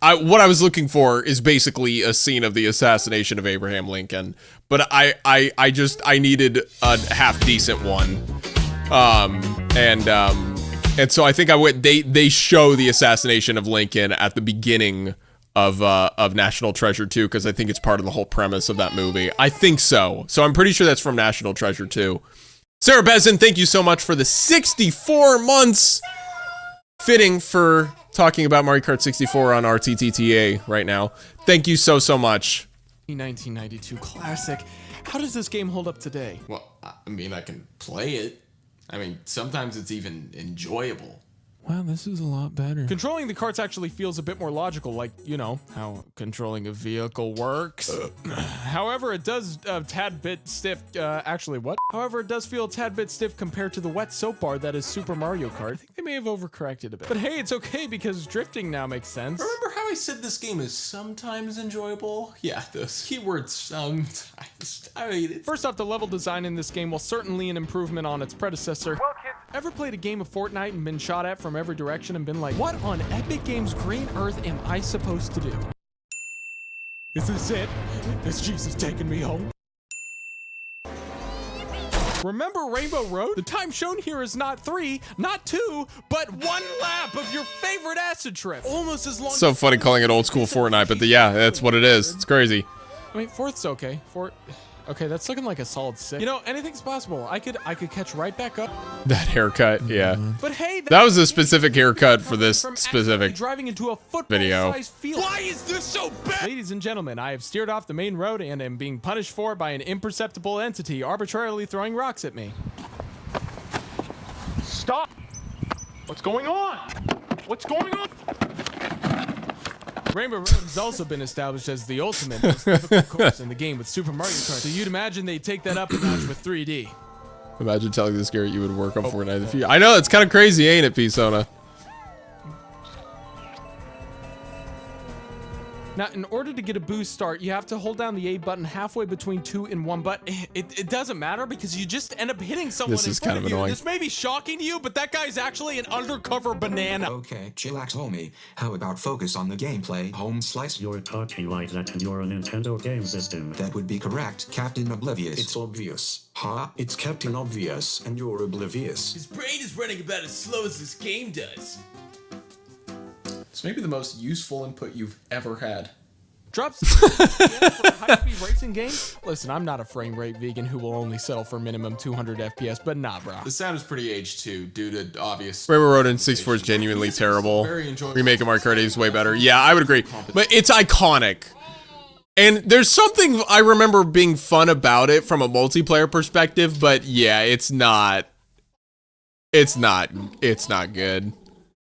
what I was looking for is basically a scene of the assassination of Abraham Lincoln, but I needed a half decent one. And so I think I went, they show the assassination of Lincoln at the beginning of National Treasure 2, because I think it's part of the whole premise of that movie. I think so. So I'm pretty sure that's from National Treasure 2. Sarah Bezin, thank you so much for the 64 months. Fitting for talking about Mario Kart 64 on RTTTA right now. Thank you so much. 1992 classic. How does this game hold up today? Well, I mean, I can play it. I mean, sometimes it's even enjoyable. Wow, this is a lot better. Controlling the carts actually feels a bit more logical, like, you know, how controlling a vehicle works. However, it does a tad bit stiff, actually, what? However, it does feel a tad bit stiff compared to the wet soap bar that is Super Mario Kart. I think they may have overcorrected a bit. But hey, it's okay because drifting now makes sense. Remember how I said this game is sometimes enjoyable? Yeah, those keywords sometimes. I mean, First off, the level design in this game was certainly an improvement on its predecessor. Well, kids, ever played a game of Fortnite and been shot at from every direction and been like, what on Epic Games Green Earth am I supposed to do? Is this it? Is Jesus taking me home? Remember Rainbow Road? The time shown here is not 3, not 2, but 1 lap of your favorite acid trip. Almost as long So funny calling it old school Fortnite, but yeah, that's what it is. It's crazy. I mean, 4th's okay. Okay, that's looking like a solid 6. You know, anything's possible. I could catch right back up. That haircut, yeah. But hey, that was a specific haircut for this specific driving into a video. Field. Why is this so bad? Ladies and gentlemen, I have steered off the main road and am being punished for by an imperceptible entity arbitrarily throwing rocks at me. Stop! What's going on? What's going on? Rainbow Road has also been established as the ultimate most difficult course in the game with Super Mario Kart, so you'd imagine they'd take that up a notch with 3D. Imagine telling this Garrett you would work on Fortnite in the future. I know, it's kind of crazy, ain't it, P-Sona? Now, in order to get a boost start, you have to hold down the A button halfway between 2 and 1, but it doesn't matter because you just end up hitting someone This in is front kind of of you. annoying. This may be shocking to you, but that guy's actually an undercover banana. Okay, chillax homie. How about focus on the gameplay, home slice? You're talking like that and you're a Nintendo game system. That would be correct, Captain Oblivious. It's obvious. Huh? It's Captain Obvious, and you're oblivious. His brain is running about as slow as this game does. It's maybe the most useful input you've ever had. Drops for a high-speed racing game? Listen, I'm not a frame rate vegan who will only settle for minimum 200 FPS, but nah, bro. The sound is pretty aged too, due to obvious. Rainbow Road in 64 is genuinely terrible. Remake of Mario Kart 8 is way better. Yeah, I would agree. But it's iconic. And there's something I remember being fun about it from a multiplayer perspective, but yeah, it's not good.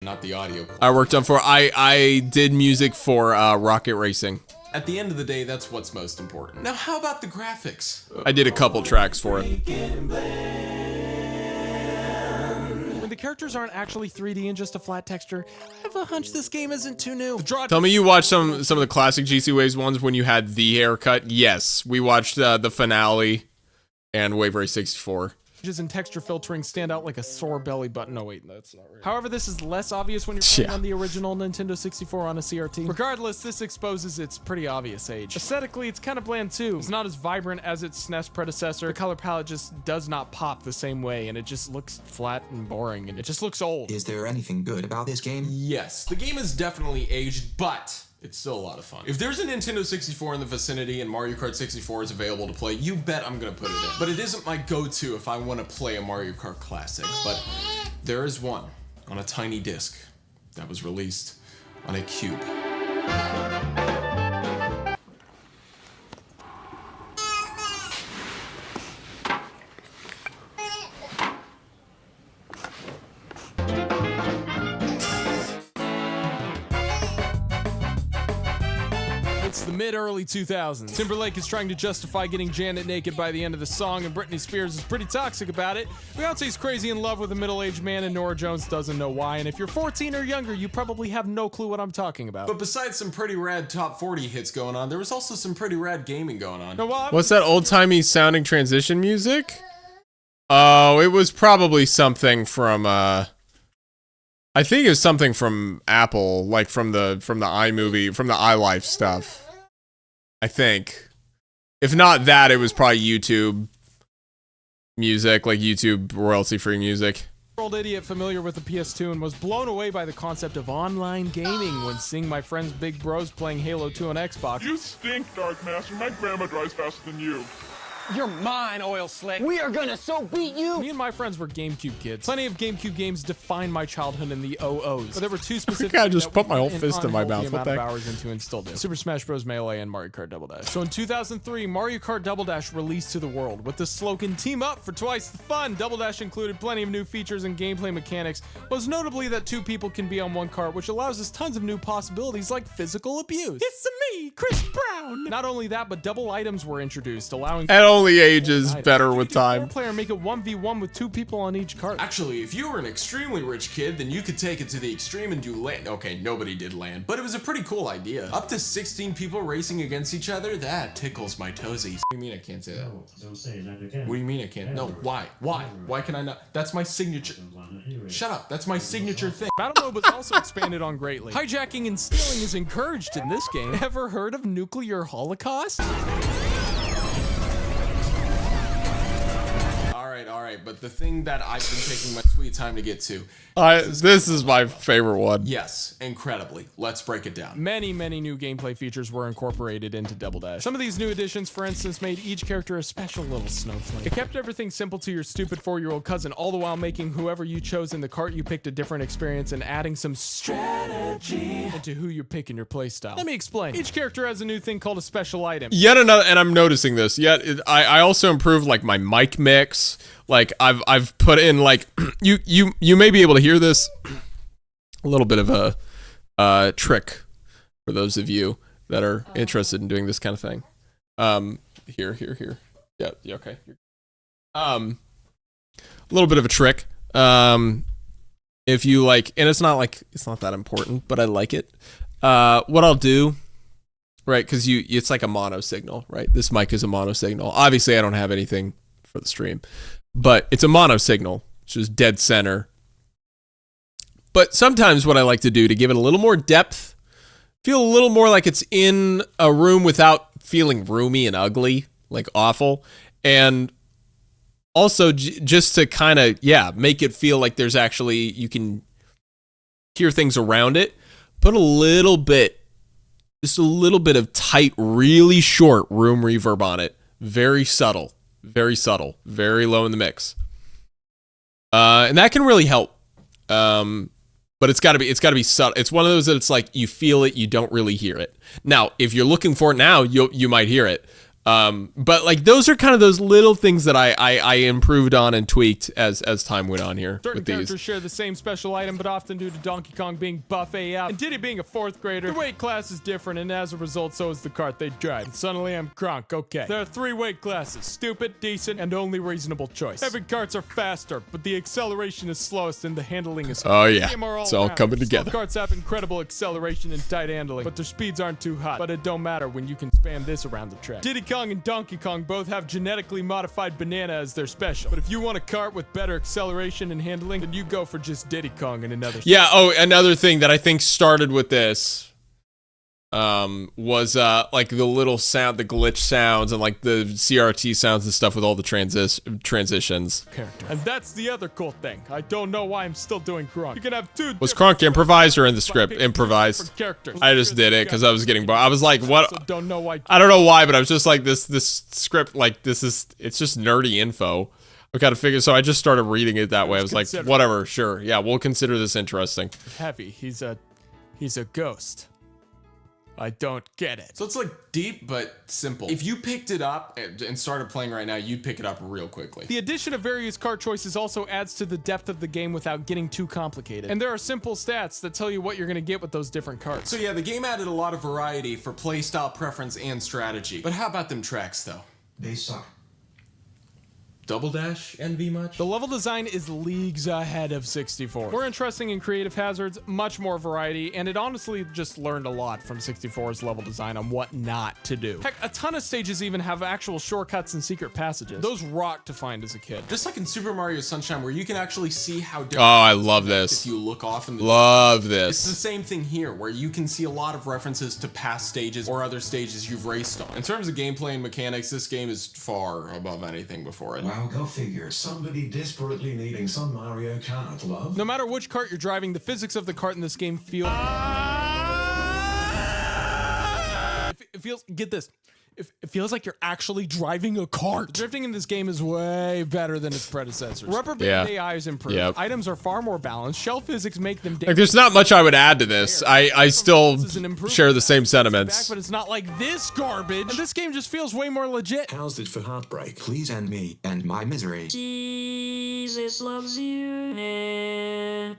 Not the audio. I worked on I did music for Rocket Racing. At the end of the day, that's what's most important. Now, how about the graphics? I did a couple tracks for it. When the characters aren't actually 3D and just a flat texture, I have a hunch this game isn't too new. Tell me you watched some of the classic GC Waves ones when you had the haircut. Yes, we watched the finale and Wave Race 64. And texture filtering stand out like a sore belly button. Oh wait, that's not right. However, this is less obvious when you're playing on the original Nintendo 64 on a CRT. Regardless, this exposes its pretty obvious age. Aesthetically, it's kind of bland too. It's not as vibrant as its SNES predecessor. The color palette just does not pop the same way, and it just looks flat and boring, and it just looks old. Is there anything good about this game? Yes, the game is definitely aged, but it's still a lot of fun. If there's a Nintendo 64 in the vicinity and Mario Kart 64 is available to play, you bet I'm gonna put it in. But it isn't my go-to if I want to play a Mario Kart Classic. But there is one on a tiny disc that was released on a cube. It's the mid-early 2000s. Timberlake is trying to justify getting Janet naked by the end of the song, and Britney Spears is pretty toxic about it. Beyonce's crazy in love with a middle-aged man, and Norah Jones doesn't know why. And if you're 14 or younger, you probably have no clue what I'm talking about. But besides some pretty rad top 40 hits going on, there was also some pretty rad gaming going on. What's that old-timey sounding transition music? Oh, it was probably something from I think it was something from Apple, like from the iMovie, from the iLife stuff. I think. If not that, it was probably YouTube music, like YouTube royalty-free music. Old idiot familiar with the PS2 and was blown away by the concept of online gaming when seeing my friends' big bros playing Halo 2 on Xbox. You stink, Dark Master. My grandma drives faster than you. You're mine, Oil Slick. We are gonna so beat you. Me and my friends were GameCube kids. Plenty of GameCube games defined my childhood in the OOs. But there were two specific. I just put my whole fist in my mouth. What the heck? Hours into and still do. Super Smash Bros. Melee and Mario Kart Double Dash. So in 2003, Mario Kart Double Dash released to the world with the slogan "Team up for twice the fun." Double Dash included plenty of new features and gameplay mechanics. Most notably that two people can be on one cart, which allows us tons of new possibilities like physical abuse. It's me, Chris Brown. Not only that, but double items were introduced, allowing. At only ages. Better with time. Player make it 1v1 with two people on each cart. Actually, if you were an extremely rich kid, then you could take it to the extreme and do land. Okay, nobody did land, but it was a pretty cool idea. Up to 16 people racing against each other, that tickles my toesies. What do you mean I can't say that? No, don't say that again. What do you mean I can't? No, why? Why? Why can I not? That's my signature. Shut up, that's my signature thing. Battle mode was also expanded on greatly. Hijacking and stealing is encouraged in this game. Ever heard of nuclear holocaust? All right, but the thing that I've been taking my sweet time to get to. This is my favorite one. Yes, incredibly. Let's break it down. Many new gameplay features were incorporated into Double Dash. Some of these new additions, for instance, made each character a special little snowflake. It kept everything simple to your stupid 4-year-old cousin, all the while making whoever you chose in the cart you picked a different experience and adding some strategy into who you pick in your playstyle. Let me explain. Each character has a new thing called a special item. Yet another, and I'm noticing this. I also improved like my mic mix. Like I've put in like you may be able to hear this. A little bit of a trick for those of you that are interested in doing this kind of thing. Here. Yeah, okay. A little bit of a trick. If you like, and it's not that important, but I like it. What I'll do, right? Because it's like a mono signal, right? This mic is a mono signal. Obviously, I don't have anything for the stream. But it's a mono signal, which is dead center. But sometimes what I like to do to give it a little more depth, feel a little more like it's in a room without feeling roomy and ugly, like awful. And also just to kind of, make it feel like there's actually, you can hear things around it. Put just a little bit of tight, really short room reverb on it. Very subtle. Very subtle, very low in the mix. And that can really help. but it's gotta be subtle. It's one of those that it's like you feel it, you don't really hear it. Now, if you're looking for it now, you might hear it. But like those are kind of those little things that I improved on and tweaked as time went on here. Certain with these. characters share the same special item, but often due to Donkey Kong being buff AF and Diddy being a 4th grader, the weight class is different, and as a result, so is the cart they drive. And suddenly I'm Kronk, okay. There are 3 weight classes: stupid, decent, and only reasonable choice. Heavy carts are faster, but the acceleration is slowest and the handling is Oh yeah, it's all coming together. Slow carts have incredible acceleration and tight handling, but their speeds aren't too hot. But it don't matter when you can span this around the track. Diddy Kong and Donkey Kong both have genetically modified banana as their special. But if you want a cart with better acceleration and handling, then you go for just Diddy Kong and another. Yeah, another thing that I think started with this was like the little sound, the glitch sounds, and like the CRT sounds and stuff with all the transitions. Character. And that's the other cool thing. I don't know why I'm still doing Kronk. You can have 2 Was Kronk improvised or in the script? Improvised. Characters. I just did it because I was getting bored. I was like, what? So don't know why. I don't know why, but I was just like, this script, like it's just nerdy info. I gotta figure, so I just started reading it that way. I was like, whatever, sure. Yeah, we'll consider this interesting. Heavy. He's a ghost. I don't get it. So it's like deep but simple. If you picked it up and started playing right now, you'd pick it up real quickly. The addition of various cart choices also adds to the depth of the game without getting too complicated. And there are simple stats that tell you what you're gonna get with those different carts. So yeah, the game added a lot of variety for playstyle, preference, and strategy. But how about them tracks though? They suck. Double Dash envy much? The level design is leagues ahead of 64. More interesting and creative hazards, much more variety, and it honestly just learned a lot from 64's level design on what not to do. Heck, a ton of stages even have actual shortcuts and secret passages. Those rock to find as a kid. Just like in Super Mario Sunshine, where you can actually see how different. Oh, I love this. If you look off in the love this. It's the same thing here, where you can see a lot of references to past stages or other stages you've raced on. In terms of gameplay and mechanics, this game is far above anything before it. Wow, go figure. Somebody desperately needing some Mario Kart love. No matter which cart you're driving, the physics of the cart in this game feel... It feels... Get this. It feels like you're actually driving a cart. Drifting in this game is way better than its predecessors. Rubber band AI is improved. Yep. Items are far more balanced. Shell physics make them... Like, there's not much I would add to this. I still share the same sentiments. But it's not like this garbage. And this game just feels way more legit. How's it for Heartbreak? Please end me and my misery. Jesus loves you, Nintendo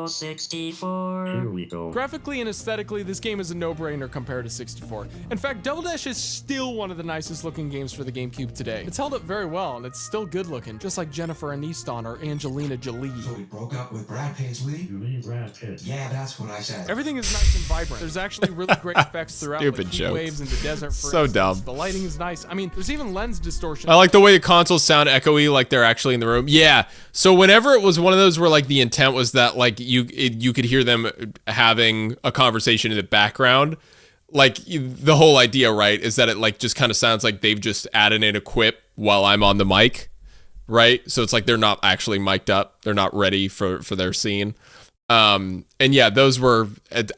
64. Here we go. Graphically and aesthetically, this game is a no-brainer compared to 64. In fact, Double Dash is still one of the nicest looking games for the GameCube today. It's held up very well, and it's still good looking, just like Jennifer Aniston or Angelina Jolie. So he broke up with Brad Paisley? You mean Brad Pitt? Yeah, that's what I said. Everything is nice and vibrant. There's actually really great effects throughout, Stupid like heat jokes. waves in the desert. For So instance. dumb. The lighting is nice. I mean, there's even lens distortion. I like the way the consoles sound echoey, like they're actually in the room. Yeah. So whenever it was one of those where like the intent was that like you could hear them having a conversation in the background, like the whole idea, right, is that it like just kind of sounds like they've just added in a quip while I'm on the mic, right? So it's like they're not actually mic'd up, they're not ready for their scene. And yeah, those were,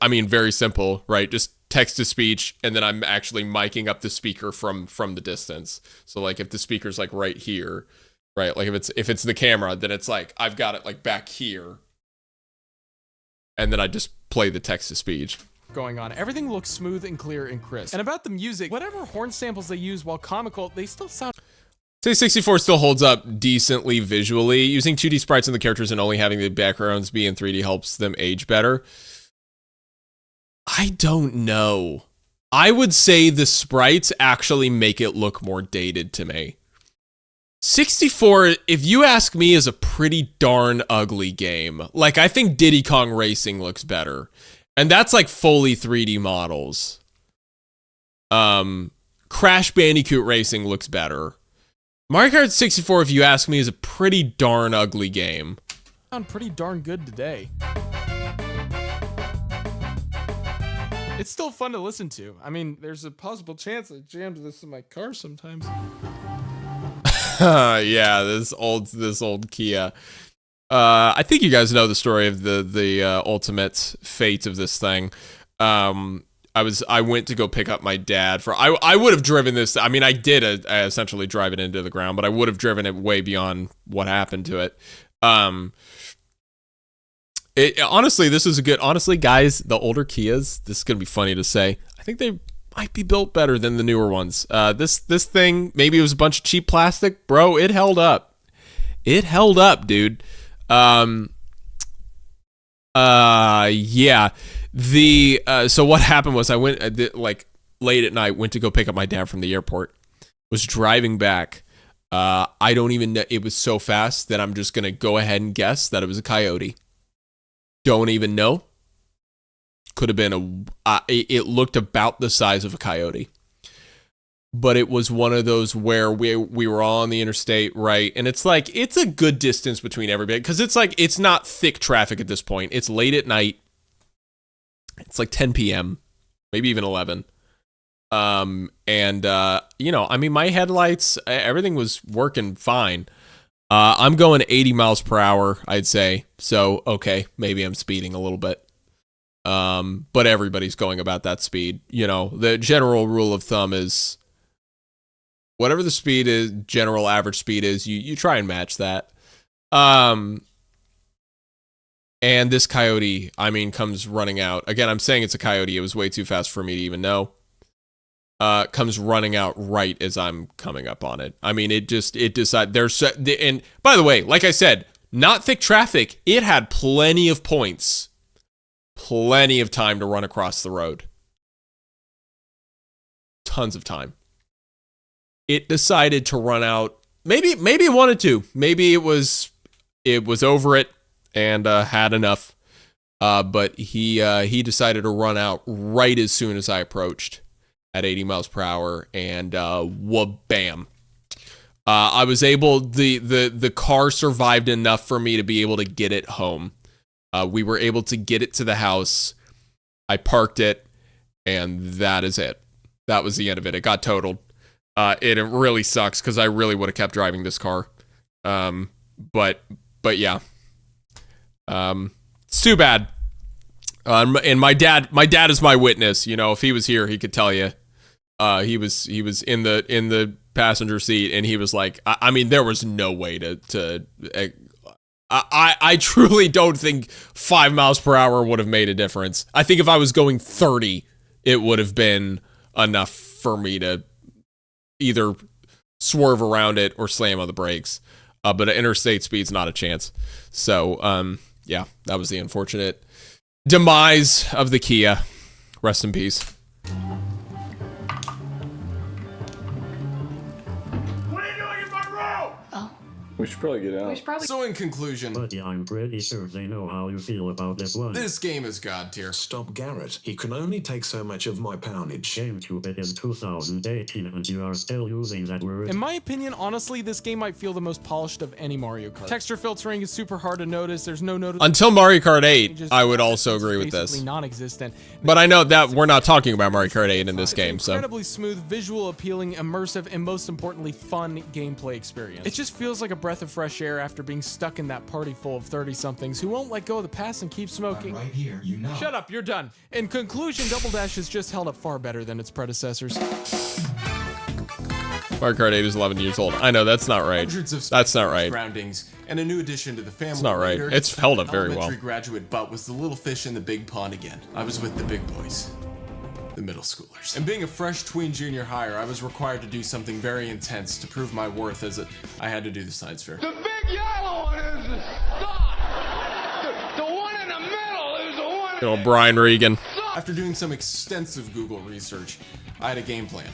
I mean, very simple, right? Just text to speech, and then I'm actually miking up the speaker from the distance. So like if the speaker's like right here, right? Like if it's the camera, then it's like I've got it like back here, and then I just play the text to speech. Going on. Everything looks smooth and clear and crisp. And about the music, whatever horn samples they use, while comical, they still sound... Say 64 still holds up decently visually. Using 2D sprites in the characters and only having the backgrounds be in 3D helps them age better. I don't know. I would say the sprites actually make it look more dated to me. 64, if you ask me, is a pretty darn ugly game. Like, I think Diddy Kong Racing looks better. And that's like fully 3D models. Crash Bandicoot Racing looks better. Mario Kart 64, if you ask me, is a pretty darn ugly game. Sound pretty darn good today. It's still fun to listen to. I mean, there's a possible chance I jammed this in my car sometimes. Yeah, this old Kia. I think you guys know the story of the ultimate fate of this thing. I went to go pick up my dad for, I would have driven this. I mean, I did essentially drive it into the ground, but I would have driven it way beyond what happened to it. Honestly, this is a good. Honestly, guys, the older Kias. This is gonna be funny to say. I think they might be built better than the newer ones. This thing, maybe it was a bunch of cheap plastic, bro. It held up. It held up, dude. Yeah. So what happened was I went like late at night. Went to go pick up my dad from the airport. Was driving back. I don't even know. It was so fast that I'm just gonna go ahead and guess that it was a coyote. Don't even know. Could have been it looked about the size of a coyote. But it was one of those where we were all on the interstate, right? And it's like, it's a good distance between everybody. Because it's like, it's not thick traffic at this point. It's late at night. It's like 10 p.m. Maybe even 11. You know, I mean, my headlights, everything was working fine. I'm going 80 miles per hour, I'd say. So, okay, maybe I'm speeding a little bit. But everybody's going about that speed. You know, the general rule of thumb is whatever the speed is, general average speed is, you try and match that. And this coyote, I mean, comes running out. Again, I'm saying it's a coyote. It was way too fast for me to even know. Comes running out right as I'm coming up on it. I mean, it decided and by the way, like I said, not thick traffic. It had plenty of points, plenty of time to run across the road. Tons of time. It decided to run out. Maybe it wanted to. Maybe it was over it and had enough. But he decided to run out right as soon as I approached at 80 miles per hour, and bam. I was able. The car survived enough for me to be able to get it home. We were able to get it to the house. I parked it, and that is it. That was the end of it. It got totaled. It really sucks because I really would have kept driving this car. But yeah. It's too bad. And my dad is my witness. You know, if he was here, he could tell you. He was in the passenger seat, and he was like, I mean, there was no way to I truly don't think 5 miles per hour would have made a difference. I think if I was going 30, it would have been enough for me to either swerve around it or slam on the brakes. But at interstate speed's not a chance. So, yeah, that was the unfortunate demise of the Kia. Rest in peace. We should probably get out. So in conclusion, Buddy, I'm pretty sure they know how you feel about this one. This game is god tier. Stop, Garrett. He can only take so much of my poundage. GameCube is 2018 and you are still using that word. In my opinion, honestly, this game might feel the most polished of any Mario Kart. Texture filtering is super hard to notice. There's no notice until Mario Kart 8. I would also agree with this. Non-existent. But I know that we're not talking about Mario Kart 8 in this game, so incredibly smooth, visual, appealing, immersive, and most importantly, fun gameplay experience. It just feels like a breath of fresh air after being stuck in that party full of 30-somethings who won't let go of the past and keep smoking. Right here, you know. Shut up, you're done. In conclusion, Double Dash has just held up far better than its predecessors. Mario Kart 8 is 11 years old. I know, that's not right. That's not right. Surroundings and a new addition to the family. It's not right. Later, It's held up very well. Elementary graduate butt was the little fish in the big pond again. I was with the big boys. The middle schoolers. And being a fresh tween junior hire, I was required to do something very intense to prove my worth as I had to do the science fair. The big yellow one is the stop. The one in the middle is the one. You know, Brian Regan. After doing some extensive Google research, I had a game plan.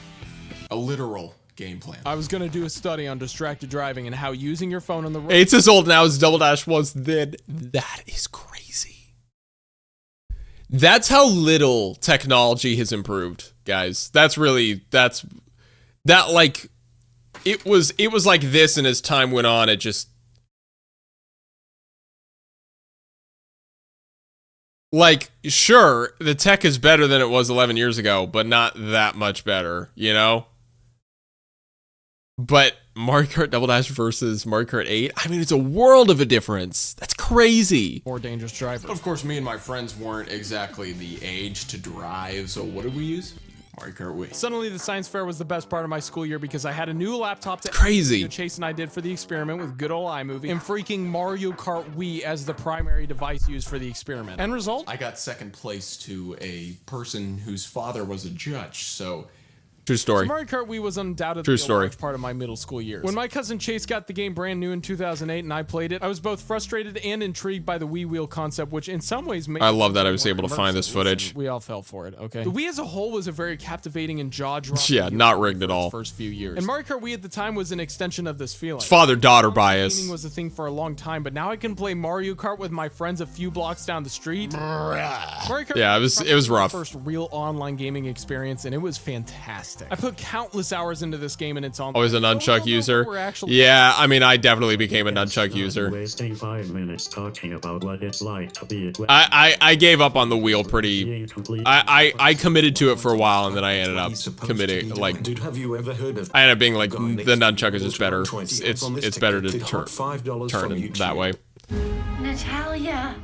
A literal game plan. I was gonna do a study on distracted driving and how using your phone on the road. It's as old now as Double Dash was then. That is crazy. That's how little technology has improved, guys. That like it was like this, and as time went on, it just like, sure, the tech is better than it was 11 years ago, but not that much better, you know? But Mario Kart Double Dash versus Mario Kart 8, I mean, it's a world of a difference. That's crazy. More dangerous driver. Of course, me and my friends weren't exactly the age to drive, so what did we use? Mario Kart Wii. Suddenly, the science fair was the best part of my school year because I had a new laptop to Crazy. Chase and I did for the experiment with good old iMovie, and freaking Mario Kart Wii as the primary device used for the experiment. End result? I got second place to a person whose father was a judge, so... True story. So Mario Kart Wii was undoubtedly a large part of my middle school years. When my cousin Chase got the game brand new in 2008 and I played it, I was both frustrated and intrigued by the Wii wheel concept, which in some ways made I love that I was able to find this footage. We all fell for it, okay? The Wii as a whole was a very captivating and jaw-dropping Yeah, not rigged at all. First few years. And Mario Kart Wii at the time was an extension of this feeling. Father-daughter bias. Gaming was a thing for a long time, but now I can play Mario Kart with my friends a few blocks down the street. Mario Kart Yeah, it was rough. My first real online gaming experience, and it was fantastic. I put countless hours into this game, and it's on. Always a nunchuck user. Yeah, I mean, I definitely became a nunchuck user. Wasting 5 minutes talking about what it's like to be I gave up on the wheel pretty. I committed to it for a while, and then I ended up committing like. Dude, have you ever heard of? I ended up being like, the nunchuck is just better. It's better to turn it that way. Natalia.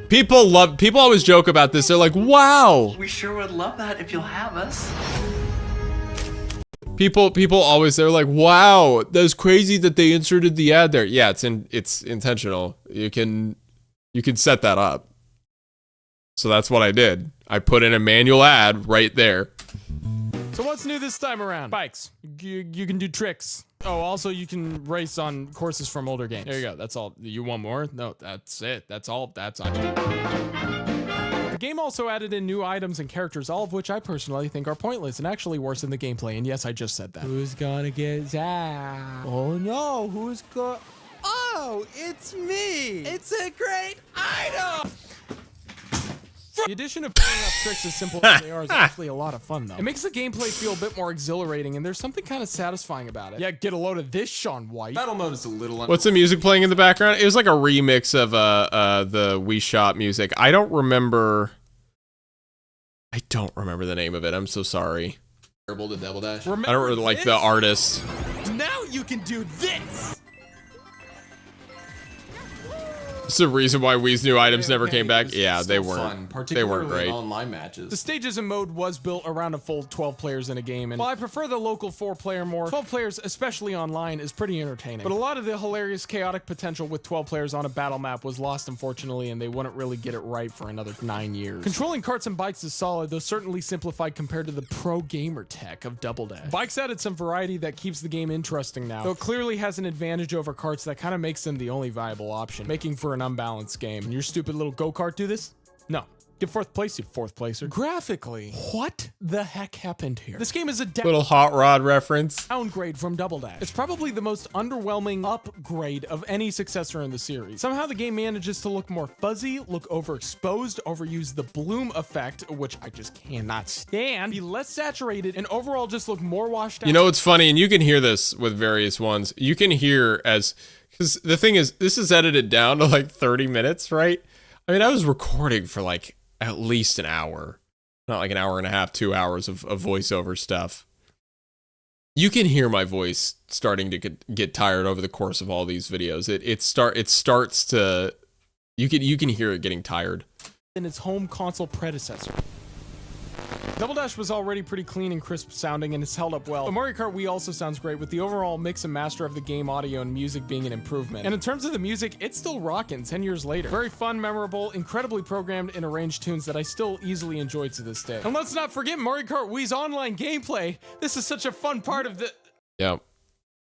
People always joke about this. They're like, wow. We sure would love that if you'll have us. People always, they're like, wow, that's crazy that they inserted the ad there. Yeah, it's intentional. You can set that up. So that's what I did. I put in a manual ad right there. So what's new this time around? Bikes. You can do tricks. Oh, also you can race on courses from older games. There you go. That's all. You want more? No, that's it. That's all. That's on. The game also added in new items and characters, all of which I personally think are pointless and actually worsen the gameplay. And yes, I just said that. Who's gonna get zapped? Oh no, who's gonna... Oh, it's me! It's a great item! The addition of pulling up tricks as simple as they are is actually a lot of fun, though. It makes the gameplay feel a bit more exhilarating, and there's something kind of satisfying about it. Yeah, get a load of this, Shaun White. Battle mode is a little... What's the music playing in the background? It was like a remix of the Wii Shop music. I don't remember the name of it. I'm so sorry. Terrible to Double Dash. I don't really like the artist. Now you can do this! It's the reason why Wii's new items never came back. Yeah, they fun, weren't. They weren't great. Online matches. The stages and mode was built around a full 12 players in a game, and while I prefer the local 4-player more, 12 players, especially online, is pretty entertaining. But a lot of the hilarious, chaotic potential with 12 players on a battle map was lost, unfortunately, and they wouldn't really get it right for another 9 years. Controlling karts and bikes is solid, though certainly simplified compared to the pro gamer tech of Double Dash. Bikes added some variety that keeps the game interesting now, though it clearly has an advantage over karts that kind of makes them the only viable option, making for an unbalanced game. And your stupid little go-kart do this? No. Get fourth place, you fourth placer. Graphically, what the heck happened here? This game is a little hot rod reference. Downgrade from Double Dash. It's probably the most underwhelming upgrade of any successor in the series. Somehow the game manages to look more fuzzy, look overexposed, overuse the bloom effect, which I just cannot stand, be less saturated, and overall just look more washed out. You know what's funny, and you can hear this with various ones. You can hear because the thing is, this is edited down to like 30 minutes, right? I mean, I was recording for like at least an hour, not like an hour and a half, 2 hours of voiceover stuff. You can hear my voice starting to get tired over the course of all these videos. It starts to, you can hear it getting tired. In its home console predecessor. Double Dash was already pretty clean and crisp sounding, and it's held up well. But Mario Kart Wii also sounds great, with the overall mix and master of the game audio and music being an improvement. And in terms of the music, it's still rockin' 10 years later. Very fun, memorable, incredibly programmed and arranged tunes that I still easily enjoy to this day. And let's not forget Mario Kart Wii's online gameplay. This is such a fun part of the... Yep.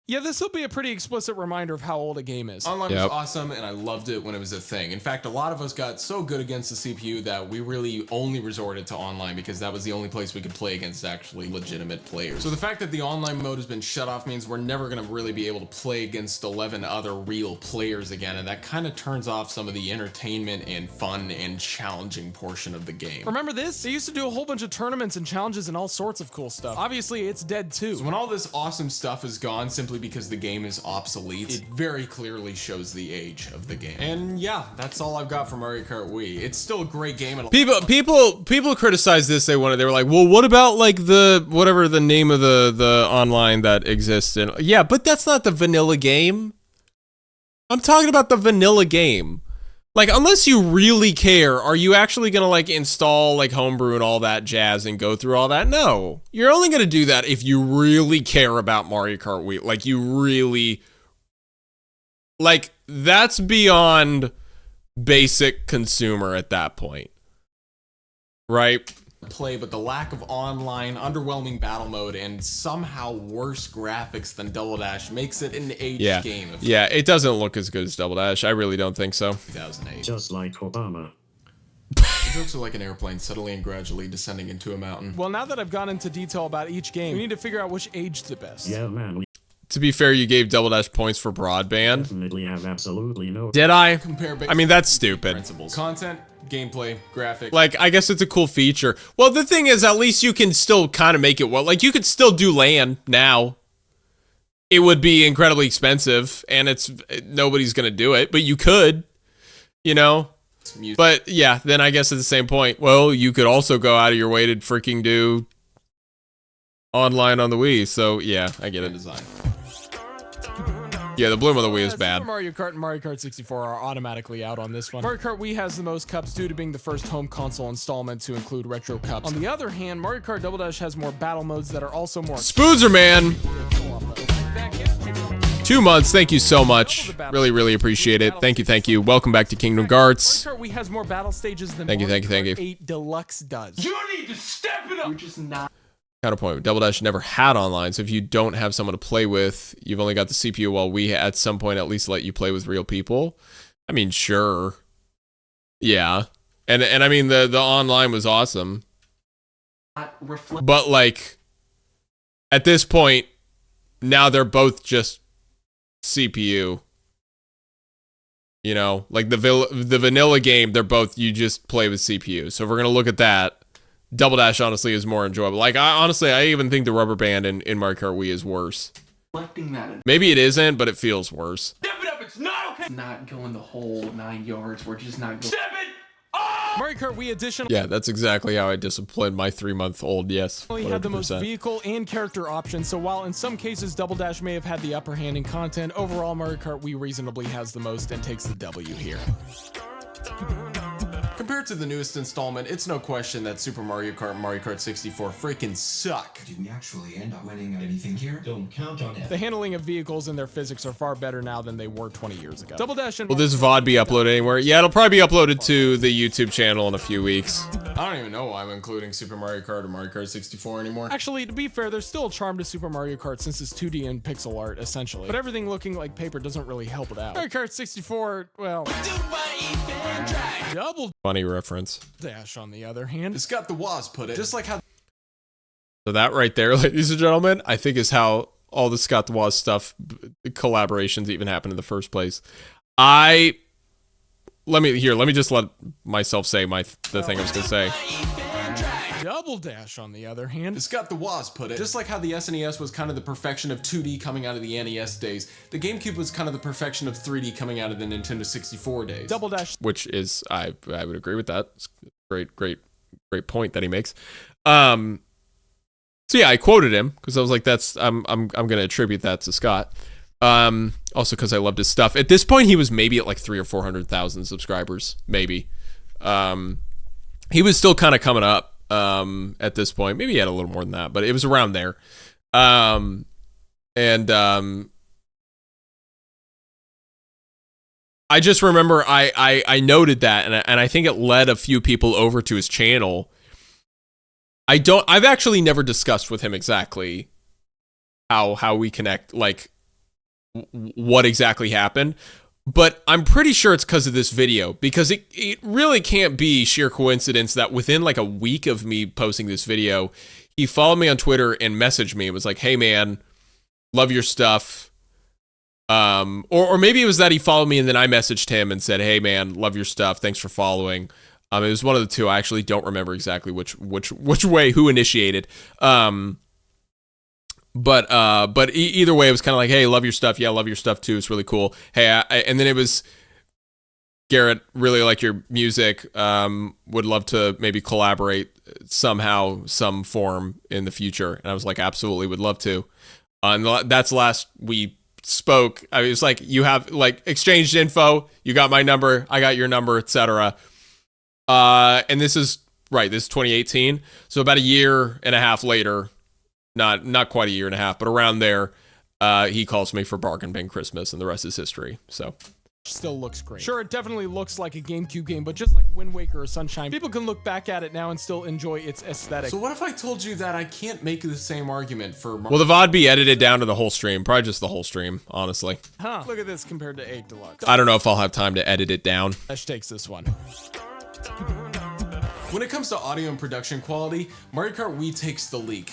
Yeah, this will be a pretty explicit reminder of how old a game is. Online was awesome, and I loved it when it was a thing. In fact, a lot of us got so good against the CPU that we really only resorted to online because that was the only place we could play against actually legitimate players. So the fact that the online mode has been shut off means we're never going to really be able to play against 11 other real players again, and that kind of turns off some of the entertainment and fun and challenging portion of the game. Remember this? They used to do a whole bunch of tournaments and challenges and all sorts of cool stuff. Obviously, it's dead too. So when all this awesome stuff is gone simply because the game is obsolete, it very clearly shows the age of the game. And yeah, that's all I've got for Mario Kart Wii. It's still a great game. And people criticize this. They were like, well, what about like whatever the name of the online that exists? And yeah, but that's not the vanilla game. I'm talking about the vanilla game. Like, unless you really care, are you actually gonna like install like homebrew and all that jazz and go through all that? No. You're only gonna do that if you really care about Mario Kart Wii. Like, you really... Like, that's beyond basic consumer at that point. Right? Play, but the lack of online, underwhelming battle mode, and somehow worse graphics than Double Dash makes it an aged game. Yeah, it doesn't look as good as Double Dash. I really don't think so. 2008. Just like Obama. The jokes are like an airplane, subtly and gradually descending into a mountain. Well, now that I've gone into detail about each game, we need to figure out which aged the best. Yeah, man. To be fair, you gave Double Dash points for broadband. Definitely have absolutely no. Did I? Compare I mean, that's stupid. Principles. Content, gameplay, graphics. Like, I guess it's a cool feature. Well, the thing is, at least you can still kind of make it well. Like, you could still do LAN now. It would be incredibly expensive, and nobody's gonna do it, but you could, you know. But yeah, then I guess at the same point, well, you could also go out of your way to freaking do online on the Wii. So yeah, I get it. Design. Yeah, the bloom of the Wii is bad. Super Mario Kart and Mario Kart 64 are automatically out on this one. Mario Kart Wii has the most cups due to being the first home console installment to include retro cups. On the other hand, Mario Kart Double Dash has more battle modes that are also more... Spoonser Man! 2 months, thank you so much. Really, really appreciate it. Thank you. Welcome back to Kingdom Hearts. Mario Kart Wii has more battle stages than Thank you. Mario Kart 8 Deluxe does. You need to step it up. You're just not. Counterpoint, Double Dash never had online, so if you don't have someone to play with, you've only got the CPU, while we at some point at least let you play with real people. I mean, sure. Yeah. And I mean, the online was awesome. But like, at this point, now they're both just CPU. You know, like the vanilla game, they're both, you just play with CPU. So if we're going to look at that, Double Dash honestly is more enjoyable. Like, I even think the rubber band in Mario Kart Wii is worse. Maybe it isn't, but it feels worse. Step it up. It's not okay. Not going the whole 9 yards. We're just not going. Step it up. Mario Kart Wii Edition. Yeah, that's exactly how I disciplined my 3-month-old. Yes. Only had the most vehicle and character options. So while in some cases Double Dash may have had the upper hand in content, overall Mario Kart Wii reasonably has the most and takes the W here. Compared to the newest installment, it's no question that Super Mario Kart and Mario Kart 64 freaking suck. Did we actually end up winning anything here? Don't count on it. The handling of vehicles and their physics are far better now than they were 20 years ago. Double Dash and... Will this VOD be uploaded anywhere? Yeah, it'll probably be uploaded to the YouTube channel in a few weeks. I don't even know why I'm including Super Mario Kart or Mario Kart 64 anymore. Actually, to be fair, there's still a charm to Super Mario Kart since it's 2D and pixel art, essentially. But everything looking like paper doesn't really help it out. Mario Kart 64, well... Double Funny reference. Dash, on the other hand, it's got the Woz put it, just like how... So that right there, ladies and gentlemen, I think is how all the Scott the Woz stuff, collaborations even happened in the first place. Let me just let myself say the thing I was gonna say. Double Dash, on the other hand, it's got the Woz put it. Just like how the SNES was kind of the perfection of 2D coming out of the NES days, the GameCube was kind of the perfection of 3D coming out of the Nintendo 64 days. Double Dash, which is, I would agree with that. It's a great point that he makes. So yeah, I quoted him because I was like, I'm gonna attribute that to Scott. Also because I loved his stuff. At this point, he was maybe at like 300,000 or 400,000 subscribers, maybe. He was still kind of coming up. At this point, maybe he had a little more than that, but it was around there. I just remember I noted that, and I think it led a few people over to his channel. I've actually never discussed with him exactly how we connect, like what exactly happened. But I'm pretty sure it's because of this video, because it really can't be sheer coincidence that within like a week of me posting this video, he followed me on Twitter and messaged me. It was like, hey man, love your stuff. Or maybe it was that he followed me and then I messaged him and said, hey man, love your stuff. Thanks for following. It was one of the two. I actually don't remember exactly which way, who initiated. But either way, it was kind of like, hey, love your stuff. Yeah, love your stuff too. It's really cool. Hey, and then it was, Garrett, really like your music. Would love to maybe collaborate somehow, some form in the future. And I was like, absolutely, would love to. And that's last we spoke. I was like, you have like exchanged info. You got my number. I got your number, etc. And this is 2018. So about a year and a half later, not quite a year and a half, but around there, he calls me for Bargain Bin Christmas, and the rest is history. So. Still looks great. Sure, it definitely looks like a GameCube game, but just like Wind Waker or Sunshine, people can look back at it now and still enjoy its aesthetic. So what if I told you that I can't make the same argument for... Will the VOD be edited down to the whole stream? Probably just the whole stream, honestly. Huh. Look at this compared to 8 Deluxe. I don't know if I'll have time to edit it down. Ash takes this one. When it comes to audio and production quality, Mario Kart Wii takes the lead.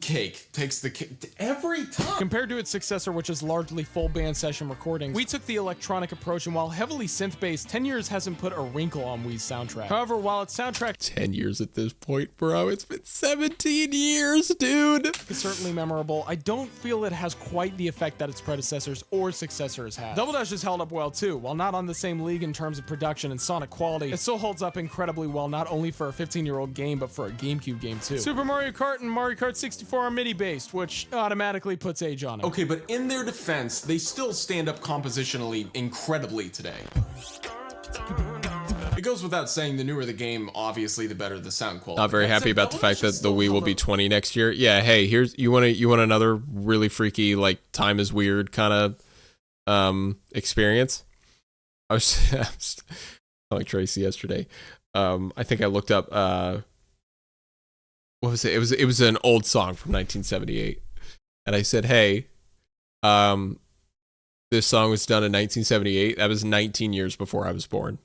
Cake takes the cake every time. Compared to its successor, which is largely full band session recording, we took the electronic approach, and while heavily synth-based, 10 years hasn't put a wrinkle on Wii's soundtrack. However, while its soundtrack 10 years at this point, bro. It's been 17 years, dude. Is certainly memorable, I don't feel it has quite the effect that its predecessors or successors had. Double Dash has held up well too. While not on the same league in terms of production and sonic quality, it still holds up incredibly well, not only for a 15-year-old game, but for a GameCube game too. Super Mario Kart and Mario Kart 64 are MIDI-based, which automatically puts age on it. Okay, but in their defense, they still stand up compositionally incredibly today. It goes without saying, the newer the game, obviously the better the sound quality. Not very happy about the fact that the Wii will be 20 next year. Yeah, hey, here's you want another really freaky, like, time is weird kind of experience. I was like Tracy yesterday. I think I looked up what was it? It was an old song from 1978. And I said, hey, this song was done in 1978. That was 19 years before I was born.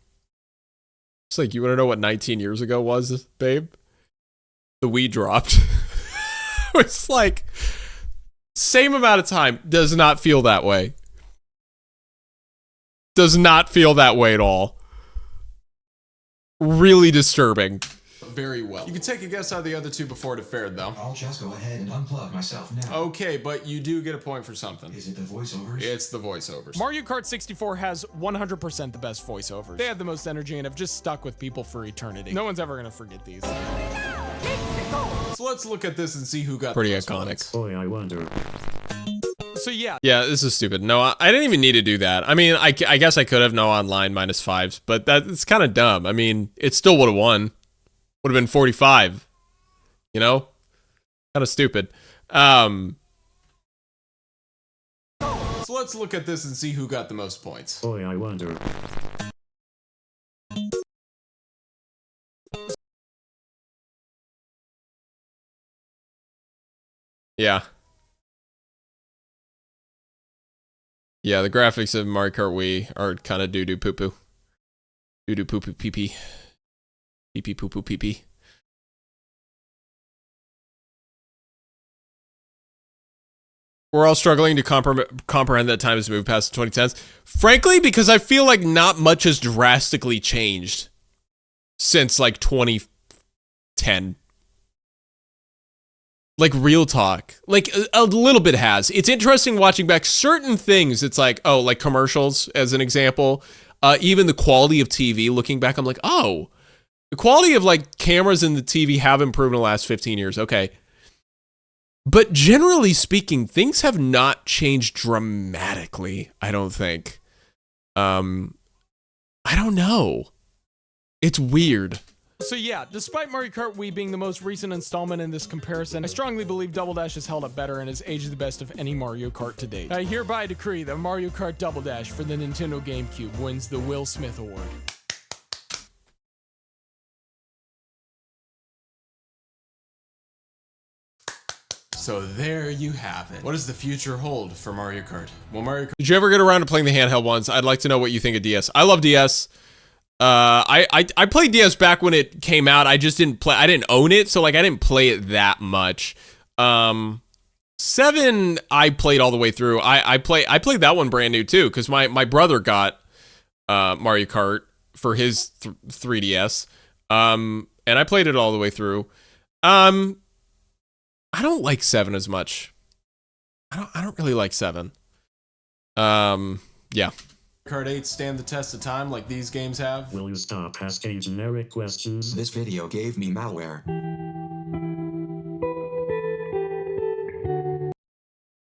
It's like, you want to know what 19 years ago was, babe? The Wii dropped. It's like, same amount of time. Does not feel that way. Does not feel that way at all. Really disturbing. Very well. You can take a guess how the other two before it fared, though. I'll just go ahead and unplug myself now. Okay, but you do get a point for something. Is it the voiceovers? It's the voiceovers. Mario Kart 64 has 100% the best voiceovers. They have the most energy and have just stuck with people for eternity. No one's ever gonna forget these. So let's look at this and see who got pretty the iconic. Boy, I wonder. So yeah. Yeah, this is stupid. No, I didn't even need to do that. I mean, I guess I could have no online -5s, but it's kind of dumb. I mean, it still would have won. Would have been 45. You know? Kind of stupid. So let's look at this and see who got the most points. Boy, I wonder. Yeah. Yeah, the graphics of Mario Kart Wii are kind of doo-doo poo-poo. Doo-doo poo-poo pee-pee. Pee-pee poo-poo pee-pee. We're all struggling to comprehend that time has moved past the 2010s. Frankly, because I feel like not much has drastically changed since like 2010. Like, real talk. Like, a little bit has. It's interesting watching back certain things. It's like, oh, like commercials, as an example. Even the quality of TV, looking back, I'm like, oh, the quality of, like, cameras in the TV have improved in the last 15 years. Okay. But generally speaking, things have not changed dramatically, I don't think. I don't know. It's weird. So yeah, despite Mario Kart Wii being the most recent installment in this comparison, I strongly believe Double Dash has held up better and has aged the best of any Mario Kart to date. I hereby decree that Mario Kart Double Dash for the Nintendo GameCube wins the Will Smith Award. So there you have it. What does the future hold for Mario Kart? Well, Mario Kart... Did you ever get around to playing the handheld ones? I'd like to know what you think of DS. I love DS. I played DS back when it came out. I just didn't play. I didn't own it, so like I didn't play it that much. 7 I played all the way through. I played that one brand new too because my brother got Mario Kart for his 3DS. And I played it all the way through. I don't like 7 as much. I don't really like 7. Yeah. Kart 8 stand the test of time like these games have? Will you stop asking generic questions? This video gave me malware.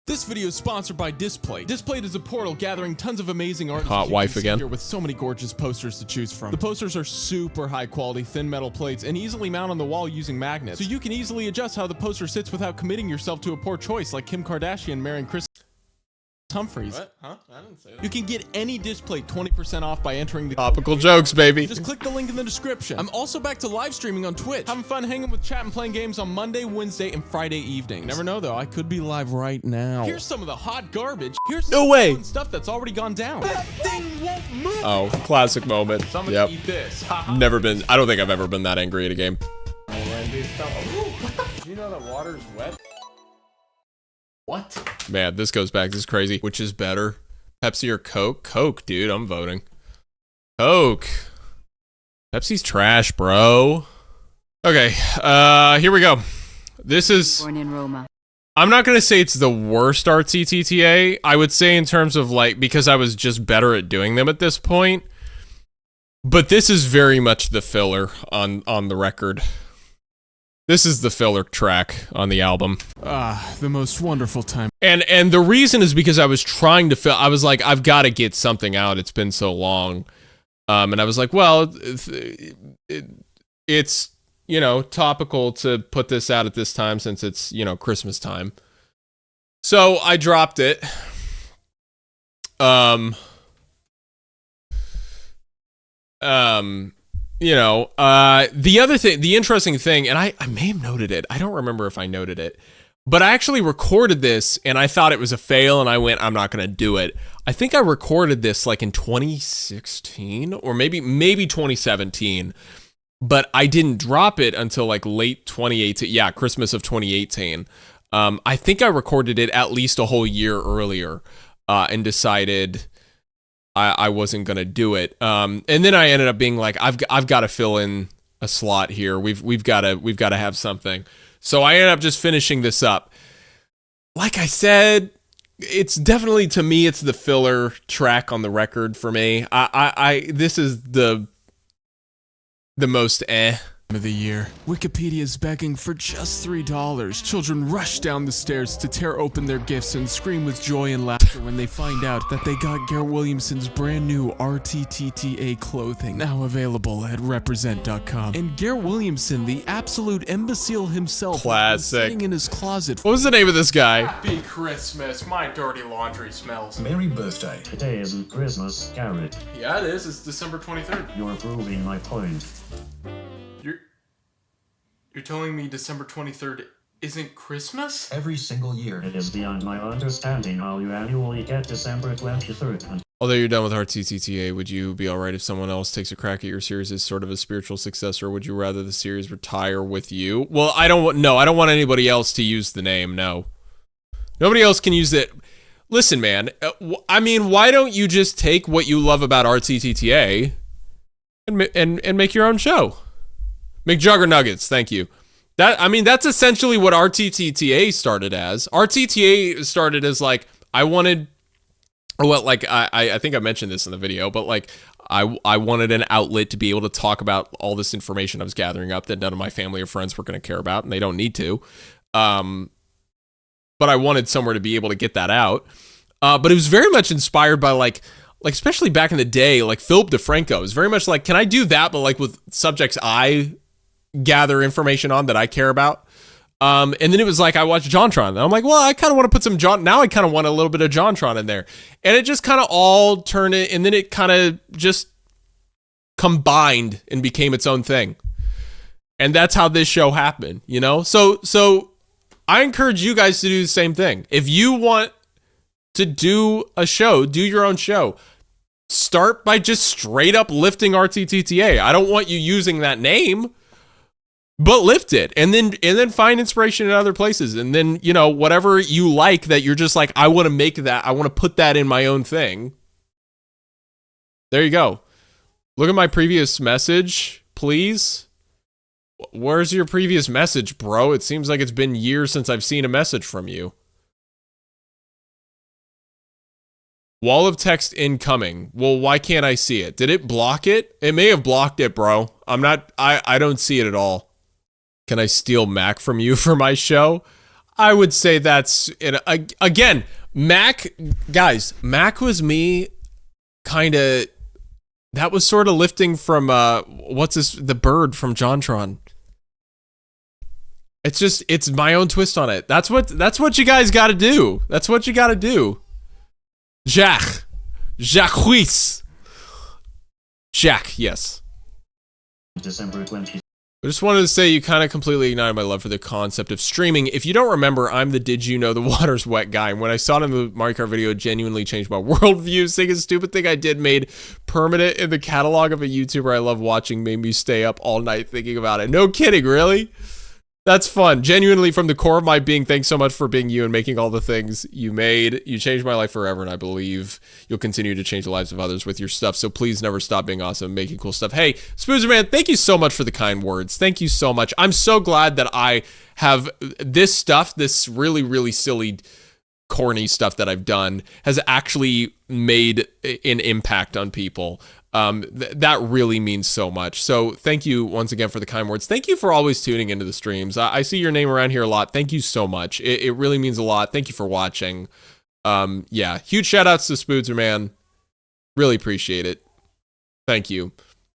This video is sponsored by Displate. Displate is a portal gathering tons of amazing artists. Hot wife again. Here with so many gorgeous posters to choose from. The posters are super high quality, thin metal plates, and easily mount on the wall using magnets. So you can easily adjust how the poster sits without committing yourself to a poor choice like Kim Kardashian marrying Chris Humphries. What? Huh? I didn't say that. You can get any Displate 20% off by entering the Topical jokes, baby. Just click the link in the description. I'm also back to live streaming on Twitch. Having fun hanging with chat and playing games on Monday, Wednesday, and Friday evenings. Never know though, I could be live right now. Here's some of the hot garbage. Here's some fun stuff that's already gone down. That thing won't move. Oh, classic moment. Somebody Yep. eat this. Never been. I don't think I've ever been that angry at a game. Do you know that water's wet? What? Man, this goes back. This is crazy. Which is better, Pepsi or Coke? Coke, dude. I'm voting. Coke. Pepsi's trash, bro. Okay, here we go. This is... Born in Roma. I'm not going to say it's the worst RTTTA. I would say in terms of, like, because I was just better at doing them at this point. But this is very much the filler on the record. This is the filler track on the album. The most wonderful time. And the reason is because I was trying to I was like, I've got to get something out. It's been so long. And I was like, well, it's, you know, topical to put this out at this time since it's, you know, Christmas time. So I dropped it. You know, the other thing, the interesting thing, and I may have noted it. I don't remember if I noted it, but I actually recorded this and I thought it was a fail and I went, I'm not going to do it. I think I recorded this like in 2016 or maybe 2017, but I didn't drop it until like late 2018. Yeah, Christmas of 2018. I think I recorded it at least a whole year earlier, and decided I wasn't gonna do it. And then I ended up being like, I've got to fill in a slot here. We've got to have something. So I ended up just finishing this up. Like I said, it's definitely, to me, it's the filler track on the record for me. This is the most of the year. Wikipedia is begging for just $3. Children rush down the stairs to tear open their gifts and scream with joy and laughter when they find out that they got Garrett Williamson's brand new RTTTA clothing, now available at represent.com. And Garrett Williamson, the absolute imbecile himself, classic, sitting in his closet. What was the name of this guy? Happy Christmas. My dirty laundry smells. Merry birthday. Today isn't Christmas, Garrett. Yeah, it is. It's December 23rd. You're proving my point. You're telling me December 23rd isn't Christmas? Every single year. It is beyond my understanding how you annually get December 23rd. And although you're done with RTTTA, would you be alright if someone else takes a crack at your series as sort of a spiritual successor? Would you rather the series retire with you? Well, I don't want anybody else to use the name, no. Nobody else can use it. Listen, man, I mean, why don't you just take what you love about RTTTA and make your own show? McJuggernuggets, thank you. That's essentially what RTTTA started as. RTTA started as like, I think I mentioned this in the video, but like, I wanted an outlet to be able to talk about all this information I was gathering up that none of my family or friends were going to care about, and they don't need to. But I wanted somewhere to be able to get that out. But it was very much inspired by like especially back in the day, like Philip DeFranco is very much like, can I do that, but like with subjects I gather information on that I care about. And then it was like, I watched JonTron and I'm like, well, I kind of want to put some now I kind of want a little bit of JonTron in there. And it just kind of all turned it, and then it kind of just combined and became its own thing. And that's how this show happened, you know? So I encourage you guys to do the same thing. If you want to do a show, do your own show. Start by just straight up lifting RTTTA. I don't want you using that name, but lift it, and then find inspiration in other places, and then, you know, whatever you like that you're just like, I want to make that, I want to put that in my own thing. There you go. Look at my previous message, please. Where's your previous message, bro? It seems like it's been years since I've seen a message from you. Wall of text incoming. Well, why can't I see it? Did it block it? It may have blocked it, bro. I don't see it at all. Can I steal Mac from you for my show? I would say that's again, Mac was me kind of, that was sort of lifting from the bird from JonTron. It's my own twist on it. That's what you guys got to do. That's what you got to do. Jacques, yes. December 20. I just wanted to say you kind of completely ignited my love for the concept of streaming. If you don't remember, I'm the did you know the water's wet guy. And when I saw it in the Mario Kart video, it genuinely changed my worldview. Saying a stupid thing I did made permanent in the catalog of a YouTuber I love watching made me stay up all night thinking about it. No kidding, really? That's fun. Genuinely, from the core of my being, thanks so much for being you and making all the things you made. You changed my life forever, and I believe you'll continue to change the lives of others with your stuff. So please never stop being awesome and making cool stuff. Hey, Spoozerman, thank you so much for the kind words. Thank you so much. I'm so glad that I have this stuff, this really, really silly, corny stuff that I've done, has actually made an impact on people. That really means so much. So thank you once again for the kind words. Thank you for always tuning into the streams. I see your name around here a lot. Thank you so much. It really means a lot. Thank you for watching. Yeah, huge shout outs to Spoodzer, man. Really appreciate it. Thank you.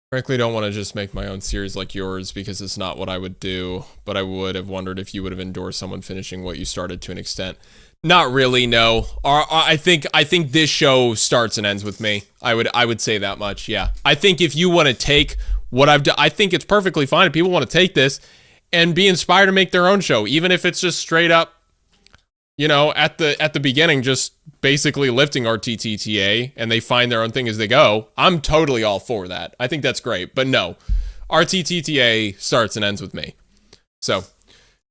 Frankly, don't want to just make my own series like yours because it's not what I would do, but I would have wondered if you would have endorsed someone finishing what you started to an extent. Not really, no. I think this show starts and ends with me. I would say that much, yeah. I think if you want to take what I've done, I think it's perfectly fine if people want to take this and be inspired to make their own show, even if it's just straight up, you know, at the beginning, just basically lifting RTTTA and they find their own thing as they go. I'm totally all for that. I think that's great. But no, RTTTA starts and ends with me. So,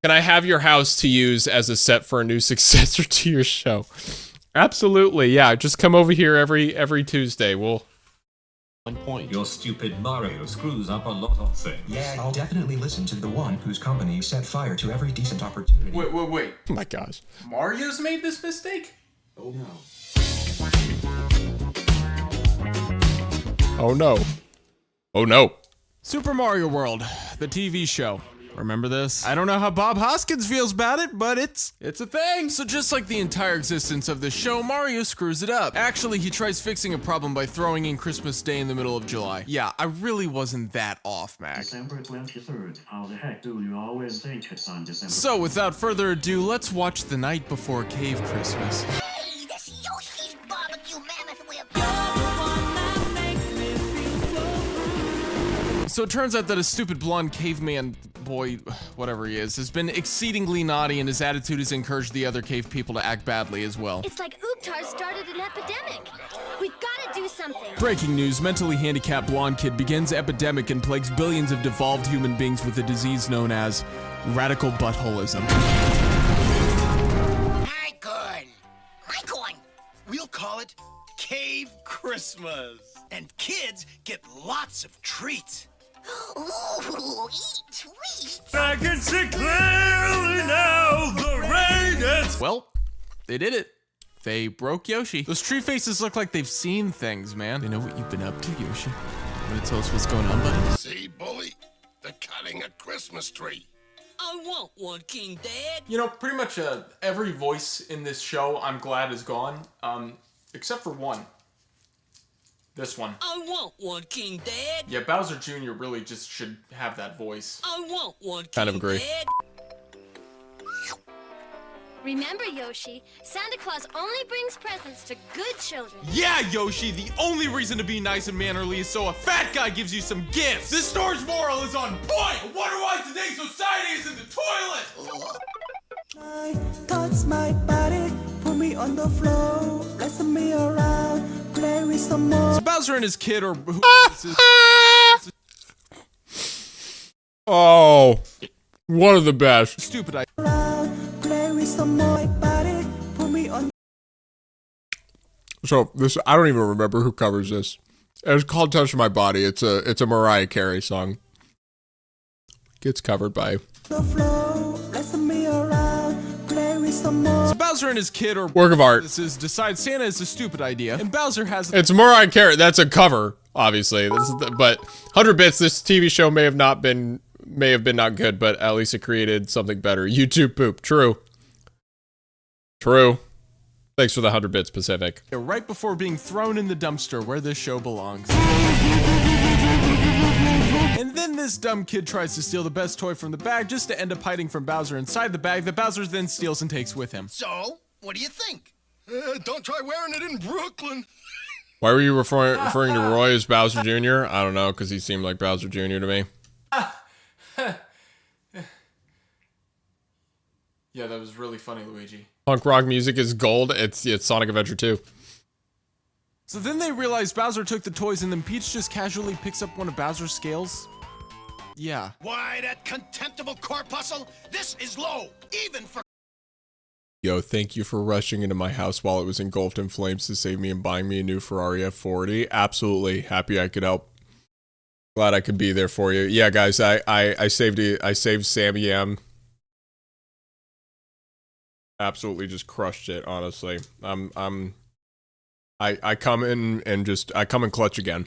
can I have your house to use as a set for a new successor to your show? Absolutely, yeah. Just come over here every Tuesday. We'll... 1 point. Your stupid Mario screws up a lot of things. Yeah, I'll definitely listen to the one whose company set fire to every decent opportunity. Wait. Oh my gosh. Mario's made this mistake? Oh no. Oh no. Oh no. Super Mario World, the TV show. Remember this? I don't know how Bob Hoskins feels about it, but it's a thing. So just like the entire existence of this show, Mario screws it up. Actually, he tries fixing a problem by throwing in Christmas Day in the middle of July. Yeah, I really wasn't that off, Mac. December 23rd. How the heck do you always think it's on December? So without further ado, let's watch The Night Before Cave Christmas. Hey, this Yoshi's barbecue mammoth whip. So it turns out that a stupid blonde caveman boy, whatever he is, has been exceedingly naughty and his attitude has encouraged the other cave people to act badly as well. It's like Uktar started an epidemic. We've got to do something. Breaking news, mentally handicapped blonde kid begins epidemic and plagues billions of devolved human beings with a disease known as radical buttholism. My corn. We'll call it Cave Christmas. And kids get lots of treats. Ooh, eat treats. I can see clearly now the rain is... Well, they did it. They broke Yoshi. Those tree faces look like they've seen things, man. They know what you've been up to, Yoshi. Want to tell us what's going on, buddy? See, bully? They're cutting a Christmas tree. I want one, King Dad. You know, pretty much every voice in this show I'm glad is gone, except for one. This one. I want one, King Dad. Yeah, Bowser Jr. really just should have that voice. I want one, King Kind of agree. Dad. Remember, Yoshi, Santa Claus only brings presents to good children. Yeah, Yoshi, the only reason to be nice and mannerly is so a fat guy gives you some gifts. This story's moral is on point. I wonder why today's society is in the toilet. Touch my body, put me on the floor, let me around, play with some more. So Bowser and his kid are... Oh, one of the best. Stupid Play with some more body, put me on. So this, I don't even remember who covers this. It's called "Touch My Body." It's a Mariah Carey song. Gets covered by The floor, let me around, play with some more. So Bowser and his kid are... Work of art. This is decide Santa is a stupid idea, and Bowser has... It's Mariah Carey. That's a cover, obviously. This is but 100 Bits. This TV show may have been not good, but at least it created something better. YouTube poop. True. True. Thanks for the 100 bits, Pacific. Right before being thrown in the dumpster where this show belongs. And then this dumb kid tries to steal the best toy from the bag just to end up hiding from Bowser inside the bag that Bowser then steals and takes with him. So, what do you think? Don't try wearing it in Brooklyn. Why were you referring to Roy as Bowser Jr.? I don't know, because he seemed like Bowser Jr. to me. Yeah, that was really funny, Luigi. Punk rock music is gold. It's Sonic Adventure 2. So then they realize Bowser took the toys and then Peach just casually picks up one of Bowser's scales. Yeah. Why, that contemptible corpuscle? This is low, even for... Yo, thank you for rushing into my house while it was engulfed in flames to save me and buying me a new Ferrari F40. Absolutely happy I could help. Glad I could be there for you. Yeah, guys, I saved Sammy M. Absolutely just crushed it, honestly. I come in and clutch again.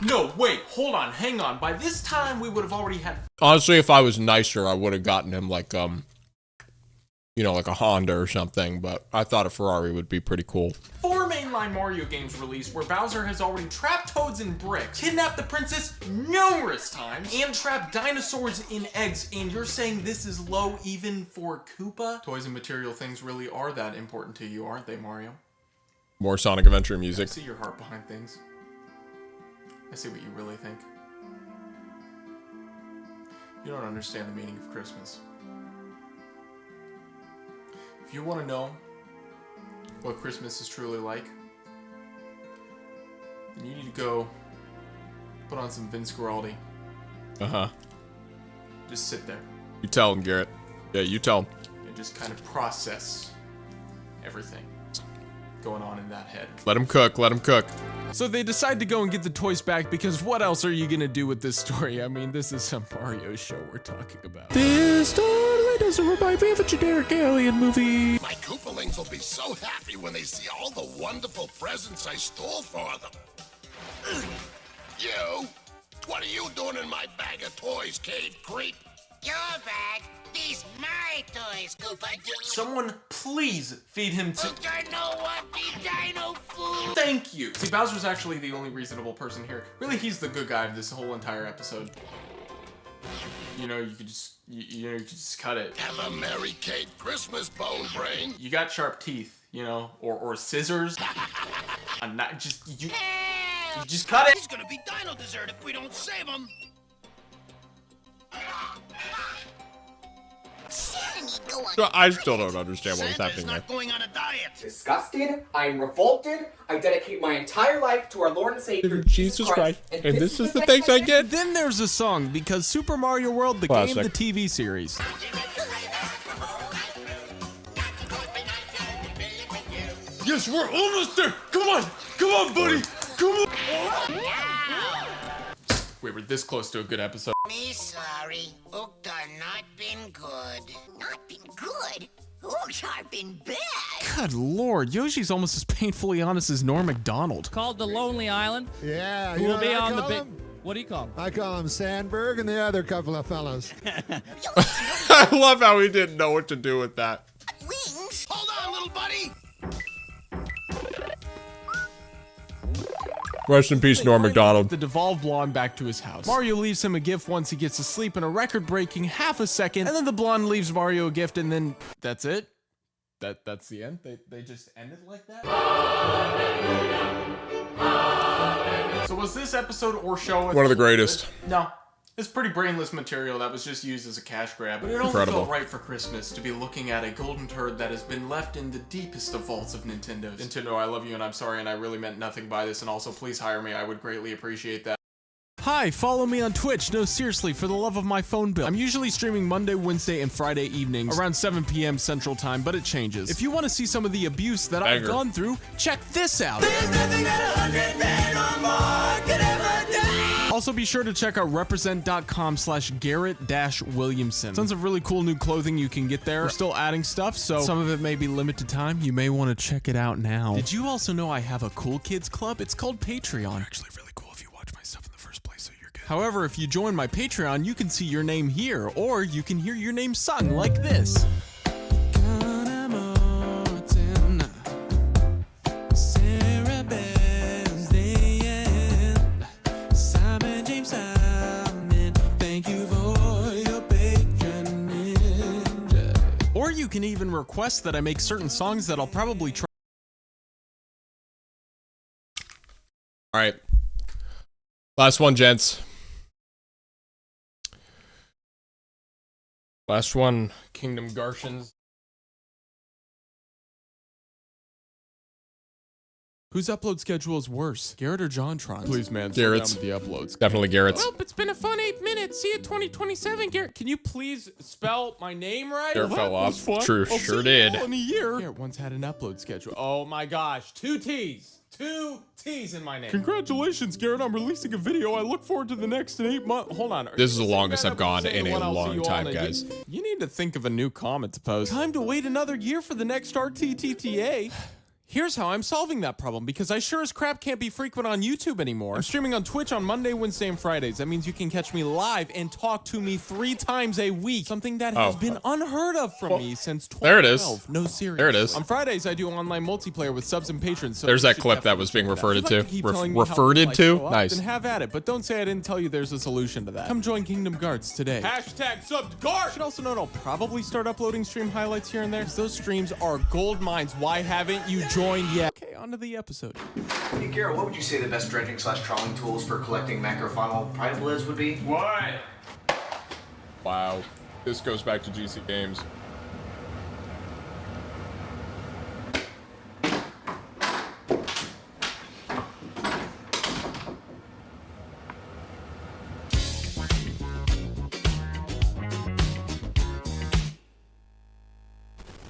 No, wait, hold on, hang on. By this time, we would have already had... Honestly, if I was nicer, I would have gotten him like, you know, like a Honda or something, but I thought a Ferrari would be pretty cool. 4 mainline Mario games released where Bowser has already trapped Toads in bricks, kidnapped the princess numerous times, and trapped dinosaurs in eggs, and you're saying this is low even for Koopa? Toys and material things really are that important to you, aren't they, Mario? More Sonic Adventure music. I see your heart behind things. I see what you really think. You don't understand the meaning of Christmas. If you want to know what Christmas is truly like, then you need to go put on some Vince Guaraldi. Uh-huh. Just sit there. You tell him, Garrett. Yeah, you tell him. And just kind of process everything going on in that head. Let him cook, let him cook. So they decide to go and get the toys back because what else are you gonna do with this story? I mean, this is some Mario show we're talking about. This totally doesn't remind me of a generic alien movie. My Koopalings will be so happy when they see all the wonderful presents I stole for them. You? What are you doing in my bag of toys, cave creep? Your bag? These my toys, Koopa Doo. Someone please feed him to... Dino food. Thank you! See, Bowser's actually the only reasonable person here. Really, he's the good guy of this whole entire episode. You know, you could just... You know, you could just cut it. Have a Merry Kate Christmas, Bone Brain. You got sharp teeth, you know, or scissors. I'm not just... You just cut it! He's gonna be dino dessert if we don't save him. I still don't understand what was happening there. Going on a diet. Disgusted, I'm revolted, I dedicate my entire life to our Lord and Savior, Jesus Christ. And this is the things I get? Then there's a song, because Super Mario World, the Classic. game, the TV series. Yes, we're almost there! Come on, buddy! Come on! We were this close to a good episode. Me sorry, Ukta not been good. Not been good? Ukta been bad. Good lord, Yoshi's almost as painfully honest as Norm Macdonald. Called the Lonely Island. Yeah, Who you will know be what I on the call big... him? What do you call him? I call him Sandberg and the other couple of fellas. I love how he didn't know what to do with that. Wings? Hold on, little buddy. Rest in peace, Norm Macdonald. The devolved blonde back to his house. Mario leaves him a gift once he gets to sleep in a record-breaking half a second, and then the blonde leaves Mario a gift, and then that's it. That's the end. They just ended like that? So was this episode or show... One of the greatest. No. It's pretty brainless material that was just used as a cash grab, but it only Incredible. felt right for Christmas to be looking at a golden turd that has been left in the deepest of vaults of Nintendo's. Nintendo, I love you and I'm sorry and I really meant nothing by this, and also please hire me, I would greatly appreciate that. Hi, follow me on Twitch. No, seriously, for the love of my phone bill. I'm usually streaming Monday, Wednesday, and Friday evenings around 7 p.m. Central Time, but it changes. If you want to see some of the abuse that I've gone through, check this out. Also, be sure to check out represent.com/Garrett-Williamson. Tons of really cool new clothing you can get there. We're still adding stuff, so some of it may be limited time. You may want to check it out now. Did you also know I have a cool kids club? It's called Patreon. Actually, really cool if you watch my stuff in the first place, so you're good. However, if you join my Patreon, you can see your name here, or you can hear your name sung like this. Or you can even request that I make certain songs that I'll probably try. All right. Last one, gents. Last one, Kingdom Garshins. Whose upload schedule is worse, Garrett or JonTron's? Please, man, Garrett's. The uploads. Definitely Garrett's. Well, it's been a fun 8 minutes. See you 2027, Garrett. Can you please spell my name right? Garrett fell off. True, I'll sure see did. you all in a year. Garrett once had an upload schedule. Oh my gosh, 2 T's. 2 T's in my name. Congratulations, Garrett. I'm releasing a video. I look forward to the next 8 months. Hold on. This is the longest I've gone in a long time, guys. You need to think of a new comment to post. Time to wait another year for the next RTTTA. Here's how I'm solving that problem, because I sure as crap can't be frequent on YouTube anymore. I'm streaming on Twitch on Monday, Wednesday, and Fridays. That means you can catch me live and talk to me 3 times a week. Something that has been unheard of from me since 2012. There it is. No, serious. There it is. On Fridays, I do online multiplayer with subs and patrons. So There's that clip that was being referred to. Referred to? Nice. Then have at it, but don't say I didn't tell you there's a solution to that. Come join Kingdom Guards today. Hashtag sub to Kart! You should also note I'll probably start uploading stream highlights here and there, because those streams are gold mines. Why haven't you joined yet? Okay, on to the episode. Hey, Garrett, what would you say the best dredging/trawling tools for collecting macrofaunal prideblids would be? What? Wow. This goes back to GC Games.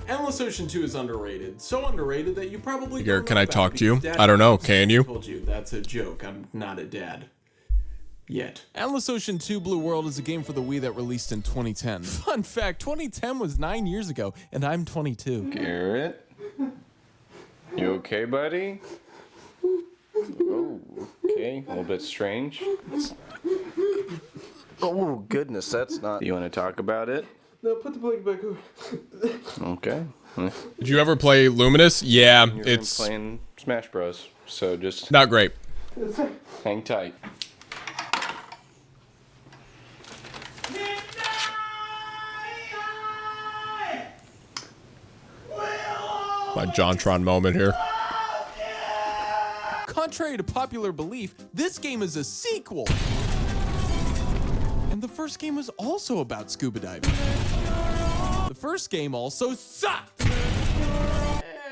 Endless Ocean 2 is underrated. So underrated that you probably Garrett, don't can know I about talk it to you? because Dad I don't know. Can you? told you that's a joke. I'm not a dad. Yet. Endless Ocean 2 Blue World is a game for the Wii that released in 2010. Fun fact, 2010 was 9 years ago, and I'm 22. Garrett? You okay, buddy? Oh, okay. A little bit strange. Oh, goodness, that's not... You want to talk about it? No, put the blanket back over. Okay. Did you ever play Luminous? Yeah, You're it's playing Smash Bros. So just not great. hang tight. My JonTron moment here. Contrary to popular belief, this game is a sequel. And the first game was also about scuba diving. The first game also sucked.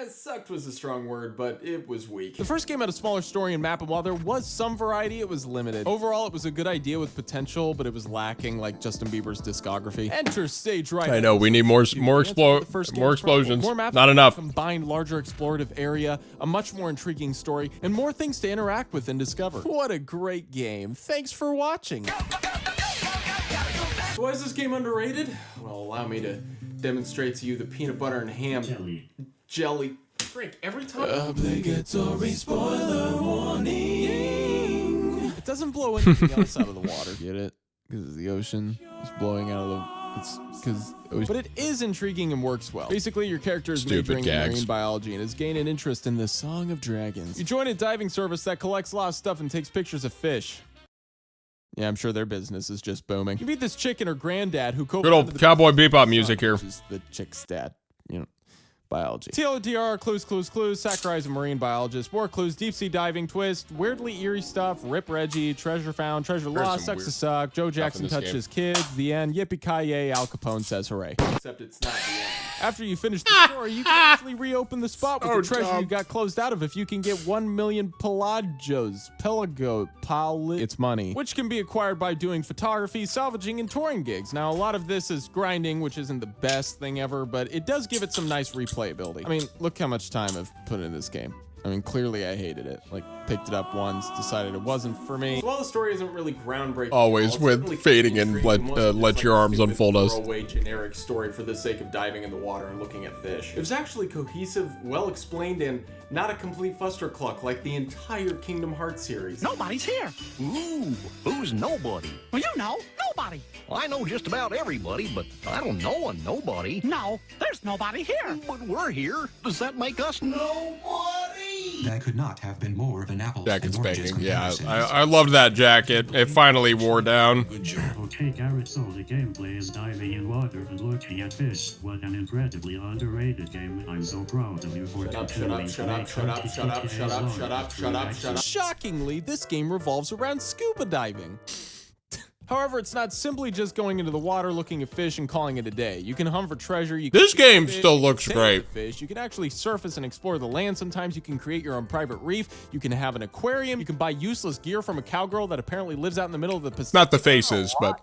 Sucked was a strong word, but it was weak. The first game had a smaller story and map, and while there was some variety, it was limited. Overall, it was a good idea with potential, but it was lacking like Justin Bieber's discography. Enter stage right. I know, we need more explosions. More maps, Not enough. Combined larger explorative area, a much more intriguing story, and more things to interact with and discover. What a great game. Thanks for watching. Why is this game underrated? Well, allow me to demonstrate to you the peanut butter and ham jelly. Frank, every time obligatory spoiler warning. It doesn't blow anything else out of the water. Get it? Because the ocean is blowing out of the. It's because. But it is intriguing and works well. Basically, your character is majoring in marine biology and has gained an interest in the Song of Dragons. You join a diving service that collects lost stuff and takes pictures of fish. Yeah, I'm sure their business is just booming. You meet this chick and her granddad who Good old Cowboy Bebop music here. Is the chick's dad, you know. Biology. TLDR, clues, Sakurai's a marine biologist, more clues, deep sea diving, twist, weirdly eerie stuff, Rip Reggie, treasure found, treasure lost, sex to suck, Joe Jackson touches kids, the end, yippee-ki-yay, Al Capone says hooray. Except it's not the end. After you finish the story, you can actually reopen the spot with the treasure you got closed out of if you can get 1 million it's money, which can be acquired by doing photography, salvaging, and touring gigs. Now, a lot of this is grinding, which isn't the best thing ever, but it does give it some nice replayability. I mean, look how much time I've put in this game. I mean, clearly I hated it. Like, picked it up once, decided it wasn't for me. While the story isn't really groundbreaking, Always with fading and let your arms unfold us. Throwaway generic story for the sake of diving in the water and looking at fish. It was actually cohesive, well explained, and not a complete fustercluck like the entire Kingdom Hearts series. Nobody's here. Ooh, who's nobody? Well, you know, nobody. Well, I know just about everybody, but I don't know a nobody. No, there's nobody here. But we're here. Does that make us nobody? That could not have been more of an apple. Jack is and oranges banging. Yeah, comparison. I loved that jacket. It finally wore down. Okay, Garrett, so the gameplay is diving in water and looking at fish. What an incredibly underrated game. I'm so proud of you for continuing to make RTTTA. Shockingly, this game revolves around scuba diving. However, it's not simply just going into the water, looking at fish, and calling it a day. You can hunt for treasure. You can This game fish, still you can looks save great. the fish. You can actually surface and explore the land. Sometimes you can create your own private reef. You can have an aquarium. You can buy useless gear from a cowgirl that apparently lives out in the middle of the Pacific. Not the faces, but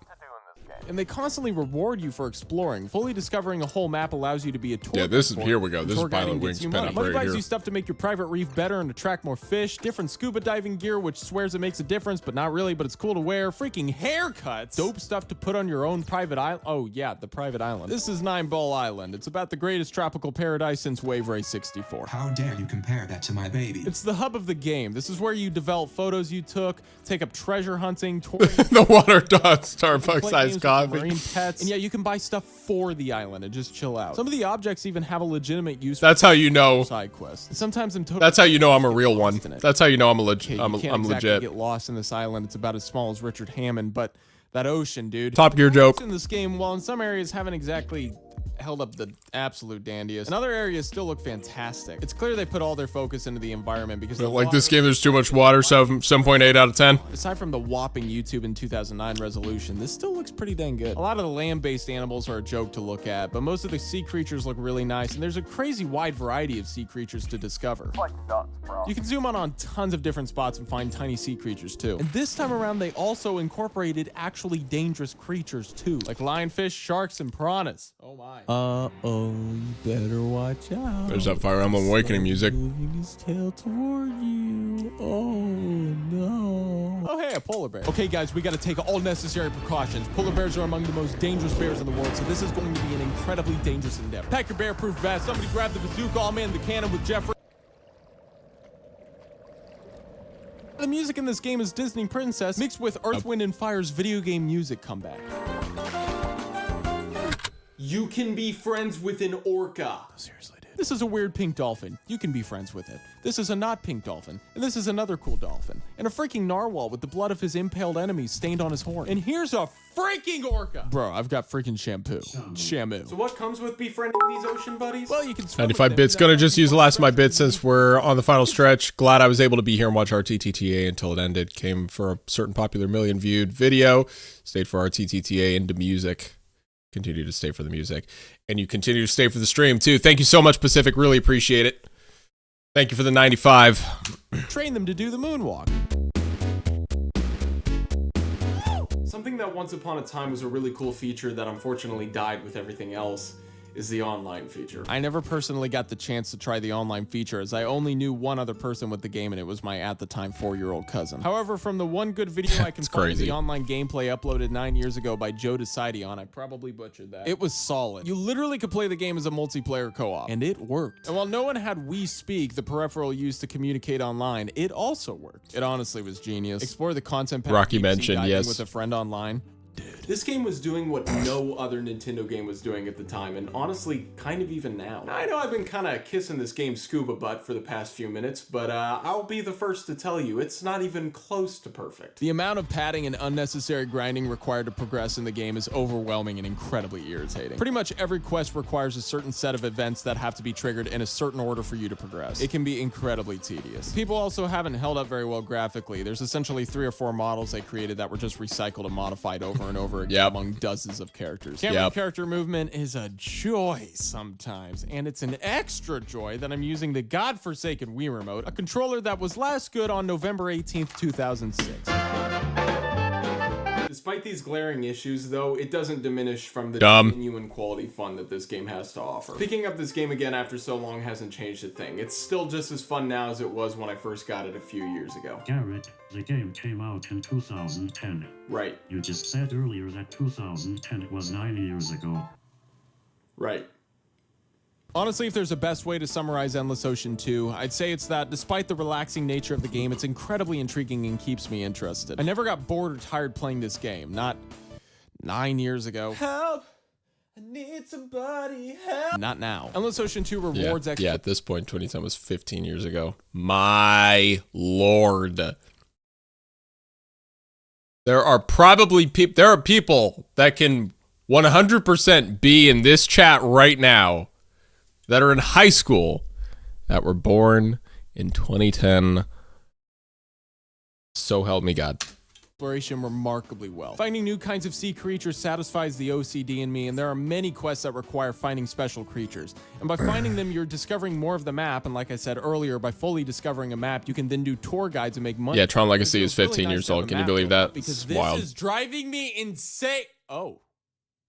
And they constantly reward you for exploring. Fully discovering a whole map allows you to be a tour yeah, this is guide. here we go. This is Tour guiding Pilot gets Wings you pen money. up Money right buys here. you stuff to make your private reef better and attract more fish. Different scuba diving gear, which swears it makes a difference, but not really, but it's cool to wear. Freaking haircuts. Dope stuff to put on your own private island. Oh yeah, the private island. This is 9 Ball Island. It's about the greatest tropical paradise since Wave Race 64. How dare you compare that to my baby? It's the hub of the game. This is where you develop photos you took, take up treasure hunting, touring, The water dog Starbucks play games iced with coffee. marine pets, and yeah, you can buy stuff for the island and just chill out. Some of the objects even have a legitimate use. That's how you know. Side quests. And sometimes I'm totally. That's how you know I'm a real one. That's how you know I'm a legit. You I'm can't exactly legit. get lost in this island. It's about as small as Richard Hammond, but that ocean, dude. Top Gear joke. In this game, while in some areas haven't exactly held up the absolute dandiest, in other areas still look fantastic. It's clear they put all their focus into the environment because the Like this game, there's too much water, so 7.8 out of 10. aside from the whopping YouTube in 2009 resolution, this still looks pretty dang good. A lot of the land-based animals are a joke to look at, but most of the sea creatures look really nice, and there's a crazy wide variety of sea creatures to discover. You can zoom on tons of different spots and find tiny sea creatures too. And this time around, they also incorporated actually dangerous creatures too, like lionfish, sharks, and piranhas. Oh my. Uh-oh, you better watch out. There's that Fire Emblem Awakening music. Moving his tail toward you. Oh no. Oh hey, a polar bear. Okay guys, we gotta take all necessary precautions. Polar bears are among the most dangerous bears in the world, so this is going to be an incredibly dangerous endeavor. Pack your bear-proof vest. Somebody grab the bazooka. I'll man the cannon with Jeffrey. The music in this game is Disney Princess mixed with Earth, Wind, and Fire's video game music comeback. You can be friends with an orca. Seriously, dude. This is a weird pink dolphin. You can be friends with it. This is a not pink dolphin. And this is another cool dolphin. And a freaking narwhal with the blood of his impaled enemies stained on his horn. And here's a freaking orca. Bro, I've got freaking shampoo. Shamu. So what comes with befriending these ocean buddies? Well, you can swim 95 with bits. them. Gonna just use the last of my bits since we're on the final stretch. Glad I was able to be here and watch RTTTA until it ended. Came for a certain popular million viewed video. Stayed for RTTTA into music. Continue to stay for the music. And you continue to stay for the stream too. Thank you so much, Pacific. Really appreciate it. Thank you for the 95. Train them to do the moonwalk. Something that once upon a time was a really cool feature that unfortunately died with everything else is the online feature. I never personally got the chance to try the online feature, as I only knew one other person with the game, and it was my at the time 4-year-old cousin. However, from the one good video I can find of the online gameplay uploaded 9 years ago by Joe Decidion, I probably butchered that. It was solid. You literally could play the game as a multiplayer co-op, and it worked. And while no one had We Speak, the peripheral used to communicate online, it also worked. It honestly was genius. Explore the content pack. Rocky mentioned, yes. With a friend online. This game was doing what no other Nintendo game was doing at the time, and honestly, kind of even now. I know I've been kind of kissing this game's scuba butt for the past few minutes, but I'll be the first to tell you, it's not even close to perfect. The amount of padding and unnecessary grinding required to progress in the game is overwhelming and incredibly irritating. Pretty much every quest requires a certain set of events that have to be triggered in a certain order for you to progress. It can be incredibly tedious. People also haven't held up very well graphically. There's essentially 3 or 4 models they created that were just recycled and modified over and over again among dozens of characters. Camera character movement is a joy sometimes, and it's an extra joy that I'm using the godforsaken Wii Remote, a controller that was last good on November 18th, 2006. Despite these glaring issues, though, it doesn't diminish from the genuine quality fun that this game has to offer. Picking up this game again after so long hasn't changed a thing. It's still just as fun now as it was when I first got it a few years ago. Garrett, the game came out in 2010. Right. You just said earlier that 2010 was 9 years ago. Right. Honestly, if there's a best way to summarize Endless Ocean 2, I'd say it's that despite the relaxing nature of the game, it's incredibly intriguing and keeps me interested. I never got bored or tired playing this game, not 9 years ago. Help! I need somebody help. Not now. Endless Ocean 2 rewards extra. Yeah, at this point, 2010 was 15 years ago. My lord. There are probably there are people that can 100% be in this chat right now that are in high school that were born in 2010. So help me God. Exploration remarkably well. Finding new kinds of sea creatures satisfies the OCD in me, and there are many quests that require finding special creatures. And by finding them, you're discovering more of the map, and like I said earlier, by fully discovering a map, you can then do tour guides and make money. Yeah, Tron Legacy is 15 years old. Can you believe that? Because it's this wild. is driving me insane. Oh.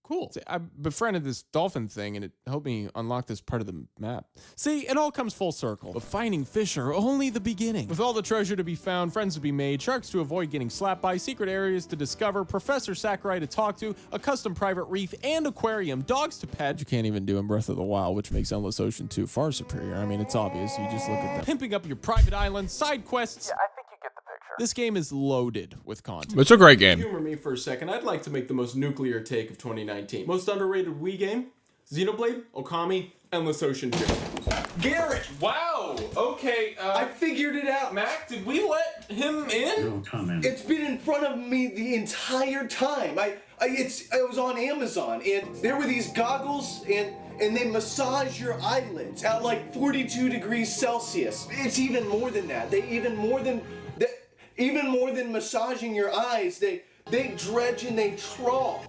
Cool. See, I befriended this dolphin thing, and it helped me unlock this part of the map. See, it all comes full circle. But finding fish are only the beginning. With all the treasure to be found, friends to be made, sharks to avoid getting slapped by, secret areas to discover, Professor Sakurai to talk to, a custom private reef and aquarium, dogs to pet. You can't even do in Breath of the Wild, which makes Endless Ocean 2 far superior. I mean, it's obvious. You just look at them. Pimping up your private island, side quests. Yeah, I think you get the picture. This game is loaded with content. It's a great game. Humor me for a second. I'd like to make the most nuclear take of 2019. Most underrated Wii game? Xenoblade, Okami, Endless Ocean 2. Garrett! Wow! Okay, I figured it out, Mac. Did we let him in? No comment. It's been in front of me the entire time. I was on Amazon, and there were these goggles, and they massage your eyelids at like 42 degrees Celsius. It's even more than that. Even more than massaging your eyes, they dredge and they trawl.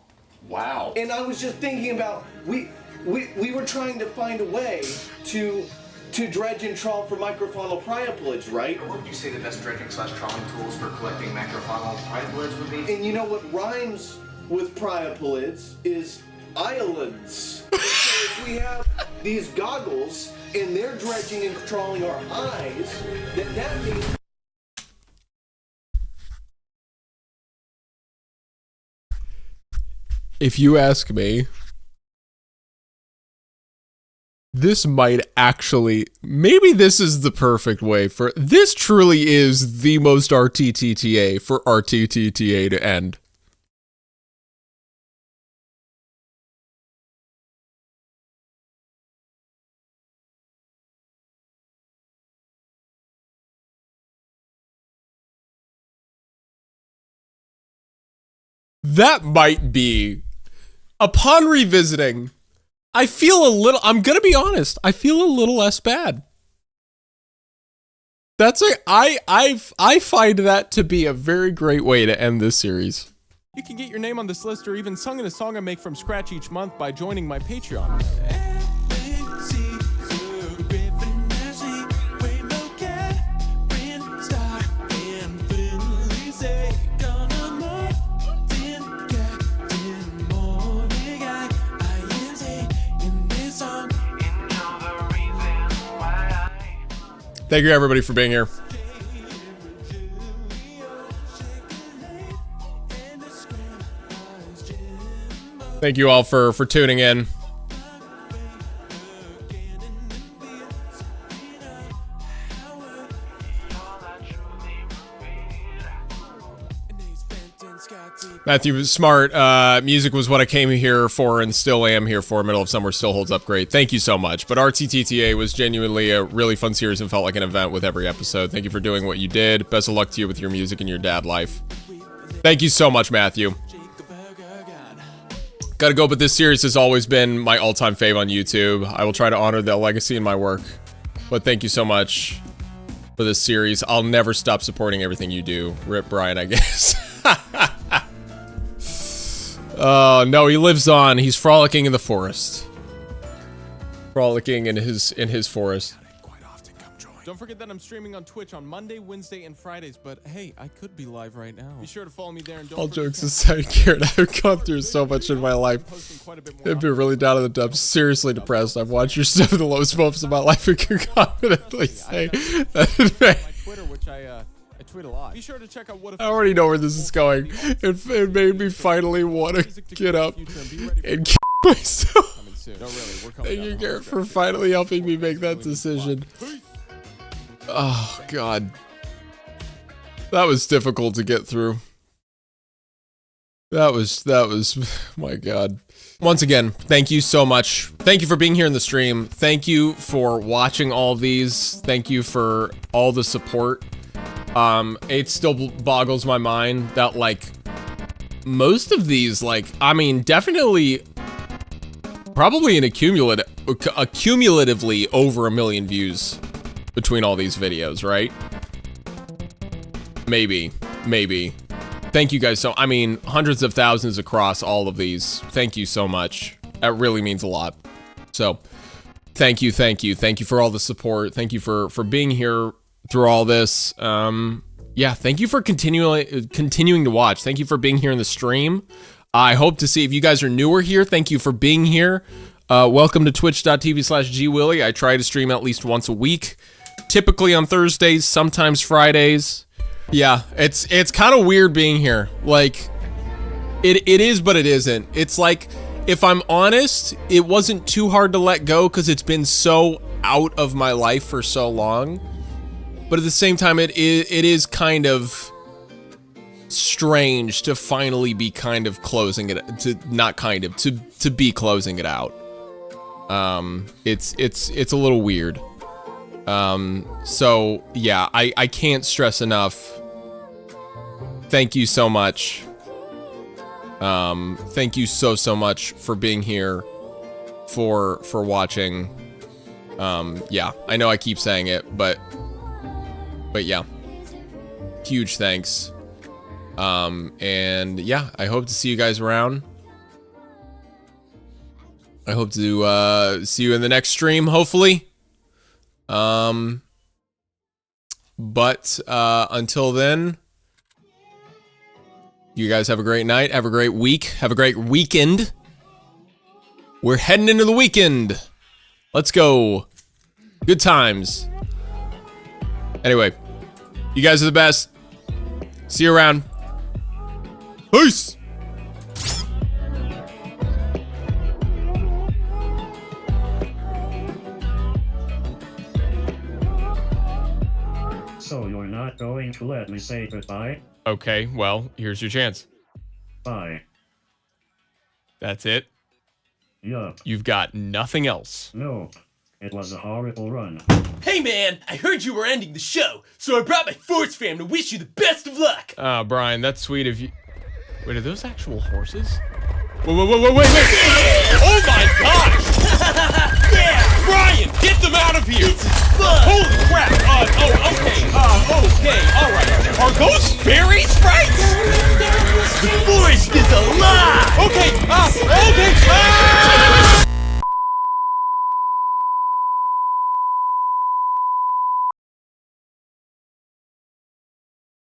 Wow. And I was just thinking about, we were trying to find a way to dredge and trawl for microfaunal priapulids, right? What would you say the best dredging / trawling tools for collecting macrofaunal priapulids would be? And you know what rhymes with priapulids is eyelids. So if we have these goggles and they're dredging and trawling our eyes, then that means... If you ask me, this might actually, maybe this is the perfect way for, this truly is the most RTTTA for RTTTA to end. That might be, upon revisiting, I feel a little, I'm gonna be honest, I feel a little less bad. I find that to be a very great way to end this series. You can get your name on this list or even sung in a song I make from scratch each month by joining my Patreon. Thank you everybody for being here. Thank you all for tuning in. Matthew was smart. Music was what I came here for and still am here for. Middle of Summer still holds up great. Thank you so much. But RTTTA was genuinely a really fun series and felt like an event with every episode. Thank you for doing what you did. Best of luck to you with your music and your dad life. Thank you so much, Matthew. Gotta go, but this series has always been my all-time fave on YouTube. I will try to honor that legacy in my work. But thank you so much for this series. I'll never stop supporting everything you do. Rip Brian, I guess. Oh, no, he lives on. He's frolicking in the forest. Frolicking in his forest. Don't forget that I'm streaming on Twitch on Monday, Wednesday, and Fridays, but hey, I could be live right now. Be sure to follow me there and don't All jokes aside, Garrett, I've gone through so much in my life. I've been really down in the dumps, seriously depressed. I've watched your stuff in the lowest moments of my life and can confidently say that Twitter, which I tweet a lot. Be sure to check out what I already know where this is going. It made me finally want to get up and kill myself. Thank you, Garrett, for finally helping me make that decision. Oh, God. That was difficult to get through. That was, my God. Once again, thank you so much. Thank you for being here in the stream. Thank you for watching all of these. Thank you for all the support. It still boggles my mind that, like, most of these, like, I mean, definitely, probably accumulatively over 1 million views between all these videos, right? Maybe. Thank you guys I mean, hundreds of thousands across all of these. Thank you so much. That really means a lot. So, thank you for all the support. Thank you for being here through all this. Yeah, thank you for continuing to watch. Thank you for being here in the stream. I hope to see, if you guys are newer here, thank you for being here. Welcome to twitch.tv/gwilly. I try to stream at least once a week, typically on Thursdays, sometimes Fridays. Yeah, it's kind of weird being here. Like, it is, but it isn't. It's like, if I'm honest, it wasn't too hard to let go because it's been so out of my life for so long. But at the same time, it is kind of strange to finally be kind of closing it, to be closing it out. It's a little weird. So yeah, I can't stress enough. Thank you so much. Thank you so much for being here, for watching. Yeah, I know I keep saying it, but yeah, huge thanks. And yeah, I hope to see you guys around. I hope to see you in the next stream, hopefully. But until then, you guys have a great night, have a great week, have a great weekend. We're heading into the weekend. Let's go. Good times. Anyway, you guys are the best. See you around. Peace. So you're not going to let me say goodbye? Okay, well, here's your chance. Bye. That's it? Yup. You've got nothing else. No. It was a horrible run. Hey man, I heard you were ending the show, so I brought my Force fam to wish you the best of luck! Brian, that's sweet of you. Wait, are those actual horses? Wait! Oh my God!